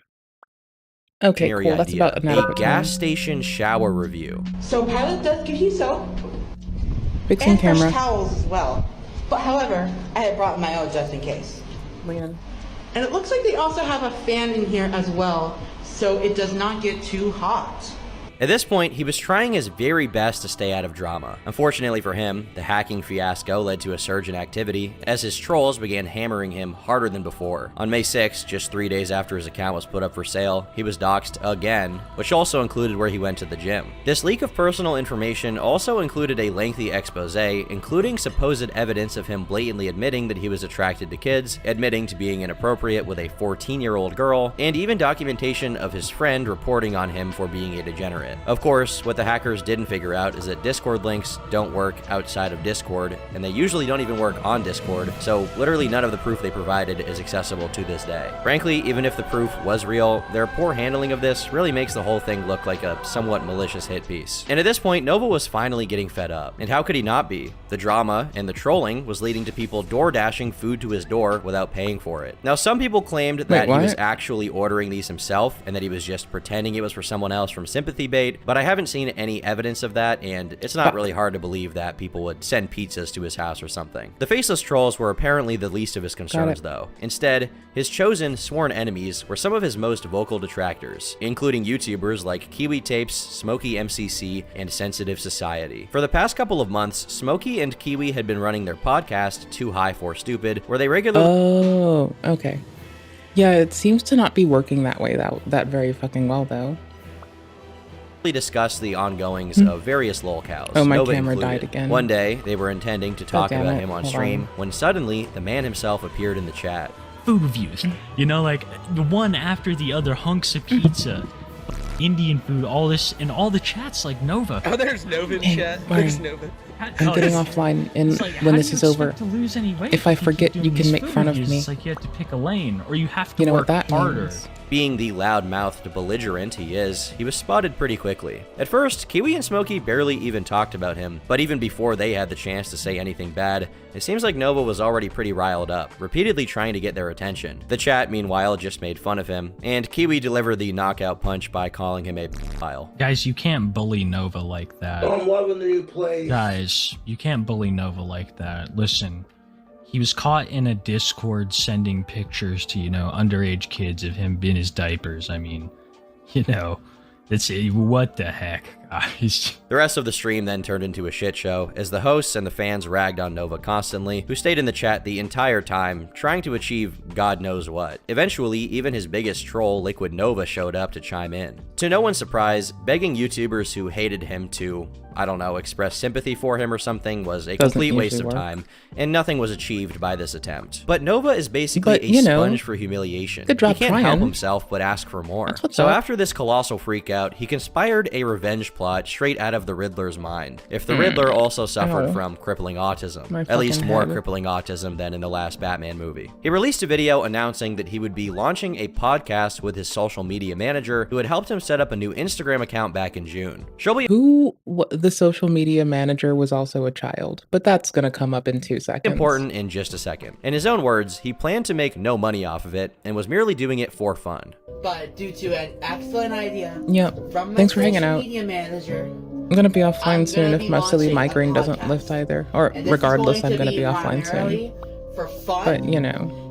Okay, cool. That's idea, about an a adequate gas time. station shower review. So Pilot does give you soap Fixing and fresh camera. towels as well. But however, I had brought my own just in case. Man. And it looks like they also have a fan in here as well, so it does not get too hot. At this point, he was trying his very best to stay out of drama. Unfortunately for him, the hacking fiasco led to a surge in activity, as his trolls began hammering him harder than before. On May 6th, just 3 days after his account was put up for sale, he was doxxed again, which also included where he went to the gym. This leak of personal information also included a lengthy expose, including supposed evidence of him blatantly admitting that he was attracted to kids, admitting to being inappropriate with a 14-year-old girl, and even documentation of his friend reporting on him for being a degenerate. Of course, what the hackers didn't figure out is that Discord links don't work outside of Discord, and they usually don't even work on Discord, so literally none of the proof they provided is accessible to this day. Frankly, even if the proof was real, their poor handling of this really makes the whole thing look like a somewhat malicious hit piece. And at this point, Nova was finally getting fed up. And how could he not be? The drama and the trolling was leading to people door dashing food to his door without paying for it. Now, some people claimed that he was actually ordering these himself, and that he was just pretending it was for someone else from sympathy base. clickbait, but I haven't seen any evidence of that, and it's not really hard to believe that people would send pizzas to his house or something. The faceless trolls were apparently the least of his concerns, though. Instead, his chosen sworn enemies were some of his most vocal detractors, including YouTubers like Kiwi Tapes, Smokey MCC, and Sensitive Society. For the past couple of months, Smokey and Kiwi had been running their podcast, Too High for Stupid, where they regularly— Oh, okay. Yeah, it seems to not be working that way that very fucking well, though. discuss the ongoings of various lolcows. Oh, my Nova camera included. died again. One day, they were intending to talk damn about it. him on Hold stream, on. when suddenly, the man himself appeared in the chat. Food reviews, you know, like the one after the other, hunks of pizza, Indian food, all this, and all the chats like Nova. Oh, there's Nova in chat. Brian, There's Nova. I'm getting offline when this is over. If I forget, you can make fun of me. It's like you have to pick a lane, or you have to You know what work that harder. means. Being the loud-mouthed belligerent he is, he was spotted pretty quickly. At first, Kiwi and Smokey barely even talked about him, but even before they had the chance to say anything bad, it seems like Nova was already pretty riled up, repeatedly trying to get their attention. The chat, meanwhile, just made fun of him, and Kiwi delivered the knockout punch by calling him a pedophile. Guys, you can't bully Nova like that. I'm loving the new place. Guys, you can't bully Nova like that. Listen, he was caught in a Discord sending pictures to, you know, underage kids of him in his diapers. I mean, you know, it's what the heck, guys. The rest of the stream then turned into a shit show, as the hosts and the fans ragged on Nova constantly, who stayed in the chat the entire time, trying to achieve God knows what. Eventually, even his biggest troll, Liquid Nova, showed up to chime in. To no one's surprise, begging YouTubers who hated him to, I don't know, express sympathy for him or something was a complete waste of time, and nothing was achieved by this attempt. But Nova is basically a sponge for humiliation. good job he can't help trying. himself but ask for more. what's So up. after this colossal freakout, he conspired a revenge plot straight out of the Riddler's mind. If the Riddler also suffered Oh. from crippling autism, My at least fucking more head. crippling autism than in the last Batman movie. He released a video announcing that he would be launching a podcast with his social media manager, who had helped him set up a new Instagram account back in June. She'll be The social media manager was also a child, but that's gonna come up in 2 seconds. important in just a second. In his own words, he planned to make no money off of it and was merely doing it for fun. But due to an excellent idea Yep. from my Thanks for hanging social out. media manager, I'm gonna be offline soon if my silly migraine doesn't lift either. Or and this regardless, is going I'm gonna to be offline soon. primarily for fun. But you know,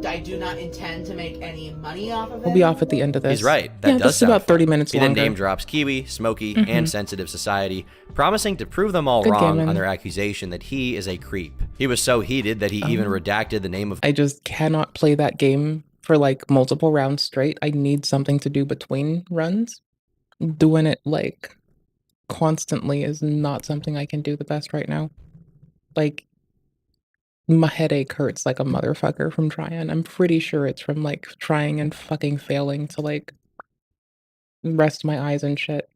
I do not intend to make any money off of it. we'll be off at the end of this. He's right. That yeah, does this is sound about 30 fun. minutes He longer. then name drops Kiwi, Smokey, Mhm. and Sensitive Society, promising to prove them all Good wrong gaming. on their accusation that he is a creep. He was so heated that he even redacted the name of— I just cannot play that game for like multiple rounds straight. I need something to do between runs. Doing it like constantly is not something I can do the best right now. Like, my headache hurts like a motherfucker from trying. I'm pretty sure it's from like trying and fucking failing to like rest my eyes and shit.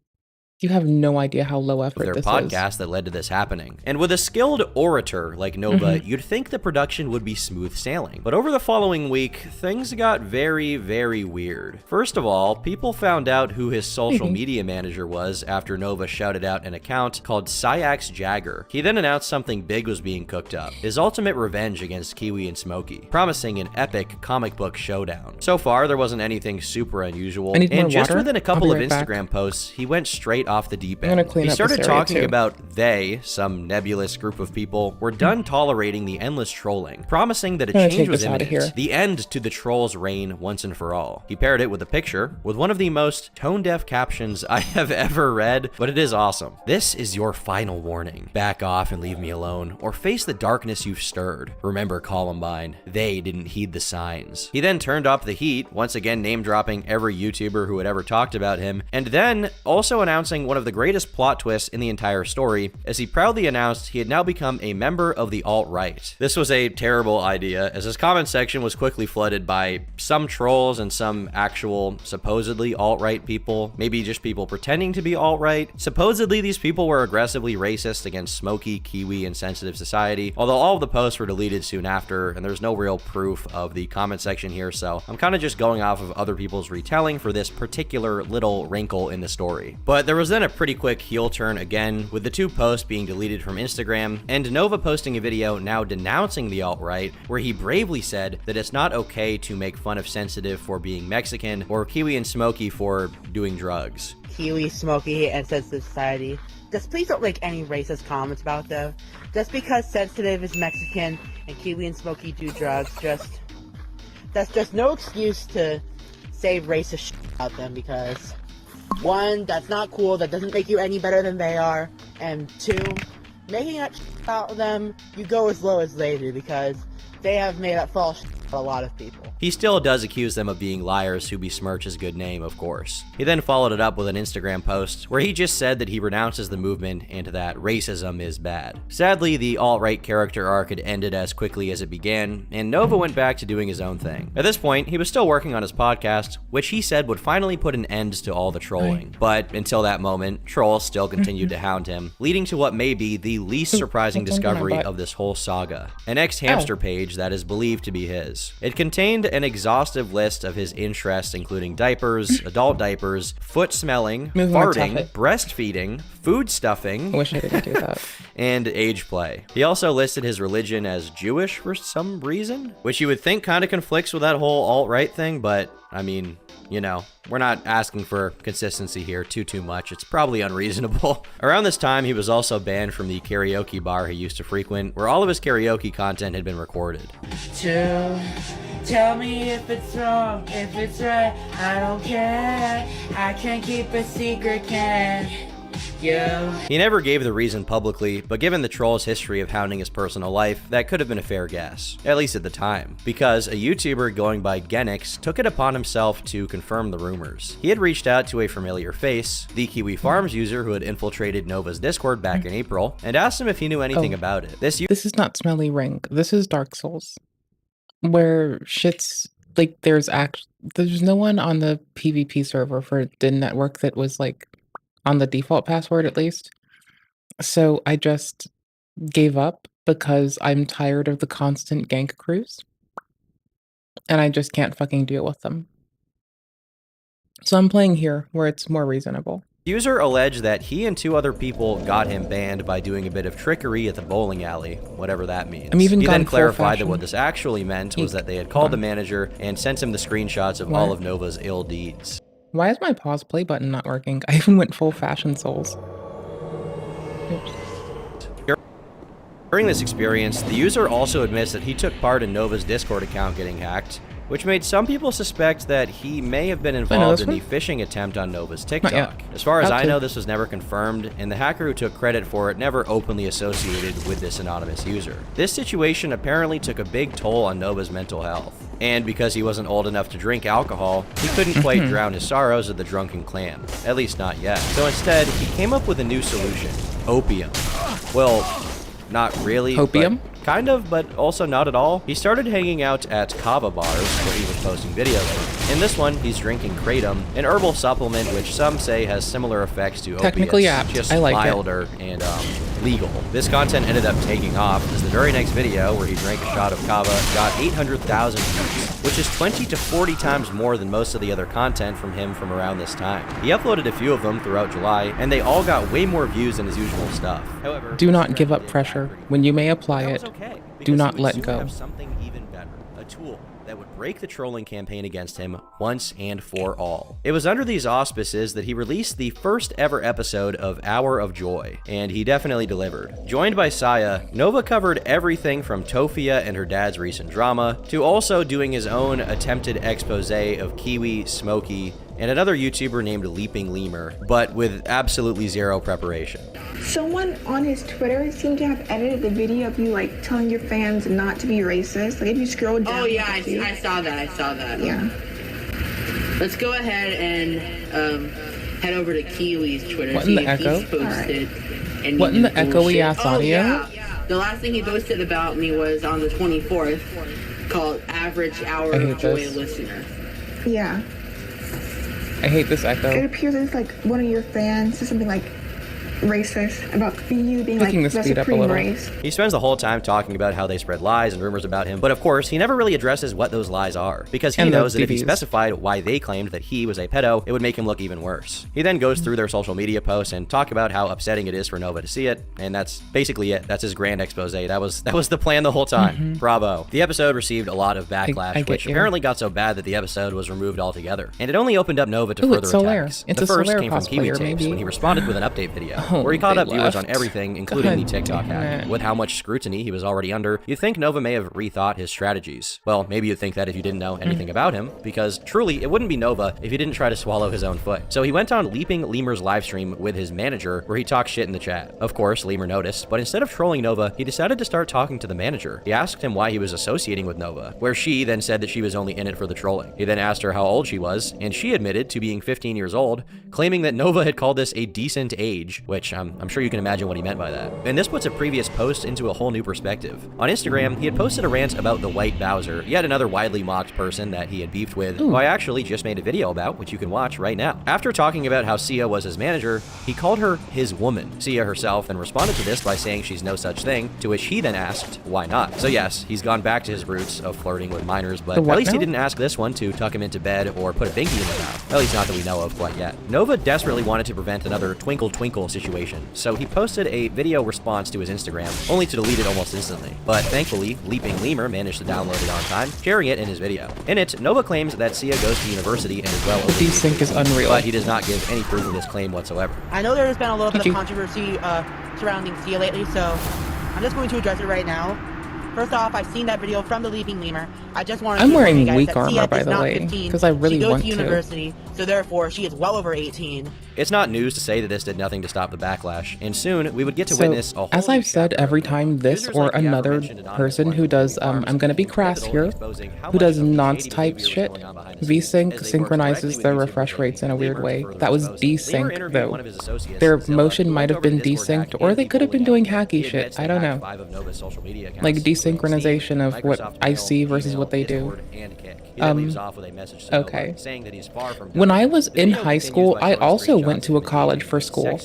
You have no idea how low effort their this podcast is. that led to this happening. And with a skilled orator like Nova, Mhm. you'd think the production would be smooth sailing. But over the following week, things got very, very weird. First of all, people found out who his social Mhm. media manager was after Nova shouted out an account called Syax Jagger. He then announced something big was being cooked up, his ultimate revenge against Kiwi and Smokey, promising an epic comic book showdown. So far, there wasn't anything super unusual, I need more and just water. within a I'll couple be of right back. Instagram posts, he went straight off the deep I'm gonna end. clean He up this started area, talking too. about they, some nebulous group of people, were done tolerating the endless trolling, promising that a I'm gonna change take was this outta imminent, here. the end to the trolls' reign once and for all. He paired it with a picture with one of the most tone-deaf captions I have ever read, but it is awesome. This is your final warning. Back off and leave me alone, or face the darkness you've stirred. Remember Columbine, they didn't heed the signs. He then turned up the heat, once again name-dropping every YouTuber who had ever talked about him, and then also announcing one of the greatest plot twists in the entire story, as he proudly announced he had now become a member of the alt-right. This was a terrible idea, as his comment section was quickly flooded by some trolls and some actual, supposedly alt-right people, maybe just people pretending to be alt-right. Supposedly these people were aggressively racist against Smokey, Kiwi, and Sensitive Society, although all of the posts were deleted soon after, and there's no real proof of the comment section here, so I'm kind of just going off of other people's retelling for this particular little wrinkle in the story. But there was was then a pretty quick heel turn again, with the two posts being deleted from Instagram, and Nova posting a video now denouncing the alt-right, where he bravely said that it's not okay to make fun of Sensitive for being Mexican, or Kiwi and Smokey for doing drugs. Kiwi, Smokey, and Sensitive Society. Just please don't make any racist comments about them. Just because Sensitive is Mexican and Kiwi and Smokey do drugs, that's just no excuse to say racist shit about them, because one, that's not cool, that doesn't make you any better than they are, and two, making that shit about them, you go as low as they do, because they have made up false shit about a lot of people. He still does accuse them of being liars who besmirch his good name, of course. He then followed it up with an Instagram post where he just said that he renounces the movement and that racism is bad. Sadly, the alt-right character arc had ended as quickly as it began, and Nova went back to doing his own thing. At this point, he was still working on his podcast, which he said would finally put an end to all the trolling. But until that moment, trolls still continued to hound him, leading to what may be the least surprising discovery of this whole saga: an ex-hamster page that is believed to be his. It contained an exhaustive list of his interests, including diapers, adult diapers, foot smelling, farting, breastfeeding, food stuffing, I wish I didn't do that, and age play. He also listed his religion as Jewish for some reason, which you would think kind of conflicts with that whole alt-right thing, but I mean, you know, we're not asking for consistency here too much. It's probably unreasonable. Around this time, he was also banned from the karaoke bar he used to frequent, where all of his karaoke content had been recorded. Tell me if it's wrong, if it's right, I don't care. I can't keep a secret, can you? He never gave the reason publicly, but given the troll's history of hounding his personal life, that could have been a fair guess, at least at the time, because a YouTuber going by Genix took it upon himself to confirm the rumors. He had reached out to a familiar face, the Kiwi Farms user who had infiltrated Nova's Discord back in April, and asked him if he knew anything about it. This is not Smelly Ring. This is Dark Souls, where shit's like there's no one on the PvP server for Din Network that was like on the default password, at least. So I just gave up because I'm tired of the constant gank crews. And I just can't fucking deal with them. So I'm playing here where it's more reasonable. The user alleged that he and two other people got him banned by doing a bit of trickery at the bowling alley, whatever that means. I'm even he gone then full clarified that fashion. what this actually meant was that they had called the manager and sent him the screenshots of all of Nova's ill deeds. Why is my pause play button not working? I even went full fashion Souls. Oops. During this experience, the user also admits that he took part in Nova's Discord account getting hacked, which made some people suspect that he may have been involved in the phishing attempt on Nova's TikTok. As far as I know, this was never confirmed, and the hacker who took credit for it never openly associated with this anonymous user. This situation apparently took a big toll on Nova's mental health. And because he wasn't old enough to drink alcohol, he couldn't quite drown his sorrows at the drunken clam. At least not yet. So instead, he came up with a new solution: opium. Well, not really. Opium? Kind of, but also not at all. He started hanging out at kava bars where he was posting videos. In this one, he's drinking kratom, an herbal supplement which some say has similar effects to Technically opiates, apt. just I like it. milder and legal. This content ended up taking off, as the very next video, where he drank a shot of kava, got 800,000 views, which is 20 to 40 times more than most of the other content from him from around this time. He uploaded a few of them throughout July, and they all got way more views than his usual stuff. However, Do not give up pressure. When you may apply it, do not let go. have something even better, a tool that would break the trolling campaign against him once and for all. It was under these auspices that he released the first ever episode of Hour of Joy, and he definitely delivered. Joined by Saya, Nova covered everything from Tofia and her dad's recent drama, to also doing his own attempted expose of Kiwi, Smokey, and another YouTuber named Leaping Lemur, but with absolutely zero preparation. Someone on his Twitter seemed to have edited the video of you like telling your fans not to be racist. Like if you scroll down. Oh yeah, I saw that. Yeah. Let's go ahead and head over to Kiwi's Twitter. What in the echo? What in the echoey ass audio? Yeah. The last thing he posted about me was on the 24th, called Average Hour of Joy Listener. Yeah. I hate this echo. It appears as like one of your fans said something like, racist about you being Picking like the the speed up a supreme little. race. He spends the whole time talking about how they spread lies and rumors about him, but of course, he never really addresses what those lies are, because he And the knows that if he DVs. specified why they claimed that he was a pedo, it would make him look even worse. He then goes through their social media posts and talk about how upsetting it is for Nova to see it, and that's basically it. That's his grand expose. That was the plan the whole time. Bravo. The episode received a lot of backlash, I get which you. apparently got so bad that the episode was removed altogether, and it only opened up Nova to Ooh, further it's Solaire. attacks. It's The a first Solaire came from Kiwi cosplayer, Tapes maybe. when he responded with an update video, Oh, where he caught they up viewers on left. everything, including the God TikTok damn hack. it. With how much scrutiny he was already under, you'd think Nova may have rethought his strategies. Well, maybe you'd think that if you didn't know anything about him, because truly, it wouldn't be Nova if he didn't try to swallow his own foot. So he went on Leaping Lemur's livestream with his manager, where he talked shit in the chat. Of course, Lemur noticed, but instead of trolling Nova, he decided to start talking to the manager. He asked him why he was associating with Nova, where she then said that she was only in it for the trolling. He then asked her how old she was, and she admitted to being 15 years old, claiming that Nova had called this a decent age, which I'm sure you can imagine what he meant by that. And this puts a previous post into a whole new perspective. On Instagram, he had posted a rant about the White Bowser, yet another widely mocked person that he had beefed with, who I actually just made a video about, which you can watch right now. After talking about how Sia was his manager, he called her his woman. Sia herself then responded to this by saying she's no such thing, to which he then asked, why not? So yes, he's gone back to his roots of flirting with minors, but The what at least he now? didn't ask this one to tuck him into bed or put a binky in his mouth. At least not that we know of quite yet. Nova desperately wanted to prevent another twinkle twinkle situation, so he posted a video response to his Instagram, only to delete it almost instantly. But thankfully, Leaping Lemur managed to download it on time, sharing it in his video. In it, Nova claims that Sia goes to university and is well over desync is unreal. but he does not give any proof of this claim whatsoever. I know there's been a little bit Okay. of controversy surrounding Sia lately, so I'm just going to address it right now. First off, I've seen that video from the Leaping Lemur. I just wanted I'm to wearing inform you weak guys that armor, Sia by is the not way, 15. 'cause I really she goes want to to. university, so therefore she is well over 18. It's not news to say that this did nothing to stop the backlash, and soon we would get to So, witness a whole as I've said every time this or another person who does, I'm gonna be crass here, who does nonce type shit, VSync synchronizes their refresh rates in a weird way. That was desync though. Their motion might have been desynced, or they could have been doing hacky shit. I don't know. Like desynchronization of what I see versus what they do. Okay. When I was in high school, I also went to a college for school.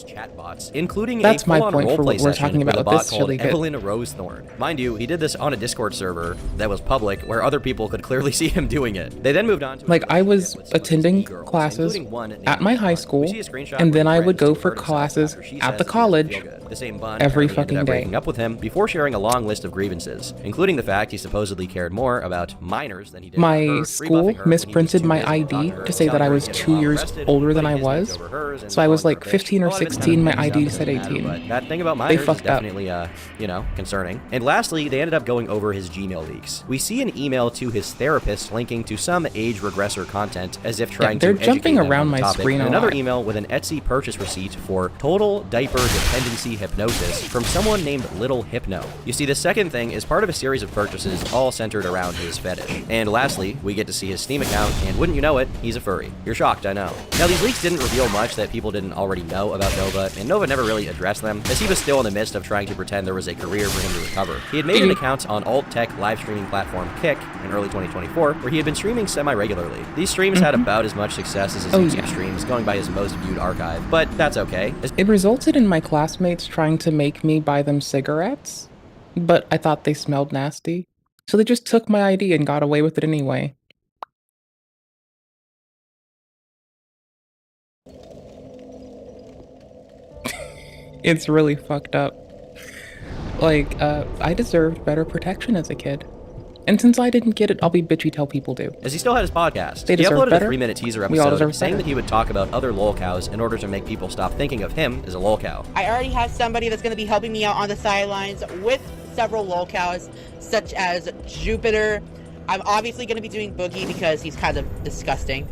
Including That's a my full-on point for roleplay what we're session talking with about a with bot this called really good. Evelyn Rosethorn. Mind you, he did this on a Discord server that was public, where other people could clearly see him doing it. They then moved on to Like, I was attending classes at my high school, and then I would go for classes at the college the same bun every apparently ended fucking up day. breaking up with him before sharing a long list of grievances, including the fact he supposedly cared more about minors than he did My her, school rebuffing her when he was misprinted too my busy to talk ID her, to say that I telling her was to get 2 years arrested, older than I putting his was. neck over hers, and So I was calling her like a bitch. 15 or A lot of it's 16, my kind of ID stuff said that matter, 18. but that thing about They minors is fucked up. definitely, concerning. And lastly, they ended up going over his Gmail leaks. We see an email to his therapist linking to some age regressor content, as if trying they're to educate jumping them on around the my topic, screen a and another lot. email with an Etsy purchase receipt for total diaper dependency hypnosis from someone named Little Hypno. You see, the second thing is part of a series of purchases all centered around his fetish. And lastly, we get to see his Steam account, and wouldn't you know it, he's a furry. You're shocked, I know. Now, these leaks didn't reveal much that people didn't already know about Nova, and Nova never really addressed them, as he was still in the midst of trying to pretend there was a career for him to recover. He had made an account on alt-tech live streaming platform Kick in early 2024, where he had been streaming semi-regularly. These streams had about as much success as his YouTube streams, going by his most viewed archive, but that's okay. It resulted in my classmates trying to make me buy them cigarettes, but I thought they smelled nasty. So they just took my ID and got away with it anyway. It's really fucked up. Like, I deserved better protection as a kid. And since I didn't get it, I'll be bitchy till people do. As he still had his podcast, They he deserve uploaded better. a 3-minute teaser We all episode deserve saying better. that he would talk about other lolcows in order to make people stop thinking of him as a lolcow. I already have somebody that's going to be helping me out on the sidelines with several lolcows, such as Jupiter. I'm obviously going to be doing Boogie because he's kind of disgusting.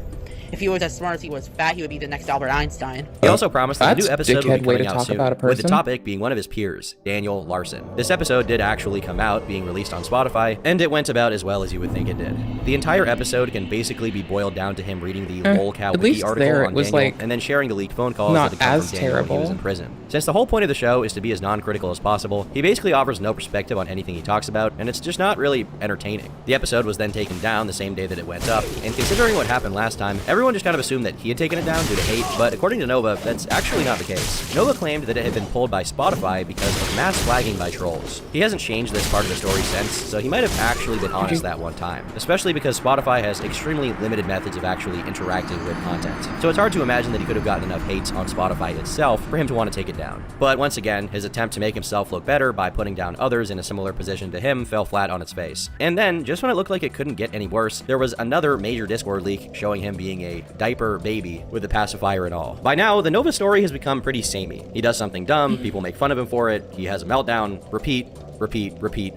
If he was as smart as he was fat, he would be the next Albert Einstein. He also promised that a new That's episode would be dickhead way coming to out talk soon, about a with the person. topic being one of his peers, Daniel Larson. This episode did actually come out, being released on Spotify, and it went about as well as you would think it did. The entire episode can basically be boiled down to him reading the lolcow at wiki least article there it on was, Daniel, like, and then sharing the leaked phone calls not that had come as from Daniel when he was terrible. in prison. Since the whole point of the show is to be as non-critical as possible, he basically offers no perspective on anything he talks about, and it's just not really entertaining. The episode was then taken down the same day that it went up, and considering what happened last time, everyone Everyone just kind of assumed that he had taken it down due to hate, but according to Nova, that's actually not the case. Nova claimed that it had been pulled by Spotify because of mass flagging by trolls. He hasn't changed this part of the story since, so he might have actually been honest that one time, especially because Spotify has extremely limited methods of actually interacting with content. So it's hard to imagine that he could have gotten enough hate on Spotify itself for him to want to take it down. But once again, his attempt to make himself look better by putting down others in a similar position to him fell flat on its face. And then, just when it looked like it couldn't get any worse, there was another major Discord leak showing him being a diaper baby with the pacifier and all. By now, the Nova story has become pretty samey. He does something dumb, people make fun of him for it, he has a meltdown, repeat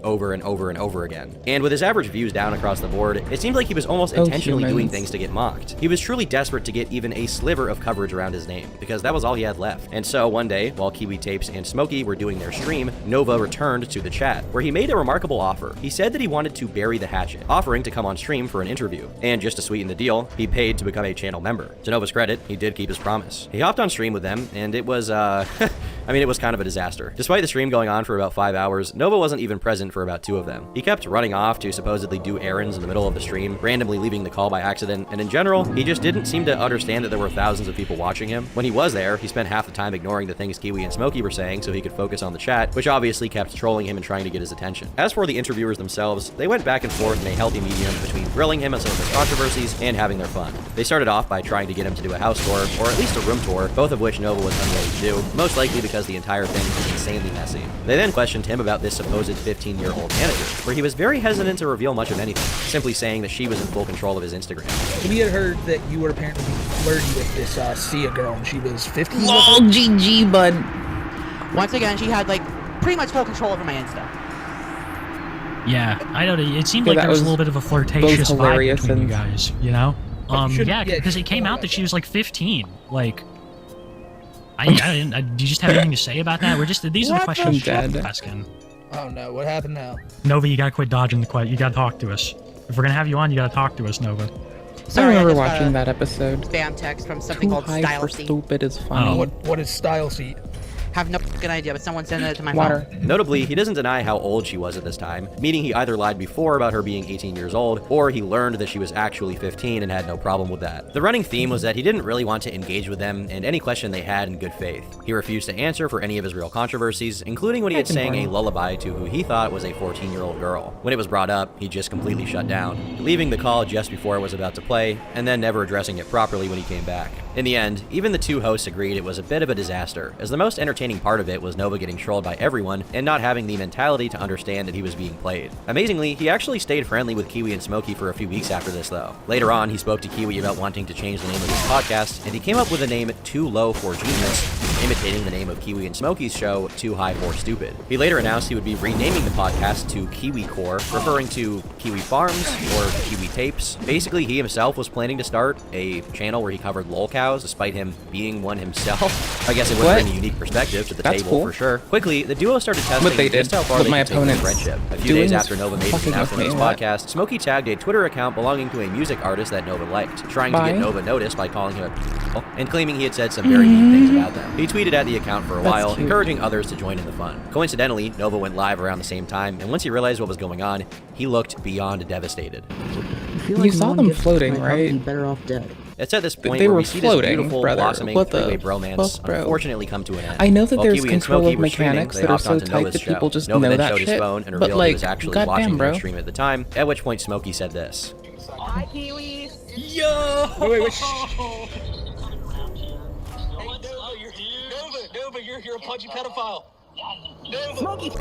over and over and over again. And with his average views down across the board, it seemed like he was almost intentionally doing things to get mocked. He was truly desperate to get even a sliver of coverage around his name, because that was all he had left. And so one day, while Kiwi Tapes and Smokey were doing their stream, Nova returned to the chat, where he made a remarkable offer. He said that he wanted to bury the hatchet, offering to come on stream for an interview. And just to sweeten the deal, he paid to become a channel member. To Nova's credit, he did keep his promise. He hopped on stream with them, and it was, I mean, it was kind of a disaster. Despite the stream going on for about 5 hours, Nova wasn't even present for about 2 of them. He kept running off to supposedly do errands in the middle of the stream, randomly leaving the call by accident, and in general, he just didn't seem to understand that there were thousands of people watching him. When he was there, he spent half the time ignoring the things Kiwi and Smokey were saying so he could focus on the chat, which obviously kept trolling him and trying to get his attention. As for the interviewers themselves, they went back and forth in a healthy medium between grilling him on some of his controversies and having their fun. They started off by trying to get him to do a house tour, or at least a room tour, both of which Nova was unwilling to do, most likely because the entire thing was insanely messy. They then questioned him about this supposed 15-year-old manager, where he was very hesitant to reveal much of anything, simply saying that she was in full control of his Instagram. We had heard that you were apparently being flirty with this Sia girl, and she was 15. Lol, GG, bud. Once again, she had, like, pretty much full control over my Insta. Yeah, I know. It seemed like there was a little bit of a flirtatious vibe between you guys, you know? Yeah, because it came out that she was like 15. Like, do you just have anything to say about that? These are the questions we're asking. Oh no, what happened now? Nova, you gotta quit dodging the question. You gotta talk to us. If we're gonna have you on, you gotta talk to us, Nova. Sorry, I remember watching that episode. Spam text from something called Style Seat. Stupid is funny. What is Style Seat? Have no fucking idea, but someone sent it to my phone. Notably, he doesn't deny how old she was at this time, meaning he either lied before about her being 18 years old, or he learned that she was actually 15 and had no problem with that. The running theme was that he didn't really want to engage with them and any question they had in good faith. He refused to answer for any of his real controversies, including when he had sang a lullaby to who he thought was a 14-year-old girl. When it was brought up, he just completely shut down, leaving the call just before it was about to play, and then never addressing it properly when he came back. In the end, even the two hosts agreed it was a bit of a disaster, as the most entertaining part of it was Nova getting trolled by everyone and not having the mentality to understand that he was being played. Amazingly, he actually stayed friendly with Kiwi and Smokey for a few weeks after this, though. Later on, he spoke to Kiwi about wanting to change the name of his podcast, and he came up with the name Too Low for Genius, imitating the name of Kiwi and Smokey's show, Too High for Stupid. He later announced he would be renaming the podcast to Kiwi Core, referring to Kiwi Farms or Kiwi Tapes. Basically, he himself was planning to start a channel where he covered lolcows, despite him being one himself. I guess it would bring a unique perspective to the table for sure. Quickly, the duo started testing just how far they could take their friendship. A few days after Nova made his announcement of his podcast, Smokey tagged a Twitter account belonging to a music artist that Nova liked, trying to get Nova noticed by calling him a and claiming he had said some very mean things about them. He tweeted at the account for a while, encouraging others to join in the fun. Coincidentally, Nova went live around the same time, and once he realized what was going on, he looked beyond devastated. You saw them floating, right? Better off dead. It's at this point they where were we see floating, this beautiful, brother. blossoming three-way bromance unfortunately come to an end. I know that While there's Kiwi and control Smokey of were streaming, mechanics they that are hopped so onto tight Nova's that show. people just Nova know then that showed his shit. phone and But revealed he was like, actually watching goddamn, their bro. stream at the time, at which point Smokey said this. Hi, Kiwi. Yo! Wait. Nova, you're a pudgy pedophile. Nova. Smokey.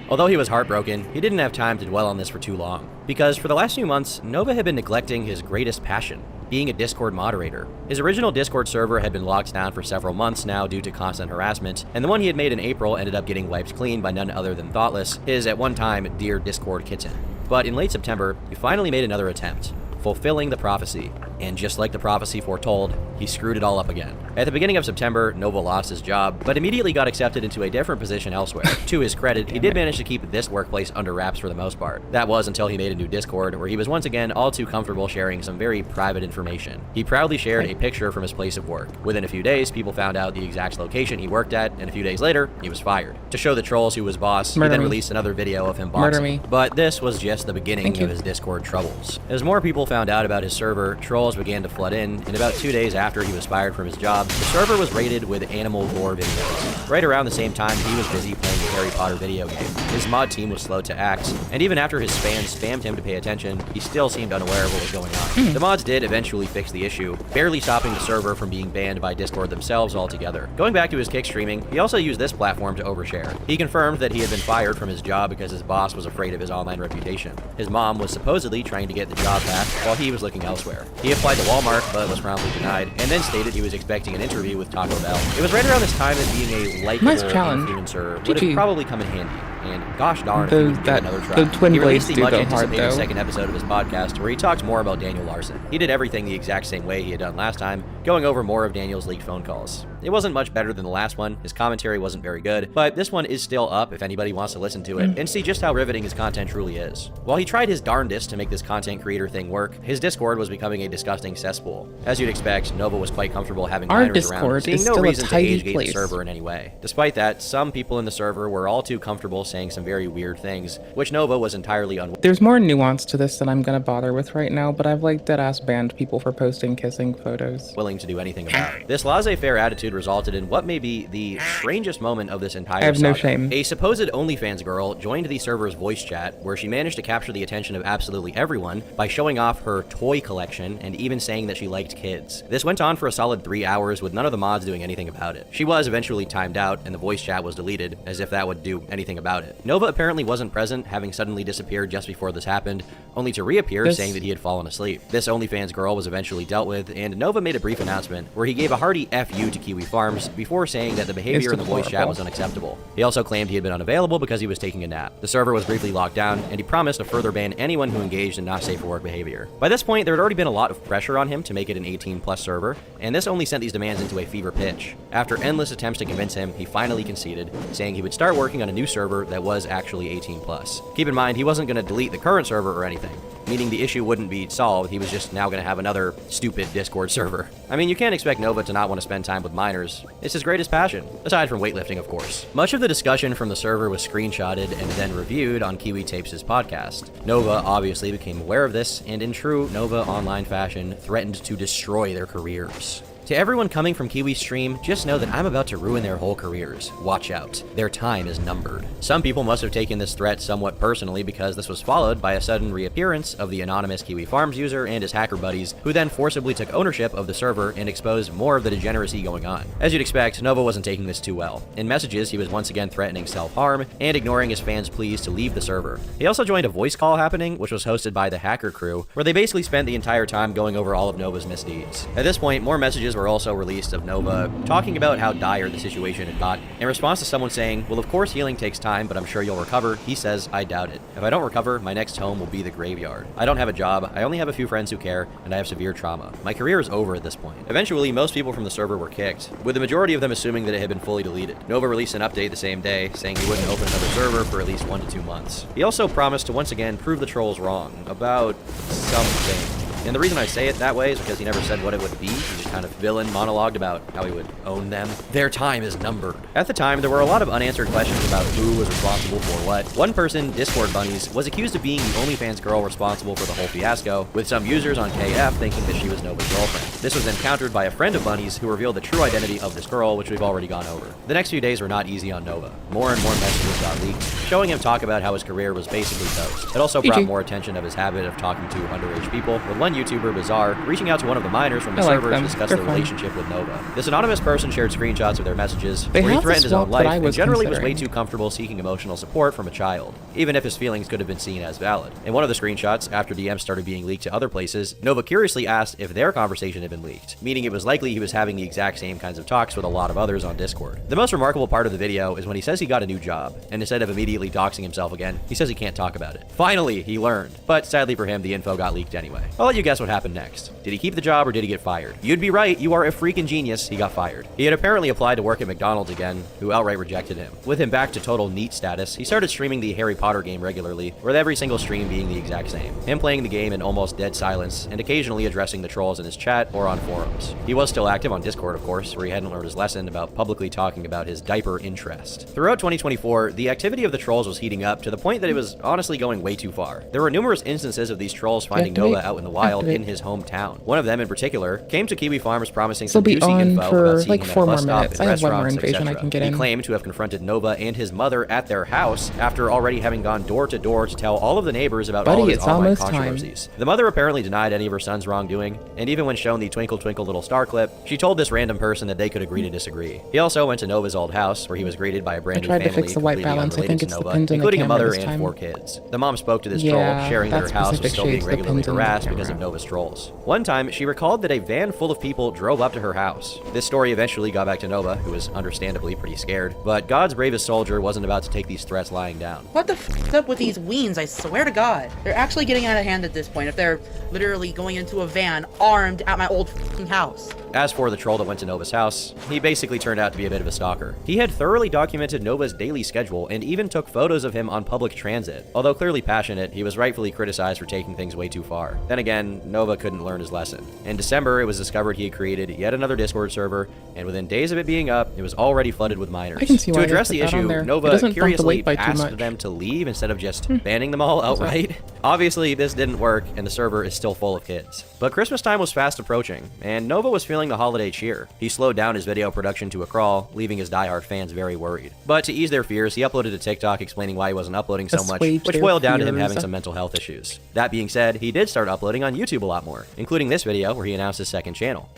Although he was heartbroken, he didn't have time to dwell on this for too long, because for the last few months, Nova had been neglecting his greatest passion, being a Discord moderator. His original Discord server had been locked down for several months now due to constant harassment, and the one he had made in April ended up getting wiped clean by none other than Thoughtless, his at one time dear Discord kitten. But in late September, he finally made another attempt, fulfilling the prophecy. And just like the prophecy foretold, he screwed it all up again. At the beginning of September, Nova lost his job, but immediately got accepted into a different position elsewhere. To his credit, he did manage to keep this workplace under wraps for the most part. That was until he made a new Discord, where he was once again all too comfortable sharing some very private information. He proudly shared a picture from his place of work. Within a few days, people found out the exact location he worked at, and a few days later, he was fired. To show the trolls who was boss, he then released another video of him boxing. But this was just the beginning of his Discord troubles. As more people found out about his server, trolls began to flood in, and about 2 days after he was fired from his job, the server was raided with animal gore videos. Right around the same time, he was busy playing the Harry Potter video game. His mod team was slow to act, and even after his fans spammed him to pay attention, he still seemed unaware of what was going on. The mods did eventually fix the issue, barely stopping the server from being banned by Discord themselves altogether. Going back to his kick streaming, he also used this platform to overshare. He confirmed that he had been fired from his job because his boss was afraid of his online reputation. His mom was supposedly trying to get the job back while he was looking elsewhere. He applied to Walmart, but was promptly denied, and then stated he was expecting an interview with Taco Bell. It was right around this time that being a likable influencer would have probably come in handy. And gosh darn, if he would give another try. He released the much anticipated second episode of his podcast where he talked more about Daniel Larson. He did everything the exact same way he had done last time, going over more of Daniel's leaked phone calls. It wasn't much better than the last one, his commentary wasn't very good, but this one is still up if anybody wants to listen to it and see just how riveting his content truly is. While he tried his darndest to make this content creator thing work, his Discord was becoming a disgusting cesspool. As you'd expect, Nova was quite comfortable having minors around, seeing no reason to age-gate the server in any way. Despite that, some people in the server were all too comfortable saying some very weird things, which Nova was entirely unwilling. There's more nuance to this than I'm gonna bother with right now, but I've like deadass banned people for posting kissing photos. Willing to do anything about. This laissez-faire attitude resulted in what may be the strangest moment of this entire I have no saga. shame. A supposed OnlyFans girl joined the server's voice chat, where she managed to capture the attention of absolutely everyone by showing off her toy collection and even saying that she liked kids. This went on for a solid 3 hours with none of the mods doing anything about it. She was eventually timed out and the voice chat was deleted, as if that would do anything about it. Nova apparently wasn't present, having suddenly disappeared just before this happened, only to reappear saying that he had fallen asleep. This OnlyFans girl was eventually dealt with, and Nova made a brief announcement where he gave a hearty FU to Kiwi Farms before saying that the behavior in the voice chat was unacceptable. He also claimed he had been unavailable because he was taking a nap. The server was briefly locked down, and he promised to further ban anyone who engaged in not safe for work behavior. By this point, there had already been a lot of pressure on him to make it an 18+ server, and this only sent these demands into a fever pitch. After endless attempts to convince him, he finally conceded, saying he would start working on a new server that was actually 18+. Keep in mind, he wasn't going to delete the current server or anything, meaning the issue wouldn't be solved, he was just now going to have another stupid Discord server. I mean, you can't expect Nova to not want to spend time with minors. It's his greatest passion, aside from weightlifting, of course. Much of the discussion from the server was screenshotted and then reviewed on Kiwi Tapes' podcast. Nova obviously became aware of this, and in true Nova Online fashion, threatened to destroy their careers. To everyone coming from Kiwi's stream, just know that I'm about to ruin their whole careers. Watch out. Their time is numbered. Some people must have taken this threat somewhat personally because this was followed by a sudden reappearance of the anonymous Kiwi Farms user and his hacker buddies, who then forcibly took ownership of the server and exposed more of the degeneracy going on. As you'd expect, Nova wasn't taking this too well. In messages, he was once again threatening self-harm and ignoring his fans' pleas to leave the server. He also joined a voice call happening, which was hosted by the hacker crew, where they basically spent the entire time going over all of Nova's misdeeds. At this point, more messages were also released of Nova talking about how dire the situation had got. In response to someone saying, well, of course healing takes time, but I'm sure you'll recover, he says, I doubt it. If I don't recover, my next home will be the graveyard. I don't have a job, I only have a few friends who care, and I have severe trauma. My career is over at this point. Eventually, most people from the server were kicked, with the majority of them assuming that it had been fully deleted. Nova released an update the same day, saying he wouldn't open another server for at least 1 to 2 months. He also promised to once again prove the trolls wrong about something. And the reason I say it that way is because he never said what it would be. He just kind of villain monologued about how he would own them. Their time is numbered. At the time, there were a lot of unanswered questions about who was responsible for what. One person, Discord Bunnies, was accused of being the OnlyFans girl responsible for the whole fiasco, with some users on KF thinking that she was Nova's girlfriend. This was then countered by a friend of Bunnies who revealed the true identity of this girl, which we've already gone over. The next few days were not easy on Nova. More and more messages got leaked, showing him talk about how his career was basically toast. It also brought more attention of his habit of talking to underage people, with one YouTuber, Bizarre, reaching out to one of the miners from the server to discuss their relationship with Nova. This anonymous person shared screenshots of their messages where he threatened his own life and generally was way too comfortable seeking emotional support from a child, even if his feelings could have been seen as valid. In one of the screenshots, after DMs started being leaked to other places, Nova curiously asked if their conversation had been leaked, meaning it was likely he was having the exact same kinds of talks with a lot of others on Discord. The most remarkable part of the video is when he says he got a new job, and instead of immediately doxing himself again, he says he can't talk about it. Finally, he learned, but sadly for him, the info got leaked anyway. I'll let you guys guess what happened next? Did he keep the job or did he get fired? You'd be right, you are a freaking genius, he got fired. He had apparently applied to work at McDonald's again, who outright rejected him. With him back to total NEET status, he started streaming the Harry Potter game regularly, with every single stream being the exact same. Him playing the game in almost dead silence, and occasionally addressing the trolls in his chat or on forums. He was still active on Discord, of course, where he hadn't learned his lesson about publicly talking about his diaper interest. Throughout 2024, the activity of the trolls was heating up to the point that it was honestly going way too far. There were numerous instances of these trolls finding Nova out in the wild in his hometown. One of them in particular came to Kiwi Farms promising some juicy info about seeing him at a bus stop, in restaurants, etc. He claimed to have confronted Nova and his mother at their house after already having gone door to door to tell all of the neighbors about all of his online controversies. The mother apparently denied any of her son's wrongdoing, and even when shown the Twinkle Twinkle Little Star clip, she told this random person that they could agree to disagree. He also went to Nova's old house, where he was greeted by a brand new family completely unrelated to Nova, including a mother and 4 kids. The mom spoke to this troll, sharing that her house was still being regularly harassed because of Nova's trolls. One time, she recalled that a van full of people drove up to her house. This story eventually got back to Nova, who was understandably pretty scared, but God's bravest soldier wasn't about to take these threats lying down. What the f*** up with these weens, I swear to God. They're actually getting out of hand at this point if they're literally going into a van armed at my old f***ing house. As for the troll that went to Nova's house, he basically turned out to be a bit of a stalker. He had thoroughly documented Nova's daily schedule and even took photos of him on public transit. Although clearly passionate, he was rightfully criticized for taking things way too far. Then again, Nova couldn't learn his lesson. In December, it was discovered he had created yet another Discord server, and within days of it being up, it was already flooded with minors. To address the issue, Nova curiously asked them to leave instead of just banning them all outright. Obviously, this didn't work, and the server is still full of kids. But Christmas time was fast approaching, and Nova was feeling the holiday cheer. He slowed down his video production to a crawl, leaving his diehard fans very worried. But to ease their fears, he uploaded a TikTok explaining why he wasn't uploading so much, which boiled down to him having some mental health issues. That being said, he did start uploading on YouTube a lot more, including this video where he announced his second channel.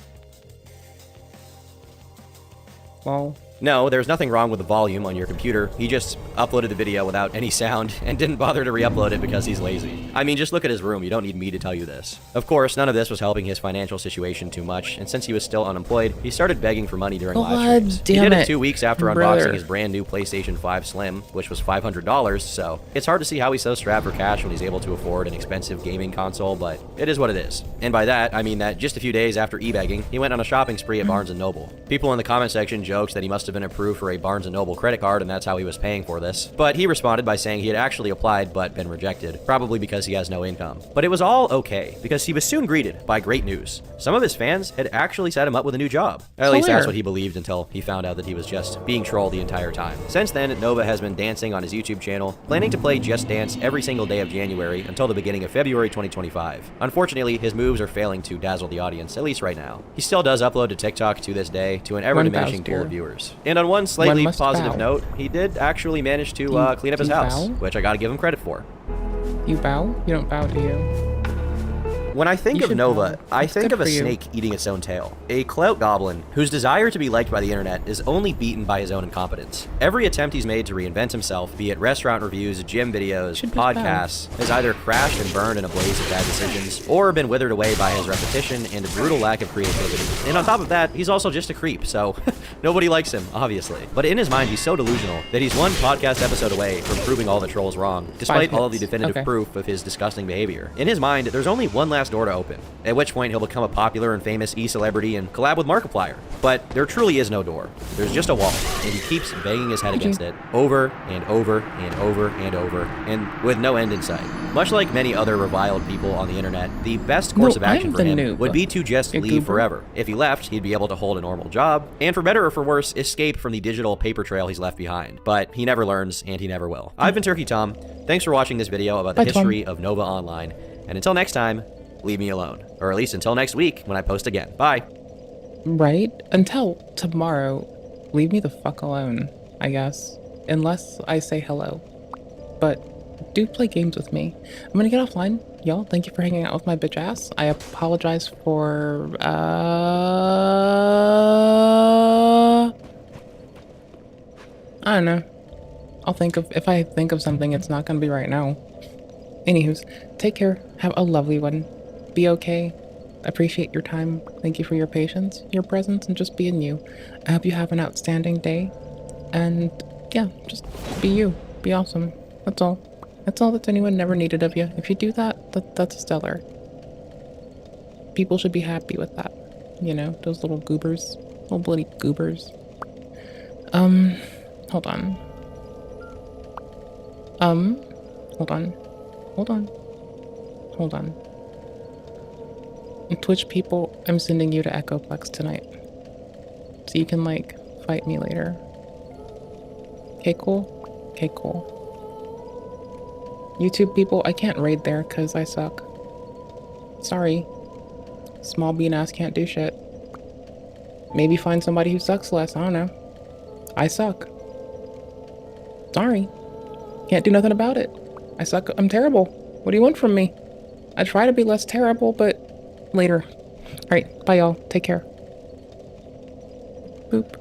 Well, no, there's nothing wrong with the volume on your computer. He just uploaded the video without any sound and didn't bother to re-upload it because he's lazy. I mean, just look at his room. You don't need me to tell you this. Of course, none of this was helping his financial situation too much, and since he was still unemployed, he started begging for money during live streams. He did it 2 weeks after unboxing his brand new PlayStation 5 Slim, which was $500, so it's hard to see how he's so strapped for cash when he's able to afford an expensive gaming console, but it is what it is. And by that, I mean that just a few days after e-begging, he went on a shopping spree at Barnes & Noble. People in the comment section joked that he must have been approved for a Barnes & Noble credit card and that's how he was paying for this. But he responded by saying he had actually applied but been rejected, probably because he has no income. But it was all okay, because he was soon greeted by great news. Some of his fans had actually set him up with a new job. At least that's what he believed until he found out that he was just being trolled the entire time. Since then, Nova has been dancing on his YouTube channel, planning to play Just Dance every single day of January until the beginning of February 2025. Unfortunately, his moves are failing to dazzle the audience, at least right now. He still does upload to TikTok to this day to an ever-diminishing pool of viewers. And on one slightly positive note, he did actually manage to clean up his house, which I gotta give him credit for. You bow? You don't bow, do you? When I think of Nova, I think of a snake eating its own tail. A clout goblin whose desire to be liked by the internet is only beaten by his own incompetence. Every attempt he's made to reinvent himself, be it restaurant reviews, gym videos, podcasts, has either crashed and burned in a blaze of bad decisions, or been withered away by his repetition and a brutal lack of creativity. And on top of that, he's also just a creep, so nobody likes him, obviously. But in his mind, he's so delusional that he's one podcast episode away from proving all the trolls wrong, despite all of the definitive proof of his disgusting behavior. In his mind, there's only one last door to open, at which point he'll become a popular and famous e-celebrity and collab with Markiplier. But there truly is no door. There's just a wall, and he keeps banging his head against it over and over and over and over, and with no end in sight. Much like many other reviled people on the internet, the best course of action for him would be to just leave forever. If he left, he'd be able to hold a normal job, and for better or for worse, escape from the digital paper trail he's left behind. But he never learns, and he never will. I've been Turkey Tom. Thanks for watching this video about the history of Nova Online, and until next time, leave me alone. Or at least until next week when I post again. Bye. Right? Until tomorrow, leave me the fuck alone, I guess. Unless I say hello. But do play games with me. I'm gonna get offline. Y'all, thank you for hanging out with my bitch ass. I apologize for, I don't know. If I think of something, it's not gonna be right now. Anywho's, take care. Have a lovely one. Be okay. Appreciate your time. Thank you for your patience, your presence, and just being you. I hope you have an outstanding day. And yeah, just be you. Be awesome. That's all. That's all that anyone never needed of you. If you do that, that's stellar. people should be happy with that. You know, those little goobers. Little bloody goobers. Hold on. Hold on. Hold on. Hold on. And Twitch people, I'm sending you to Echoplex tonight. So you can, like, fight me later. Okay, cool? Okay, cool. YouTube people, I can't raid there because I suck. Sorry. Small bean ass can't do shit. Maybe find somebody who sucks less, I don't know. I suck. Sorry. Can't do nothing about it. I suck, I'm terrible. What do you want from me? I try to be less terrible, but later. Alright, bye y'all. Take care. Boop.